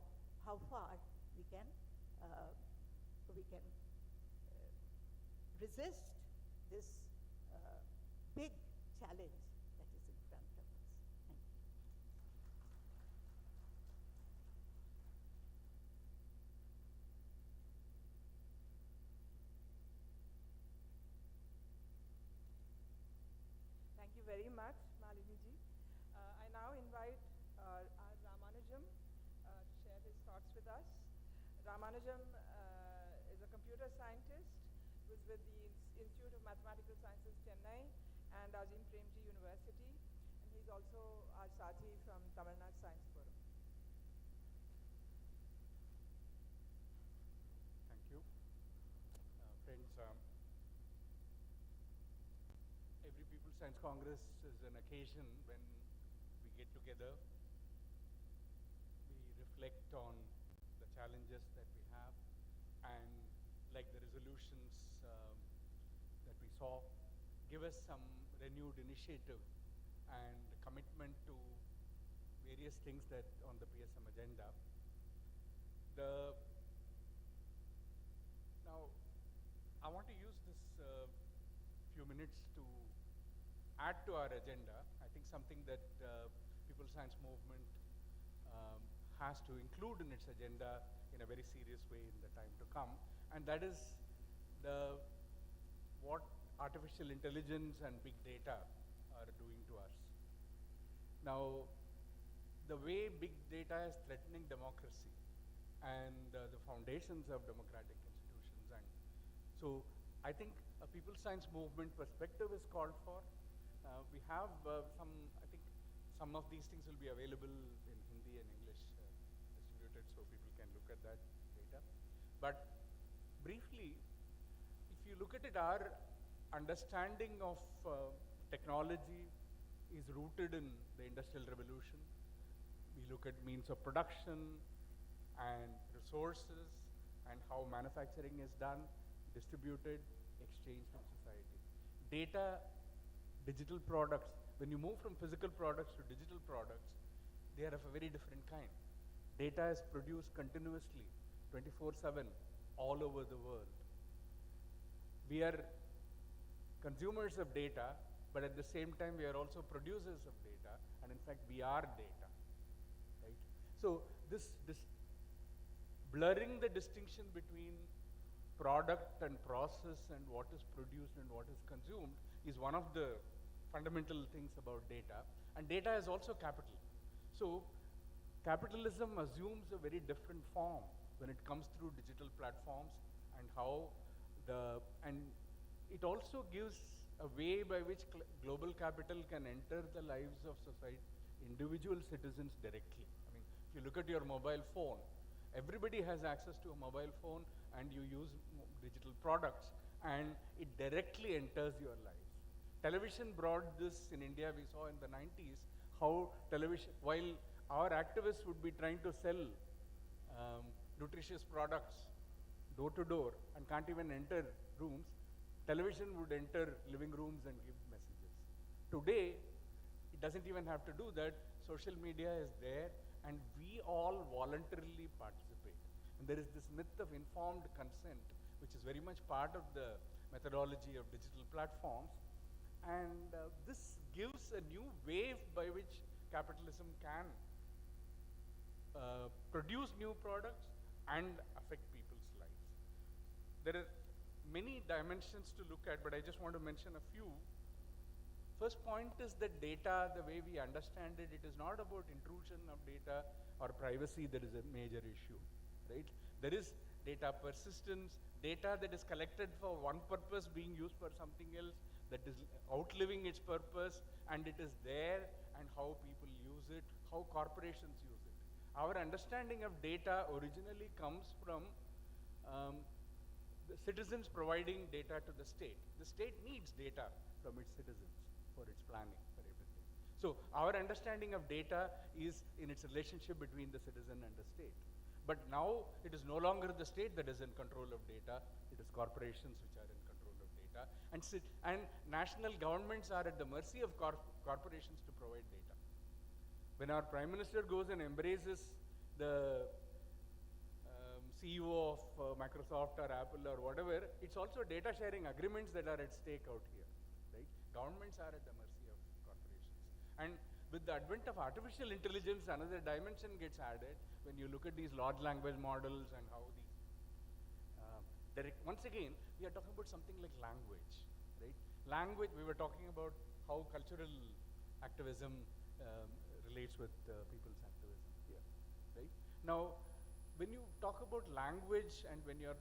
far we can resist this big challenge that is in front of us. Thank you. Thank you very much, Malini ji. I now invite R. Ramanujam to share his thoughts with us. Ramanujam is a computer scientist who is with the Institute of Mathematical Sciences, Chennai, and Azim Premji University, and he's also our Sathi from Tamil Nadu Science Forum. Thank you. Friends, every People's Science Congress is an occasion when we get together, we reflect on the challenges that we have, and like the resolutions that we saw, give us some renewed initiative and commitment to various things that on the PSM agenda. Now, I want to use this few minutes to add to our agenda. I think something that People's Science Movement has to include in its agenda in a very serious way in the time to come, and that is what artificial intelligence and big data are doing to us. Now, the way big data is threatening democracy and the foundations of democratic institutions, and so I think a People's Science Movement perspective is called for. We have I think some of these things will be available in Hindi and English distributed, so people can look at that data. But briefly, if you look at it, our understanding of technology is rooted in the Industrial Revolution. We look at means of production and resources and how manufacturing is done, distributed, exchanged in society. Data digital products, when you move from physical products to digital products, they are of a very different kind. Data is produced continuously, 24/7, all over the world. We are consumers of data, but at the same time we are also producers of data, and in fact we are data, right? So this blurring the distinction between product and process and what is produced and what is consumed is one of the fundamental things about data. And data is also capital. So capitalism assumes a very different form when it comes through digital platforms, and how and it also gives a way by which global capital can enter the lives of society, individual citizens directly. I mean, if you look at your mobile phone, everybody has access to a mobile phone, and you use digital products, and it directly enters your lives. Television brought this in India. We saw in the 90s how television, while our activists would be trying to sell nutritious products door to door and can't even enter rooms, television would enter living rooms and give messages. Today, it doesn't even have to do that. Social media is there, and we all voluntarily participate. And there is this myth of informed consent, which is very much part of the methodology of digital platforms. And this gives a new wave by which capitalism can produce new products and affect people's lives. There are many dimensions to look at, but I just want to mention a few. First point is that data, the way we understand it, it is not about intrusion of data or privacy that is a major issue, right? There is data persistence, data that is collected for one purpose being used for something else, that is outliving its purpose, and it is there, and how people use it, how corporations use it. Our understanding of data originally comes from the citizens providing data to the state. The state needs data from its citizens for its planning, for everything. So our understanding of data is in its relationship between the citizen and the state. But now it is no longer the state that is in control of data, it is corporations which are in control of data. And national governments are at the mercy of corporations to provide data. When our Prime Minister goes and embraces the CEO of Microsoft or Apple or whatever, it's also data sharing agreements that are at stake out here, right? Governments are at the mercy of corporations. And with the advent of artificial intelligence, another dimension gets added when you look at these large language models and how these, once again, we are talking about something like language, right? Language, we were talking about how cultural activism relates with people's activism here, right? Now, when you talk about language and when you're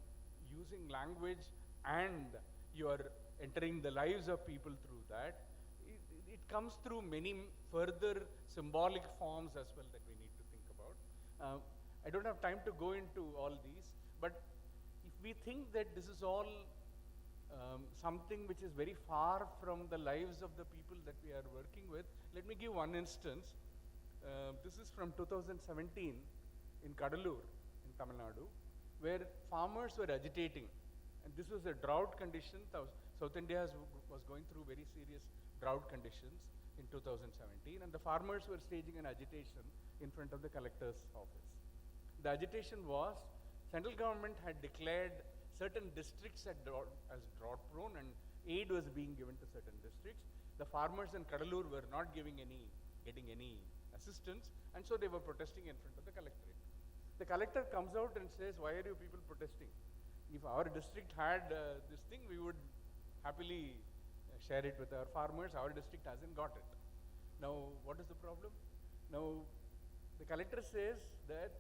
using language and you're entering the lives of people through that, it comes through many further symbolic forms as well that we need to think about. I don't have time to go into all these, but if we think that this is all something which is very far from the lives of the people that we are working with, let me give one instance. This is from 2017 in Kadalur, in Tamil Nadu, where farmers were agitating. And this was a drought condition. South India was going through very serious drought conditions in 2017, and the farmers were staging an agitation in front of the collector's office. The agitation was, central government had declared certain districts as drought prone, and aid was being given to certain districts. The farmers in Kadalur were not getting any assistance, and so they were protesting in front of the collectorate. The collector comes out and says, why are you people protesting? If our district had this thing, we would happily share it with our farmers. Our district hasn't got it. Now, what is the problem? Now, the collector says that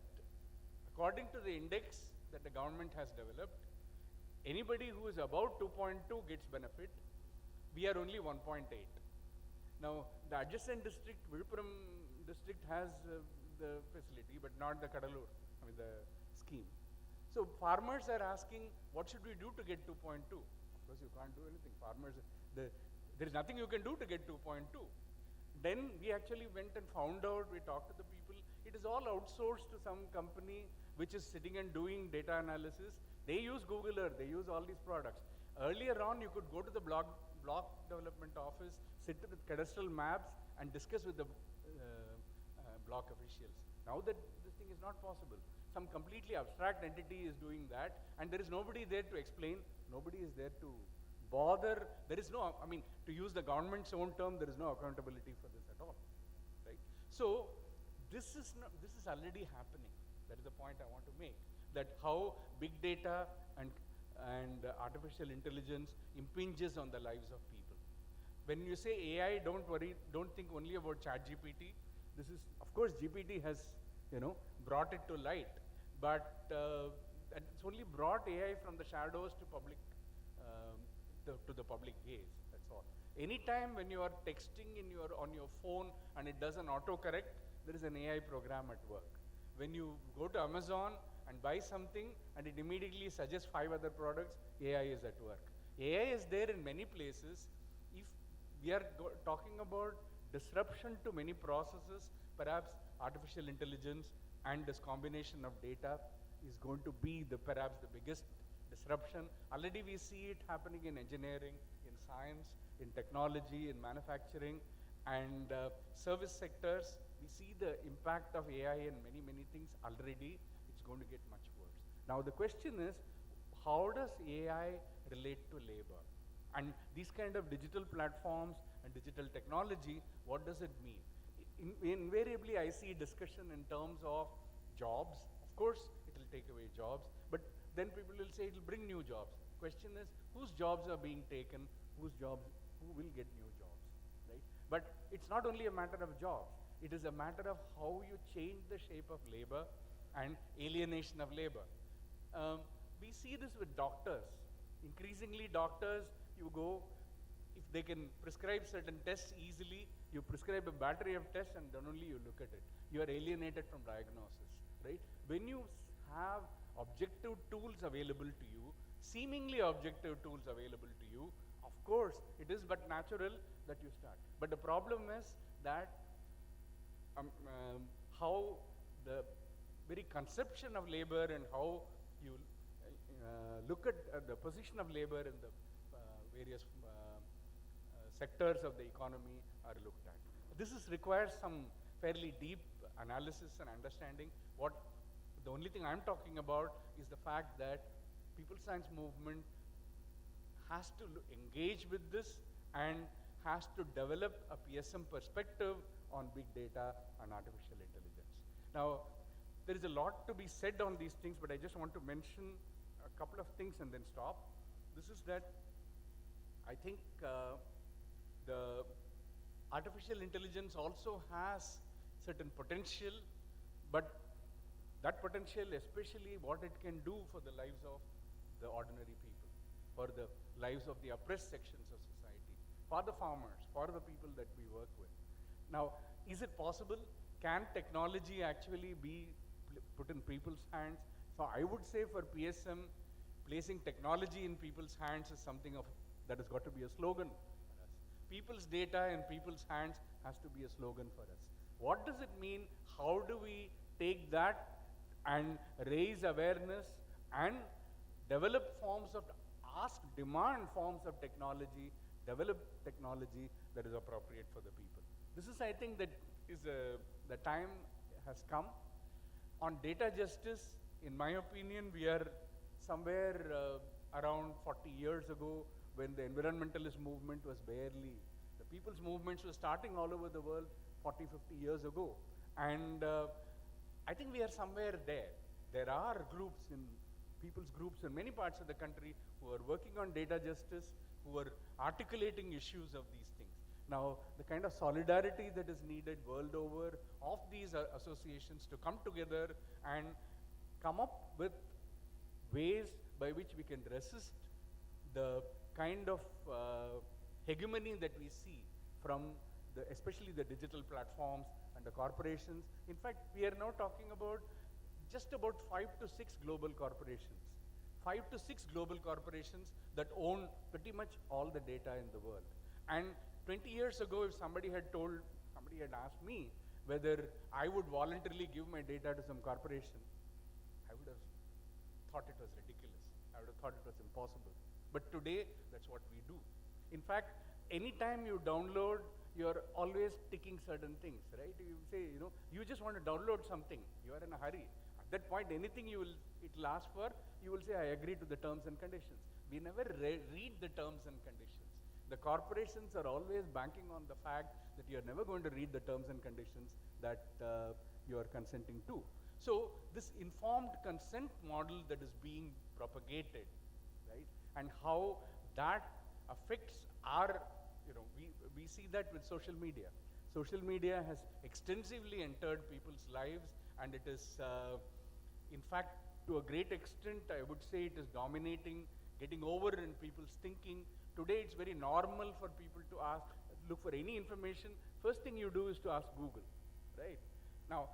according to the index that the government has developed, anybody who is above 2.2 gets benefit. We are only 1.8. Now, the adjacent district, Viluppuram district, has the facility, but not the Kadalur, the scheme. So farmers are asking, what should we do to get 2.2? Of course, you can't do anything. Farmers, there is nothing you can do to get 2.2. Then we actually went and found out, we talked to the people, it is all outsourced to some company which is sitting and doing data analysis. They use Google Earth, they use all these products. Earlier on, you could go to the block development office, sit with cadastral maps and discuss with the block officials. Now that this thing is not possible. Some completely abstract entity is doing that, and there is nobody there to explain, nobody is there to bother. There is no, I mean, to use the government's own term, there is no accountability for this at all, right? So this is already happening. That is the point I want to make, that how big data and artificial intelligence impinges on the lives of people. When you say AI, don't worry, don't think only about ChatGPT. This is, of course, GPT has, brought it to light, but it's only brought AI from the shadows to public, to the public gaze. That's all. Anytime when you are texting on your phone and it does an autocorrect, there is an AI program at work. When you go to Amazon and buy something and it immediately suggests 5 other products, AI is at work. AI is there in many places. If we are talking about disruption to many processes, perhaps artificial intelligence and this combination of data is going to be perhaps the biggest disruption. Already we see it happening in engineering, in science, in technology, in manufacturing, and service sectors. We see the impact of AI in many, many things already. It's going to get much worse. Now the question is, how does AI relate to labor? And these kind of digital platforms and digital technology, what does it mean? Invariably, I see discussion in terms of jobs. Of course, it will take away jobs, but then people will say it will bring new jobs. Question is, whose jobs are being taken? Who will get new jobs, right? But it's not only a matter of jobs. It is a matter of how you change the shape of labor and alienation of labor. We see this with doctors. Increasingly, doctors, you go, if they can prescribe certain tests easily, you prescribe a battery of tests and then only you look at it. You are alienated from diagnosis, right? When you have objective tools available to you, seemingly objective tools available to you, of course, it is but natural that you start. But the problem is that how the very conception of labor and how you look at the position of labor in the various sectors of the economy are looked at. This requires some fairly deep analysis and understanding. The only thing I'm talking about is the fact that people science movement has to engage with this and has to develop a PSM perspective on big data and artificial intelligence. Now, there is a lot to be said on these things, but I just want to mention a couple of things and then stop. This is that I think the artificial intelligence also has certain potential, but that potential, especially what it can do for the lives of the ordinary people, for the lives of the oppressed sections of society, for the farmers, for the people that we work with. Now, is it possible? Can technology actually be put in people's hands? So I would say for PSM, placing technology in people's hands is something that has got to be a slogan for us. People's data in people's hands has to be a slogan for us. What does it mean? How do we take that and raise awareness and develop forms of, demand forms of technology, develop technology that is appropriate for the people? This is, I think, that is the time has come. On data justice, in my opinion, we are somewhere around 40 years ago when the environmentalist movement was barely, the people's movements were starting all over the world 40, 50 years ago. And I think we are somewhere there. There are groups people's groups in many parts of the country who are working on data justice, who are articulating issues of these things. Now, the kind of solidarity that is needed world over of these associations to come together and come up with ways by which we can resist the kind of hegemony that we see from especially the digital platforms and the corporations. In fact, we are now talking about just about 5 to 6 global corporations. 5 to 6 global corporations that own pretty much all the data in the world. And 20 years ago, if somebody had asked me whether I would voluntarily give my data to some corporation, I would have thought it was ridiculous. I would have thought it was impossible. But today, that's what we do. In fact, anytime you download, you're always ticking certain things, right? You say, you know, you just want to download something, you are in a hurry. At that point, anything it'll ask for, you will say, I agree to the terms and conditions. We never read the terms and conditions. The corporations are always banking on the fact that you're never going to read the terms and conditions that you are consenting to. So this informed consent model that is being propagated, right, and how that affects our, you know, we see that with social media. Social media has extensively entered people's lives, and it is, in fact, to a great extent, I would say it is dominating, getting over in people's thinking. Today, it's very normal for people to look for any information. First thing you do is to ask Google, right? Now,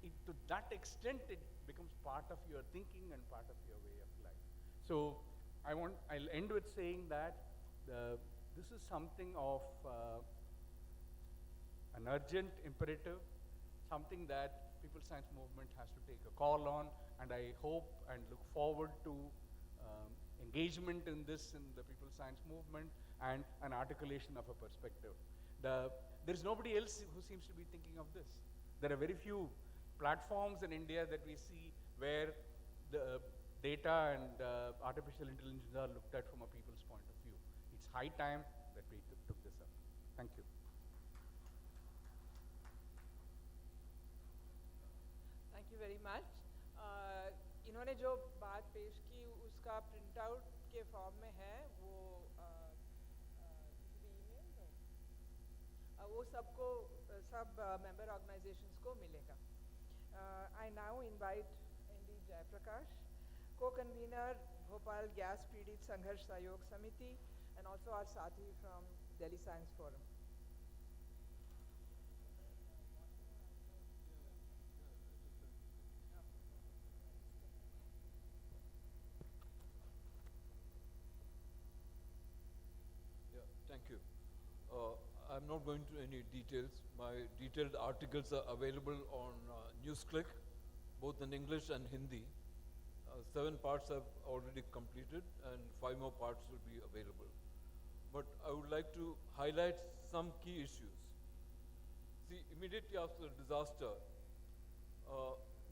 to that extent, it becomes part of your thinking and part of your way of life. So, I'll end with saying that this is something of an urgent imperative, something that People's Science Movement has to take a call on, and I hope and look forward to engagement in this in the People's Science Movement and an articulation of a perspective. There's nobody else who seems to be thinking of this. There are very few platforms in India that we see where the data and artificial intelligence are looked at from a people's point of view. It's high time that we took this up. Thank you. Thank you very much. इन्होंने जो बात पेश की उसका print out के form में है, वो वो सबको सब मेंबर ऑर्गेनाइजेशंस को मिलेगा. I now invite ND Jayaprakash, co-convener Bhopal gas पीड़ित संघर्ष सहयोग समिति, and also our साथी from Delhi Science Forum. Thank you. I'm not going to any details. My detailed articles are available on NewsClick, both in English and Hindi. 7 parts I've already completed, and 5 more parts will be available. But I would like to highlight some key issues. See, immediately after the disaster,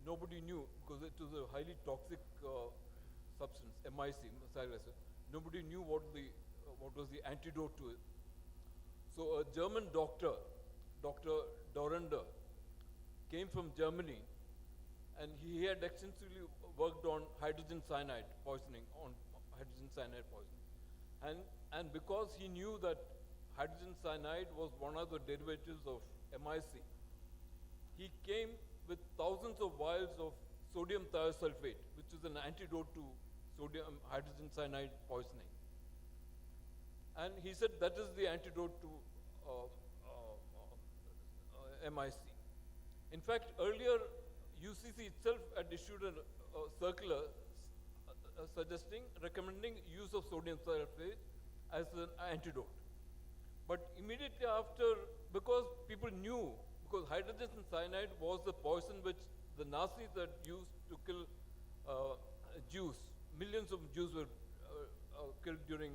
nobody knew, because it was a highly toxic substance, MIC, nobody knew what was the antidote to it. So a German doctor, Dr. Dorender, came from Germany, and he had extensively worked on hydrogen cyanide poisoning, And because he knew that hydrogen cyanide was one of the derivatives of MIC, he came with thousands of vials of sodium thiosulfate, which is an antidote to hydrogen cyanide poisoning. And he said that is the antidote to MIC. In fact, earlier UCC itself had issued a circular recommending use of sodium sulfate as an antidote. But immediately after, because people knew, because hydrogen cyanide was the poison which the Nazis had used to kill Jews. Millions of Jews were killed during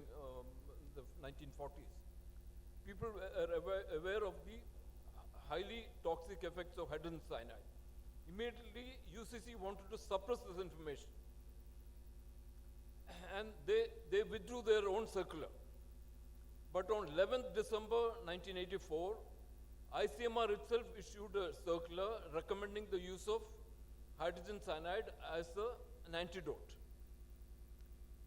the 1940s. People were aware of the highly toxic effects of hydrogen cyanide. Immediately, UCC wanted to suppress this information. And they withdrew their own circular. But on 11th December 1984, ICMR itself issued a circular recommending the use of hydrogen cyanide as an antidote.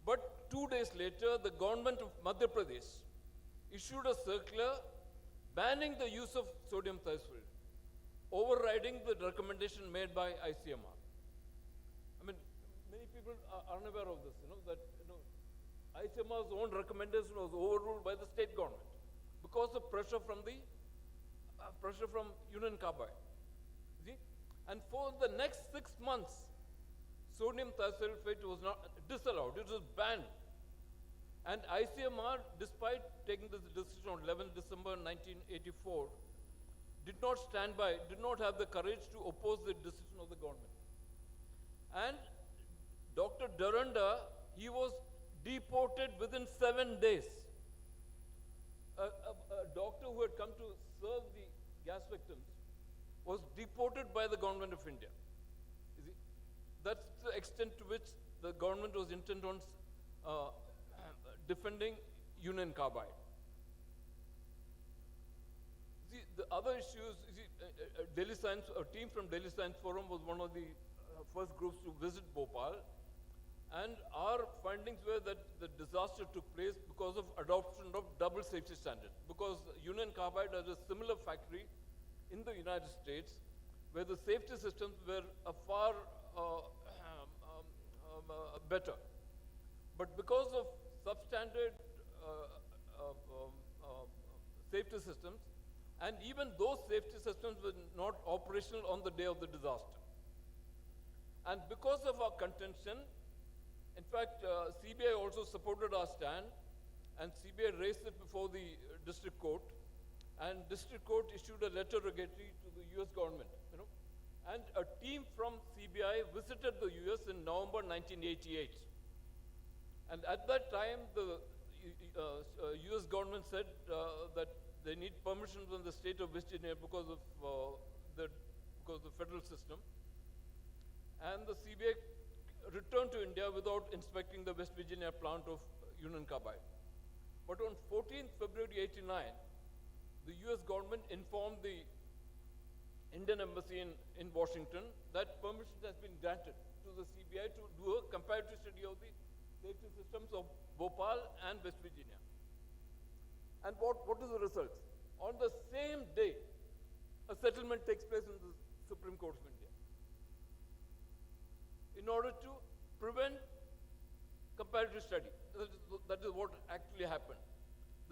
But 2 days later, the government of Madhya Pradesh issued a circular banning the use of sodium thiosulfate, overriding the recommendation made by ICMR. I mean, many people are unaware of this, that ICMR's own recommendation was overruled by the state government because of pressure from Union Carbide. See? And for the next 6 months, sodium thiosulfate was not disallowed, it was banned. And ICMR, despite taking this decision on 11th December 1984, did not stand by, did not have the courage to oppose the decision of the government. And Dr. Dorender, he was deported within 7 days. a doctor who had come to serve the gas victims was deported by the government of India. You see, that's the extent to which the government was intent on defending Union Carbide. See, the other issues, you see, Delhi Science, a team from Delhi Science Forum was one of the first groups to visit Bhopal. And our findings were that the disaster took place because of adoption of double safety standards. Because Union Carbide has a similar factory in the United States where the safety systems were far better. But because of substandard safety systems, and even those safety systems were not operational on the day of the disaster. And because of our contention, in fact, CBI also supported our stand, and CBI raised it before the district court, and district court issued a letter regulatory to the US government, you know. And a team from CBI visited the US in November 1988. And at that time, the US government said that they need permission from the state of Virginia because of the federal system. And the CBI returned to India without inspecting the West Virginia plant of Union Carbide. But on 14th February 89, the US government informed the Indian embassy in Washington that permission has been granted to the CBI to do a comparative study of the safety systems of Bhopal and West Virginia. And what is the result? On the same day, a settlement takes place in the Supreme Court of India in order to prevent comparative study. That is what actually happened.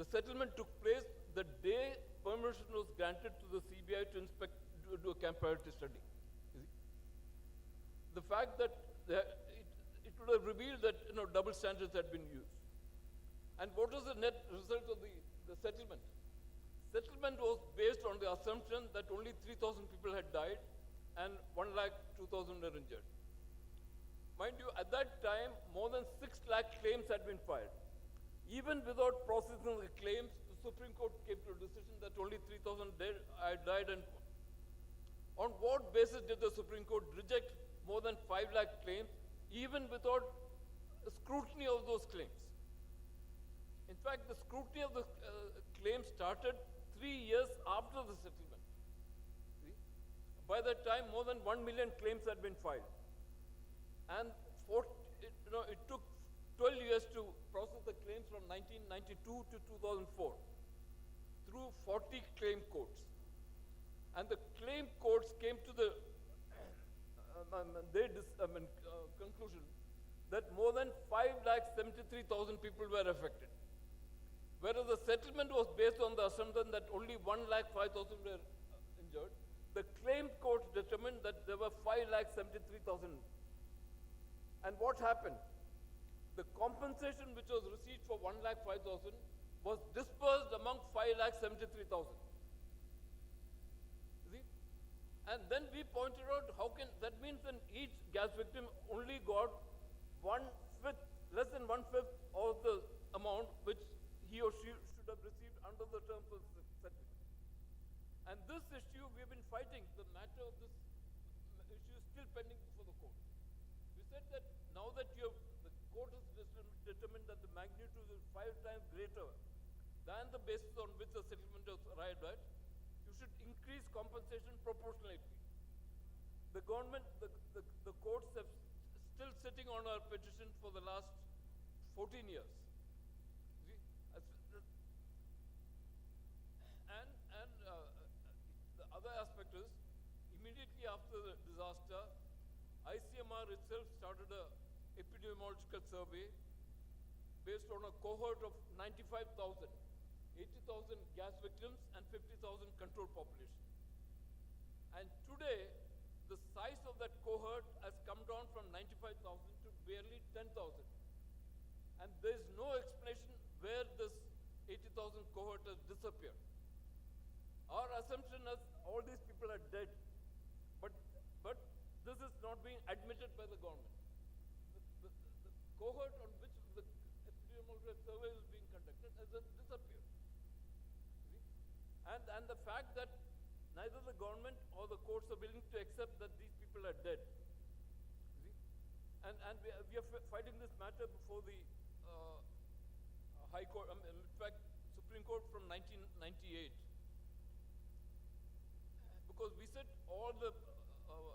The settlement took place the day permission was granted to the CBI to do a comparative study. The fact that it would have revealed that double standards had been used. And what was the net result of the settlement? Settlement was based on the assumption that only 3,000 people had died and 1,02,000 were injured. Mind you, at that time, more than 6 lakh claims had been filed. Even without processing the claims, the Supreme Court came to a decision that only 3,000 died. And on what basis did the Supreme Court reject more than 5 lakh claims, even without scrutiny of those claims? In fact, the scrutiny of the claims started 3 years after the settlement. See? By that time, more than 1 million claims had been filed. And it took 12 years to process the claims from 1992 to 2004 through 40 claim courts. And the claim courts came to the conclusion that more than 5,73,000 people were affected. Whereas the settlement was based on the assumption that only 1,05,000 were injured, the claim court determined that there were 5,73,000. And what happened? The compensation which was received for 1,05,000 was dispersed among 5,73,000. See? And then we pointed out that means that each gas victim only got less than 1/5 of the amount which he or she should have received under the terms of the settlement. And this issue we have been fighting. The matter of this issue is still pending before the court. We said that now that the court has determined that the magnitude is 5 times greater than the basis on which the settlement was arrived at, you should increase compensation proportionately. The government, the courts have still sitting on our petition for the last 14 years. And the other aspect is, immediately after the disaster, ICMR itself started a epidemiological survey based on a cohort of 95,000, 80,000 gas victims and 50,000 control population. And today, the size of that cohort has come down from 95,000 to barely 10,000. And there is no explanation where this 80,000 cohort has disappeared. Our assumption is all these people are dead. But this is not being admitted by the government. The cohort on which the epidemiological survey is being conducted has disappeared. And the fact that neither the government or the courts are willing to accept that these people are dead. See? And we are fighting this matter before the High Court, in fact, Supreme Court from 1998. Because we said all the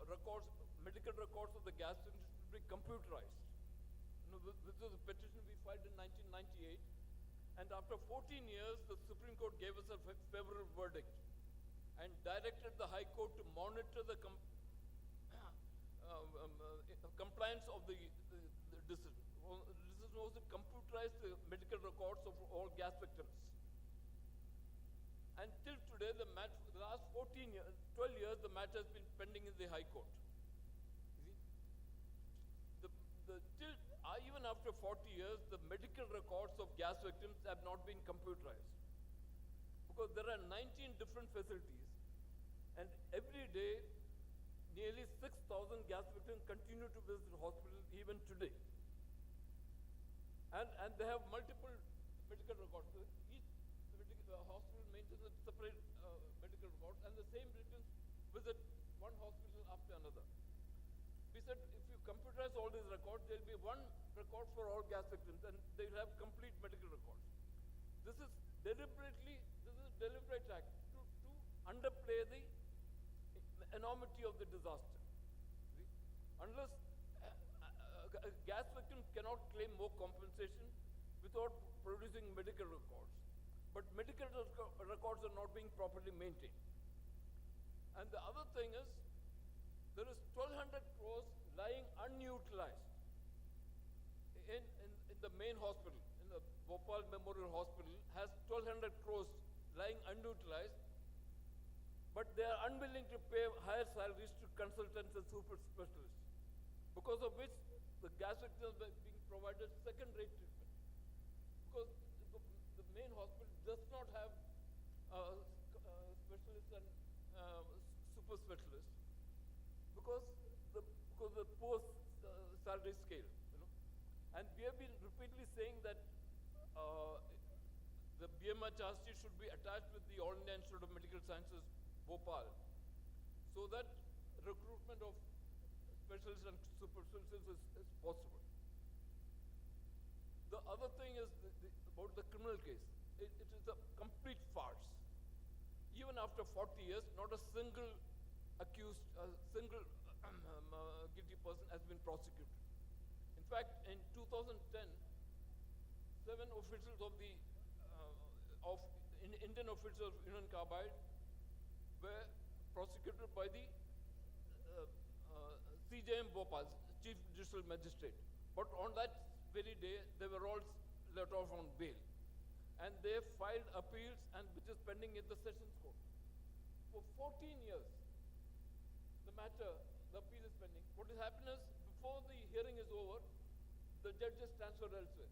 records, medical records of the gas industry should be computerized. You know, this was a petition we filed in 1998. And after 14 years, the Supreme Court gave us a favorable verdict and directed the High Court to monitor the compliance of the decision. The decision was to computerize the medical records of all gas victims. And till today, the last 14 years, 12 years, the matter has been pending in the High Court. You see? Even after 40 years, the medical records of gas victims have not been computerized. Because there are 19 different facilities, and every day, nearly 6,000 gas victims continue to visit the hospital even today. And they have multiple medical records. So each hospital maintains a separate medical record, and the same victims visit one hospital after another. We said if you computerize all these records, there will be one record for all gas victims, and they will have complete medical records. This is a deliberate act to underplay the enormity of the disaster. See? Unless a gas victim cannot claim more compensation without producing medical records. But medical records are not being properly maintained. And the other thing is, there is 1,200 crores lying unutilized in the main hospital, in the Bhopal Memorial Hospital, has 1,200 crores lying unutilized, but they are unwilling to pay higher salaries to consultants and super specialists, because of which the gas victims are being provided second-rate treatment. Because the main hospital does not have specialists and super specialists, because the poor salary scale, you know. And we have been repeatedly saying that the BMHRC should be attached with the All India Institute of Medical Sciences, Bhopal, so that recruitment of specialists and super specialists is possible. The other thing is about the criminal case. It is a complete farce. Even after 40 years, not a single accused, a single guilty person has been prosecuted. In fact, in 2010, 7 officials of the Indian officials of Union Carbide were prosecuted by the CJM Bhopal, Chief Judicial Magistrate. But on that very day, they were all let off on bail. And they filed appeals, and which is pending in the Sessions Court. For 14 years, the appeal is pending. What has happened is, before the hearing is over, the judges transfer elsewhere.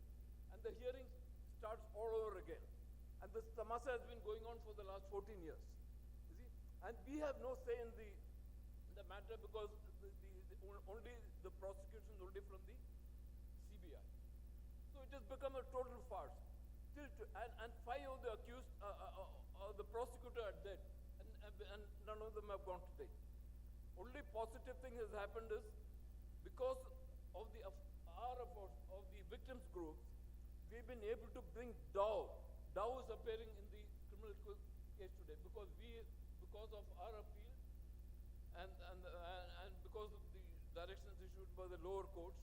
And the hearing starts all over again. And this tamasa has been going on for the last 14 years. You see? And we have no say in the matter, because only the prosecution is only from the CBI. So it has become a total farce. And 5 of the accused, the prosecutor are dead, and none of them have gone today. Only positive thing has happened is, because of our efforts of the victims groups, we've been able to bring Dow. Dow is appearing in the criminal case today, because of our appeal and because of the directions issued by the lower courts,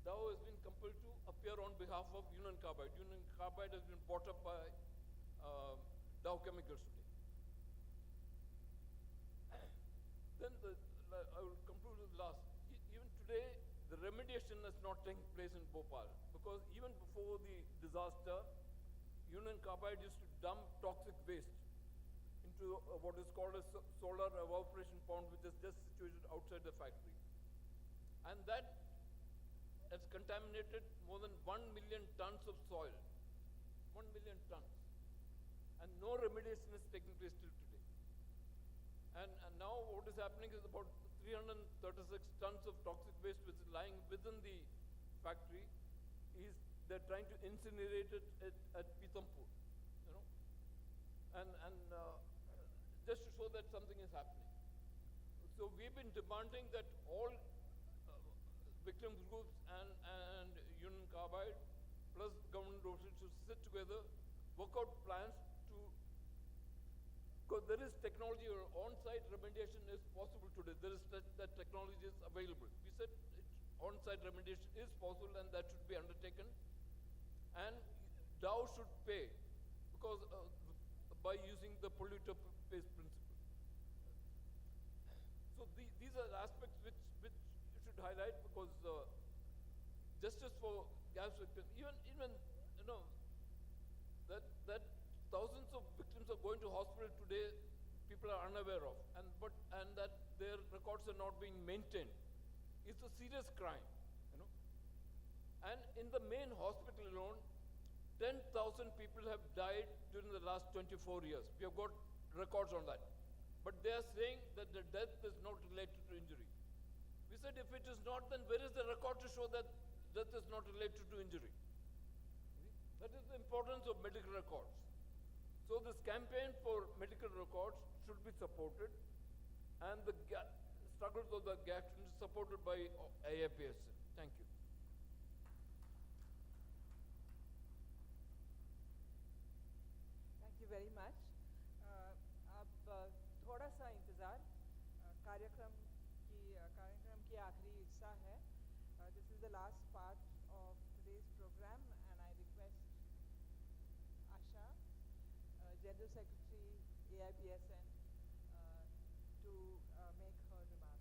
Dow has been compelled to appear on behalf of Union Carbide. Union Carbide has been bought up by Dow Chemicals today. Then I will conclude with the last. Even today, the remediation has not taken place in Bhopal, because even before the disaster, Union Carbide used to dump toxic waste into what is called a solar evaporation pond, which is just situated outside the factory. And that has contaminated more than 1 million tons of soil. 1 million tons. And no remediation is taking place till today. And now what is happening is about 336 tons of toxic waste which is lying within the factory. They're trying to incinerate it at Pitampur, you know. And something is happening. So we've been demanding that all victim groups and Union Carbide plus government officials should sit together, work out plans to, because there is technology or on-site remediation is possible today. There is that technology is available. We said on-site remediation is possible and that should be undertaken. And Dow should pay because by using the polluter pays principle. So these are aspects which you should highlight because justice for gas victims, even you know that thousands of victims are going to hospital today, people are unaware of, and that their records are not being maintained. It's a serious crime, you know. And in the main hospital alone, 10,000 people have died during the last 24 years. We have got records on that. But they are saying that the death is not related to injury. We said if it is not, then where is the record to show that death is not related to injury? That is the importance of medical records. So this campaign for medical records should be supported, and the struggles of the gas is supported by AIPSN. Thank you. Thank you very much. अब थोड़ा सा इंतज़ार कार्यक्रम की आखिरी हिस्सा है. This is the last part of today's program, and I request Asha, General Secretary, AIPSN, to make her remarks.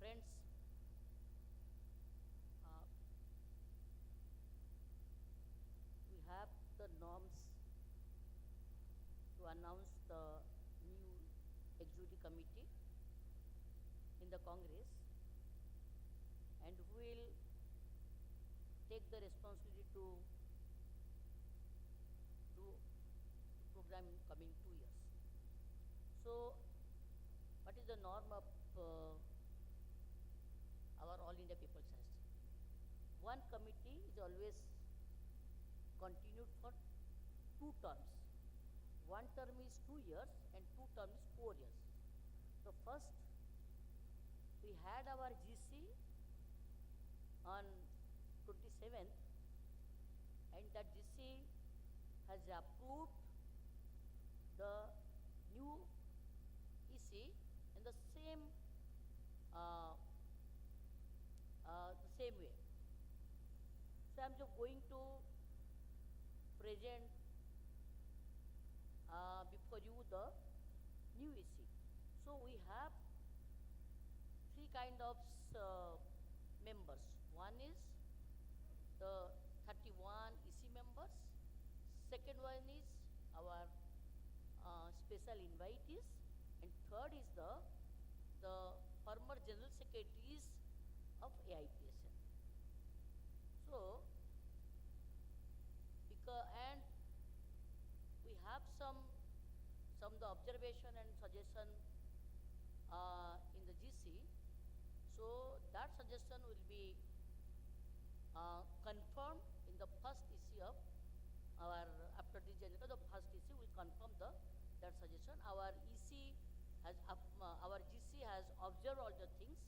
Friends, we have the norms to announce the new executive committee in the Congress, and we will take the responsibility to do the program in coming 2 years. So, what is the norm of our All India People's Society? One committee is always continued for 2 terms. 1 term is 2 years and 2 terms is 4 years. So first, we had our GC on 27th, and that GC has approved the new EC in the same way. So I am just going to present before you the new EC. So we have 3 kind of members. One is the 31 EC members. Second one is our special invitees, and third is the former general secretaries of AIPSN. So, and we have some the observation and suggestion in the GC. So that suggestion will be confirmed in the first issue of our, after this agenda, the first issue will confirm that suggestion. Our EC has our GC has observed all the things,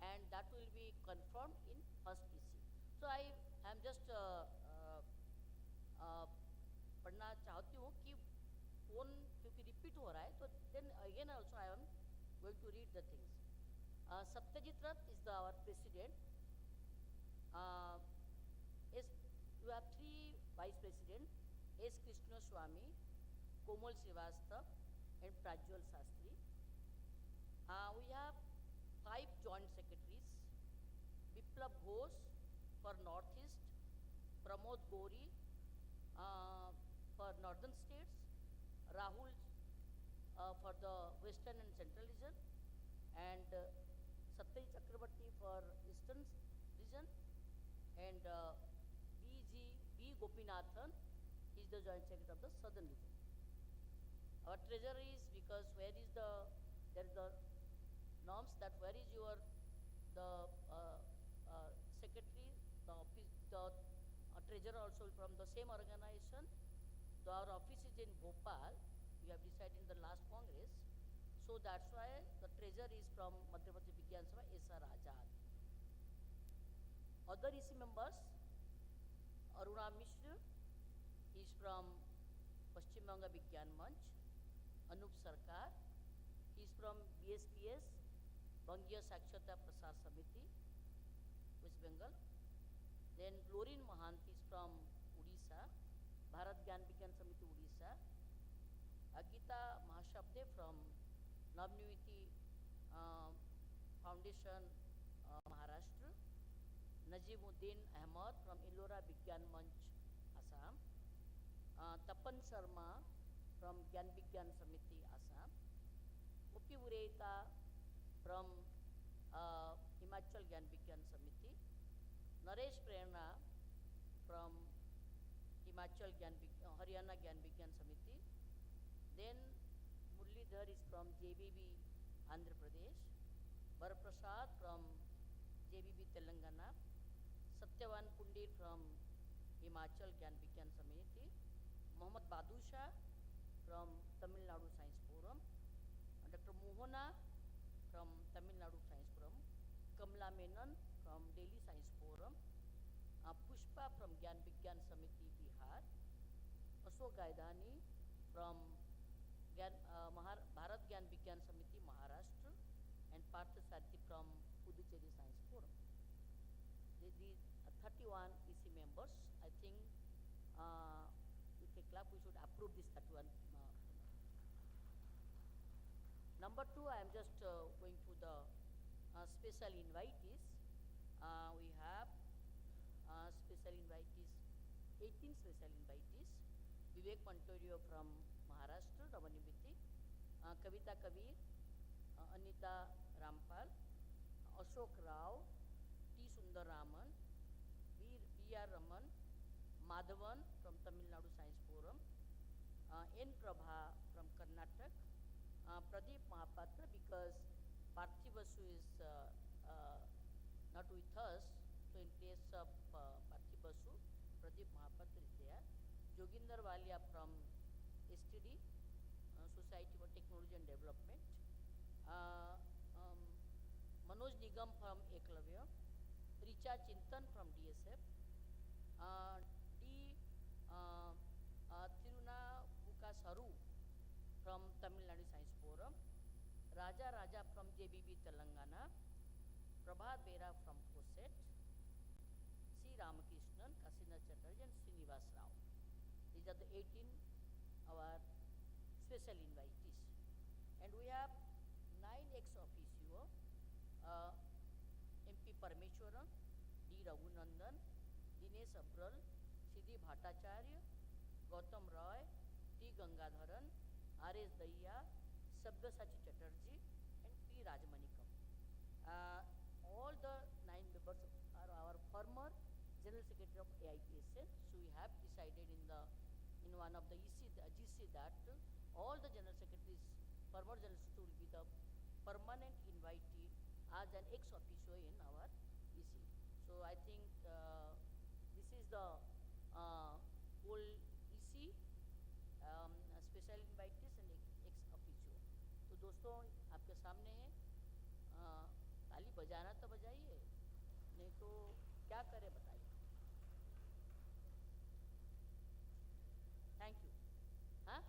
and that will be confirmed in first EC. So I am just पढ़ना चाहती हूँ कि कौन, क्योंकि repeat हो रहा है, तो then again also I am going to read the things. Satyajit Rath is our president. Yes, you have 3 vice president, S. Krishna Swami, Komal Srivastav, and Prajwal Sastri. We have 5 joint secretaries: Biplab Ghosh for Northeast, Pramod Gori for Northern states, Rahul for the Western and Central region, and Satyajit Chakrabarti for Eastern region, and B. Gopinathan is the joint secretary of the Southern region. Our treasurer is, because there is the norms that where is your secretary, the office, the treasurer also from the same organization. So our office is in Bhopal. We have decided in the last Congress. So that's why the treasurer is from Madhya Pradesh Vigyan Sabha, S.R. Azad. Other EC members: Aruna Mishra is from Paschim Banga Vigyan Manch. Anup Sarkar, he is from BSPS, Bangiya Sakshata Prasar Samiti, West Bengal. Then Lorin Mahanti is from Odisha, Bharat Gyan Vigyan Samiti Odisha. Agita Mahashabde from Navniviti Foundation, Maharashtra. Najimuddin Ahmad from Ellora Vigyan Manch, Assam. Tapan Sharma from Gyan Vigyan Samiti, Assam. Upi Ureita from Himachal Gyan Vigyan Samiti. Naresh Prerna from Himachal Haryana Gyan Vigyan Samiti. Then Murlidhar is from JBB Andhra Pradesh. Baraprasad from JBB Telangana. Satyavan Pundir from Himachal Gyan Vigyan Samiti. Mohammad Badusha from Tamil Nadu Science Forum. Dr. Mohana from Tamil Nadu Science Forum. Kamla Menon from Delhi Science Forum. Pushpa from Gyan Vigyan Samiti, Bihar. Ashok Gaidhani from Bharat Gyan Vigyan Samiti, Maharashtra. And Partha Sarthi from Puducherry Science Forum. These 31 EC members. I think with a club we should approve this 31. Number 2, I am just going to the special invitees. We have special invitees, 18 special invitees. Vivek Pantorio from Maharashtra, Ramanimiti. Kavita Kabir, Anita Rampal, Ashok Rao, T. Sundar Raman, B.R. Raman, Madhavan from Tamil Nadu Science Forum, N. Prabha from Karnataka, Pradeep Mahapatra, because Parthi Basu is not with us, so in place of Parthi Basu, Pradeep Mahapatra is there. Joginder Walia from STD, Society for Technology and Development. Manoj Nigam from Eklavya. Richa Chintan from DSF. D. Thirunavuka Saru from Tamil Nadu Science Forum. Raja Raja from JBB Telangana. Prabhat Bera from FOSET. C. Ramakrishnan, Kasina Chatterjee, and Srinivas Rao. These are the 18 our special invitees. And we have 9 ex officio. MP Parameshwaran, D. Raghunandan, Dinesh Abral, Siddhi Bhattacharya, Gautam Roy, T. Gangadharan, R.S. Daiya, Sabyasachi Chatterjee, and P. Rajamanikam. All the 9 members are our former General Secretary of AIPSN. So we have decided in one of the GC that all the General Secretaries, former General Secretary will be the permanent invitee as an ex officio in our EC. So I think this is the whole EC, special invitees and ex officio. तो दोस्तों आपके सामने है, ताली बजाना तो बजाइए, नहीं तो क्या करें बताइए. Thank you. Huh?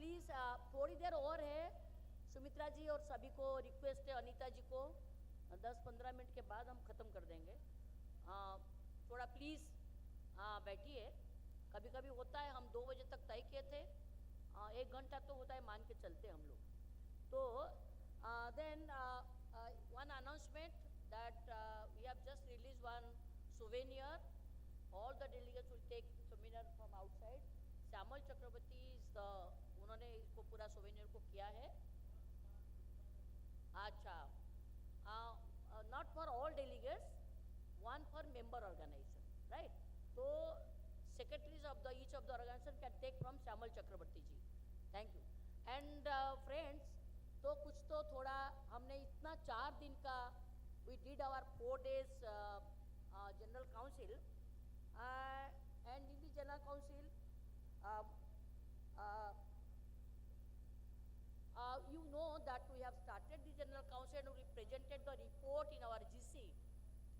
प्लीज़ थोड़ी देर और है, सुमित्रा जी और सभी को रिक्वेस्ट है, अनीता जी को 10-15 मिनट के बाद हम ख़त्म कर देंगे। थोड़ा प्लीज़ बैठिए। कभी कभी होता है, हम 2 बजे तक तय किए थे, 1 घंटा तो होता है, मान के चलते हम लोग। तो then one announcement that we have just released one souvenir. All the delegates will take souvenir from outside. Shyamal Chakraborty is the, उन्होंने इसको पूरा souvenir को किया है। अच्छा, not for all delegates, one for member organization, right? So secretaries of the each of the organization can take from Shyamal Chakraborty ji. Thank you. And friends, तो कुछ तो थोड़ा हमने इतना 4 दिन का we did our 4 days general council and in the general council you know that we have started the general council and we presented the report in our GC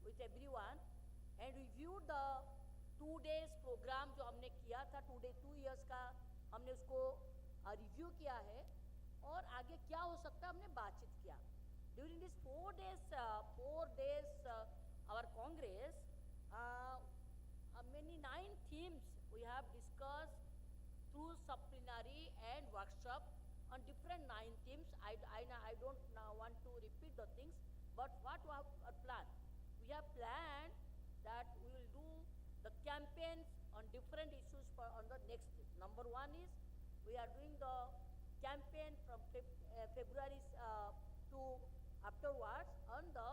with everyone and reviewed the 2 days program जो हमने किया था, 2 years का हमने उसको review किया है और आगे क्या हो सकता है हमने बातचीत किया। During this 4 days our Congress, many 9 themes we have discussed through subplenary and workshop on different 9 themes. I don't want to repeat the things, but what we have planned? We have planned that we will do the campaigns on different issues on the next trip. Number 1 is we are doing the campaign from February to afterwards on the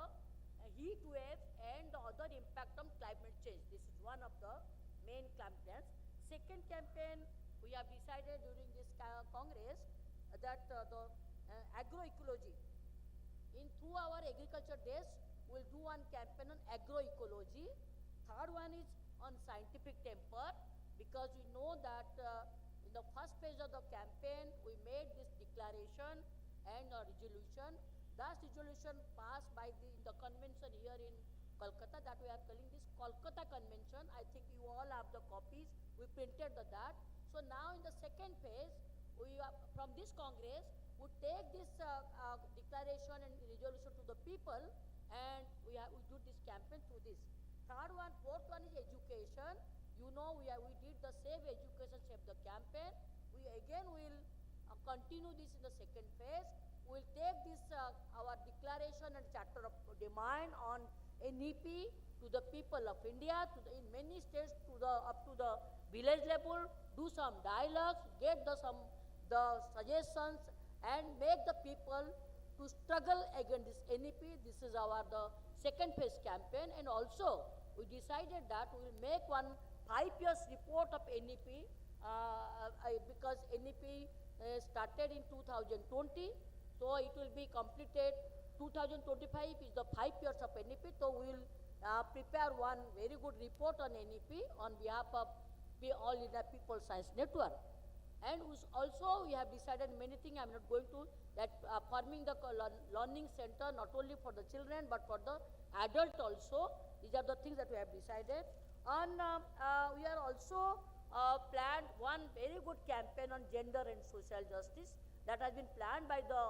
heat waves and the other impact on climate change. This is one of the main campaigns. Second campaign, we have decided during this Congress that the agroecology. Through our agriculture days, we will do one campaign on agroecology. Third one is on scientific temper, because we know that in the first phase of the campaign, we made this declaration and a resolution. That resolution passed by the convention here in Kolkata, that we are calling this Kolkata Convention. I think you all have the copies. We printed that. So now in the second phase, we from this Congress, we take this declaration and resolution to the people, and we do this campaign through this. Fourth one is education. You know, we did the Save Education, Save the campaign. We again will continue this in the second phase. We will take this our declaration and charter of demand on NEP to the people of India, in many states up to the village level, do some dialogues, get the suggestions, and make the people to struggle against this NEP. This is the second phase campaign, and also we decided that we will make one 5 years report of NEP because NEP started in 2020, so it will be completed 2025 is the 5 years of NEP. So we will prepare one very good report on NEP on behalf of All India People Science Network. And also we have decided many things. I am not going to that forming the learning center not only for the children but for the adult also. These are the things that we have decided. And we are also planned one very good campaign on gender and social justice that has been planned by the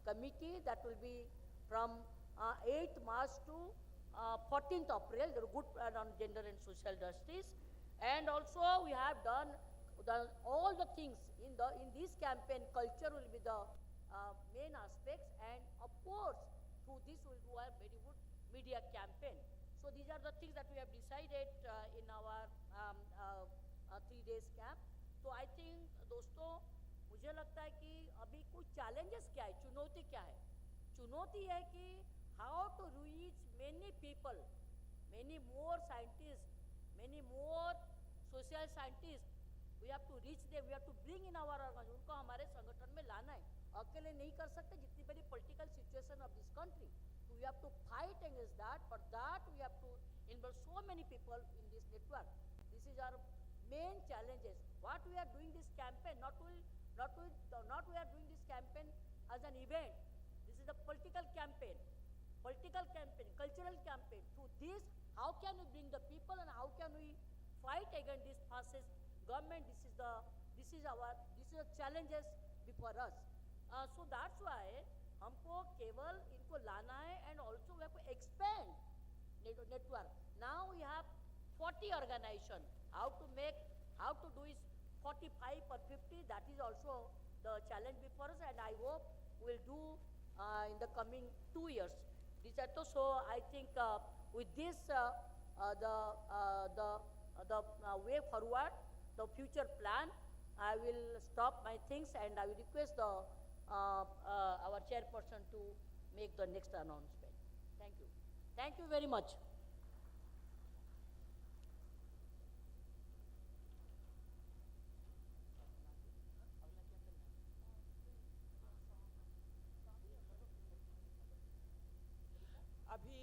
committee. That will be from 8th March to 14th April. There are good plan on gender and social justice. And also we have done all the things in this campaign. Culture will be the main aspects, and of course through this we will do a very good media campaign. So these are the things that we have decided in our 3 days camp. So I think दोस्तों मुझे लगता है कि अभी कुछ challenges क्या है, चुनौती क्या है? चुनौती है कि how to reach many people, many more scientists, many more social scientists. We have to reach them, we have to bring in our organization, उनको हमारे संगठन में लाना है. अकेले नहीं कर सकते जितनी बड़ी political situation of this country. So we have to fight against that. For that we have to involve so many people in this network. This is our main challenges. What we are doing this campaign, not we are doing this campaign as an event. This is a political campaign, cultural campaign. Through this, how can we bring the people and how can we fight against this fascist government? This is the This is a challenges before us. So that's why हमको केवल इनको लाना है and also we have to expand network. Now we have 40 organization. How to do is 45 or 50. That is also the challenge before us, and I hope we'll do in the coming 2 years. So I think with this the way forward, the future plan, I will stop my things and I will request our chairperson to make the next announcement. Thank you. Thank you very much. अभी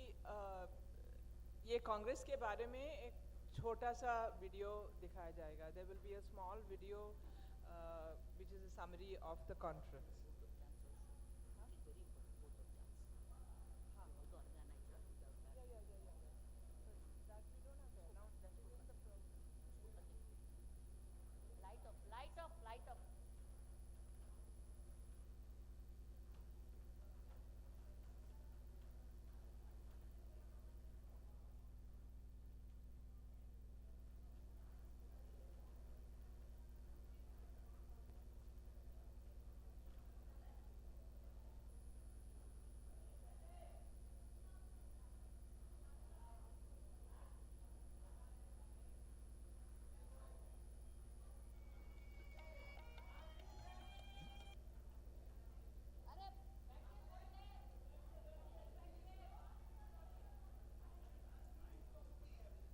ये कांग्रेस के बारे में एक छोटा सा video दिखाया जाएगा. There will be a small video which is a summary of the conference. Light up.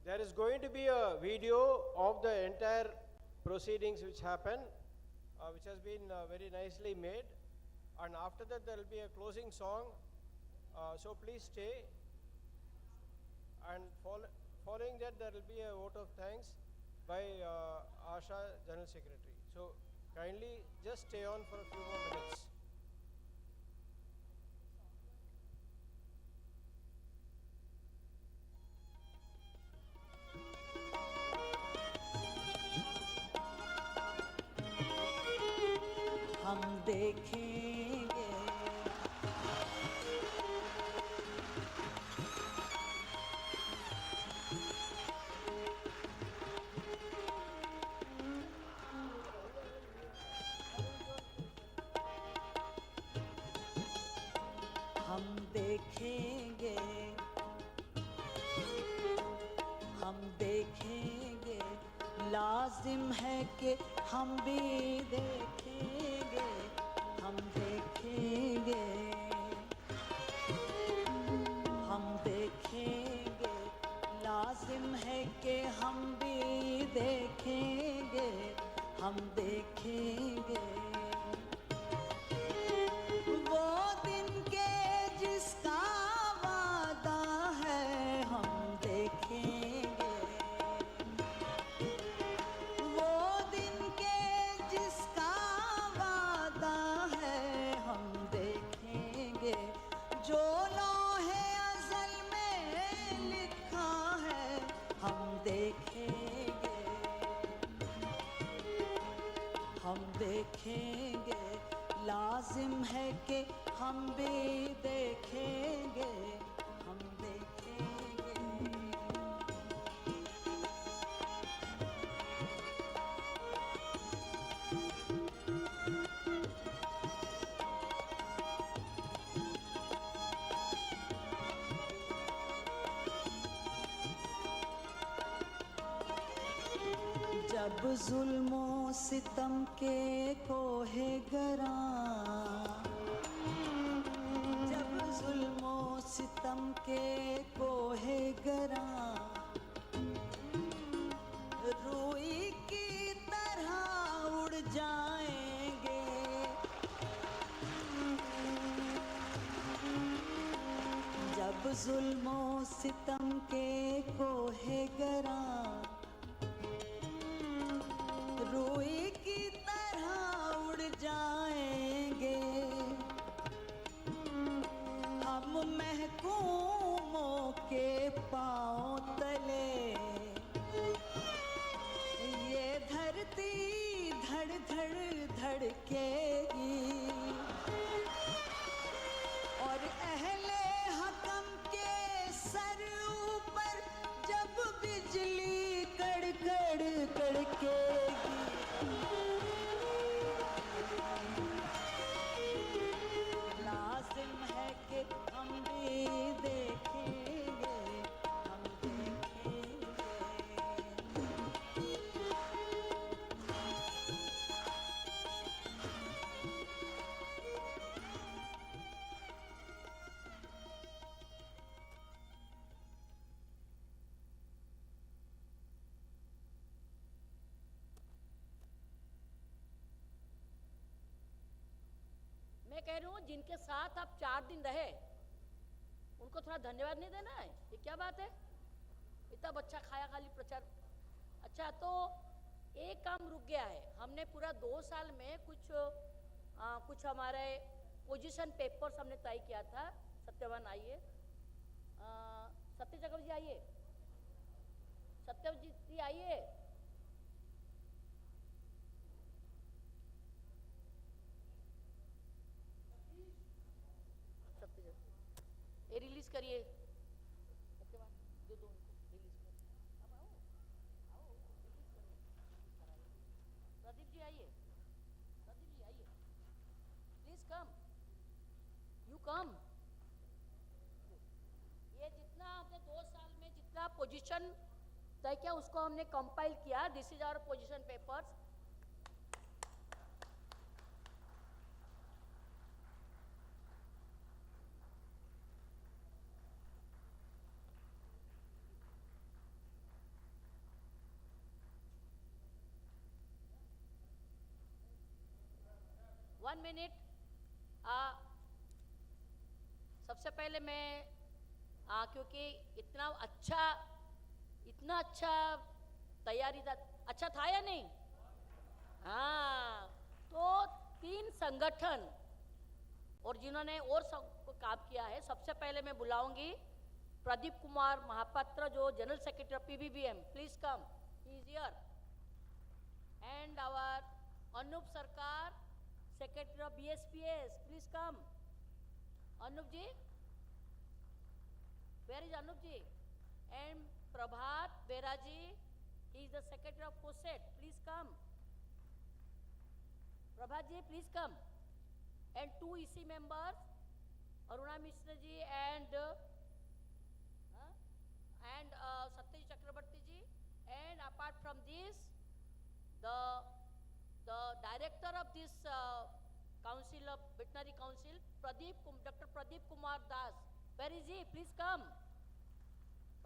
There is going to be a video of the entire proceedings which happen, which has been very nicely made, and after that there will be a closing song, so please stay, and following that there will be a vote of thanks by Asha General Secretary. So kindly just stay on for a few more minutes. हम देखेंगे हम देखेंगे लाजिम है कि हम भी देखेंगे हम देखेंगे लाजिम है कि हम भी देखेंगे हम देखेंगे वो दिन के जिसका वादा है हम देखेंगे वो दिन के जिसका वादा है हम देखेंगे जो लौहे अज़ल में लिखा है हम देखेंगे लाजिम है कि हम भी देखेंगे हम देखेंगे जब जुल्मो सितम के कोहे गरा जब जुल्मो सितम के कोहे गरा रूई की तरह उड़ जाएंगे जब जुल्मो सितम के कोहे गरा रूई की तरह उड़ जाएंगे हम महकूमों के पाँव तले ये धरती धड़ कह रही हूँ जिनके साथ आप 4 दिन रहे उनको थोड़ा धन्यवाद नहीं देना है? ये क्या बात है? इतना बच्चा खाया खाली प्रचार। अच्छा, तो एक काम रुक गया है। हमने पूरा 2 साल में कुछ हमारे पोजीशन पेपर्स हमने तय किया था। सत्यवान आइए, सत्य चक्रवर्ती जी आइए, सत्यवजीत जी आइए। ये रिलीज करिए, सत्यवान दे दो उनको, रिलीज करिए। अब आओ आओ, रिलीज करिए, प्रदीप जी आइए, प्रदीप जी आइए, प्लीज कम, यू कम। ये जितना हमने 2 साल में जितना पोजीशन तय किया उसको हमने कंपाइल किया। This is our position papers. One minute. सबसे पहले मैं क्योंकि इतना अच्छा तैयारी था, अच्छा था या नहीं? हाँ, तो 3 संगठन और जिन्होंने और सब काम किया है, सबसे पहले मैं बुलाऊंगी प्रदीप कुमार महापात्र जो general secretary PBVM, please come, he is here. And our Anup Sarkar, secretary of BSPS, please come. Anup ji, where is Anup ji? And Prabhat Bera ji, he is the secretary of FOSET, please come. Prabhat ji please come. And 2 EC members, Aruna Mishra ji and Satyaji Chakraborty ji. And apart from this the director of this council of veterinary council, Dr. Pradeep Kumar Das, where is he? Please come,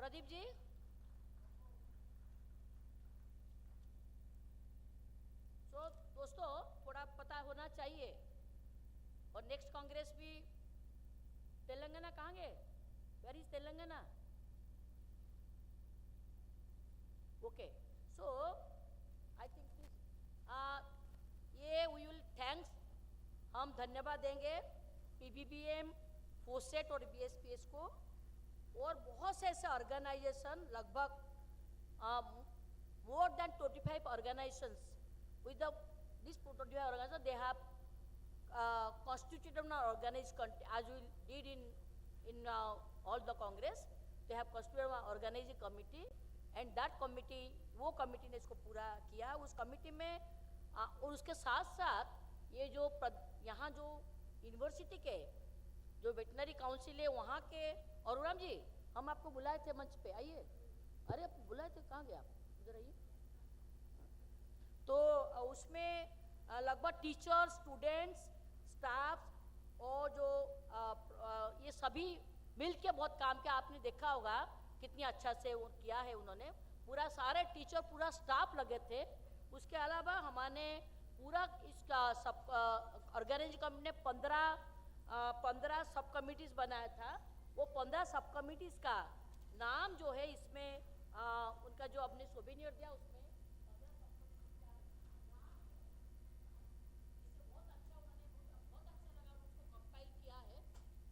Pradeep ji। So दोस्तों थोड़ा पता होना चाहिए। और next Congress भी तेलंगाना कहाँ गए? Where is Telangana? Okay, so I think ये वी विल थैंक्स, हम धन्यवाद देंगे PBVM, FOSET और BSPS को और बहुत से ऐसे ऑर्गेनाइजेशन, लगभग more than 25 organizations with this 25 organizations they have constituted an organized as we did in all the Congress. They have constituted an organizing committee and that committee, वो committee ने इसको पूरा किया। उस कमिटी में और उसके साथ साथ ये जो यहाँ जो यूनिवर्सिटी के जो वेटनरी काउंसिल है वहाँ के, और राम जी हम आपको बुलाए थे मंच पे, आइए। अरे आप बुलाए थे, कहाँ गए आप? इधर आइए। तो उसमें लगभग टीचर्स, स्टूडेंट्स, स्टाफ और जो ये सभी मिल के बहुत काम किया। आपने देखा होगा कितनी अच्छा से वो किया है उन्होंने। पूरा सारे टीचर, पूरा स्टाफ लगे थे। उसके अलावा हमारे पूरा इसका सब ऑर्गेनाइज कमिटी ने 15 सब कमिटीज बनाया था। वो 15 सब कमिटीज का नाम जो है इसमें उनका जो अपने सोवेनियर दिया उसमें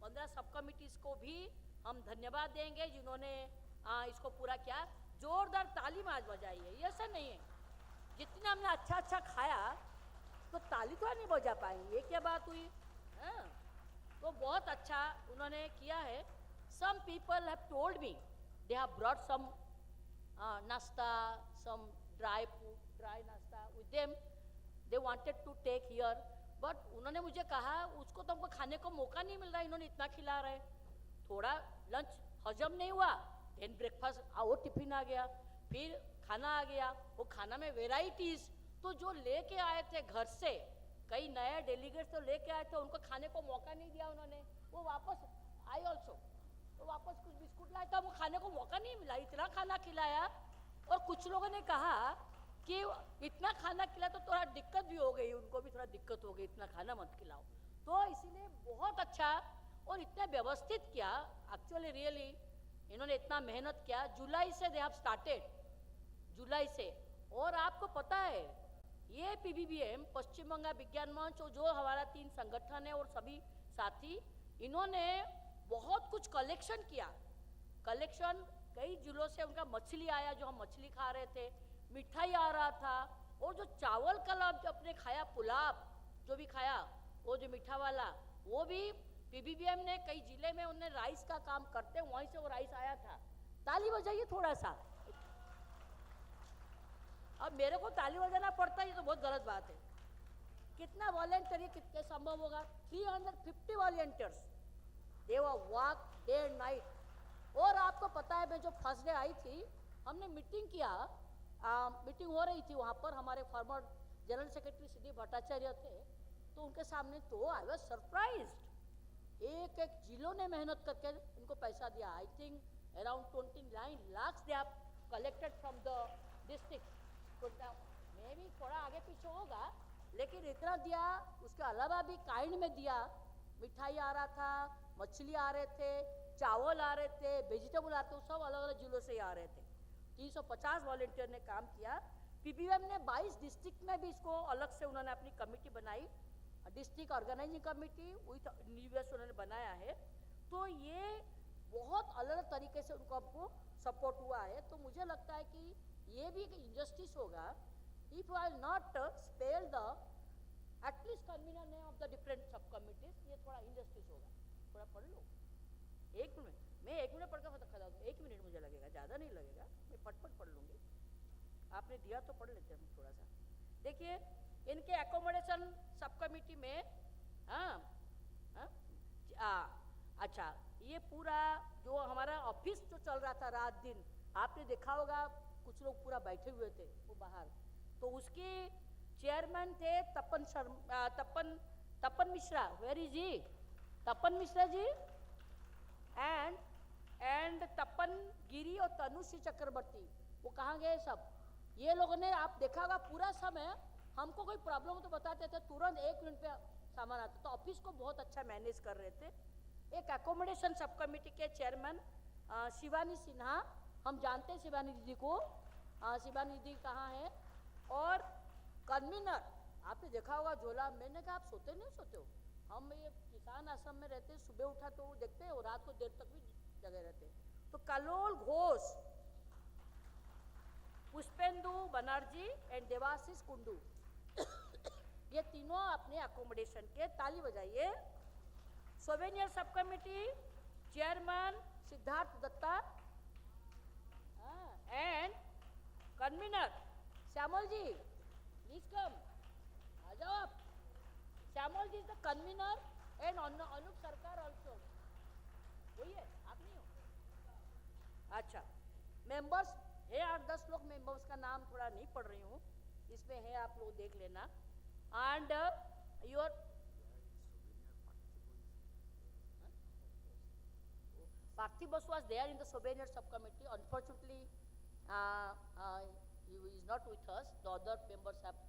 15 सब कमिटीज को भी हम धन्यवाद देंगे जिन्होंने इसको पूरा किया। जोरदार ताली आज बजाइए। ये ऐसा नहीं है जितना हमने अच्छा खाया तो ताली तो नहीं बजा पाएंगे, ये क्या बात हुई? तो बहुत अच्छा उन्होंने किया है। Some people have told me they have brought some nasta, some dry food, dry nasta with them. They wanted to take here, but उन्होंने मुझे कहा उसको तो हमको खाने को मौका नहीं मिल रहा, इन्होंने इतना खिला रहे। थोड़ा लंच हजम नहीं हुआ, देन ब्रेकफास्ट वो टिफिन आ गया, फिर खाना आ गया। वो खाना में वेराइटीज तो जो लेके आए थे घर से, कई नए डेलीगेट्स तो लेके आए थे, उनको खाने को मौका नहीं दिया उन्होंने। वो वापस आई ऑल्सो, तो वापस कुछ बिस्कुट लाए तो वो खाने को मौका नहीं मिला, इतना खाना खिलाया। और कुछ लोगों ने कहा कि इतना खाना खिलाया तो थोड़ा दिक्कत भी हो गई, उनको भी थोड़ा दिक्कत हो गई, इतना खाना मत खिलाओ। तो इसीलिए बहुत अच्छा और इतना व्यवस्थित किया, एक्चुअली रियली इन्होंने इतना मेहनत किया। जुलाई से दे हैव स्टार्टेड, जुलाई से। और आपको पता है ये PBVM पश्चिम बंगाल विज्ञान मंच और जो हमारा 3 संगठन है और सभी साथी, इन्होंने बहुत कुछ कलेक्शन किया। कलेक्शन कई जिलों से उनका मछली आया, जो हम मछली खा रहे थे, मिठाई आ रहा था, और जो चावल कल आप जो अपने खाया पुलाव जो भी खाया, वो जो मीठा वाला, वो भी PBVM ने कई जिले में उन्हें राइस का काम करते, वहीं से वो राइस आया था। ताली बजाइए थोड़ा सा। अब मेरे को ताली बजाना पड़ता है, ये तो बहुत गलत बात है। कितना वॉलेंटियर, कितने संभव होगा? 350 volunteers, they were work day and night. और आपको पता है, मैं जो फर्स्ट डे आई थी, हमने मीटिंग किया, मीटिंग हो रही थी वहाँ पर, हमारे फॉर्मर जनरल सेक्रेटरी सीधी भट्टाचार्य थे, तो उनके सामने तो आई वॉज सरप्राइज्ड। एक एक जिलों ने मेहनत करके इनको पैसा दिया। I think around 29 lakhs they have collected from the district. मे भी थोड़ा आगे पीछे होगा, लेकिन इतना दिया। उसके अलावा भी काइंड में दिया, मिठाई आ रहा था, मछली आ रहे थे, चावल आ रहे थे, वेजिटेबल आते थे, सब अलग अलग जिलों से ही आ रहे थे। 350 वॉलेंटियर ने काम किया। PBVM ने 22 डिस्ट्रिक्ट में भी इसको अलग से उन्होंने अपनी कमेटी बनाई, district organising committee with us उन्होंने बनाया है। तो ये बहुत अलग अलग तरीके से उनको आपको सपोर्ट हुआ है। तो मुझे लगता है कि ये भी एक इंजस्टिस होगा if I not spell the at least convener name of the different सब कमिटीज। ये थोड़ा इंजस्टिस होगा। थोड़ा पढ़ लो, 1 मिनट, मैं 1 मिनट पढ़ कर खड़ा हूँ, 1 मिनट मुझे लगेगा, ज़्यादा नहीं लगेगा, मैं पटपट पढ़ लूँगी। आपने दिया तो पढ़ लेते हैं थोड़ा सा। देखिए इनके एकोमोडेशन सब कमिटी में, अच्छा, ये पूरा जो हमारा ऑफिस जो चल रहा था रात दिन, आपने देखा होगा कुछ लोग पूरा बैठे हुए थे वो बाहर, तो उसके चेयरमैन थे Tapan Mishra. Where is he? Tapan Mishra ji and Tapan Giri और तनुश्री चक्रवर्ती, वो कहाँ गए सब? ये लोगों ने, आप देखा होगा पूरा समय हमको कोई प्रॉब्लम हो तो बताते थे, तुरंत 1 मिनट पे सामान आता। तो ऑफिस को बहुत अच्छा मैनेज कर रहे थे। एक एकोमोडेशन सब कमेटी के चेयरमैन शिवानी सिन्हा, हम जानते हैं शिवानी दीदी को, शिवानी दीदी कहाँ है। और कन्वीनर आपने देखा होगा झोला, मैंने कहा आप सोते नहीं सोते हो? हम ये किसान आश्रम में रहते हैं, सुबह उठा तो देखते हैं और रात को देर तक भी जगह रहते हैं। तो कलोल घोष, पुष्पेंदु बनर्जी एंड देवाशीष कुंडू, ये तीनों अपने अकोमोडेशन के। ताली बजाइए। Souvenir sub committee chairman Siddhartha Datta and convener Shyamal ji, please come, आ जाओ आप। Shyamal ji is the convener and Anup Sarkar also, वही है, आप नहीं हो? अच्छा, मेंबर्स है 8-10 लोग, मेंबर्स का नाम थोड़ा नहीं पढ़ रही हूँ, इसमें है, आप लोग देख लेना। And your Parthiv was there in the souvenir subcommittee. Unfortunately, he is not with us. The other members have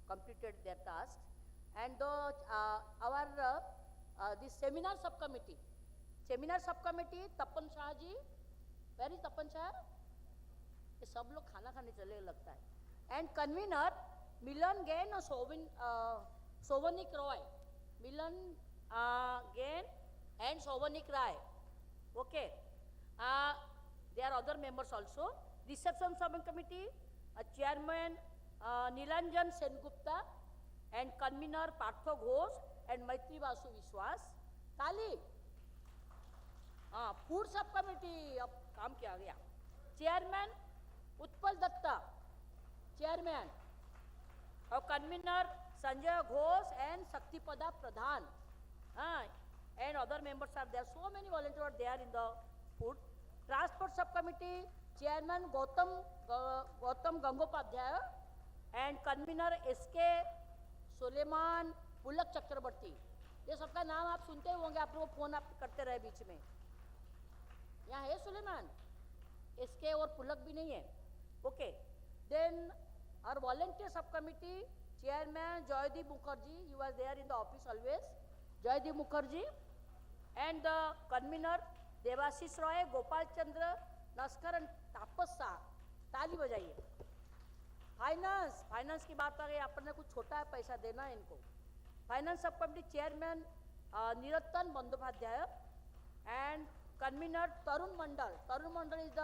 completed their tasks. And this seminar subcommittee, Tapan Shah ji, where is Tapan Shah? ये सब लोग खाना खाने चले लगता है। And convener Milan Gain or Sovanik Roy, Milan Gain and Sovanik Rai. Okay, there are other members also. Reception subcommittee, chairman Nilanjan Sengupta and convener Partho Ghosh and Maitri Vasu Vishwas. Tali. Food subcommittee अब काम किया गया। Chairman Utpal Dutta, chairman, और convener Sanjay Ghosh and शक्तिपदा Pradhan, and other members are there. So many volunteers are there in the food. Transport subcommittee chairman Gautam Gangopadhyay and convener SK Suleman पुलक चक्रवर्ती। ये सबका नाम आप सुनते होंगे, आप लोग फोन आप करते रहे बीच में। यहाँ है सुलेमान, SK और पुलक भी नहीं है। Okay, then our volunteer subcommittee chairman Joydeep Mukherjee, he was there in the office always. Jaydeep Mukherjee, and the convener Devashish Roy, Gopal Chandra, Naskar and Tapas Shah. ताली बजाइए। फाइनेंस की बात आ गई, अपन ने कुछ छोटा है पैसा देना है इनको। Finance sub committee chairman Niratan Bandopadhyay and convener Tarun Mandal is the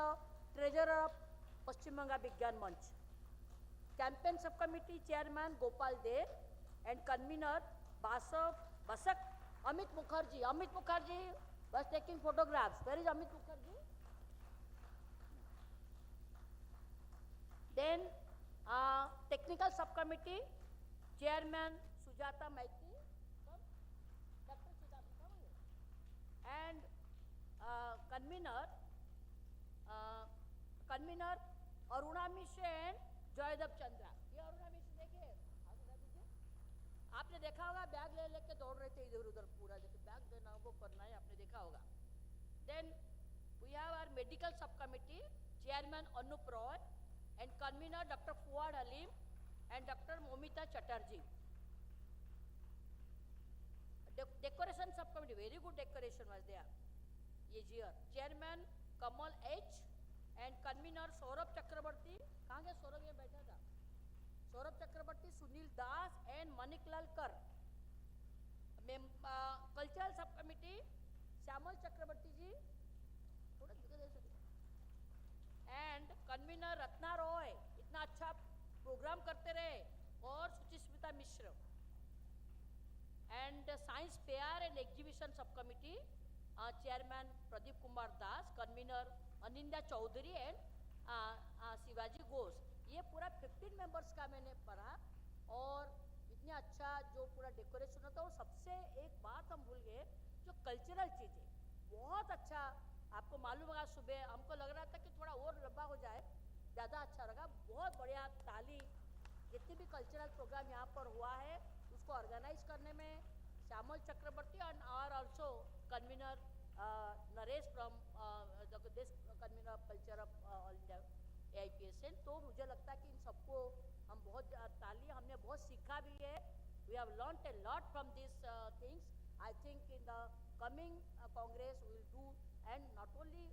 treasurer of Paschim Bengal Vigyan Mancha. Campaign sub committee chairman Gopal De and convener Basak Amit Mukherjee was taking photographs. Where is Amit Mukherjee? Then technical subcommittee chairman Sujata Maiti, Dr. Sujata, and convener Aruna Mishra and Joydeep Chandra. ये अरुणा मिश्र देखिए, आपने देखा होगा bag ले लेके दौड़ रहे थे इधर उधर पूरा, जैसे बैग देना वो करना है, आपने देखा होगा। Then we have our medical subcommittee chairman Anup Roy and convener Dr. Fuad Halim and Dr. Momita Chatterjee. Decoration subcommittee, very good decoration was there this year. Chairman Kamal H and convener Saurabh Chakrabarti. कहाँ गया सौरभ? ये बैठा था। सौरभ चक्रवर्ती, सुनील दास and Maneklal कर। Cultural सब committee Shyamal चक्रवर्ती जी, थोड़ा दे सकते, and convener Ratna Roy, इतना अच्छा प्रोग्राम करते रहे, और Suchismita Mishra. And science fair and exhibition sub committee chairman Pradeep Kumar Das, convener Aninda Chowdhury and Shivaji Ghosh. ये पूरा 15 मेंबर्स का मैंने पढ़ा, और इतना अच्छा जो पूरा डेकोरेशन होता है। और सबसे एक बात हम भूल गए, जो कल्चरल चीज़ें बहुत अच्छा, आपको मालूम होगा सुबह हमको लग रहा था कि थोड़ा और लंबा हो जाए, ज़्यादा अच्छा लगा। बहुत बढ़िया ताली, जितने भी कल्चरल प्रोग्राम यहाँ पर हुआ है उसको ऑर्गेनाइज करने में श्यामल चक्रवर्ती और also convener Naresh from convener of culture of all India AIPSN। तो मुझे लगता है कि इन सबको हम बहुत ताली, हमने बहुत सीखा भी है। We have learned a lot from this things. I think in the coming congress will do, and not only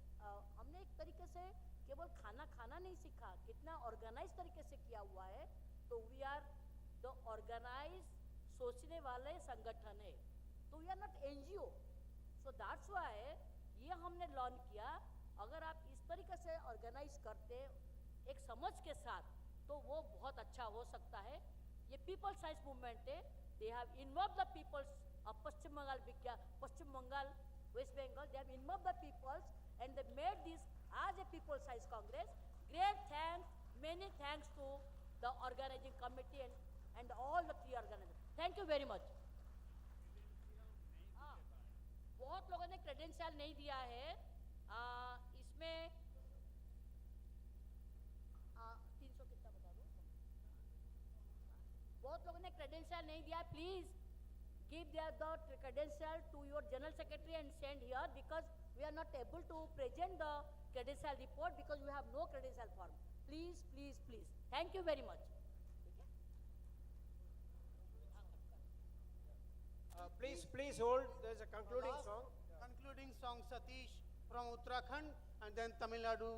हमने एक तरीके से केवल खाना नहीं सीखा, कितना ऑर्गेनाइज तरीके से किया हुआ है। तो वी आर द ऑर्गेनाइज सोचने वाले संगठन है, तो we are not NGO। So that's why ये हमने लर्न किया। अगर आप इस तरीके से ऑर्गेनाइज करते एक समझ के साथ, तो वो बहुत अच्छा हो सकता है। ये पीपल साइंस मूवमेंट है, they have involve the peoples of Paschim Bengal West Bengal, they have involve the peoples and they made this as a people science congress. Great thanks, many thanks to the organising committee and all the 3 organisers. Thank you very much. बहुत लोगों ने credential नहीं दिया है, इसमें 300 कितना बता दो, बहुत लोगों ने क्रेडेंशियल नहीं दिया। Please give the credential to your general secretary and send here, because we are not able to present the credential report because we have no credential form. Please please please, thank you very much. Please hold. There is a concluding song. Concluding song, Satish from Uttarakhand, and then Tamil Nadu,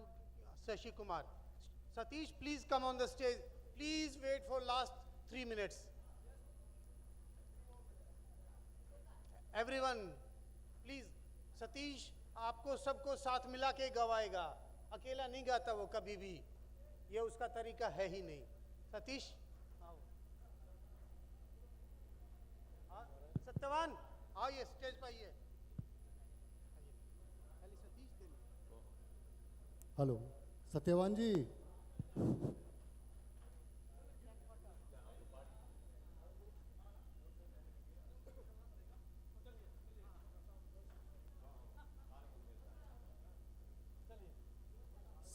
Shashi Kumar. Satish, please come on the stage. Please wait for last 3 minutes. Everyone, please. Satish, आपको सबको साथ मिला के गवाएगा, अकेला नहीं गाता वो कभी भी, ये उसका तरीका है ही नहीं। सतीश आओ। सत्यवान आओ, ये स्टेज पर आइए। हेलो सत्यवान जी,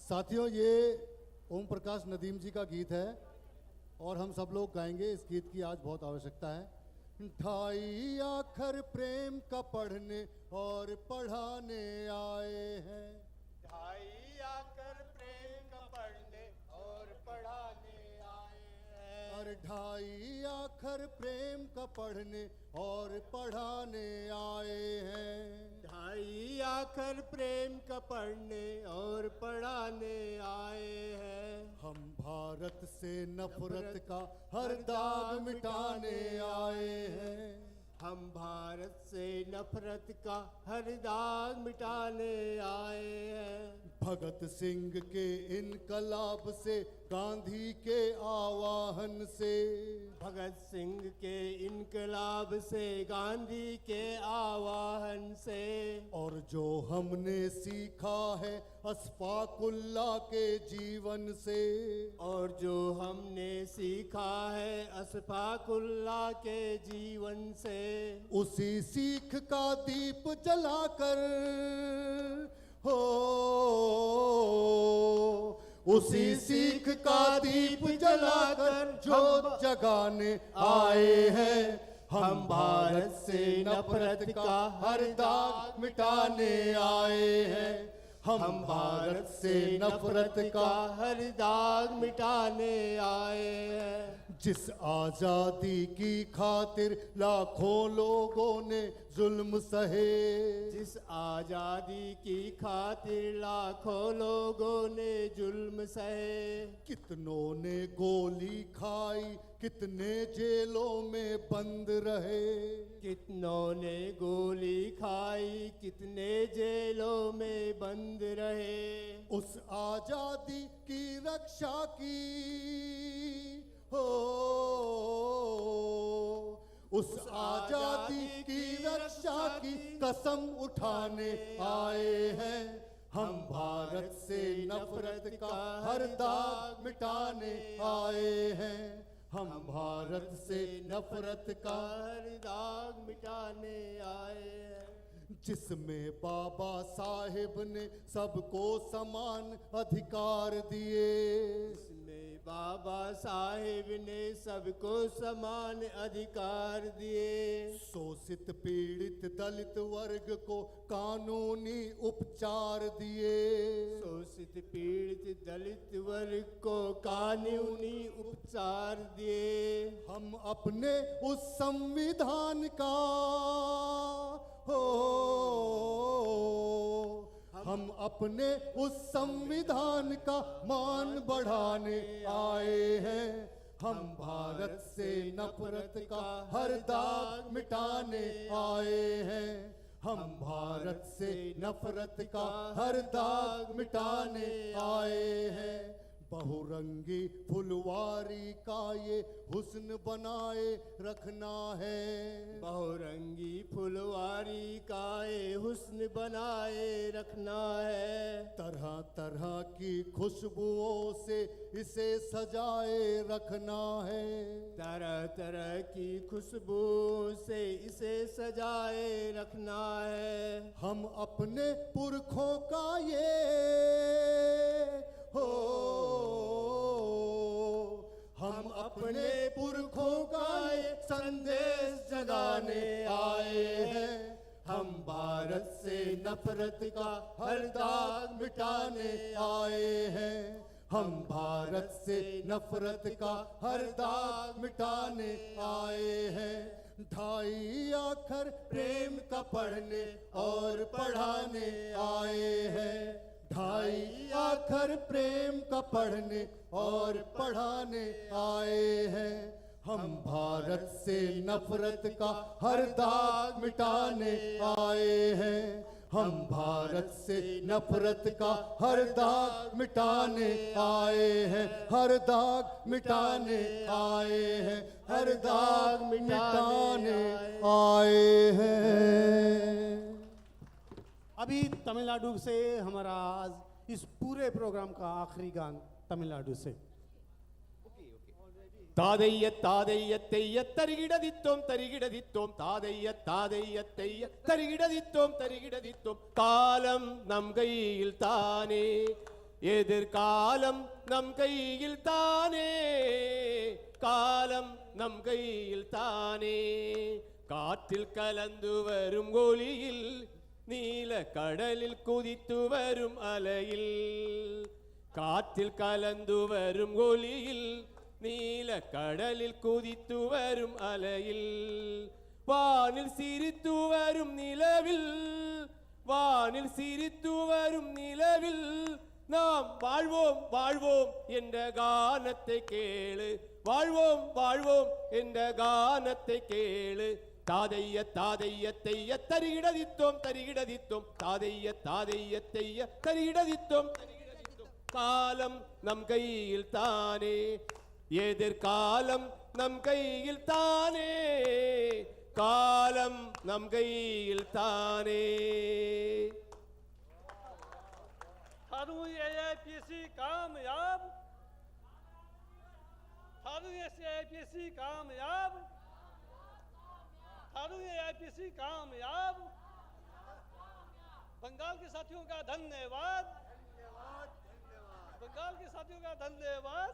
साथियों ये ओम प्रकाश नदीम जी का गीत है और हम सब लोग गाएंगे। इस गीत की आज बहुत आवश्यकता है। ढाई आखर प्रेम का पढ़ने और पढ़ाने आए हैं, ढाई आकर प्रेम का पढ़ने और पढ़ाने आए हैं। अरे ढाई आखर प्रेम का पढ़ने और पढ़ाने आए हैं। ढाई आखर प्रेम का पढ़ने और पढ़ाने आए हैं। हम भारत से नफरत का हर दाग मिटाने आए हैं। हम भारत से नफरत का हर दाग मिटाने आए हैं। भगत सिंह के इनकलाब से, गांधी के आवाहन से, भगत सिंह के इनकलाब से, गांधी के आवाहन से, और जो हमने सीखा है अशफाकुल्ला के जीवन से, और जो हमने सीखा है अशफाकुल्ला के जीवन से, उसी सीख का दीप जलाकर हो, उसी सीख का दीप जलाकर जोत जगाने आए हैं। हम भारत से नफरत का हर दाग मिटाने आए हैं। हम भारत से नफरत का हर दाग मिटाने आए हैं। जिस आजादी की खातिर लाखों लोगों ने जुल्म सहे, जिस आजादी की खातिर लाखों लोगों ने जुल्म सहे, कितनों ने गोली खाई, कितने जेलों में बंद रहे, कितनों ने गोली खाई, कितने जेलों में बंद रहे। उस आजादी की रक्षा की हो, उस आजादी की रक्षा की कसम उठाने आए हैं। हम भारत से नफरत का हर दाग मिटाने आए हैं। हम भारत से नफरत का हर दाग मिटाने आए हैं। जिसमें बाबा साहिब ने सबको समान अधिकार दिए, जिसमें बाबा साहिब ने सबको समान अधिकार दिए, शोषित पीड़ित दलित वर्ग को कानूनी उपचार दिए, शोषित पीड़ित दलित वर्ग को कानूनी उपचार दिए। हम अपने उस संविधान का हो, हम अपने उस संविधान का मान बढ़ाने आए हैं। हम भारत से नफरत का हर दाग मिटाने आए हैं। हम भारत से नफरत का हर दाग मिटाने आए हैं। बहुरंगी फुलवारी का ये हुस्न बनाए रखना है, बहुरंगी फुलवारी का ये हुस्न बनाए रखना है। तरह तरह की खुशबुओं से इसे सजाए रखना है, तरह तरह की खुशबू से इसे सजाए रखना है। हम अपने पुरखों का ये हो, हम अपने पुरखों का ये संदेश जगाने आए हैं। हम भारत से नफरत का हर दाग मिटाने आए हैं। हम भारत से नफरत का हर दाग मिटाने आए हैं। ढाई आखर प्रेम का पढ़ने और पढ़ाने आए हैं। ढाई आखर प्रेम का पढ़ने और पढ़ाने आए हैं। हम भारत से नफरत का हर दाग मिटाने आए हैं। हम भारत से नफरत का हर दाग मिटाने आए हैं। हर दाग मिटाने आए हैं। हर दाग मिटाने आए हैं। अभी तमिलनाडु से हमारा आज इस पूरे प्रोग्राम का आखिरी गान तमिलनाडु से। तादैय तादैय तेय तरिगिडदित्तोम तरिगिडदित्तोम तादैय तादैय तेय तरिगिडदित्तोम तरिगिडदित्तोम காலம் நம் கையில் தானே எதிர்காலம் நம் கையில் தானே காலம் நம் கையில் தானே காற்றில் கலந்து வரும் ஒளியில் நீல கடலில் குதித்து வரும் அலையில் காற்றில் கலந்து வரும் ஒளியில் நீல கடலில் குதித்து வரும் அலையில் வானில் சிரித்து வரும் நிலவில் வானில் சிரித்து வரும் நிலவில் நாம் வாழ்வோம் வாழ்வோம் என்ற கானத்தை கேளு வாழ்வோம் வாழ்வோம் என்ற கானத்தை கேளு தாதைய தாதைய தெய்ய தரிகிடதித்தோம் தரிகிடதித்தோம் தாதைய தாதைய தெய்ய தரிகிடதித்தோம் காலம் நம் கையில் தானே எதிர்காலம் நம் கையில் தானே காலம் நம் கையில் தானே थारू AIPSC कामयाब थारू AIPSC कामयाब थारू AIPSC कामयाब बंगाल के साथियों का धन्यवाद बंगाल के साथियों का धन्यवाद